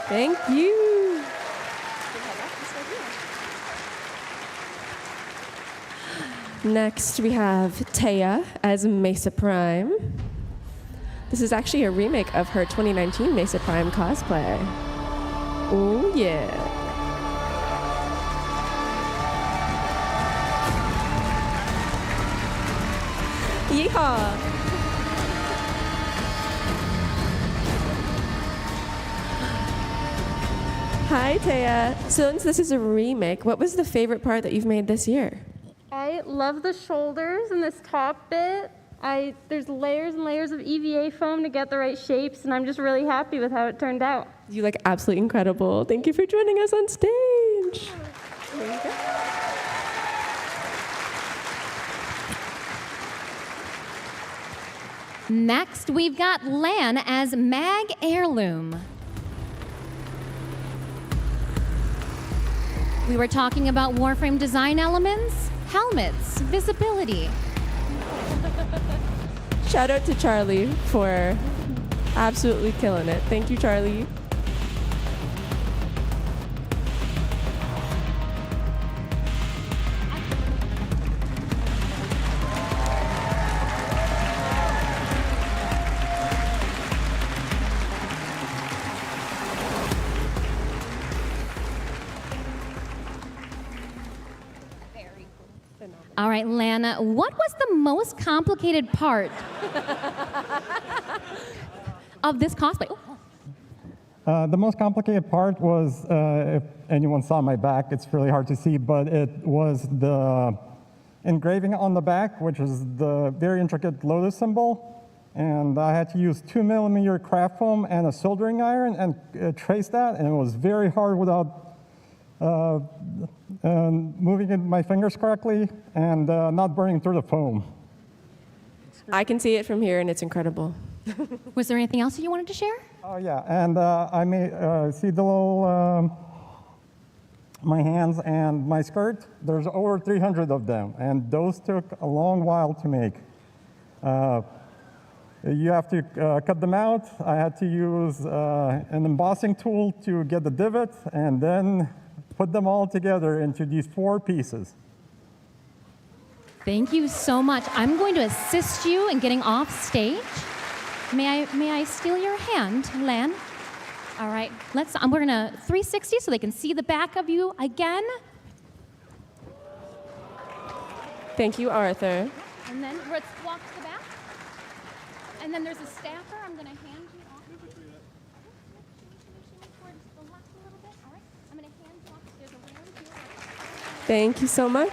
Thank you. Next, we have Taya as Mesa Prime. This is actually a remake of her 2019 Mesa Prime cosplay. Oh, yeah. Yeehaw! Hi, Taya. So since this is a remake, what was the favorite part that you've made this year? I love the shoulders and this top bit. There's layers and layers of EVA foam to get the right shapes, and I'm just really happy with how it turned out. You look absolutely incredible. Thank you for joining us on stage. There you go. Next, we've got Lan as Mag Heirloom. We were talking about Warframe design elements, helmets, visibility. Shout out to Charlie for absolutely killing it. Thank you, Charlie. All right, Lana, what was the most complicated part of this cosplay? Oh. The most complicated part was, if anyone saw my back, it's really hard to see, but it was the engraving on the back, which is the very intricate lotus symbol. And I had to use 2mm craft foam and a soldering iron and trace that, and it was very hard without moving my fingers correctly and not burning through the foam. I can see it from here, and it's incredible. Was there anything else you wanted to share? Oh, yeah, and I made, see the little, my hands and my skirt? There's over 300 of them, and those took a long while to make. You have to cut them out. I had to use an embossing tool to get the divot, and then put them all together into these 4 pieces. Thank you so much. I'm going to assist you in getting off stage. May I steal your hand, Lan? All right, we're gonna 360 so they can see the back of you again. Thank you, Arthur. And then let's walk to the back. And then there's a staffer. I'm gonna hand you off. Thank you so much.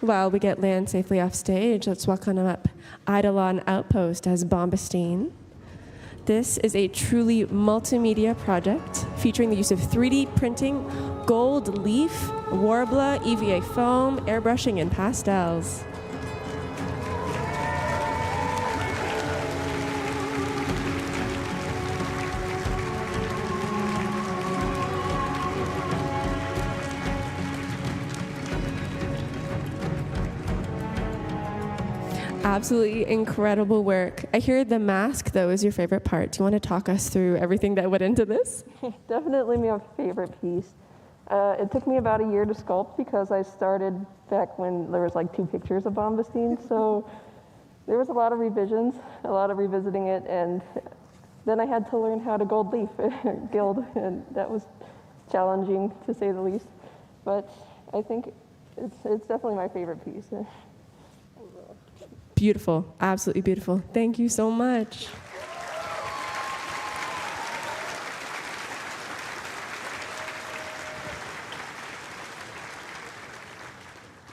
While we get Lan safely off stage, let's welcome up Eidolon Outpost as Bombastine. This is a truly multimedia project featuring the use of 3D printing, gold leaf, Warbler, EVA foam, airbrushing, and pastels. Absolutely incredible work. I hear the mask, though, is your favorite part. Do you want to talk us through everything that went into this? Definitely my favorite piece. It took me about a year to sculpt because I started back when there was like 2 pictures of Bombastine. So there was a lot of revisions, a lot of revisiting it, and then I had to learn how to gold leaf gild, and that was challenging to say the least. But I think it's definitely my favorite piece. Beautiful, absolutely beautiful. Thank you so much.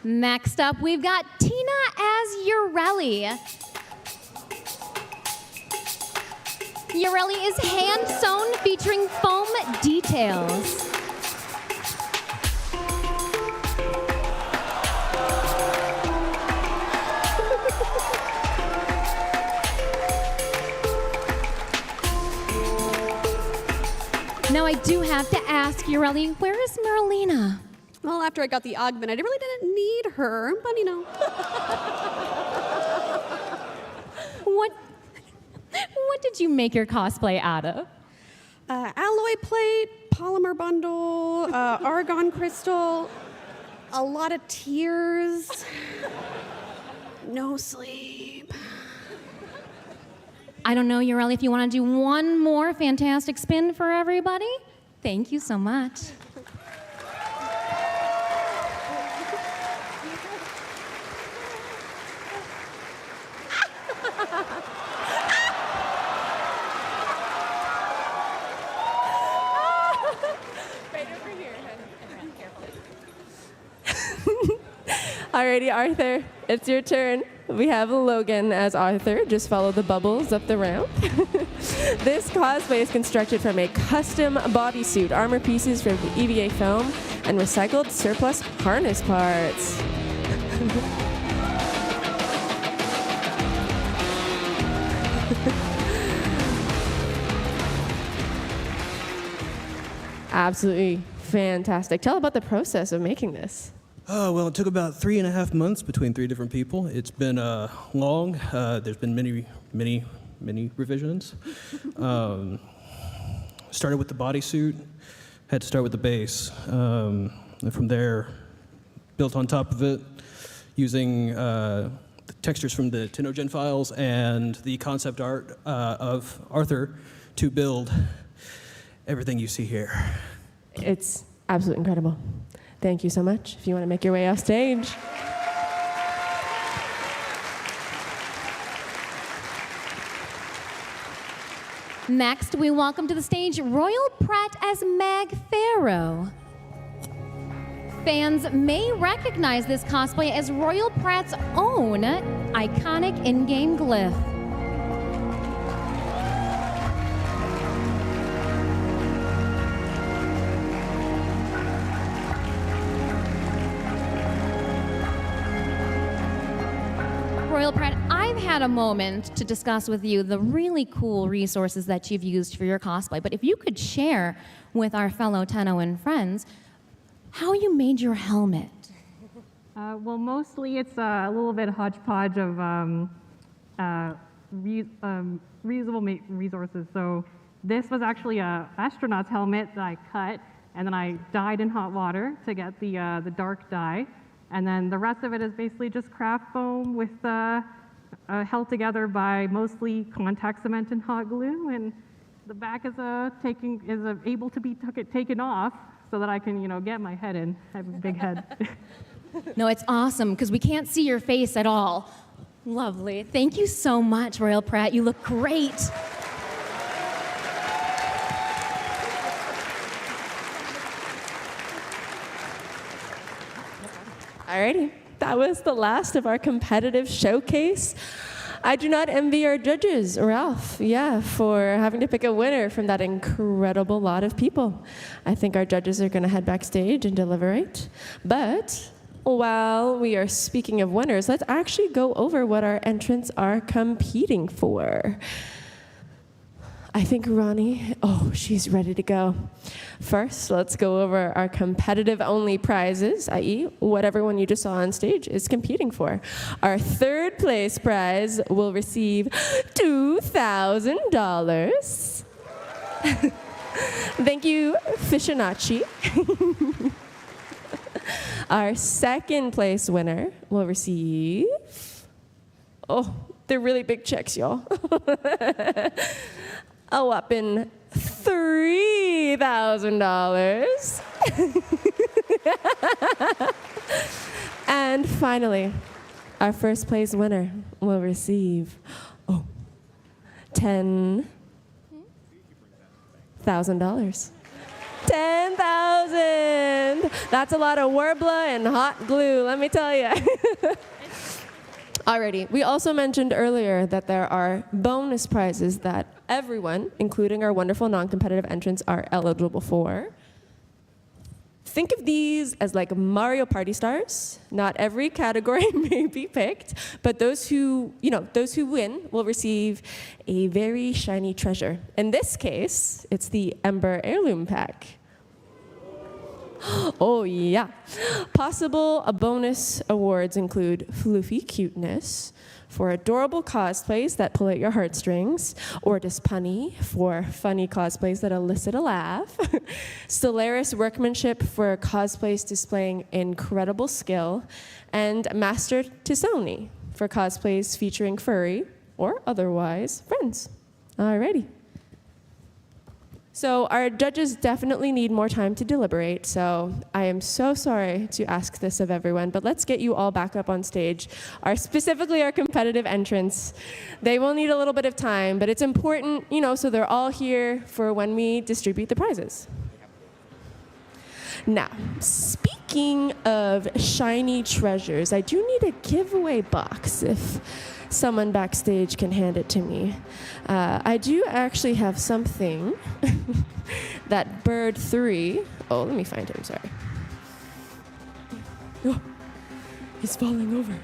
Next up, we've got Tina as Urelli. Urelli is hand-sewn, featuring foam details. Now I do have to ask, Ureli, where is Merlina? Well, after I got the augment, I really didn't need her, but you know. What did you make your cosplay out of? Alloy plate, polymer bundle, argon crystal, a lot of tears, no sleep. I don't know, Ureli, if you want to do one more fantastic spin for everybody. Thank you so much. Alrighty, Arthur, it's your turn. We have Logan as Arthur. Just follow the bubbles up the ramp. This cosplay is constructed from a custom bodysuit, armor pieces from EVA foam, and recycled surplus harness parts. Absolutely fantastic. Tell about the process of making this. Oh, well, it took about 3.5 months between 3 different people. It's been long. There's been many revisions. Started with the bodysuit, had to start with the base. And from there, built on top of it using the textures from the Tennocon files and the concept art of Arthur to build everything you see here. It's absolutely incredible. Thank you so much. If you want to make your way off stage. Next, we welcome to the stage Royal Pratt as Mag Pharaoh. Fans may recognize this cosplay as Royal Pratt's own iconic in-game glyph. Royal Pratt, I've had a moment to discuss with you the really cool resources that you've used for your cosplay, but if you could share with our fellow Tennocon friends how you made your helmet. Well, mostly it's a little bit hodgepodge of reusable resources. So this was actually an astronaut's helmet that I cut, and then I dyed in hot water to get the dark dye. And then the rest of it is basically just craft foam with held together by mostly contact cement and hot glue. And the back is able to be taken off so that I can, get my head in. I have a big head. No, it's awesome because we can't see your face at all. Lovely. Thank you so much, Royal Pratt. You look great. Alrighty, that was the last of our competitive showcase. I do not envy our judges, Ralph, for having to pick a winner from that incredible lot of people. I think our judges are going to head backstage and deliberate. But while we are speaking of winners, let's actually go over what our entrants are competing for. I think Ronnie, she's ready to go. First, let's go over our competitive-only prizes, i.e. what everyone you just saw on stage is competing for. Our third place prize will receive $2,000. Thank you, Fishinacci. Our second place winner will receive, they're really big checks, y'all. A whopping $3,000. And finally, our first place winner will receive $10,000. $10,000. That's a lot of Warbler and hot glue, let me tell you. Alrighty, we also mentioned earlier that there are bonus prizes that everyone, including our wonderful non-competitive entrants, are eligible for. Think of these as like Mario Party stars. Not every category may be picked, but those who win will receive a very shiny treasure. In this case, it's the Ember Heirloom Pack. Oh yeah. Possible bonus awards include Floofy Cuteness for adorable cosplays that pull at your heartstrings, Ortis Punny for funny cosplays that elicit a laugh, Stellaris Workmanship for cosplays displaying incredible skill, and Master Tisoni for cosplays featuring furry or otherwise friends. Alrighty. So our judges definitely need more time to deliberate, so I am so sorry to ask this of everyone, but let's get you all back up on stage. Specifically our competitive entrants. They will need a little bit of time, but it's important, so they're all here for when we distribute the prizes. Now, speaking of shiny treasures, I do need a giveaway box if someone backstage can hand it to me. I do actually have something that Bird 3, oh, let me find him, sorry. Oh, he's falling over.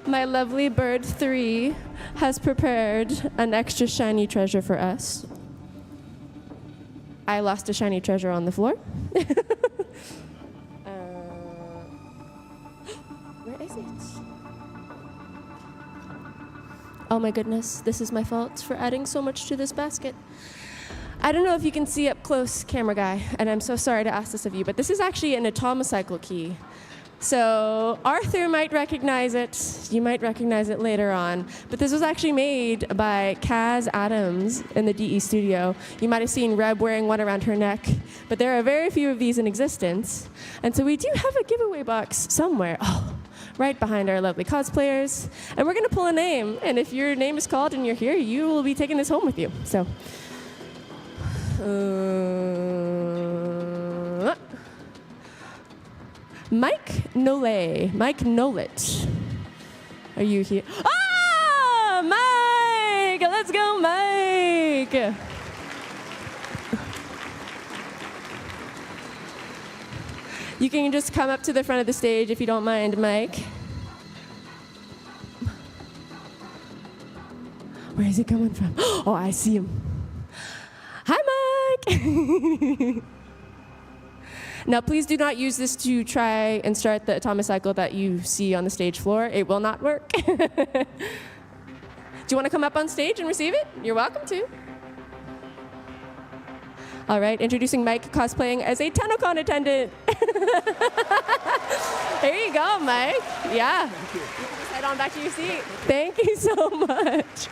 My lovely Bird 3 has prepared an extra shiny treasure for us. I lost a shiny treasure on the floor. Where is it? Oh my goodness, this is my fault for adding so much to this basket. I don't know if you can see up close, camera guy, and I'm so sorry to ask this of you, but this is actually an atomicycle key. So Arthur might recognize it, you might recognize it later on, but this was actually made by Kaz Adams in the DE studio. You might have seen Reb wearing one around her neck, but there are very few of these in existence. And so we do have a giveaway box somewhere. Oh, right behind our lovely cosplayers. And we're gonna pull a name, and if your name is called and you're here, you will be taking this home with you. So, Mike Nole, Mike Nolet. Are you here? Ah, Mike, let's go, Mike. You can just come up to the front of the stage if you don't mind, Mike. Where is he coming from? Oh, I see him. Hi, Mike. Now, please do not use this to try and start the atomicycle that you see on the stage floor. It will not work. Do you want to come up on stage and receive it? You're welcome to. All right, introducing Mike cosplaying as a Tennocon attendant. There you go, Mike. Yeah. Thank you. You can just head on back to your seat. Thank you so much.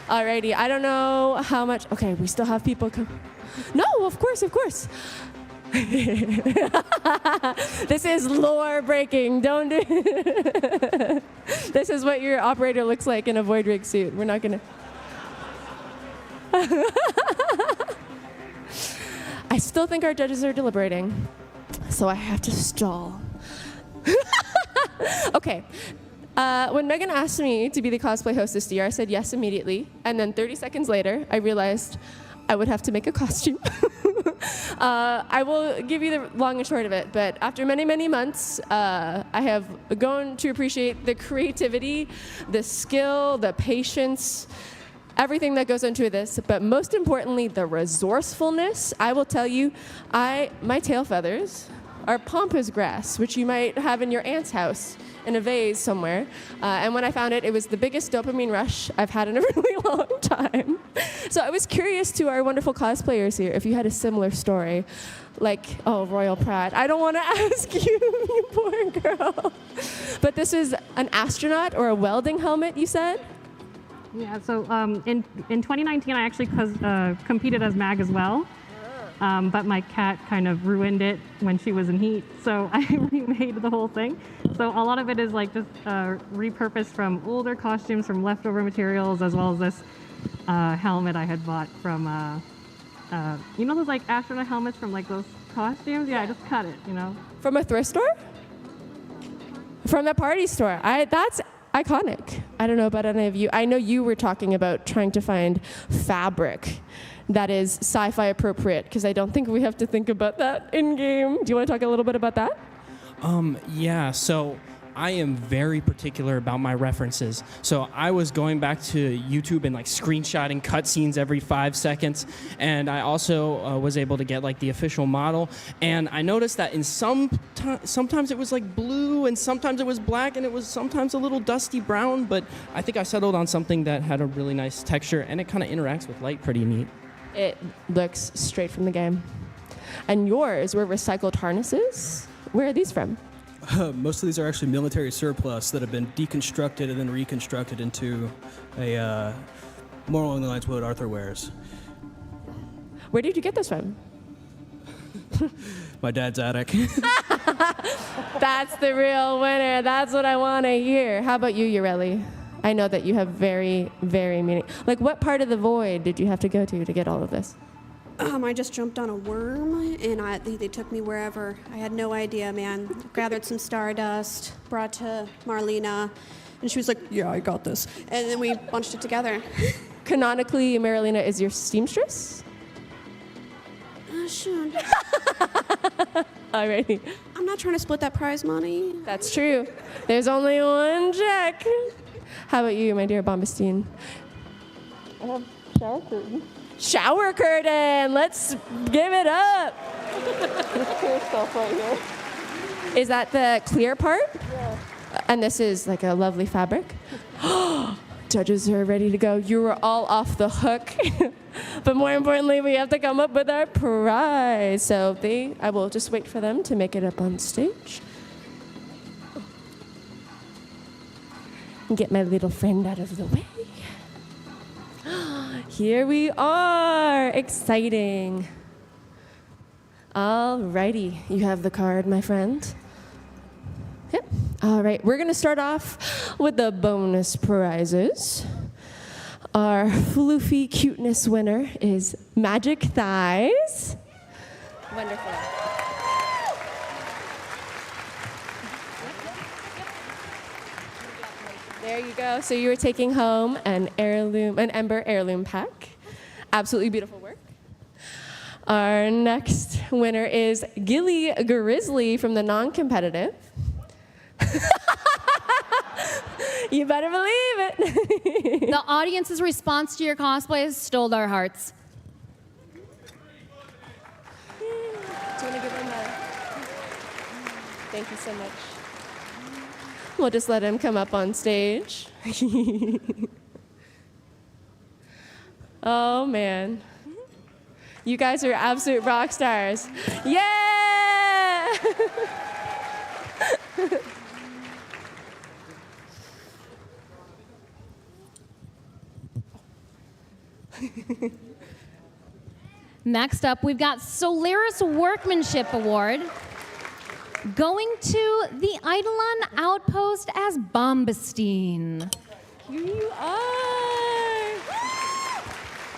Alrighty, I don't know how much. Okay, we still have people come. No, of course, of course. This is lore breaking. Don't do This is what your operator looks like in a void rig suit. We're not gonna. I still think our judges are deliberating, so I have to stall. Okay. When Megan asked me to be the cosplay host this year, I said yes immediately. And then 30 seconds later, I realized I would have to make a costume. I will give you the long and short of it, but after many, many months, I have grown to appreciate the creativity, the skill, the patience, everything that goes into this, but most importantly, the resourcefulness. I will tell you, my tail feathers are pampas grass, which you might have in your aunt's house in a vase somewhere. And when I found it, it was the biggest dopamine rush I've had in a really long time. So I was curious to our wonderful cosplayers here if you had a similar story. Like, oh, Royal Pratt, I don't want to ask you, you poor girl. But this is an astronaut or a welding helmet, you said? Yeah, so in 2019, I actually competed as MAG as well. But my cat kind of ruined it when she was in heat, so I remade the whole thing. So a lot of it is like just repurposed from older costumes, from leftover materials, as well as this helmet I had bought from, you know those like astronaut helmets from like those costumes? Yeah, I just cut it, you know. From a thrift store? From the party store. That's iconic. I don't know about any of you. I know you were talking about trying to find fabric that is sci-fi appropriate, because I don't think we have to think about that in game. Do you want to talk a little bit about that? Yeah, so I am very particular about my references. So I was going back to YouTube and like screenshotting cutscenes every 5 seconds. And I also was able to get like the official model. And I noticed that in sometimes it was like blue and sometimes it was black and it was sometimes a little dusty brown. But I think I settled on something that had a really nice texture and it kind of interacts with light pretty neat. It looks straight from the game. And yours were recycled harnesses? Where are these from? Most of these are actually military surplus that have been deconstructed and then reconstructed into a more along the lines of what Arthur wears. Where did you get this from? My dad's attic. That's the real winner. That's what I want to hear. How about you, Ureli? I know that you have very, very meaning. Like, what part of the void did you have to go to get all of this? I just jumped on a worm, and they took me wherever. I had no idea, man. Gathered some stardust, brought to Marlena, and she was like, yeah, I got this. And then we bunched it together. Canonically, Marlena is your seamstress? Sure. Alrighty. I'm not trying to split that prize money. That's true. There's only one check. How about you, my dear Bombastine? I have shower curtain. Shower curtain! Let's give it up! This clear stuff right here. Is that the clear part? Yeah. And this is like a lovely fabric? Judges are ready to go. You were all off the hook. But more importantly, we have to come up with our prize. So I will just wait for them to make it up on stage. And get my little friend out of the way. Here we are. Exciting. Alrighty. You have the card, my friend. Yep. All right. We're going to start off with the bonus prizes. Our floofy cuteness winner is Magic Thighs. Wonderful. There you go. So you were taking home an Ember heirloom pack. Absolutely beautiful work. Our next winner is Gilly Grizzly from the non-competitive. You better believe it. The audience's response to your cosplays stole our hearts. Do you want to give him a... Thank you so much. We'll just let him come up on stage. Oh, man. You guys are absolute rock stars. Yeah! Next up, we've got Solaris Workmanship Award going to the Eidolon Outpost as Bombastine. Here you are.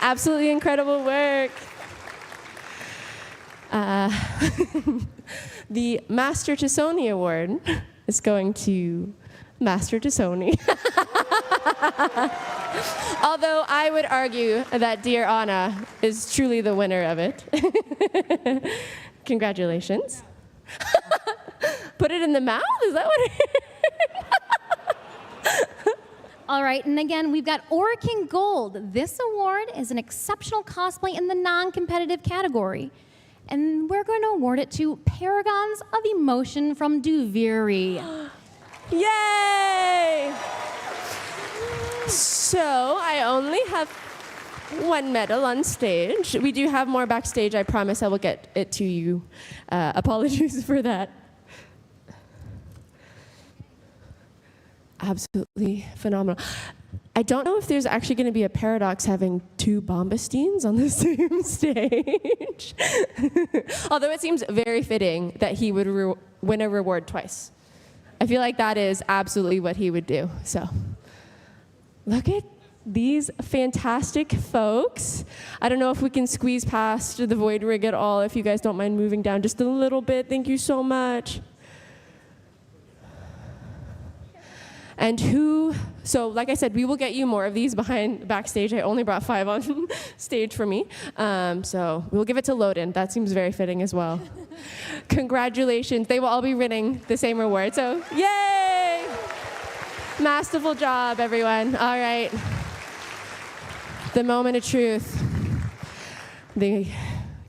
Absolutely incredible work. The Master Tassoni Award is going to Master Tassoni. Although I would argue that dear Anna is truly the winner of it. Congratulations. Put it in the mouth? Is that what it All right, and again, we've got Orakin Gold. This award is an exceptional cosplay in the non-competitive category. And we're going to award it to Paragons of Emotion from Duviri. Yay! So I only have one medal on stage. We do have more backstage. I promise I will get it to you. Apologies for that. Absolutely phenomenal. I don't know if there's actually going to be a paradox having two Bombastines on the same stage. Although it seems very fitting that he would win a reward twice. I feel like that is absolutely what he would do. So look at these fantastic folks. I don't know if we can squeeze past the void rig at all, if you guys don't mind moving down just a little bit. Thank you so much. And so like I said, we will get you more of these backstage. I only brought 5 on stage for me. So we'll give it to Loden. That seems very fitting as well. Congratulations. They will all be winning the same reward. So yay! Masterful job, everyone. All right. The moment of truth. The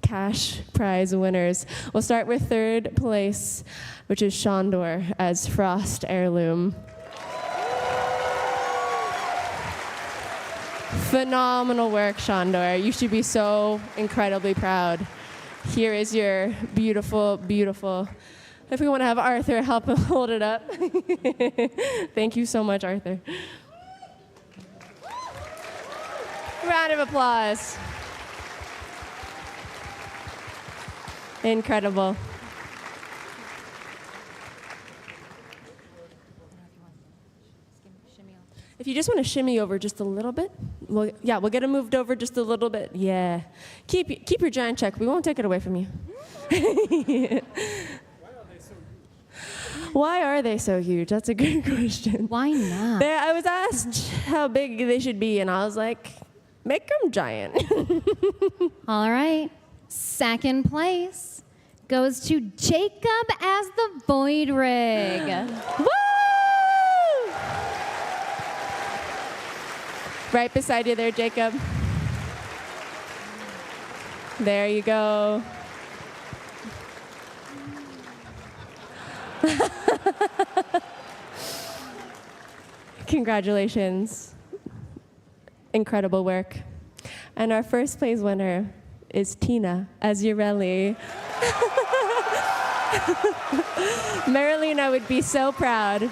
cash prize winners. We'll start with 3rd place, which is Shondor as Frost Heirloom. Phenomenal work, Shondor. You should be so incredibly proud. Here is your beautiful, beautiful. If we want to have Arthur help hold it up. Thank you so much, Arthur. Round of applause. Incredible. If you just want to shimmy over just a little bit, we'll get it moved over just a little bit. Yeah. Keep your giant check. We won't take it away from you. Why are they so huge? That's a good question. Why not? I was asked how big they should be, and I was like, make them giant. All right. 2nd place goes to Jacob as the Void Rig. Woo! Right beside you there, Jacob. There you go. Congratulations. Incredible work. And our 1st place winner is Tina Azurelli. Marilena would be so proud.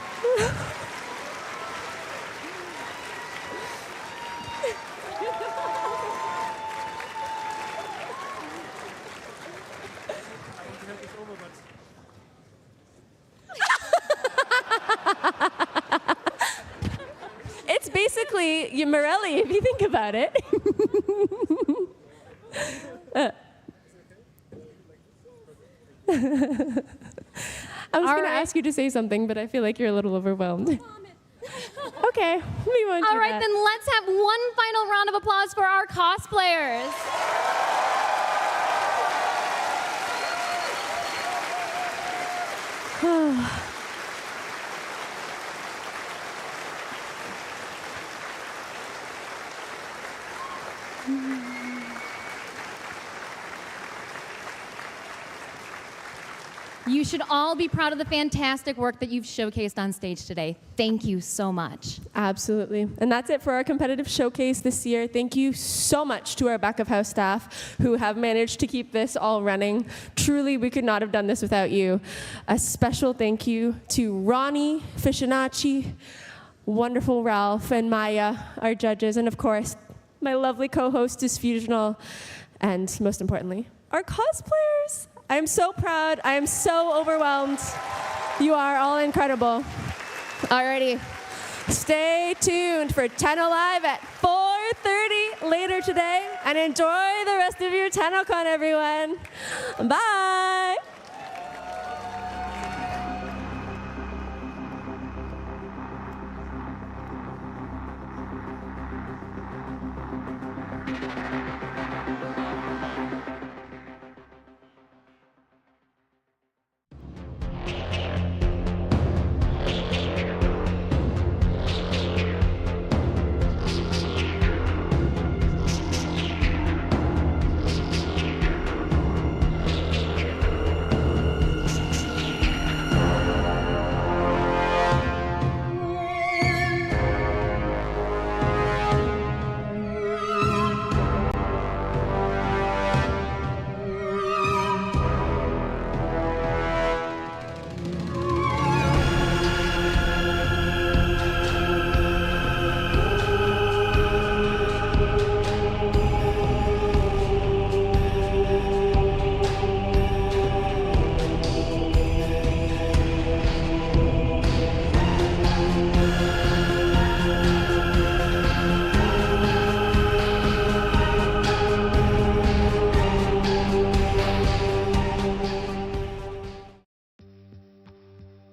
It's basically Morelli, if you think about it. I was going to ask you to say something, but I feel like you're a little overwhelmed. Okay, we won't All do right, that. then let's have one final round of applause for our cosplayers. You should all be proud of the fantastic work that you've showcased on stage today. Thank you so much. Absolutely. And that's it for our competitive showcase this year. Thank you so much to our back of house staff who have managed to keep this all running. Truly, we could not have done this without you. A special thank you to Ronnie Fishinacci, wonderful Ralph, and Maya, our judges, and of course, my lovely co-hostess, Fusional, and most importantly, our cosplayers. I am so proud. I am so overwhelmed. You are all incredible. Alrighty. Stay tuned for Tenno Live at 4:30 later today, and enjoy the rest of your Tennocon, everyone. Bye.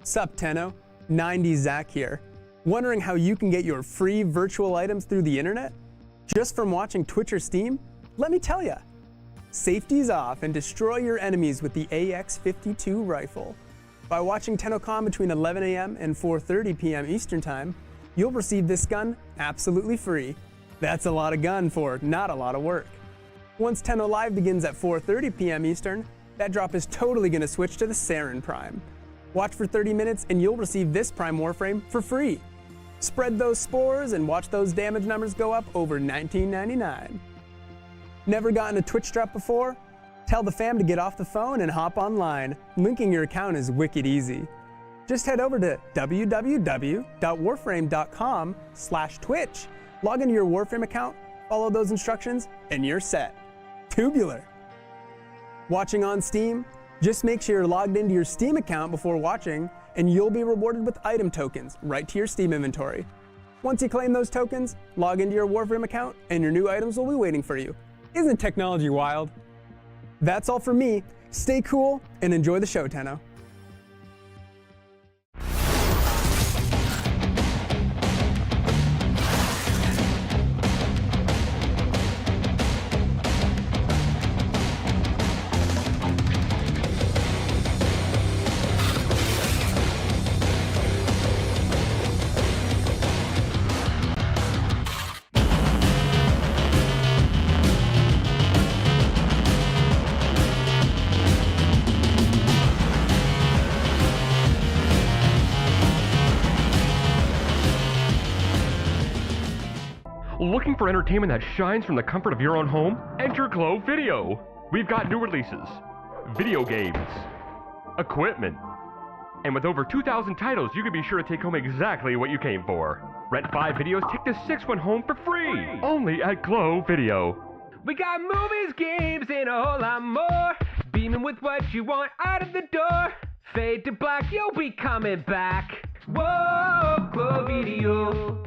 Sup, Tenno? 90 Zach here. Wondering how you can get your free virtual items through the internet? Just from watching Twitch or Steam? Let me tell ya. Safety's off and destroy your enemies with the AX-52 rifle. By watching Tennocon between 11 a.m. and 4:30 p.m. Eastern Time, you'll receive this gun absolutely free. That's a lot of gun for not a lot of work. Once Tenno Live begins at 4:30 p.m. Eastern, that drop is totally going to switch to the Sarin Prime. Watch for 30 minutes and you'll receive this Prime Warframe for free. Spread those spores and watch those damage numbers go up over $19.99. Never gotten a Twitch drop before? Tell the fam to get off the phone and hop online. Linking your account is wicked easy. Just head over to www.warframe.com/Twitch. Log into your Warframe account, follow those instructions, and you're set. Tubular. Watching on Steam? Just make sure you're logged into your Steam account before watching, and you'll be rewarded with item tokens right to your Steam inventory. Once you claim those tokens, log into your Warframe account, and your new items will be waiting for you. Isn't technology wild? That's all from me. Stay cool and enjoy the show, Tenno. Looking for entertainment that shines from the comfort of your own home? Enter Glow Video. We've got new releases, video games, equipment, and with over 2,000 titles, you can be sure to take home exactly what you came for. Rent 5 videos, take the 6th one home for free. Only at Glow Video. We got movies, games, and a whole lot more. Beaming with what you want out of the door. Fade to black, you'll be coming back. Whoa, Glow Video.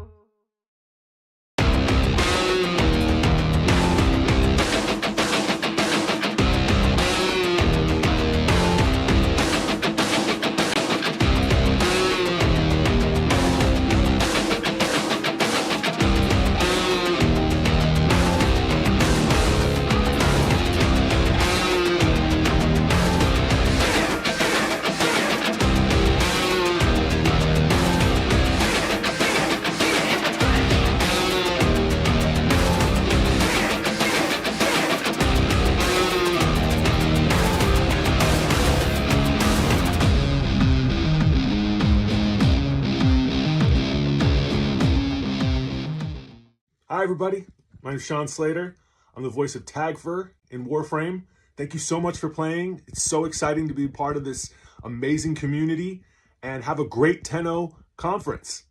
Hi everybody, my name is Sean Slater. I'm the voice of Tagfer in Warframe. Thank you so much for playing. It's so exciting to be part of this amazing community and have a great Tenno conference.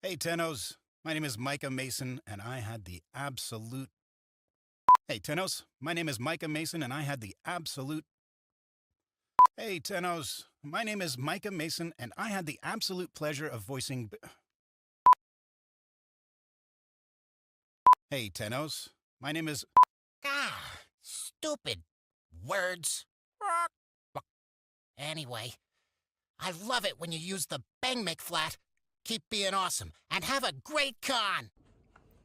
Hey Tennos, my name is Micah Mason and I had the absolute... Hey Tennos, my name is Micah Mason and I had the absolute... Hey Tennos, my name is Micah Mason and I had the absolute pleasure of voicing... Hey, Tennos. My name is... Ah, stupid words. Anyway, I love it when you use the Bang McFlat. Keep being awesome, and have a great con!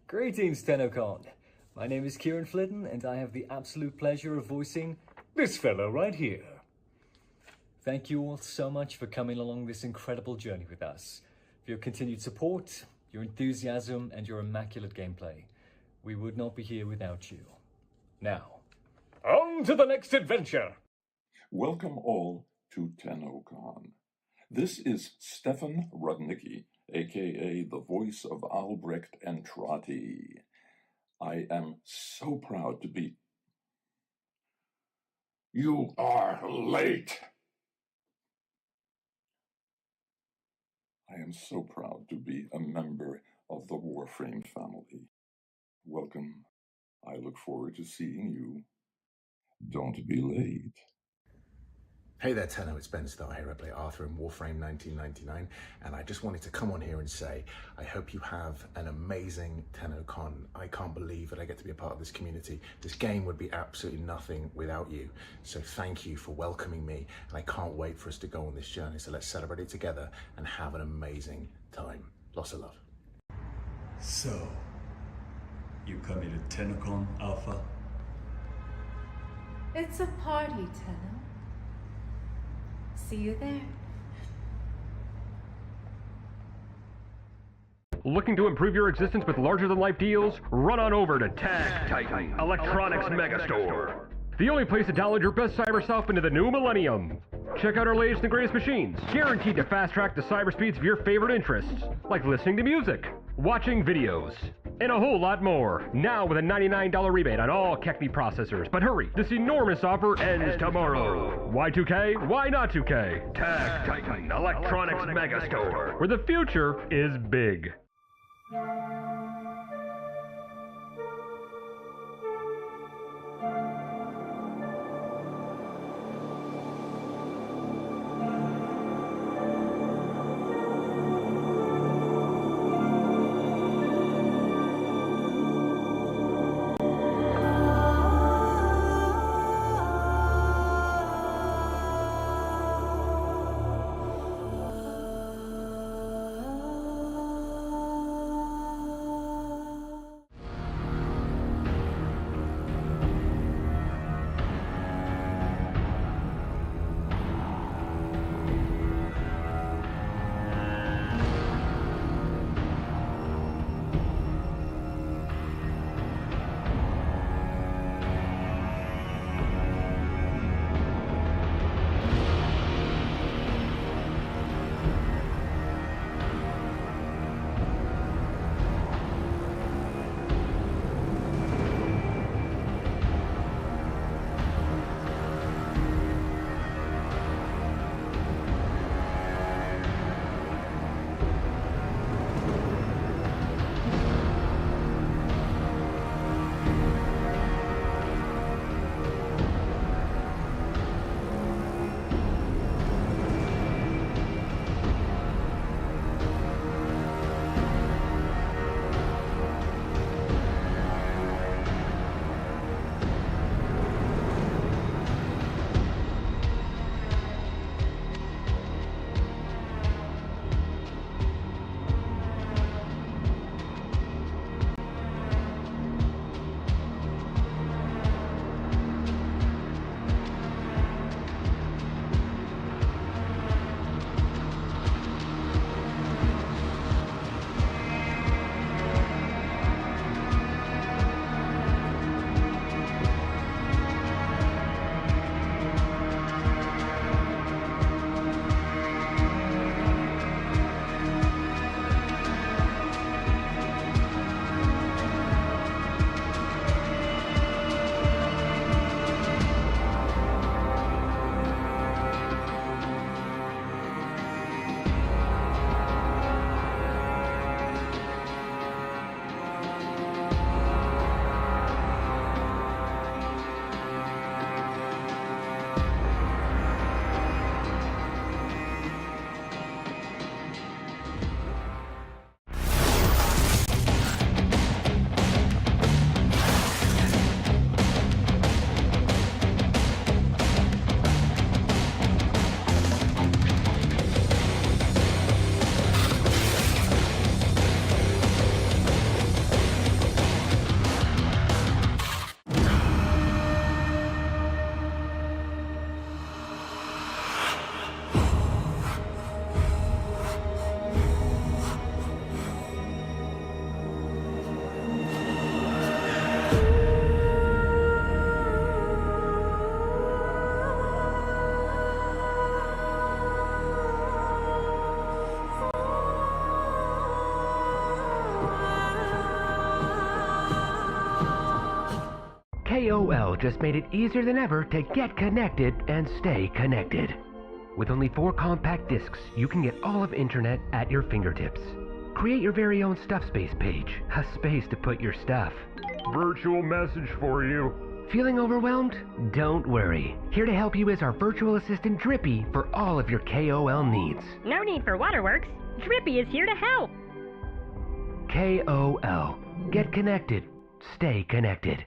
Greetings, Tennocon. My name is Kieran Flitton, and I have the absolute pleasure of voicing this fellow right here. Thank you all so much for coming along this incredible journey with us. For your continued support, your enthusiasm, and your immaculate gameplay. We would not be here without you. Now, on to the next adventure! Welcome all to Tennocon. This is Stefan Rudnicki, aka the voice of Albrecht and Trotti. I am so proud to be... You are late! I am so proud to be a member of the Warframe family. Welcome. I look forward to seeing you. Don't be late. Hey there, Tenno, it's Ben Starr here. I play Arthur in Warframe 1999, and I just wanted to come on here and say, I hope you have an amazing Tennocon. I can't believe that I get to be a part of this community. This game would be absolutely nothing without you. So thank you for welcoming me, and I can't wait for us to go on this journey. So let's celebrate it together and have an amazing time. Lots of love. So, you coming to Tennocon, Alpha? It's a party, Tenno. See you there. Looking to improve your existence with larger-than-life deals? Run on over to Tag Titan Electronics Megastore. The only place to download your best cyber self into the new millennium. Check out our latest and greatest machines, guaranteed to fast-track the cyber speeds of your favorite interests, like listening to music, watching videos, and a whole lot more. Now with a $99 rebate on all Kechme processors. But hurry, this enormous offer ends tomorrow. Why 2K? Why not 2K? Tag Titan Electronics Megastore, where the future is big. KOL just made it easier than ever to get connected and stay connected. With only 4 compact discs, you can get all of internet at your fingertips. Create your very own Stuff Space page, a space to put your stuff. Virtual message for you. Feeling overwhelmed? Don't worry. Here to help you is our virtual assistant Drippy for all of your KOL needs. No need for waterworks. Drippy is here to help. KOL. Get connected. Stay connected.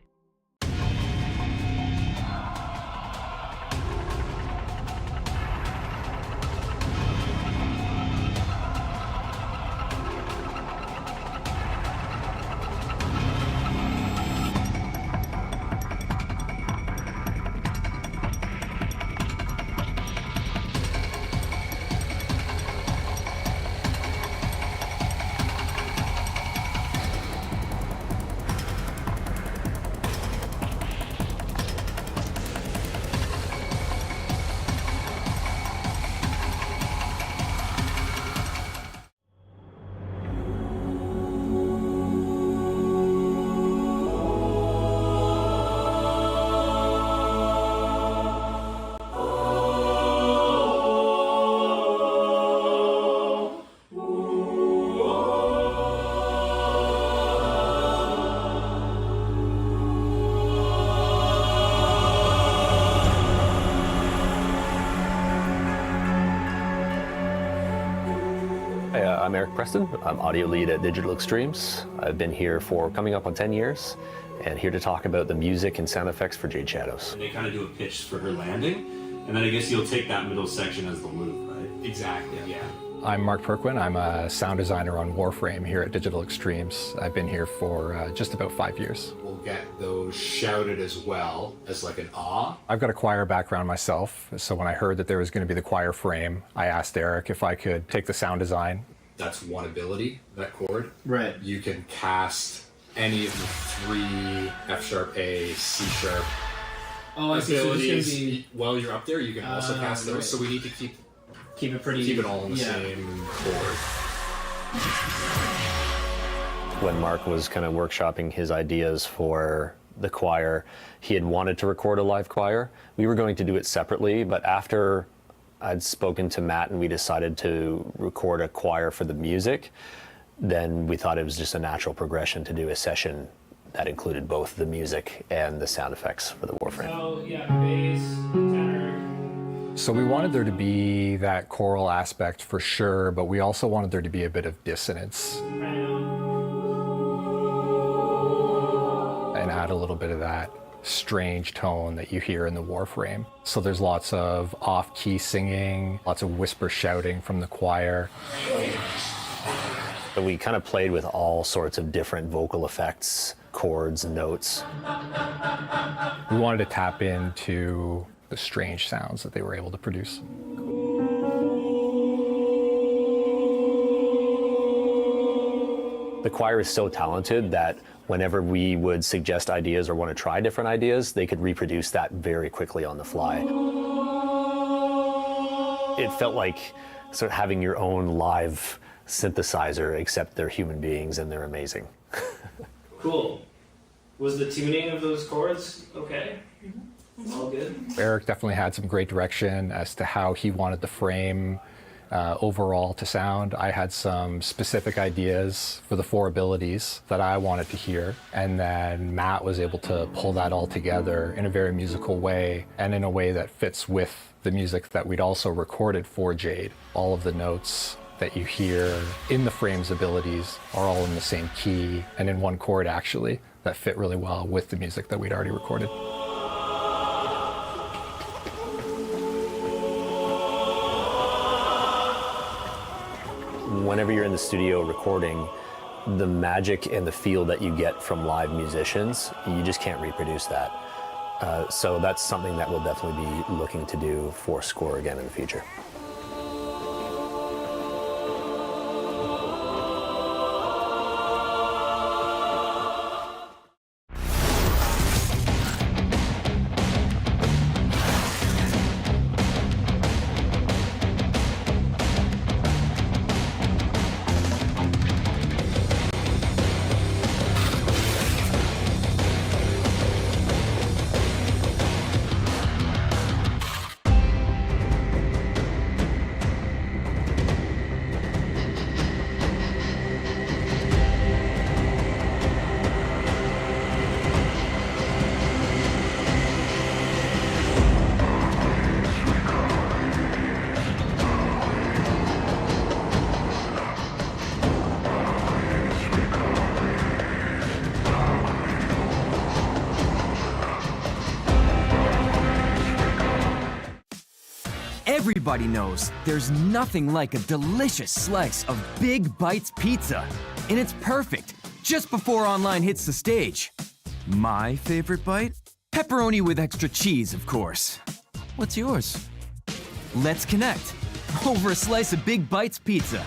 Eric Preston. I'm audio lead at Digital Extremes. I've been here for coming up on 10 years and here to talk about the music and sound effects for Jade Shadows. They kind of do a pitch for her landing, and then I guess you'll take that middle section as the loop, right? Exactly, yeah. I'm Mark Perquin. I'm a sound designer on WARFRAME here at Digital Extremes. I've been here for just about 5 years. We'll get those shouted as well as like an ah. I've got a choir background myself, so when I heard that there was going to be the choir frame, I asked Eric if I could take the sound design. That's one ability, that chord. Right. You can cast any of the 3 F sharp A, C sharp abilities. While you're up there, you can also cast those. Right. So we need to keep it all in the same chord. When Mark was kind of workshopping his ideas for the choir, he had wanted to record a live choir. We were going to do it separately, but after I'd spoken to Matt and we decided to record a choir for the music, then we thought it was just a natural progression to do a session that included both the music and the sound effects for the WARFRAME. So, yeah, bass, tenor. So we wanted there to be that choral aspect for sure, but we also wanted there to be a bit of dissonance. And add a little bit of that strange tone that you hear in the WARFRAME. So there's lots of off-key singing, lots of whisper shouting from the choir. So we kind of played with all sorts of different vocal effects, chords, and notes. We wanted to tap into the strange sounds that they were able to produce. The choir is so talented that whenever we would suggest ideas or want to try different ideas, they could reproduce that very quickly on the fly. It felt like sort of having your own live synthesizer, except they're human beings and they're amazing. Cool. Was the tuning of those chords okay? All good? Eric definitely had some great direction as to how he wanted the frame overall to sound. I had some specific ideas for the 4 abilities that I wanted to hear, and then Matt was able to pull that all together in a very musical way and in a way that fits with the music that we'd also recorded for Jade. All of the notes that you hear in the frame's abilities are all in the same key and in one chord actually that fit really well with the music that we'd already recorded. Whenever you're in the studio recording, the magic and the feel that you get from live musicians, you just can't reproduce that. So that's something that we'll definitely be looking to do for score again in the future. Everybody knows there's nothing like a delicious slice of Big Bites pizza. And it's perfect, just before Online hits the stage. My favorite bite? Pepperoni with extra cheese, of course. What's yours? Let's connect over a slice of Big Bites pizza.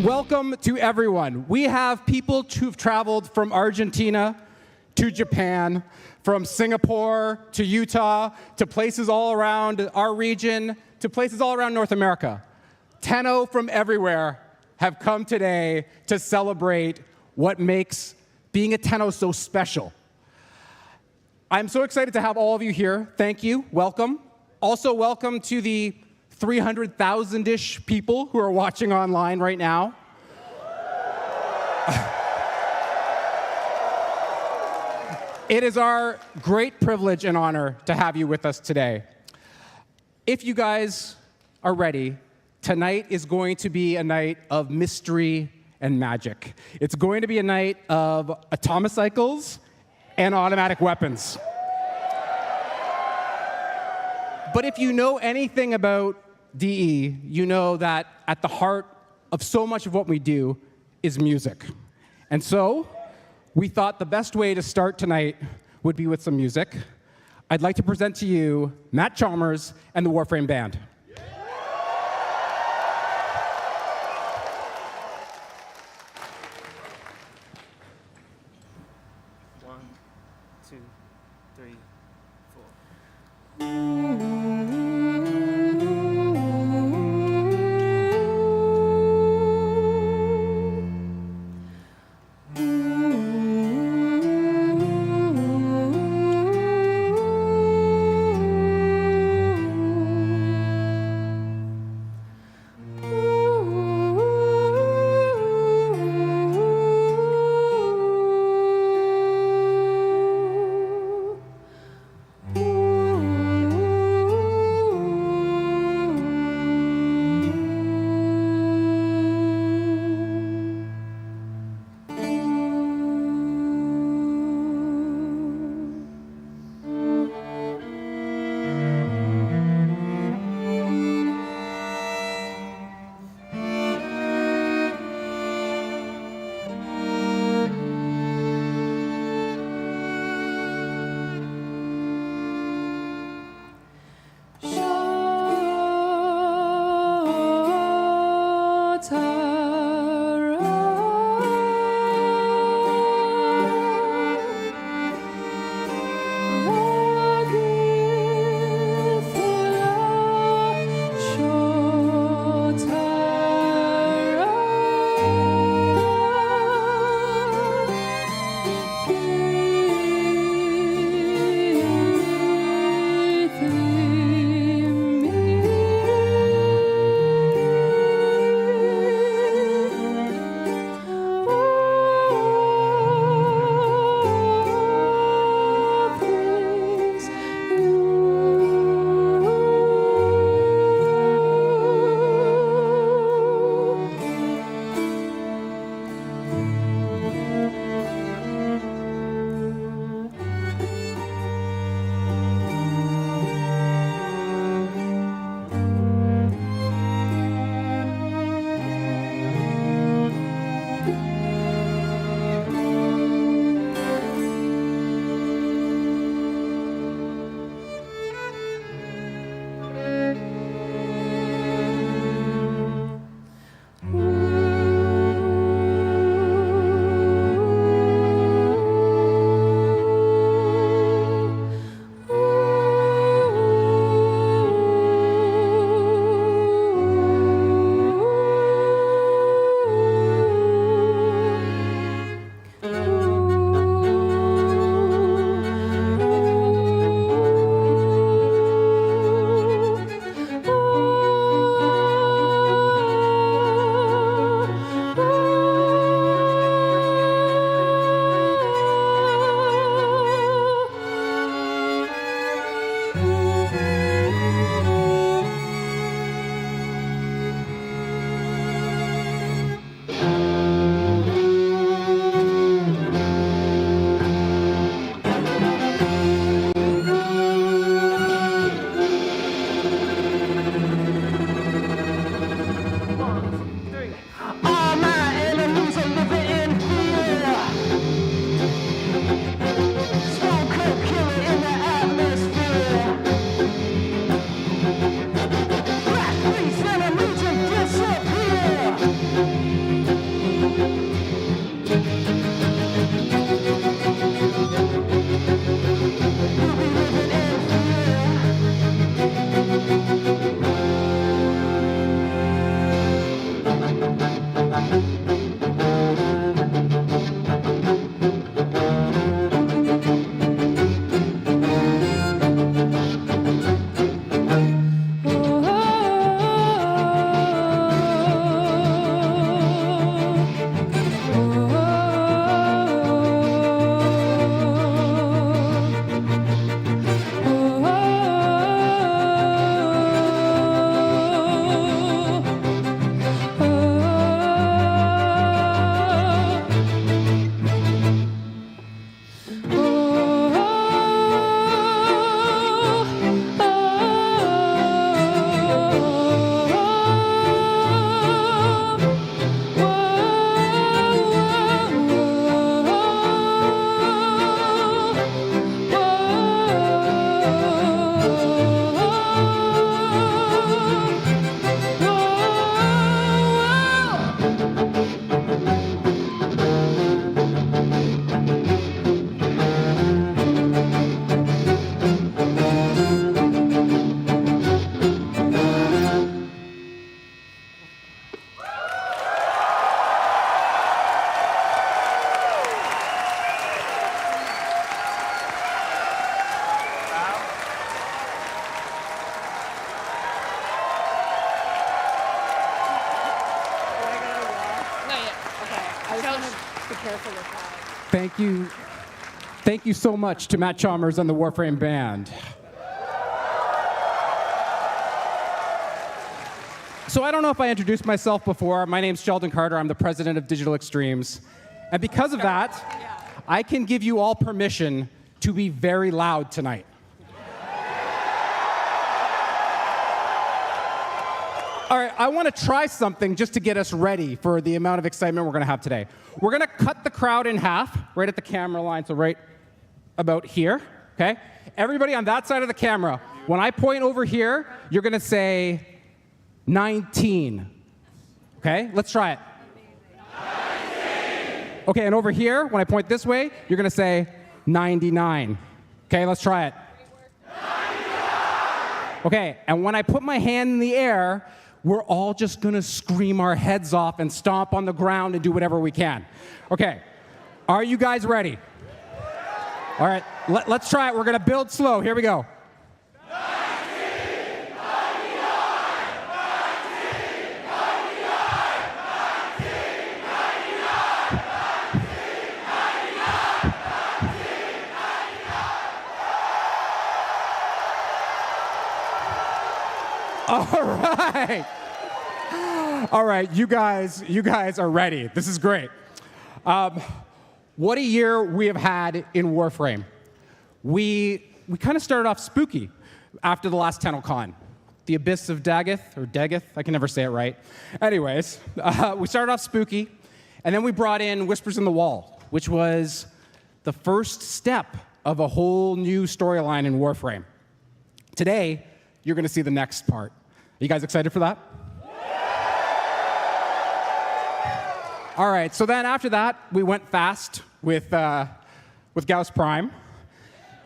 Welcome to everyone. We have people who've traveled from Argentina to Japan, from Singapore to Utah, to places all around our region, to places all around North America. Tenno from everywhere have come today to celebrate what makes being a Tenno so special. I'm so excited to have all of you here. Thank you. Welcome. Also, welcome to the 300,000-ish people who are watching online right now. It is our great privilege and honor to have you with us today. If you guys are ready, tonight is going to be a night of mystery and magic. It's going to be a night of atomocycles and automatic weapons. But if you know anything about DE, you know that at the heart of so much of what we do is music. And so we thought the best way to start tonight would be with some music. I'd like to present to you Matt Chalmers and the WARFRAME Band. One, two, three, four. just want to be careful with that. Thank you. Thank you so much to Matt Chalmers and the WARFRAME band. So I don't know if I introduced myself before. My name's Sheldon Carter. I'm the president of Digital Extremes. And because of that, I can give you all permission to be very loud tonight. All right, I want to try something just to get us ready for the amount of excitement we're going to have today. We're going to cut the crowd in half, right at the camera line, so right about here, okay? Everybody on that side of the camera, when I point over here, you're going to say 19. Okay, let's try it. 19. Okay, and over here, when I point this way, you're going to say 99. Okay, let's try it. 99. Okay, and when I put my hand in the air, we're all just going to scream our heads off and stomp on the ground and do whatever we can. Okay, are you guys ready? All right, let's try it. We're going to build slow. Here we go. All right. All right, you guys are ready. This is great. What a year we have had in Warframe. We kind of started off spooky after the last Tennocon. The Abyss of Daggeth, or Daggeth, I can never say it right. Anyways, we started off spooky, and then we brought in Whispers in the Wall, which was the first step of a whole new storyline in Warframe. Today, you're going to see the next part. Are you guys excited for that? All right, so then after that, we went fast with Gauss Prime.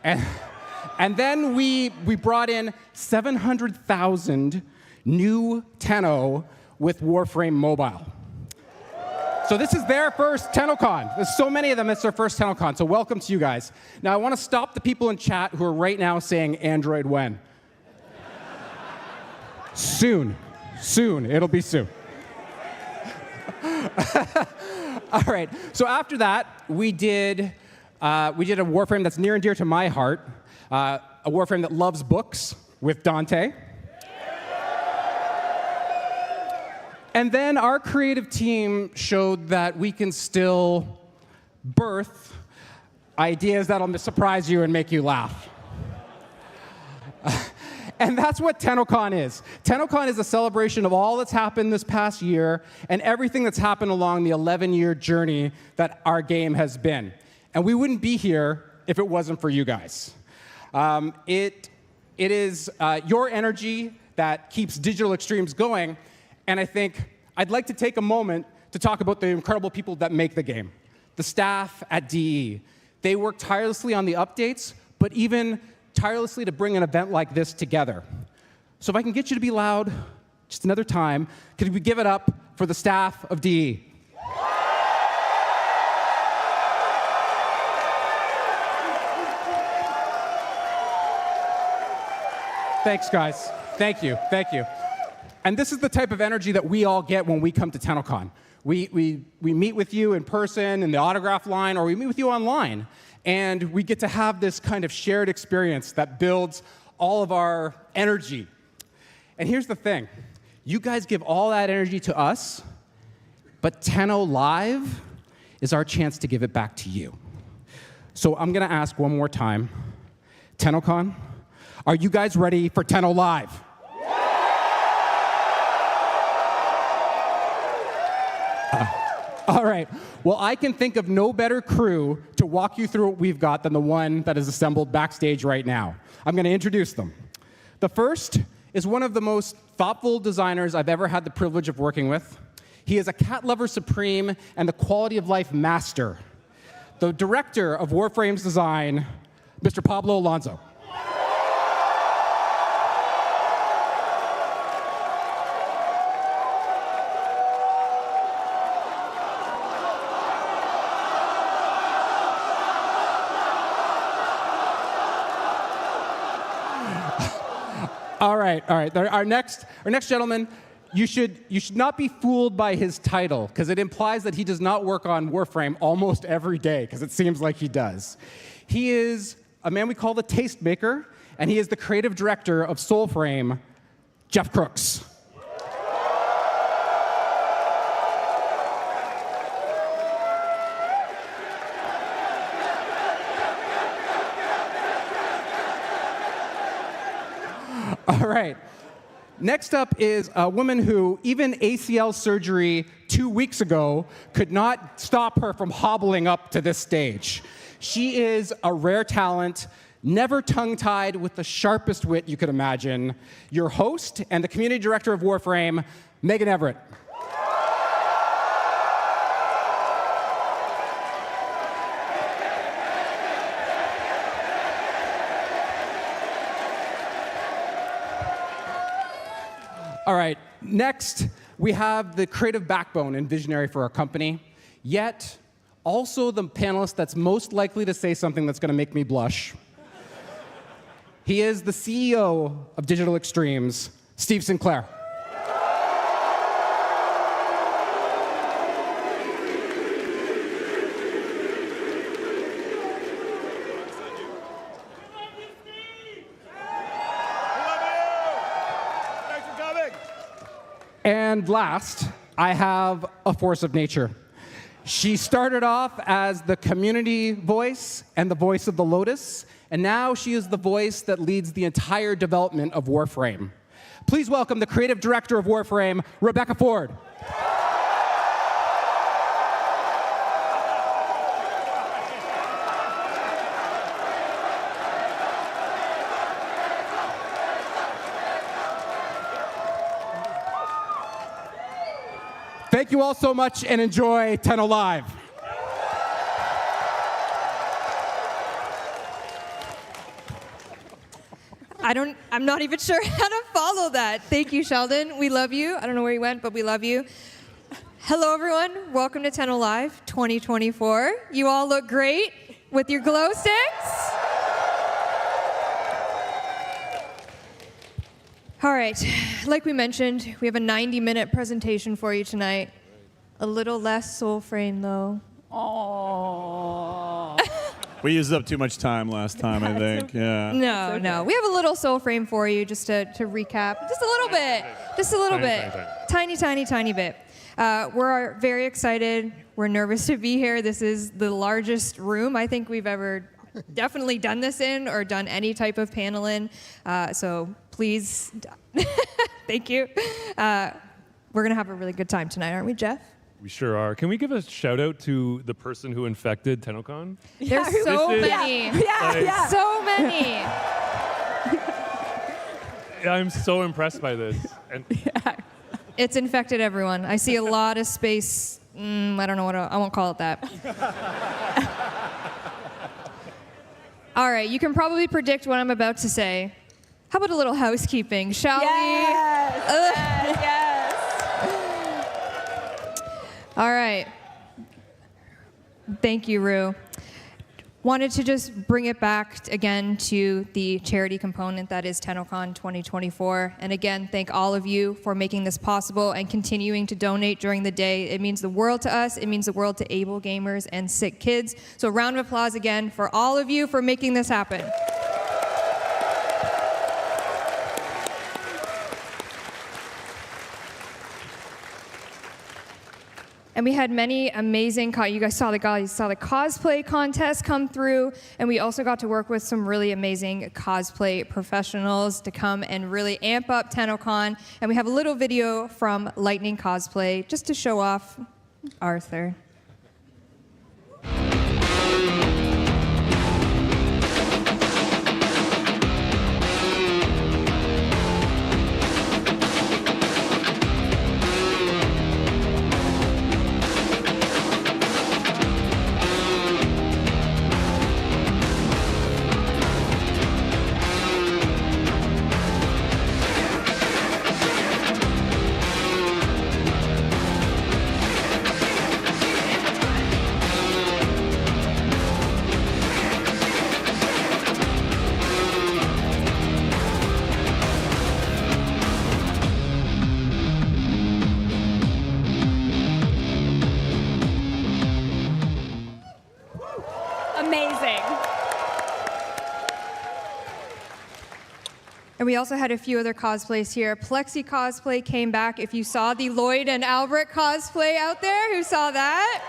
And then we brought in 700,000 new Tenno with Warframe Mobile. So this is their first Tennocon. There's so many of them, it's their first Tennocon, so welcome to you guys. Now I want to stop the people in chat who are right now saying Android when. Soon, it'll be soon. All right, so after that, we did a Warframe that's near and dear to my heart, a Warframe that loves books with Dante. And then our creative team showed that we can still birth ideas that'll surprise you and make you laugh. And that's what Tennocon is. Tennocon is a celebration of all that's happened this past year and everything that's happened along the 11-year journey that our game has been. And we wouldn't be here if it wasn't for you guys. It is your energy that keeps Digital Extremes going, and I think I'd like to take a moment to talk about the incredible people that make the game. The staff at DE. They work tirelessly on the updates, but even tirelessly to bring an event like this together. So if I can get you to be loud just another time, could we give it up for the staff of DE? Thanks, guys. Thank you. And this is the type of energy that we all get when we come to Tennocon. We meet with you in person in the autograph line, or we meet with you online. And we get to have this kind of shared experience that builds all of our energy. And here's the thing. You guys give all that energy to us, but Tenno Live is our chance to give it back to you. So I'm going to ask one more time. Tennocon, are you guys ready for Tenno Live? All right. Well, I can think of no better crew to walk you through what we've got than the one that is assembled backstage right now. I'm going to introduce them. The first is one of the most thoughtful designers I've ever had the privilege of working with. He is a cat lover supreme and the quality of life master. The director of Warframe's design, Mr. Pablo Alonso. All right. Our next gentleman, You should not be fooled by his title, because it implies that he does not work on Warframe almost every day, because it seems like he does. He is a man we call the Tastemaker, and he is the creative director of SOULFRAME, Jeff Crooks. All right. Next up is a woman who, even ACL surgery 2 weeks ago, could not stop her from hobbling up to this stage. She is a rare talent, never tongue-tied, with the sharpest wit you could imagine. Your host and the community director of Warframe, Megan Everett. All right, next, we have the creative backbone and visionary for our company, yet also the panelist that's most likely to say something that's going to make me blush. He is the CEO of Digital Extremes, Steve Sinclair. And last, I have a force of nature. She started off as the community voice and the voice of the Lotus, and now she is the voice that leads the entire development of Warframe. Please welcome the creative director of Warframe, Rebecca Ford. Thank you all so much, and enjoy TENNO Live. I'm not even sure how to follow that. Thank you, Sheldon. We love you. I don't know where you went, but we love you. Hello, everyone. Welcome to TENNO Live 2024. You all look great with your glow sticks. All right, like we mentioned, we have a 90-minute presentation for you tonight. A little less SOULFRAME, though. Aww. We used up too much time last time, I think. Yeah. No. We have a little SOULFRAME for you, just to recap. Just a little bit. Just a little bit. Tiny bit. We're very excited. We're nervous to be here. This is the largest room I think we've ever definitely done this in or done any type of panel in. So please, thank you. We're going to have a really good time tonight, aren't we, Jeff? We sure are. Can we give a shout out to the person who infected Tennocon? There's so many. So many. I'm so impressed by this. And It's infected everyone. I see a lot of space. I don't know I won't call it that. All right, you can probably predict what I'm about to say. How about a little housekeeping, shall we? Yes. All right. Thank you, Rue. Wanted to just bring it back again to the charity component that is Tennocon 2024. And again, thank all of you for making this possible and continuing to donate during the day. It means the world to us. It means the world to able gamers and sick kids. So a round of applause again for all of you for making this happen. And we had many amazing, you guys saw the cosplay contest come through, and we also got to work with some really amazing cosplay professionals to come and really amp up Tennocon. And we have a little video from Lightning Cosplay just to show off Arthur. And we also had a few other cosplays here. Plexi Cosplay came back. If you saw the Lloyd and Albrecht cosplay out there, who saw that?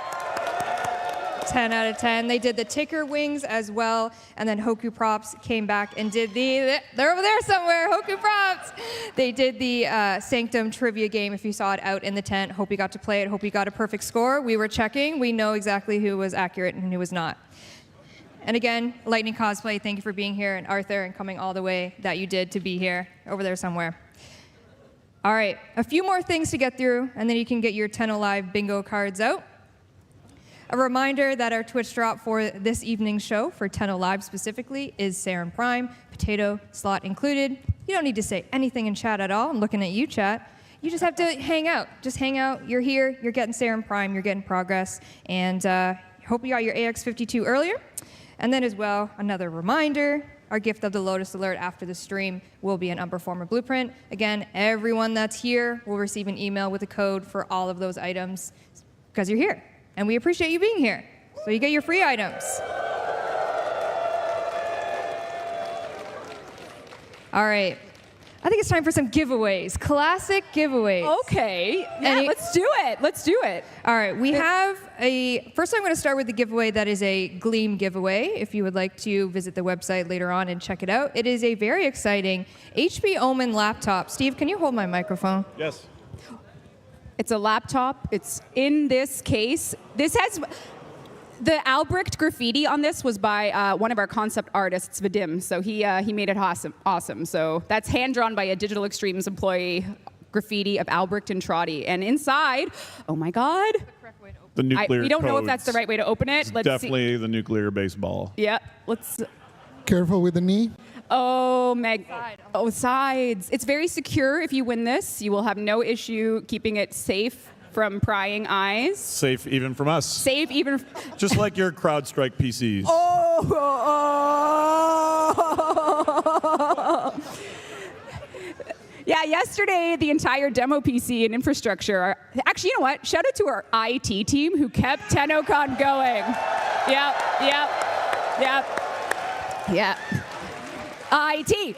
10 out of 10. They did the ticker wings as well. And then Hoku Props came back and did they're over there somewhere, Hoku Props. They did the Sanctum trivia game. If you saw it out in the tent, hope you got to play it. Hope you got a perfect score. We were checking. We know exactly who was accurate and who was not. And again, Lightning Cosplay, thank you for being here, and Arthur, and coming all the way that you did to be here, over there somewhere. All right, a few more things to get through, and then you can get your Tenno Live bingo cards out. A reminder that our Twitch drop for this evening's show, for Tenno Live specifically, is Saren Prime, potato slot included. You don't need to say anything in chat at all. I'm looking at you, chat. You just have to hang out. Just hang out. You're here. You're getting Saren Prime. You're getting progress. And hope you got your AX52 earlier. And then as well, another reminder, our gift of the Lotus Alert after the stream will be an Unperformer Blueprint. Again, everyone that's here will receive an email with a code for all of those items because you're here. And we appreciate you being here. So you get your free items. All right. I think it's time for some giveaways. Classic giveaways. Okay. Yeah, let's do it. Let's do it. All right. We have first I'm going to start with the giveaway that is a Gleam giveaway. If you would like to visit the website later on and check it out. It is a very exciting HP Omen laptop. Steve, can you hold my microphone? Yes. It's a laptop. It's in this case. This has... The Albrecht graffiti on this was by one of our concept artists, Vadim. So he made it awesome. So that's hand-drawn by a Digital Extremes employee, graffiti of Albrecht and Trotty. And inside, oh my God. The nuclear we don't know if codes. that's the right way to open it. Let's Definitely see. the nuclear baseball. Yeah, let's... Careful with the knee. Oh, oh, sides. It's very secure. If you win this, you will have no issue keeping it safe from prying eyes. Safe even from us. Safe even... Just like your CrowdStrike PCs. Yeah, yesterday, the entire demo PC and infrastructure... Actually, you know what? Shout out to our IT team who kept Tennocon going. Yep. IT.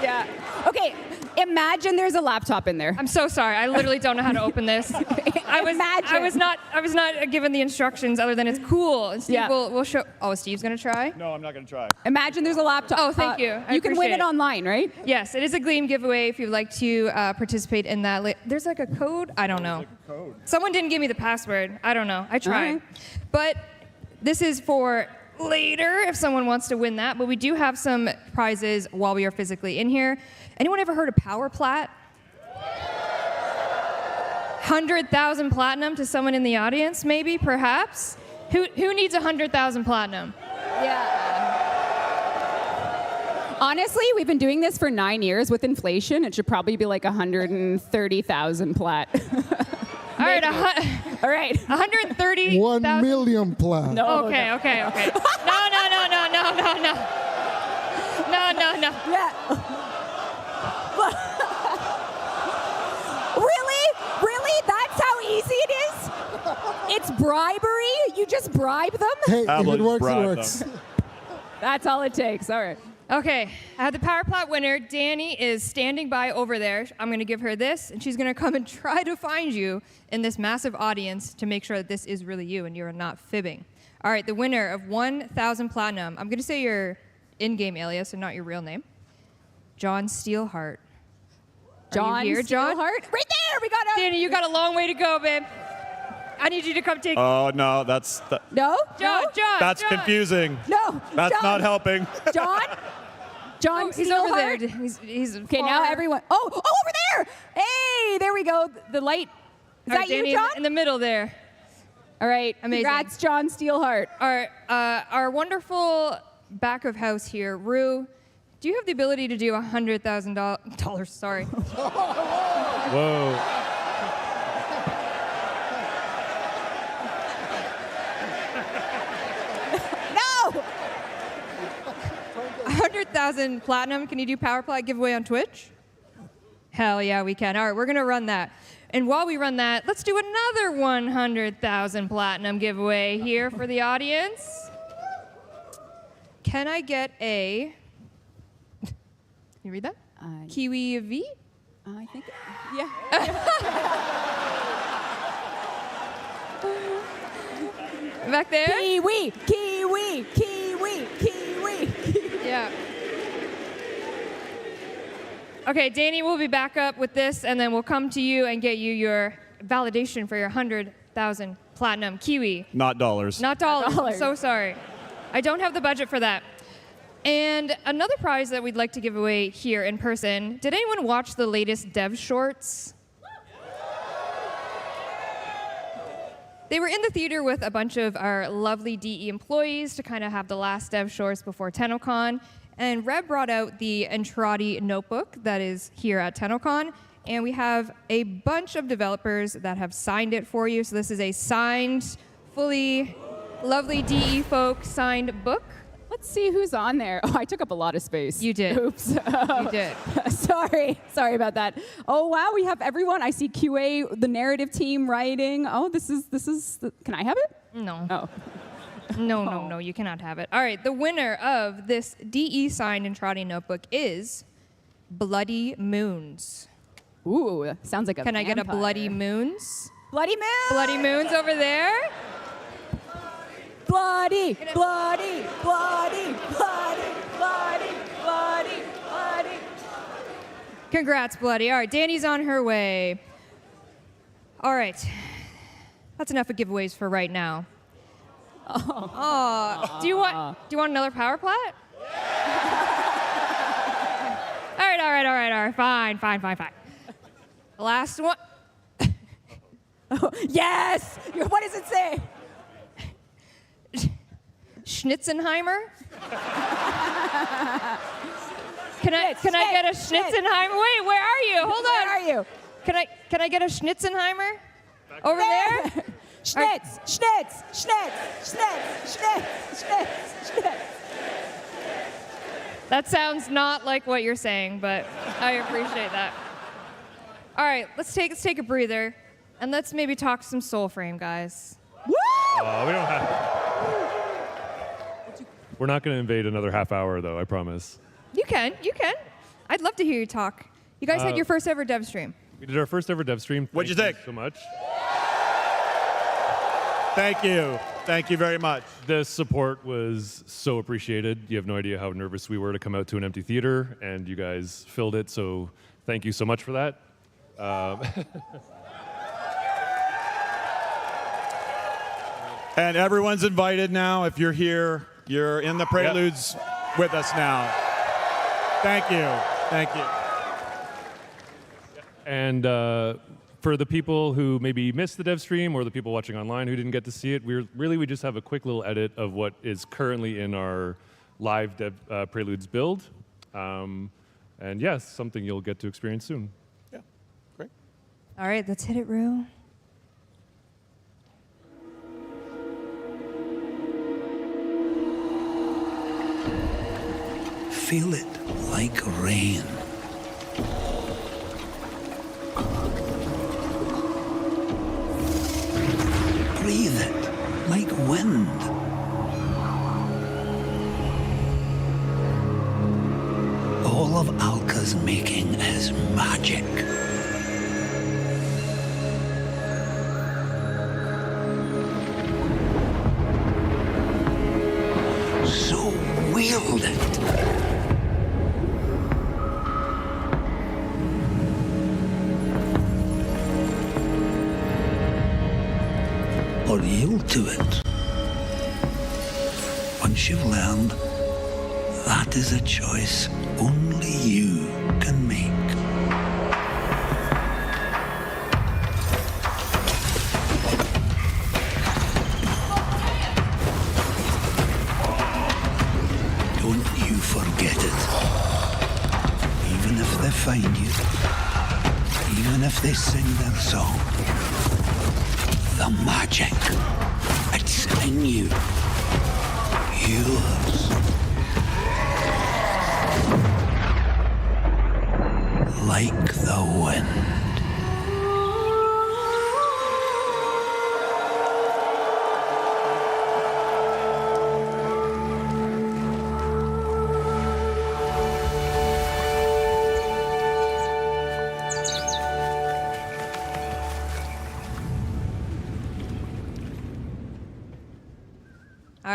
Yeah. Okay, imagine there's a laptop in there. I'm so sorry. I literally don't know how to open this. I was not given the instructions other than it's cool. And Steve will show. Oh, Steve's gonna try. No, I'm not gonna try. Imagine there's a laptop. Oh, thank you. You can win it online, right? Yes, it is a Gleam giveaway. If you'd like to participate in that, there's like a code. I don't know. Someone didn't give me the password. I don't know. I tried, right. But this is for later if someone wants to win that. But we do have some prizes while we are physically in here. Anyone ever heard of Power Plat? 100,000 platinum to someone in the audience, maybe, perhaps? Who needs 100,000 platinum? Yeah. Honestly, we've been doing this for 9 years. With inflation, it should probably be like 130,000 plat. All right, all right. 130,000. 1 million plat. No. Okay. No. Yeah. Really? That's how easy it is? It's bribery? You just bribe them? Hey, if it works, it works. That's all it takes. All right. Okay, I have the Power Plat winner. Danny is standing by over there. I'm going to give her this, and she's going to come and try to find you in this massive audience to make sure that this is really you and you're not fibbing. All right, the winner of 1,000 platinum. I'm going to say your in-game alias and not your real name. John Steelheart. John Are you here, John? Steelheart? Right there, we got him. Danny, you got a long way to go, babe. I need you to come take. Oh no, that's. No? John. That's confusing. No. That's John. not helping. John? John He's over there. Steelheart? He's Okay, now everyone. Oh, over there! Hey, there we go. The light. Is that Danny, you, John? in the middle there. All right. Amazing. Congrats, John Steelheart. Our wonderful back of house here, Rue. Do you have the ability to do $100,000? Sorry. Whoa. No! 100,000 platinum. Can you do Power Plat giveaway on Twitch? Hell yeah, we can. All right, we're going to run that. And while we run that, let's do another 100,000 platinum giveaway here for the audience. Can I get a... You read that? Kiwi V? I think, yeah. Back there? Kiwi, kiwi, kiwi, kiwi. Yeah. Okay, Danny, we'll be back up with this, and then we'll come to you and get you your validation for your 100,000 platinum kiwi. Not dollars. Not dollars. I'm so sorry. I don't have the budget for that. And another prize that we'd like to give away here in person. Did anyone watch the latest Dev Shorts? They were in the theater with a bunch of our lovely DE employees to kind of have the last Dev Shorts before Tennocon. And Reb brought out the Entrati notebook that is here at Tennocon. And we have a bunch of developers that have signed it for you. So this is a signed, fully lovely DE folk signed book. Let's see who's on there. Oh, I took up a lot of space. You did. Oops. You did. Sorry about that. Oh wow, we have everyone. I see QA, the narrative team writing. Oh, this is. Can I have it? No. Oh. No, you cannot have it. All right, the winner of this DE signed Entrati notebook is Bloody Moons. Ooh, sounds like a Can I get a vampire. Bloody Moons? Bloody Moons. Bloody Moons over there. Bloody, bloody, bloody, bloody, bloody, bloody, bloody. Congrats, Bloody. All right, Danny's on her way. All right, that's enough of giveaways for right now. Oh, do you want another power plat? All right. Fine. The last one. Yes. What does it say? Schnitzenheimer? Can I get a Schnitzenheimer? Wait, where are you? Hold on. Where are you? Can I get a Schnitzenheimer? Over there? Schnitz. That sounds not like what you're saying, but I appreciate that. All right, let's take a breather, and let's maybe talk some SOULFRAME, guys. We don't have. We're not going to invade another half hour, though. I promise. You can. I'd love to hear you talk. You guys had your first ever dev stream. We did our first ever dev stream. What'd you think? So much. Thank you. Thank you very much. The support was so appreciated. You have no idea how nervous we were to come out to an empty theater, and you guys filled it. So thank you so much for that. And everyone's invited now. If you're here, you're in the Preludes with us now. Thank you. And for the people who maybe missed the dev stream or the people watching online who didn't get to see it, we just have a quick little edit of what is currently in our live dev Preludes build. And yes, something you'll get to experience soon. Yeah, great. All right, let's hit it, Rue. Feel it like rain. Breathe it like wind. All of Alka's making is magic. So wield it. Or yield to it. Once you've learned, that is a choice only you can make. Don't you forget it. Even if they find you, even if they sing their song, the magic, it's in you. Yours. Like the wind.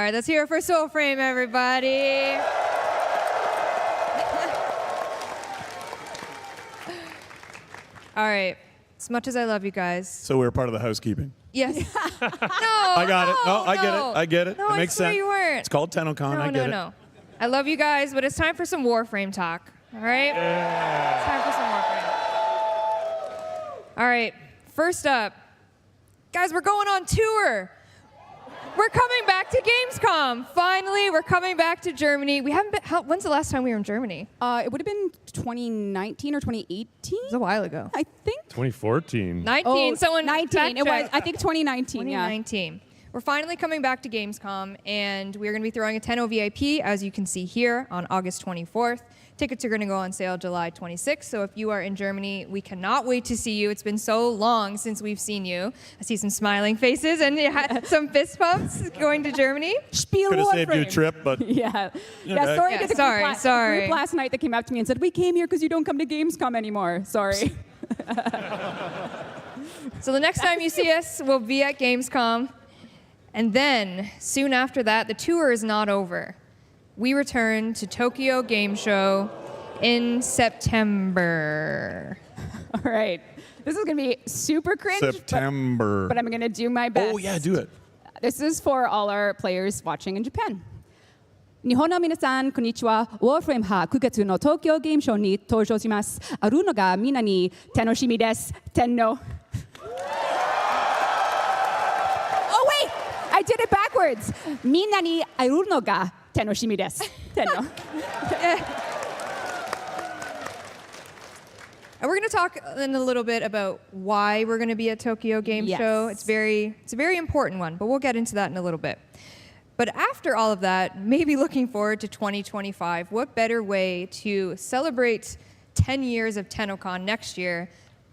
right, let's hear it for SOULFRAME, everybody. All right, as much as I love you guys. So we're part of the housekeeping. Yes. No, I got it. No, I get it. I get it. No, It makes I swear sense. you weren't. It's called Tennocon. I get it. No. I love you guys, but it's time for some WARFRAME talk. All right? It's time for some WARFRAME. All right, first up. Guys, we're going on tour. We're coming back to Gamescom. Finally, we're coming back to Germany. We haven't been, when's the last time we were in Germany? It would have been 2019 or 2018. It was a while ago. I think. 2014. 19, someone 19. It was, fact I think 2019, 2019. We're finally coming back to Gamescom, and we're going to be throwing a Tenno VIP, as you can see here, on August 24th. Tickets are going to go on sale July 26th, so if you are in Germany, we cannot wait to see you. It's been so long since we've seen you. I see some smiling faces and some fist bumps going to Germany. Could have saved you a trip, but... Yeah. Okay. Sorry to the sorry. group last night that came up to me and said, we came here because you don't come to Gamescom anymore. Sorry. So the next time you see us, we'll be at Gamescom. And then, soon after that, the tour is not over. We return to Tokyo Game Show in September. All right. This is going to be super cringe. September. But I'm going to do my best. Oh, yeah, do it. This is for all our players watching in Japan. 日本の皆さん、こんにちは。WARFRAME は9月の東京ゲームショウに登場します。あるのがみんなに楽しみです。TENNO. Oh, wait! I did it backwards. みんなに会えるのが楽しみです。TENNO. And we're going to talk in a little bit about why we're going to be at Tokyo Game Show. It's a very important one, but we'll get into that in a little bit. But after all of that, maybe looking forward to 2025, what better way to celebrate 10 years of Tennocon next year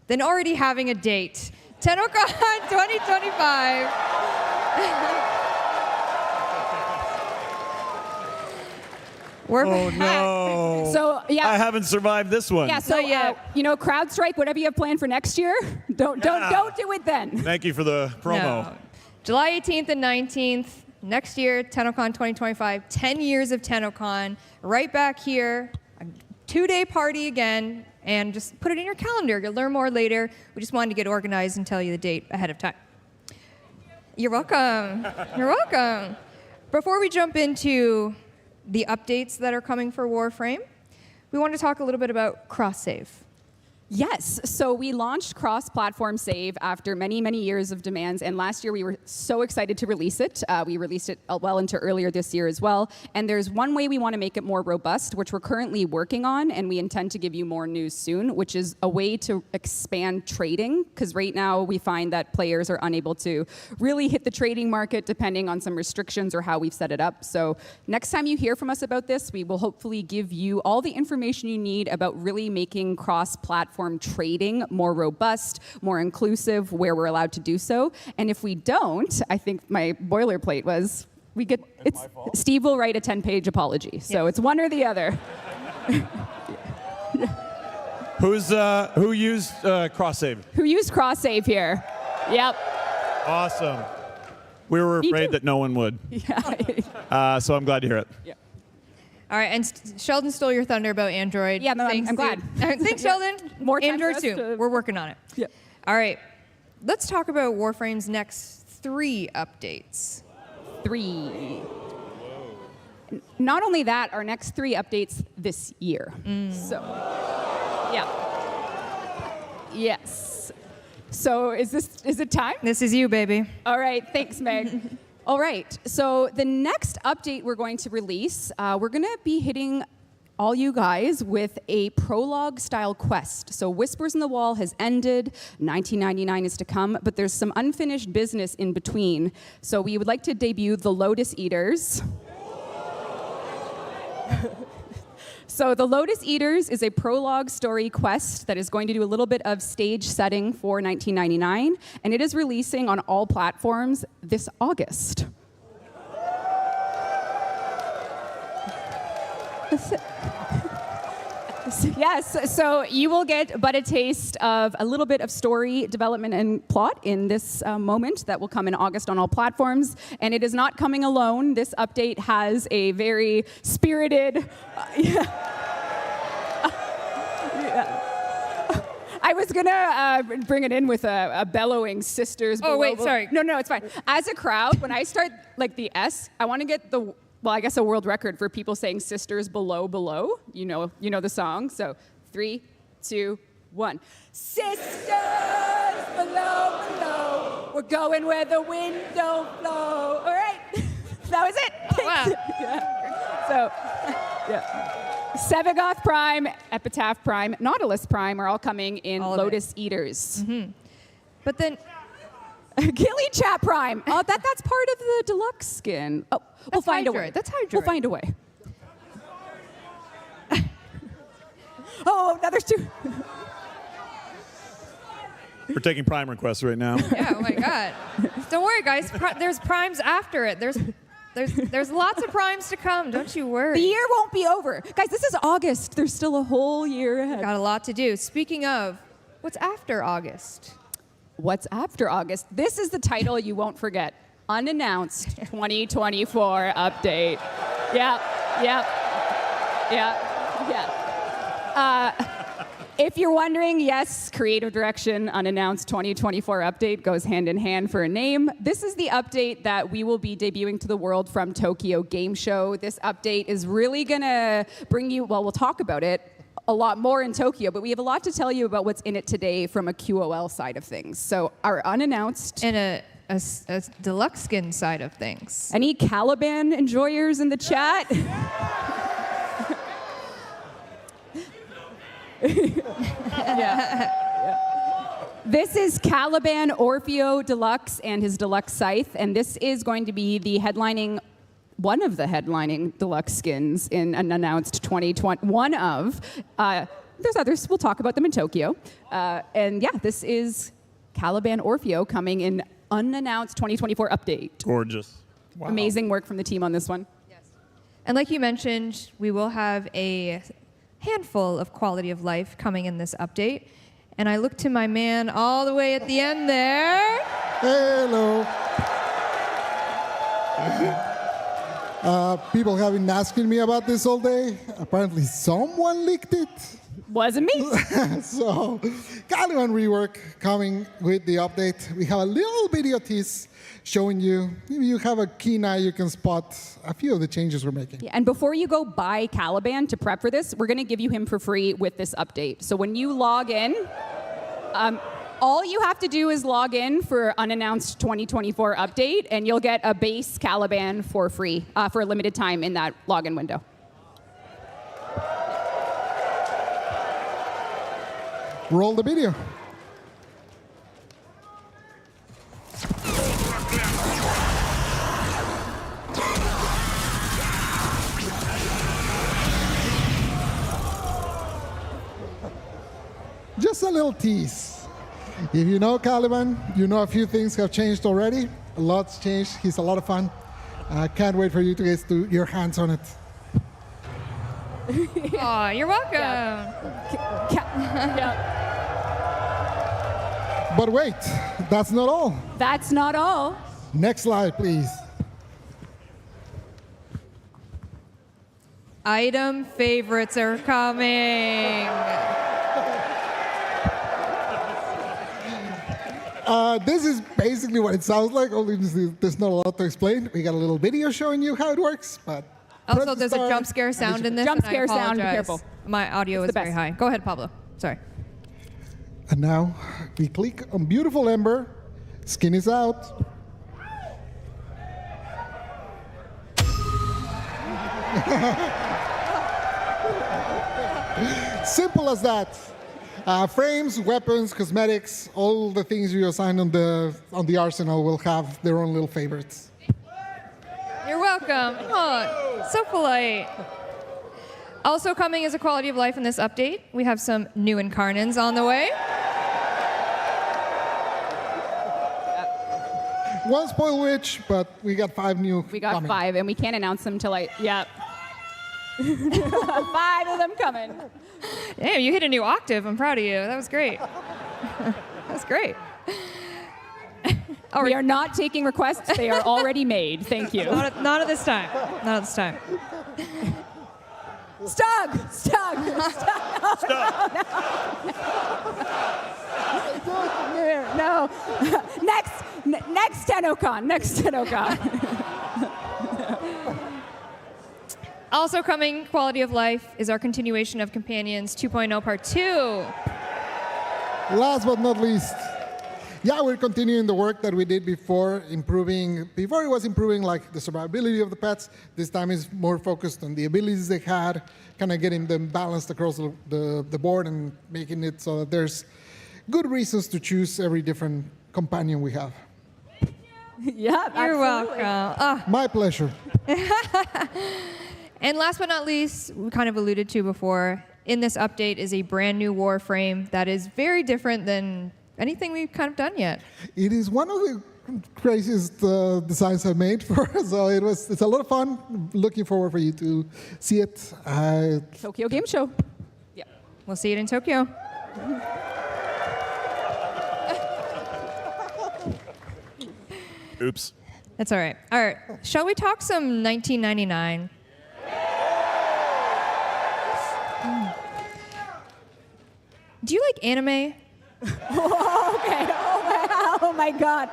than already having a date? Tennocon 2025. We're Oh, no. So, yeah. I haven't survived this one. Yeah, so, CrowdStrike, whatever you have planned for next year, don't do it then. Thank you for the promo. No. July 18th and 19th, next year, Tennocon 2025, 10 years of Tennocon, right back here, a 2-day party again, and just put it in your calendar. You'll learn more later. We just wanted to get organized and tell you the date ahead of time. You're welcome. You're welcome. Before we jump into the updates that are coming for WARFRAME, we want to talk a little bit about cross-save. Yes, so we launched cross-platform save after many, many years of demands, and last year we were so excited to release it. We released it well into earlier this year as well, and there's one way we want to make it more robust, which we're currently working on, and we intend to give you more news soon, which is a way to expand trading, because right now we find that players are unable to really hit the trading market depending on some restrictions or how we've set it up. So next time you hear from us about this, we will hopefully give you all the information you need about really making cross-platform trading more robust, more inclusive, where we're allowed to do so. And if we don't, I think my boilerplate was, Steve will write a 10-page apology. So it's one or the other. Who used cross-save? Who used cross-save here? Yep. Awesome. We were afraid that no one would. Yeah. So I'm glad to hear it. Yeah. All right, and Sheldon stole your thunder about Android. Yeah, no, I'm glad. Thanks, Sheldon. More time Android for us too. to- We're working on it. Yeah. All right, let's talk about WARFRAME's next 3 updates. 3. Not only that, our next 3 updates this year. So, yeah. Yes. So is it time? This is you, baby. All right, thanks, Meg. All right, so the next update we're going to release, we're going to be hitting all you guys with a prologue-style quest. So Whispers in the Wall has ended, 1999 is to come, but there's some unfinished business in between. So we would like to debut the Lotus Eaters. So the Lotus Eaters is a prologue story quest that is going to do a little bit of stage setting for 1999, and it is releasing on all platforms this August. Yes, so you will get but a taste of a little bit of story development and plot in this moment that will come in August on all platforms. And it is not coming alone. This update has a very spirited... I was gonna bring it in with a bellowing sisters. Oh, wait, sorry. No, it's fine. As a crowd, when I start like the S, I want to get the, well, I guess a world record for people saying sisters below. You know the song. So 3, 2, 1. Sisters below. We're going where the wind don't blow. All right, that was it. Oh, wow. Yeah. So, yeah. Sevagoth Prime, Epitaph Prime, Nautilus Prime are all coming in Lotus Eaters. Mm-hmm. But then... Gilly Chat Prime. Oh, that's part of the deluxe skin. Oh, we'll find a way. That's Hydroid. We'll find a way. Oh, now there's 2. We're taking Prime requests right now. Yeah, oh my God. Don't worry, guys. There's primes after it. There's lots of primes to come. Don't you worry. The year won't be over. Guys, this is August. There's still a whole year ahead. Got a lot to do. Speaking of, what's after August? What's after August? This is the title you won't forget. Unannounced 2024 update. Yeah. If you're wondering, yes, creative direction, unannounced 2024 update goes hand in hand for a name. This is the update that we will be debuting to the world from Tokyo Game Show. This update is really gonna bring you, well, we'll talk about it a lot more in Tokyo, but we have a lot to tell you about what's in it today from a QOL side of things. So our unannounced... And a deluxe skin side of things. Any Caliban enjoyers in the chat? Yeah. This is Caliban Orfeo Deluxe and his deluxe scythe, and this is going to be the headlining, one of the headlining deluxe skins in an announced 2020. One of. There's others. We'll talk about them in Tokyo. And yeah, this is Caliban Orfeo coming in unannounced 2024 update. Gorgeous. Wow. Amazing work from the team on this one. Yes. And like you mentioned, we will have a handful of quality of life coming in this update. And I look to my man all the way at the end there. Hello. People have been asking me about this all day. Apparently someone leaked it. Wasn't me. So, Caliban rework coming with the update. We have a little video tease showing you, if you have a keen eye, you can spot a few of the changes we're making. Yeah, and before you go buy Caliban to prep for this, we're going to give you him for free with this update. So when you log in, all you have to do is log in for unannounced 2024 update, and you'll get a base Caliban for free for a limited time in that login window. Roll the video. Just a little tease. If you know Caliban, you know a few things have changed already. A lot's changed. He's a lot of fun. Can't wait for you to get your hands on it. Aw, you're welcome. Yeah. But wait, that's not all. That's not all. Next slide, please. Item favorites are coming. This is basically what it sounds like, only there's not a lot to explain. We got a little video showing you how it works, but... Also, there's a jump scare sound in this. Jump scare sound, be careful. My audio is very high. Go ahead, Pablo. Sorry. And now, we click on Beautiful Ember. Skin is out. Simple as that. Frames, weapons, cosmetics, all the things you assign on the arsenal will have their own little favorites. You're welcome. Oh, so polite. Also coming is a quality of life in this update. We have some new incarnans on the way. One spoil witch, but we got 5 new. We got coming. 5, and we can't announce them till yeah. 5 of them coming. Damn, you hit a new octave. I'm proud of you. That was great. That's great. We are not taking requests. They are already made. Thank you. Not at this time. Not at this time. Stug! No. Next Tennocon. Also coming, quality of life, is our continuation of Companions 2.0 Part 2. Last but not least, yeah, we're continuing the work that we did before, before it was improving like the survivability of the pets. This time is more focused on the abilities they had, kind of getting them balanced across the board and making it so that there's good reasons to choose every different companion we have. Yeah, You're welcome. My pleasure. And last but not least, we kind of alluded to before, in this update is a brand new Warframe that is very different than anything we've kind of done yet. It is one of the craziest designs I've made for us, so it's a lot of fun. Looking forward for you to see it. Tokyo Game Show. Yeah. We'll see it in Tokyo. Oops. That's all right. All right. Shall we talk some 1999? Do you like anime? Okay. Oh my God.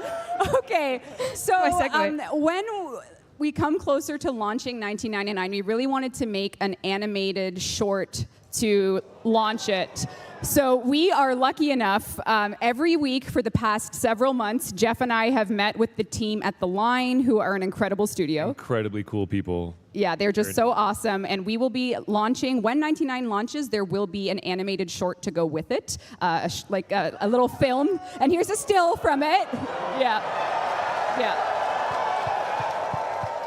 Okay. So when we come closer to launching 1999, we really wanted to make an animated short to launch it. So we are lucky enough, every week for the past several months, Jeff and I have met with the team at The Line, who are an incredible studio. Incredibly cool people. Yeah, they're just so awesome. And we will be launching, when 99 launches, there will be an animated short to go with it, like a little film. And here's a still from it. Yeah.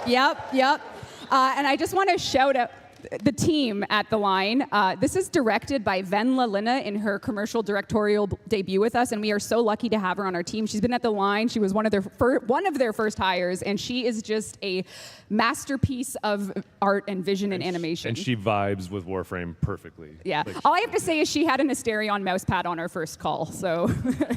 Yep. And I just want to shout out the team at The Line. This is directed by Venla Lina in her commercial directorial debut with us, and we are so lucky to have her on our team. She's been at The Line. She was one of their first hires, and she is just a masterpiece of art and vision and animation. And she vibes with Warframe perfectly. Yeah. All I have to say is she had an Asterion mouse pad on our first call. So,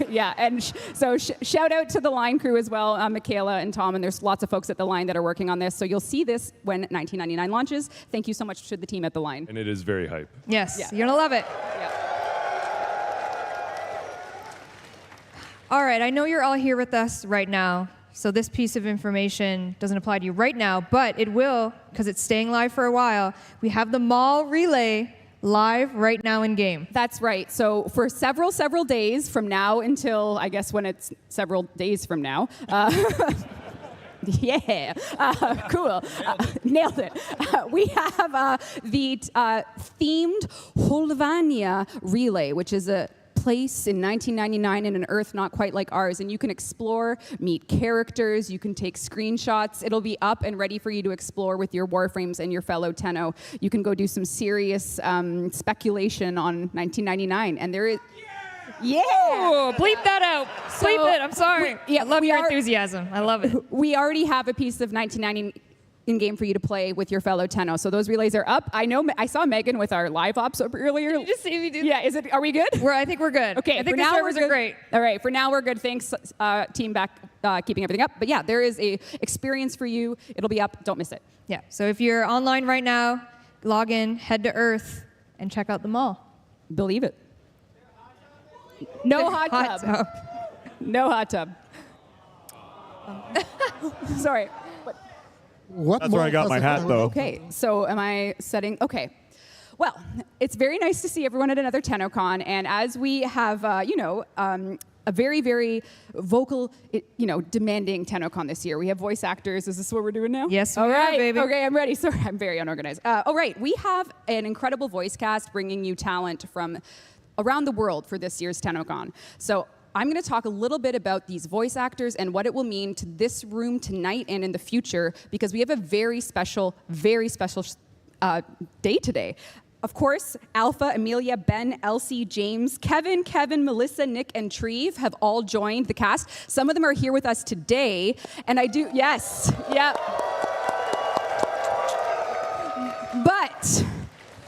yeah. And so shout out to The Line crew as well, Michaela and Tom, and there's lots of folks at The Line that are working on this. So you'll see this when 1999 launches. Thank you so much to the team at The Line. And it is very hype. Yes, Yeah. You're going to love it. Yeah. All right, I know you're all here with us right now, so this piece of information doesn't apply to you right now, but it will, because it's staying live for a while. We have the mall relay live right now in game. That's right. So for several days from now until, I guess, when it's several days from now, yeah, cool. Nailed it. We have the themed Holvania relay, which is a place in 1999 in an Earth not quite like ours, and you can explore, meet characters, you can take screenshots. It'll be up and ready for you to explore with your Warframes and your fellow Tenno. You can go do some serious speculation on 1999, and there is... Yeah! Ooh, bleep that out. Bleep it. I'm sorry. I love your enthusiasm. I love it. We already have a piece of 1990 in game for you to play with your fellow Tenno. So those relays are up. I know I saw Megan with our live ops up earlier. Did you just see me do that? Yeah, are we good? I think we're good. Okay, I think for the now servers are great. All right, for now we're good. Thanks, team back keeping everything up. But yeah, there is a experience for you. It'll be up. Don't miss it. Yeah, so if you're online right now, log in, head to Earth, and check out the mall. Believe it. No hot tub. No hot tub. Sorry. That's where I got my hat, though. Okay, so am I setting? Okay. Well, it's very nice to see everyone at another Tennocon, and as we have, a very, very vocal, demanding Tennocon this year. We have voice actors. Is this what we're doing now? Yes, we All right, are, baby. Okay, I'm ready. Sorry, I'm very unorganized. All right, we have an incredible voice cast bringing you talent from around the world for this year's Tennocon. So I'm going to talk a little bit about these voice actors and what it will mean to this room tonight and in the future, because we have a very special day today. Of course, Alpha, Amelia, Ben, Elsie, James, Kevin, Melissa, Nick, and Treve have all joined the cast. Some of them are here with us today, and yep. But But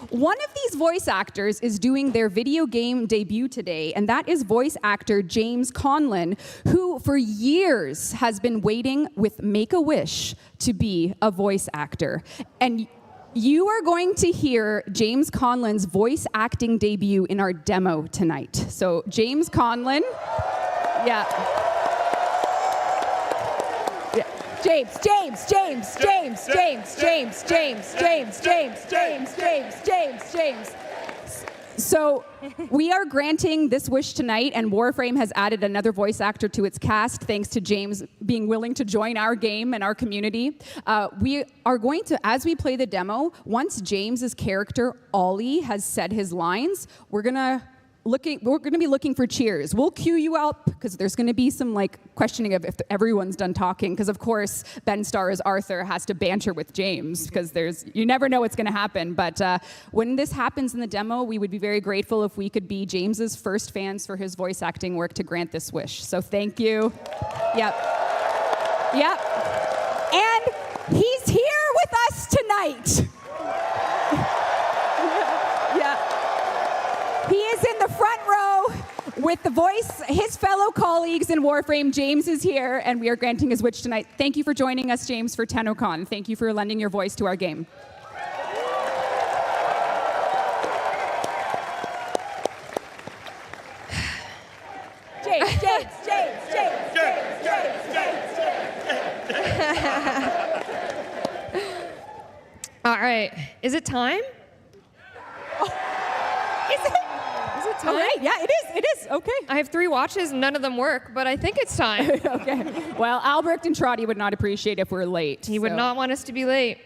one of these voice actors is doing their video game debut today, and that is voice actor James Conlon, who for years has been waiting with Make-A-Wish to be a voice actor. And you are going to hear James Conlon's voice acting debut in our demo tonight. So James Conlon, yeah. James. So we are granting this wish tonight, and WARFRAME has added another voice actor to its cast, thanks to James being willing to join our game and our community. We are going to, as we play the demo, once James's character, Ollie, has said his lines, we're gonna be looking for cheers. We'll cue you up because there's going to be some questioning of if everyone's done talking, because of course Ben Starr as Arthur has to banter with James because you never know what's going to happen. But when this happens in the demo, we would be very grateful if we could be James's first fans for his voice acting work to grant this wish. So thank you. Yep. And he's here with us tonight. He is in the front row with the voice, his fellow colleagues in WARFRAME. James is here, and we are granting his wish tonight. Thank you for joining us, James, for Tennocon. Thank you for lending your voice to our game. James. All right. Is it time? All right, yeah, it is, okay. I have 3 watches, none of them work, but I think it's time. Okay. Well, Albrecht and Trotty would not appreciate if we're late. He would not want us to be late.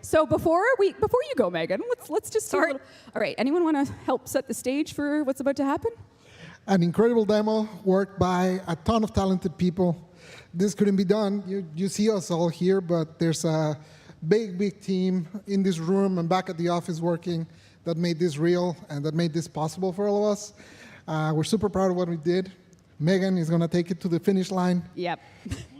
So before you go, Megan, let's just start. All right, anyone want to help set the stage for what's about to happen? An incredible demo worked by a ton of talented people. This couldn't be done. You see us all here, but there's a big team in this room and back at the office working that made this real and that made this possible for all of us. We're super proud of what we did. Megan is going to take it to the finish line. Yep.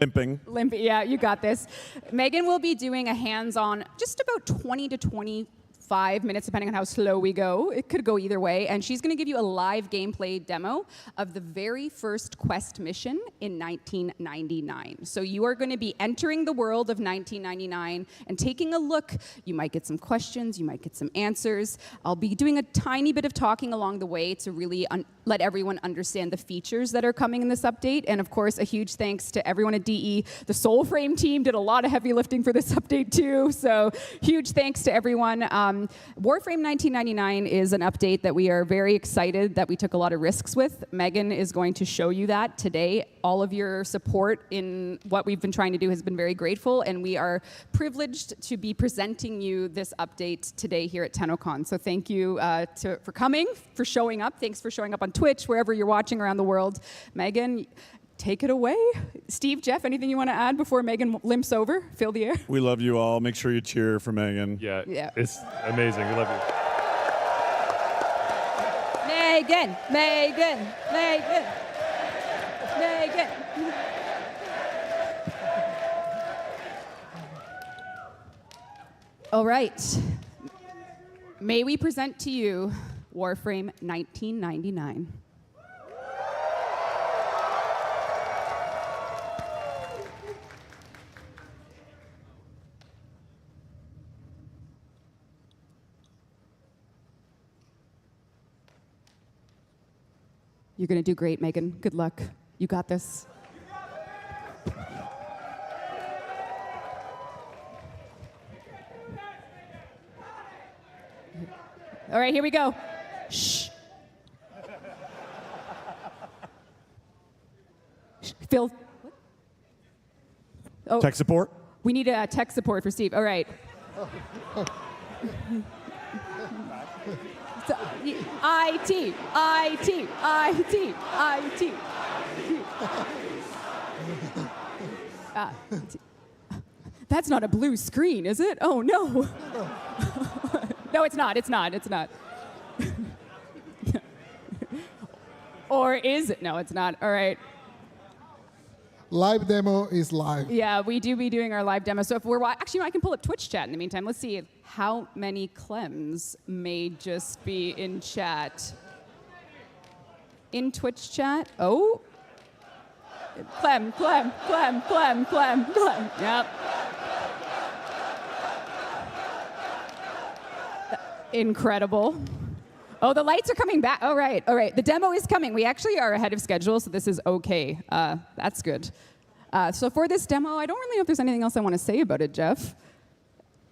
Limping. Yeah, you got this. Megan will be doing a hands-on, just about 20 to 25 minutes, depending on how slow we go. It could go either way. And she's going to give you a live gameplay demo of the very first Quest mission in 1999. So you are going to be entering the world of 1999 and taking a look. You might get some questions. You might get some answers. I'll be doing a tiny bit of talking along the way to really let everyone understand the features that are coming in this update. And of course, a huge thanks to everyone at DE. The SOULFRAME team did a lot of heavy lifting for this update too. So huge thanks to everyone. WARFRAME 1999 is an update that we are very excited that we took a lot of risks with. Megan is going to show you that today. All of your support in what we've been trying to do has been very grateful, and we are privileged to be presenting you this update today here at Tennocon. So thank you for coming, for showing up. Thanks for showing up on Twitch, wherever you're watching around the world. Megan, take it away. Steve, Jeff, anything you want to add before Megan limps over? Fill the air. We love you all. Make sure you cheer for Megan. Yeah. It's amazing. We love you. Megan. All right. May we present to you WARFRAME 1999. You're going to do great, Megan. Good luck. You got this. All right, here we go. Shh. Phil. What? Oh. Tech support? We need a tech support for Steve. All right. So, IT. That's not a blue screen, is it? Oh, no. No, it's not. Or is it? No, it's not. All right. live demo is live. Yeah, we do be doing our live demo. So if we're actually, I can pull up Twitch chat in the meantime. Let's see how many Clems may just be in chat. In Twitch chat. Oh. Clem. Yep. Incredible. Oh, the lights are coming back. All right. The demo is coming. We actually are ahead of schedule, so this is okay. That's good. So for this demo, I don't really know if there's anything else I want to say about it, Jeff.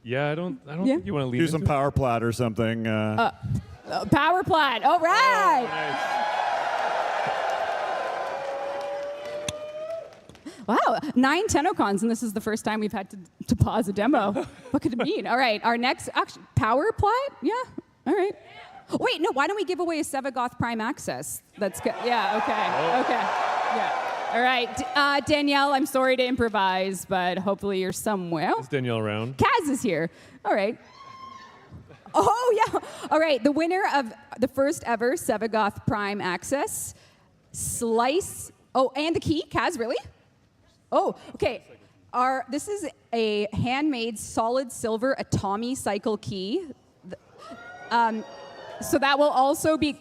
Yeah, I don't think you want to leave. Do some power plat or something. Power plat. All right. Oh, nice. Wow, 9 Tennocons, and this is the first time we've had to pause a demo. What could it mean? All right, our next power plat? Yeah, all right. Wait, no, why don't we give away a Sevagoth Prime access? That's good. Yeah, okay. Yeah. All right, Danielle, I'm sorry to improvise, but hopefully you're somewhere. Is Danielle around? Kaz is here. All right. Oh, yeah. All right, the winner of the first ever Sevagoth Prime access, Slice. Oh, and the key, Kaz, really? Oh, okay. This is a handmade solid silver Atomi cycle key. So that will also be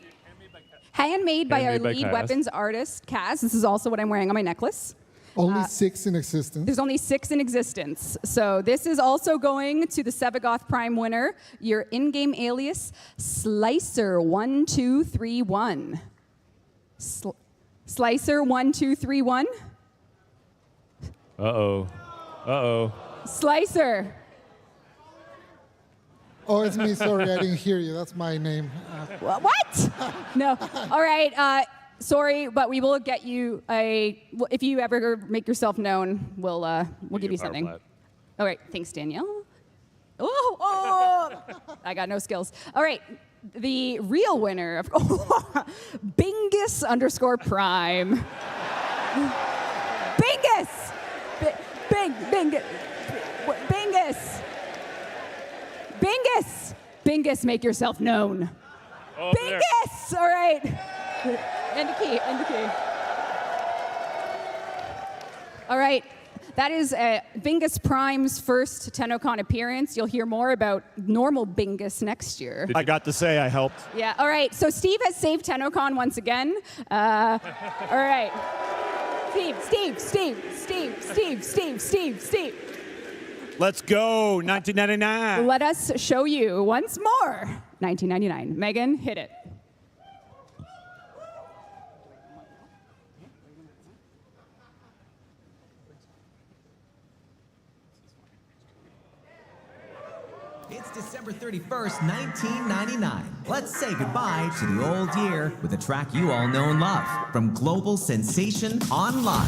handmade by our lead weapons artist, Kaz. This is also what I'm wearing on my necklace. Only 6 in existence. There's only 6 in existence. So this is also going to the Sevagoth Prime winner, your in-game alias, Slicer1231. Slicer1231. Uh-oh. Slicer. Oh, it's me. Sorry, I didn't hear you. That's my name. What? No. All right. Sorry, but we will get you if you ever make yourself known, we'll give you something. Plat. All right. Thanks, Danielle. Oh, I got no skills. All right. The real winner of Bingus_Prime. Bingus. Bingus, make yourself known. Oh, Bingus! All right. And the key. All right. That is Bingus Prime's first Tennocon appearance. You'll hear more about normal Bingus next year. I got to say I helped. Yeah, all right. So Steve has saved Tennocon once again. All right. Steve. Let's go, 1999. Let us show you once more 1999. Megan, hit it. It's December 31st, 1999. Let's say goodbye to the old year with a track you all know and love from Global Sensation Online.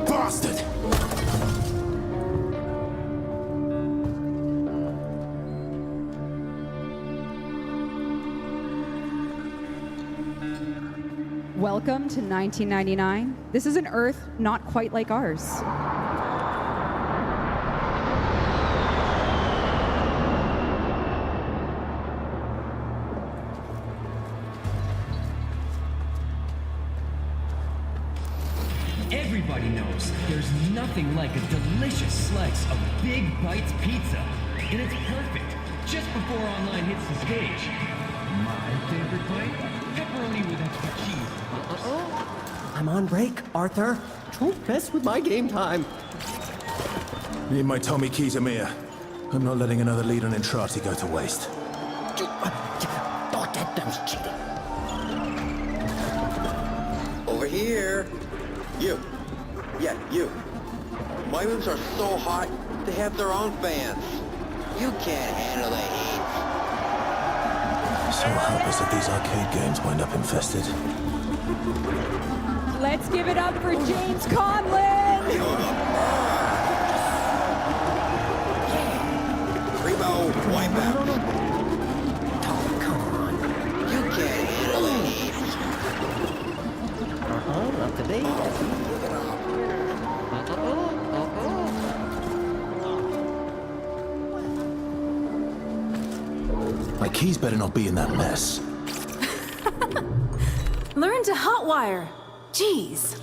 Bastard! Welcome to 1999. This is an Earth not quite like ours. Everybody knows there's nothing like a delicious slice of Big Bites pizza. And it's perfect just before online hits the stage. My favorite bite? Pepperoni with extra cheese. I'm on break, Arthur. Don't mess with my game time. Need my Tommy Kizamiya. I'm not letting another lead on Entrati go to waste. Oh, that was cheating. here. You. Yeah, you. My rooms are so hot, they have their own fans. You can't handle the heat. So helpless if these arcade games wind up infested. Let's give it up for James Conlon! Primo wipeout. Oh, come on. You can't handle the heat. Up to date. My keys better not be in that mess. Learn to hotwire. Jeez.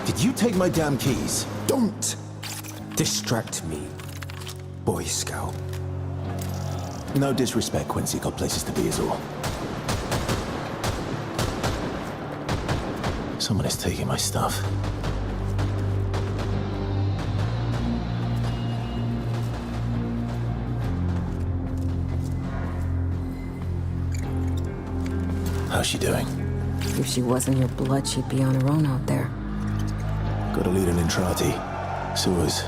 Did you take my damn keys? Don't distract me, Boy Scout. No disrespect, Quincy. Got places to be is all. Someone is taking my stuff. How's she doing? If she wasn't your blood, she'd be on her own out there. Got a lead in Entrati. Sewers.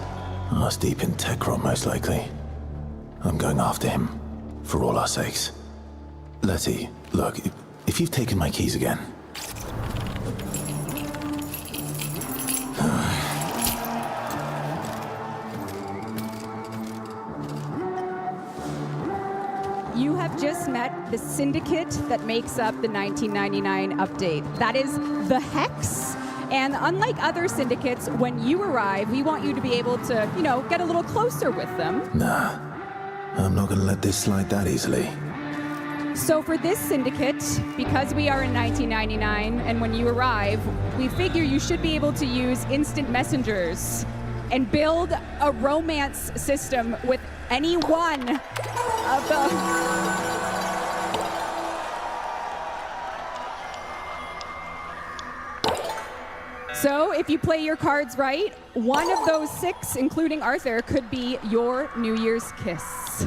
Arse deep in Tecron, most likely. I'm going after him. For all our sakes. Letty, look, if you've taken my keys again... You have just met the syndicate that makes up the 1999 update. That is the Hex. And unlike other syndicates, when you arrive, we want you to be able to, you know, get a little closer with them. Nah. I'm not gonna let this slide that easily. So for this syndicate, because we are in 1999, and when you arrive, we figure you should be able to use instant messengers and build a romance system with any one of the... So if you play your cards right, one of those 6, including Arthur, could be your New Year's kiss.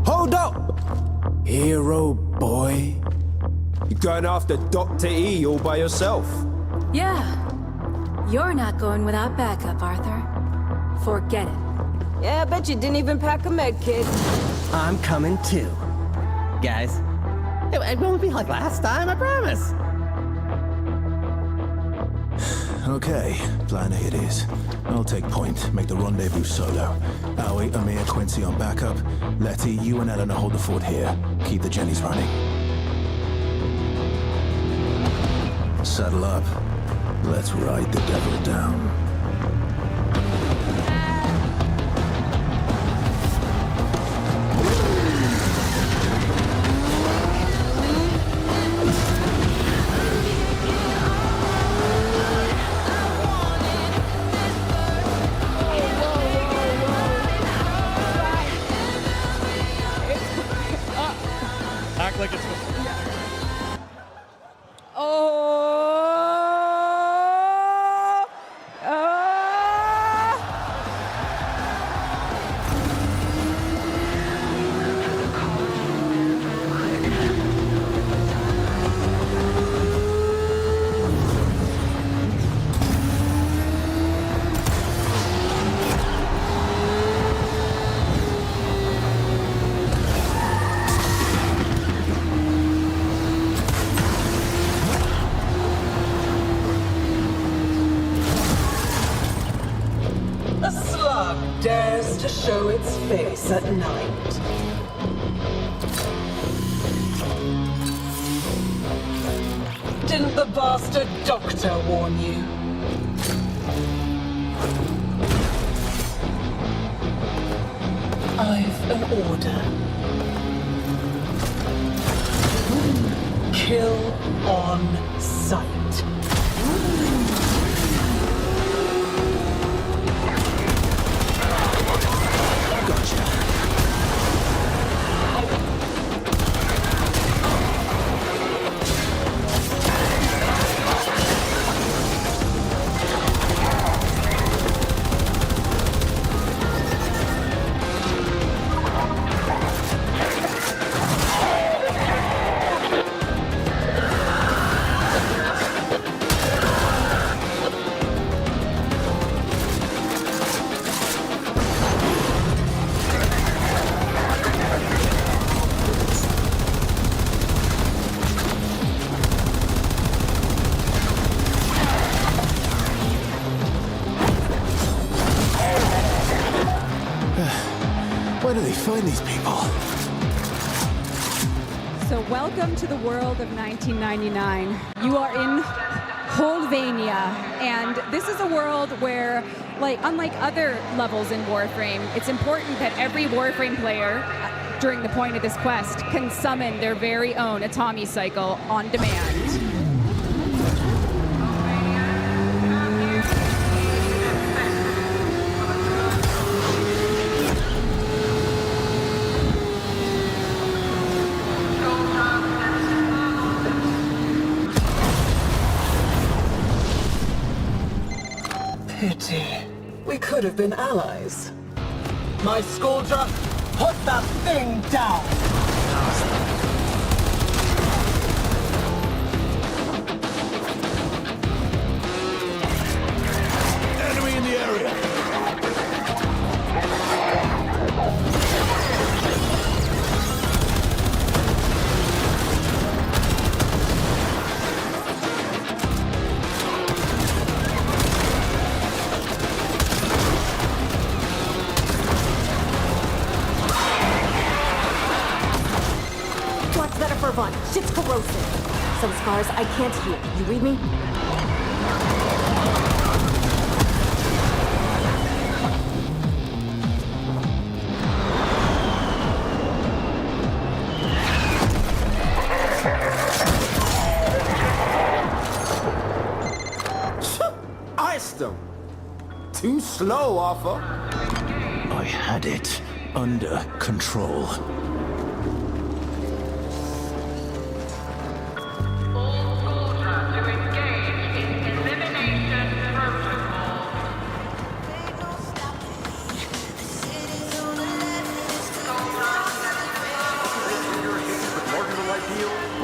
Hold up! Hero boy. You're going after Dr. E all by yourself. Yeah. You're not going without backup, Arthur. Forget it. Yeah, I bet you didn't even pack a med kit. I'm coming too. Guys, it won't be like last time, I promise. Okay, plan A it is. I'll take point, make the rendezvous solo. Aoi, Amir, Quincy on backup. Letty, you and Eleanor hold the fort here. Keep the Jennies running. Saddle up. Let's ride the devil down. Act like it's... A slug dares to show its face at night. Didn't the bastard doctor warn you? Where do they find these people? So welcome to the world of 1999. You are in Holvania, and this is a world where, like, unlike other levels in Warframe, it's important that every Warframe player, during the point of this quest, can summon their very own Atomi cycle on demand. Pity. We could have been allies. My soldier, put that thing down! Enemy in the area! What's better for fun? Shit's corrosive. Some scars I can't heal. You read me? Iced them! Too slow, Arthur. I had it under control.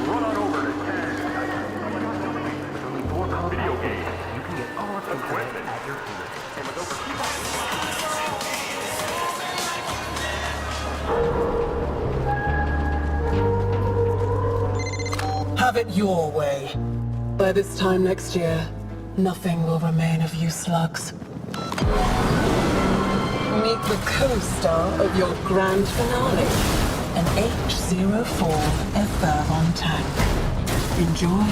Run on over to video games. You can get all of the equipment at your fingertips. And with over Have it your way. By this time next year, nothing will remain of you slugs. Meet the co-star of your grand finale, an H-04 F-Vervon tank. Enjoy.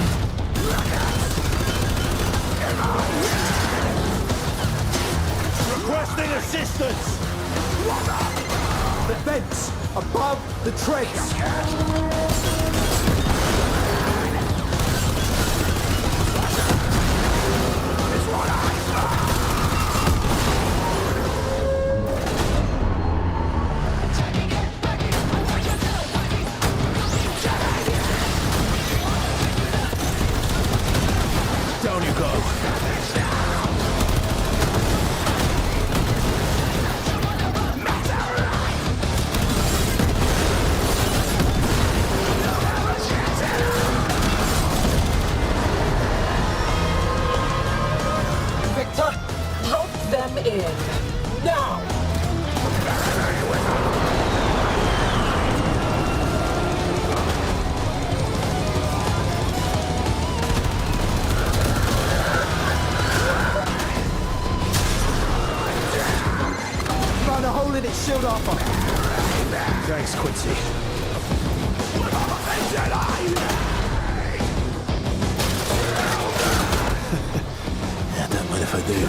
Requesting assistance! The vents above the trace. Down you go. Victor, help them in. Now! Found a hole in its shield, Arthur. Thanks, Quincy. Yeah, don't mind if I do.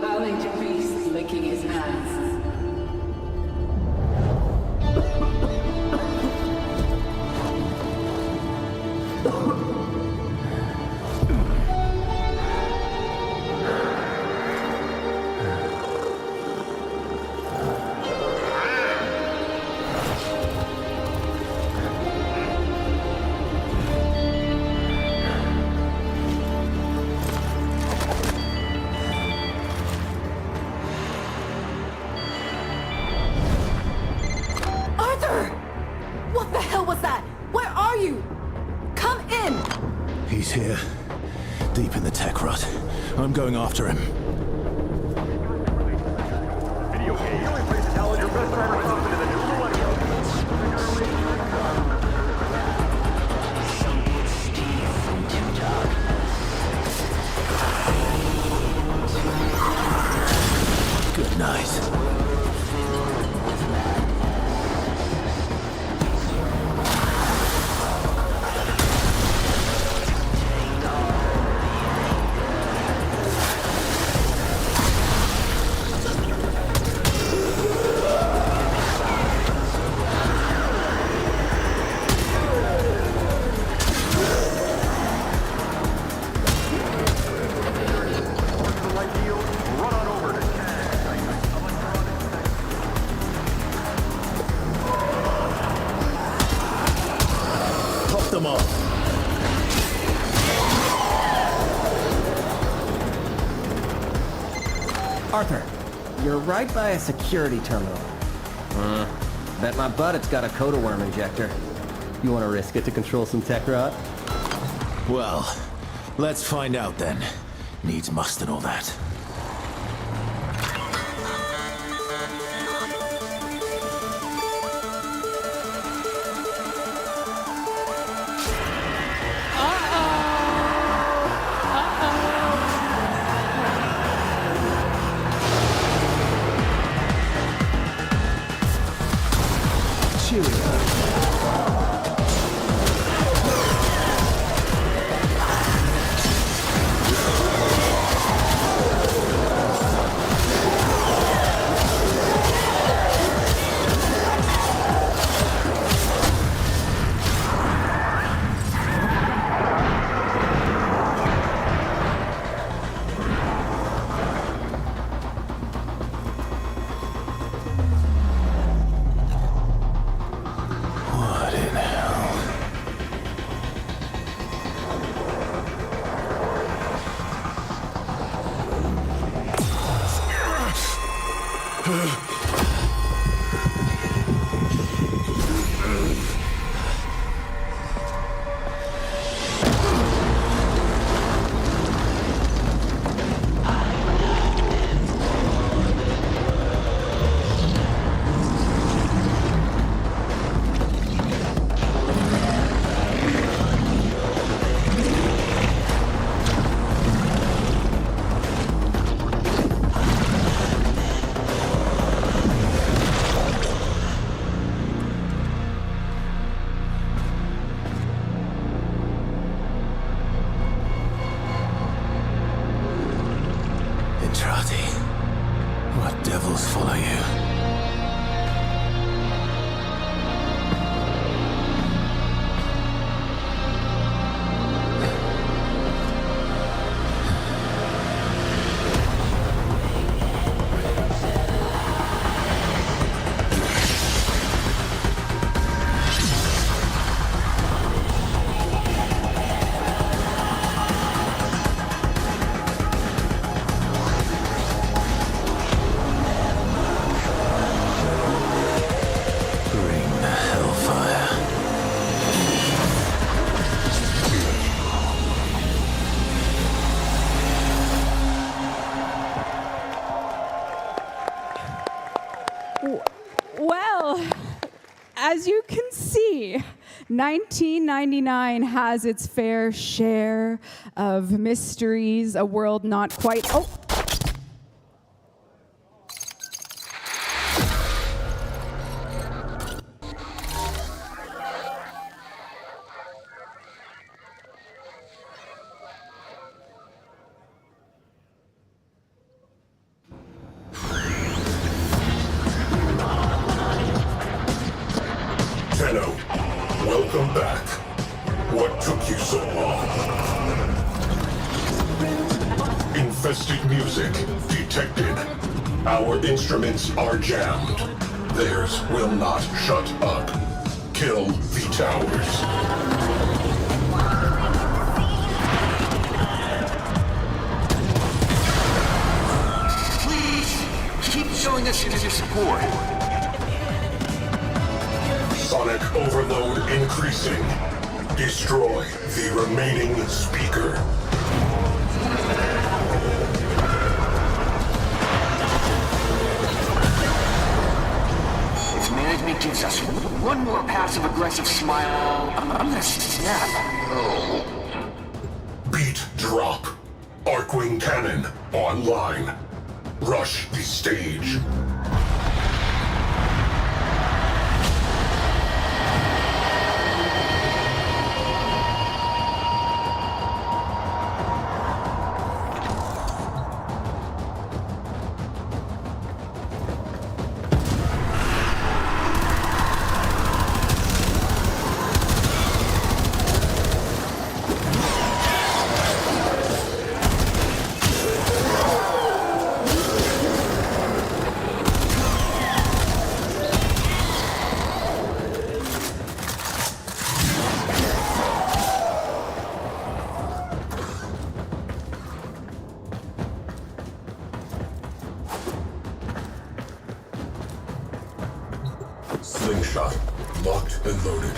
Bowing to beasts licking his hands. going after him. Video game. The only place to tell is your best driver comes into the new millennium. Good night. Them off. Arthur, you're right by a security terminal. Bet my butt it's got a coda-worm injector. You want to risk it to control some tech rot? Well, let's find out then. Needs must and all that. What devils follow you? Well, as you can see, 1999 has its fair share of mysteries, a world not quite... Oh! Tenno, welcome back. What took you so long? Infested music detected. Our instruments are jammed. Theirs will not shut up. Kill the towers. Please, keep showing us your support. Sonic overload increasing. Destroy the remaining speaker. one more passive-aggressive smile, I'm gonna snap. Beat drop. Arcwing cannon online. Rush the stage. Slingshot, locked and loaded.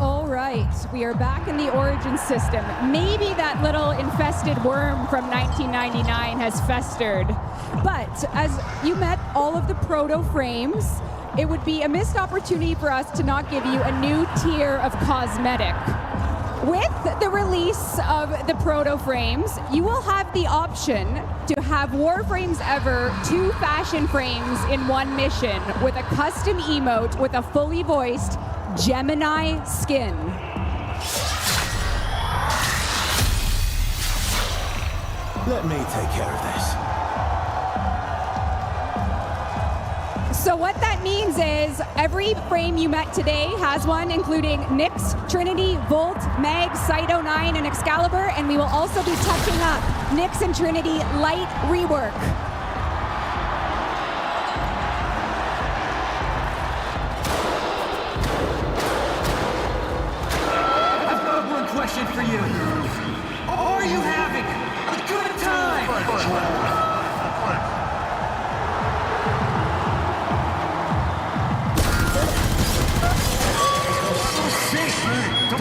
All right, we are back in the Origin system. Maybe that little infested worm from 1999 has festered. But as you met all of the proto frames, it would be a missed opportunity for us to not give you a new tier of cosmetic. With the release of the proto frames, you will have the option to have Warframes Ever 2 fashion frames in one mission with a custom emote with a fully voiced Gemini skin. Let me take care of this. So what that means is every frame you met today has one, including Nyx, Trinity, Volt, Mag, Cyto 9, and Excalibur, and we will also be touching up Nyx and Trinity light rework. I've got one question for you. Are you having a good time?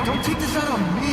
Don't take this out on me!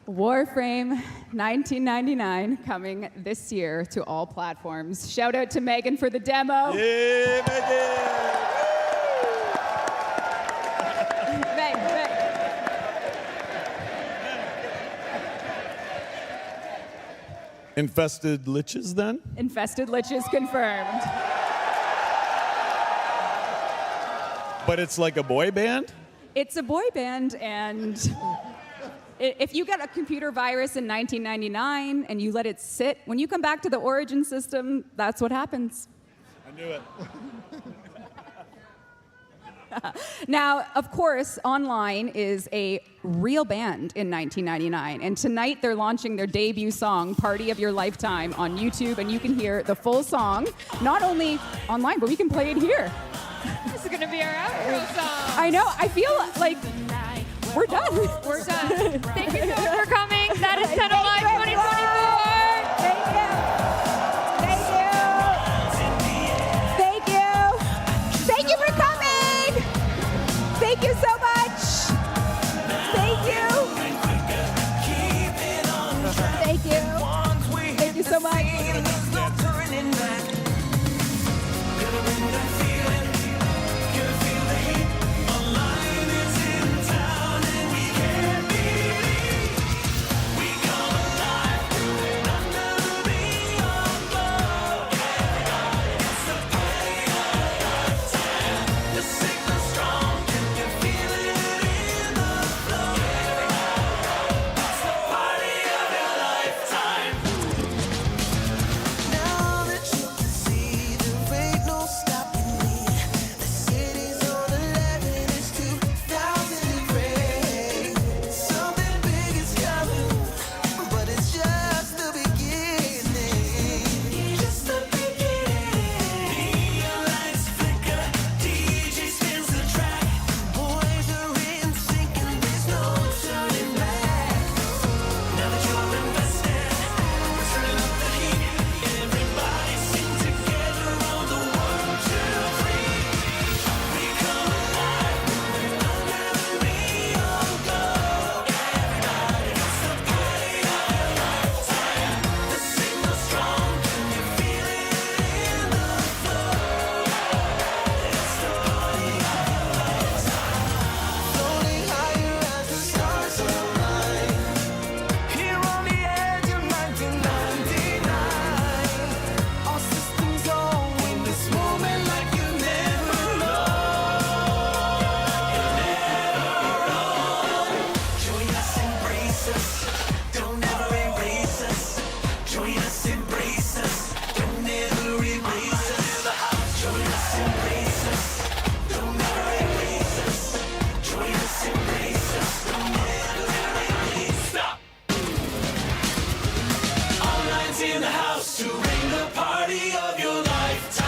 Warframe 1999 coming this year to all platforms. Shout out to Megan for the demo. Yeah, Megan! Infested liches then? Infested liches confirmed. But it's like a boy band? It's a boy band, and if you get a computer virus in 1999 and you let it sit, when you come back to the Origin system, that's what happens. I knew it. Now, of course, Online is a real band in 1999, and tonight they're launching their debut song, Party of Your Lifetime, on YouTube, and you can hear the full song, not only online, but we can play it here. going to be our outro song. I know. I feel like we're done. We're done. Thank you so much for coming. That is TENNO Live 2024. Thank you. Thank you. Thank you for coming. Thank you so much. Thank you. Thank you. Thank you so much. In the house to bring the party of your lifetime.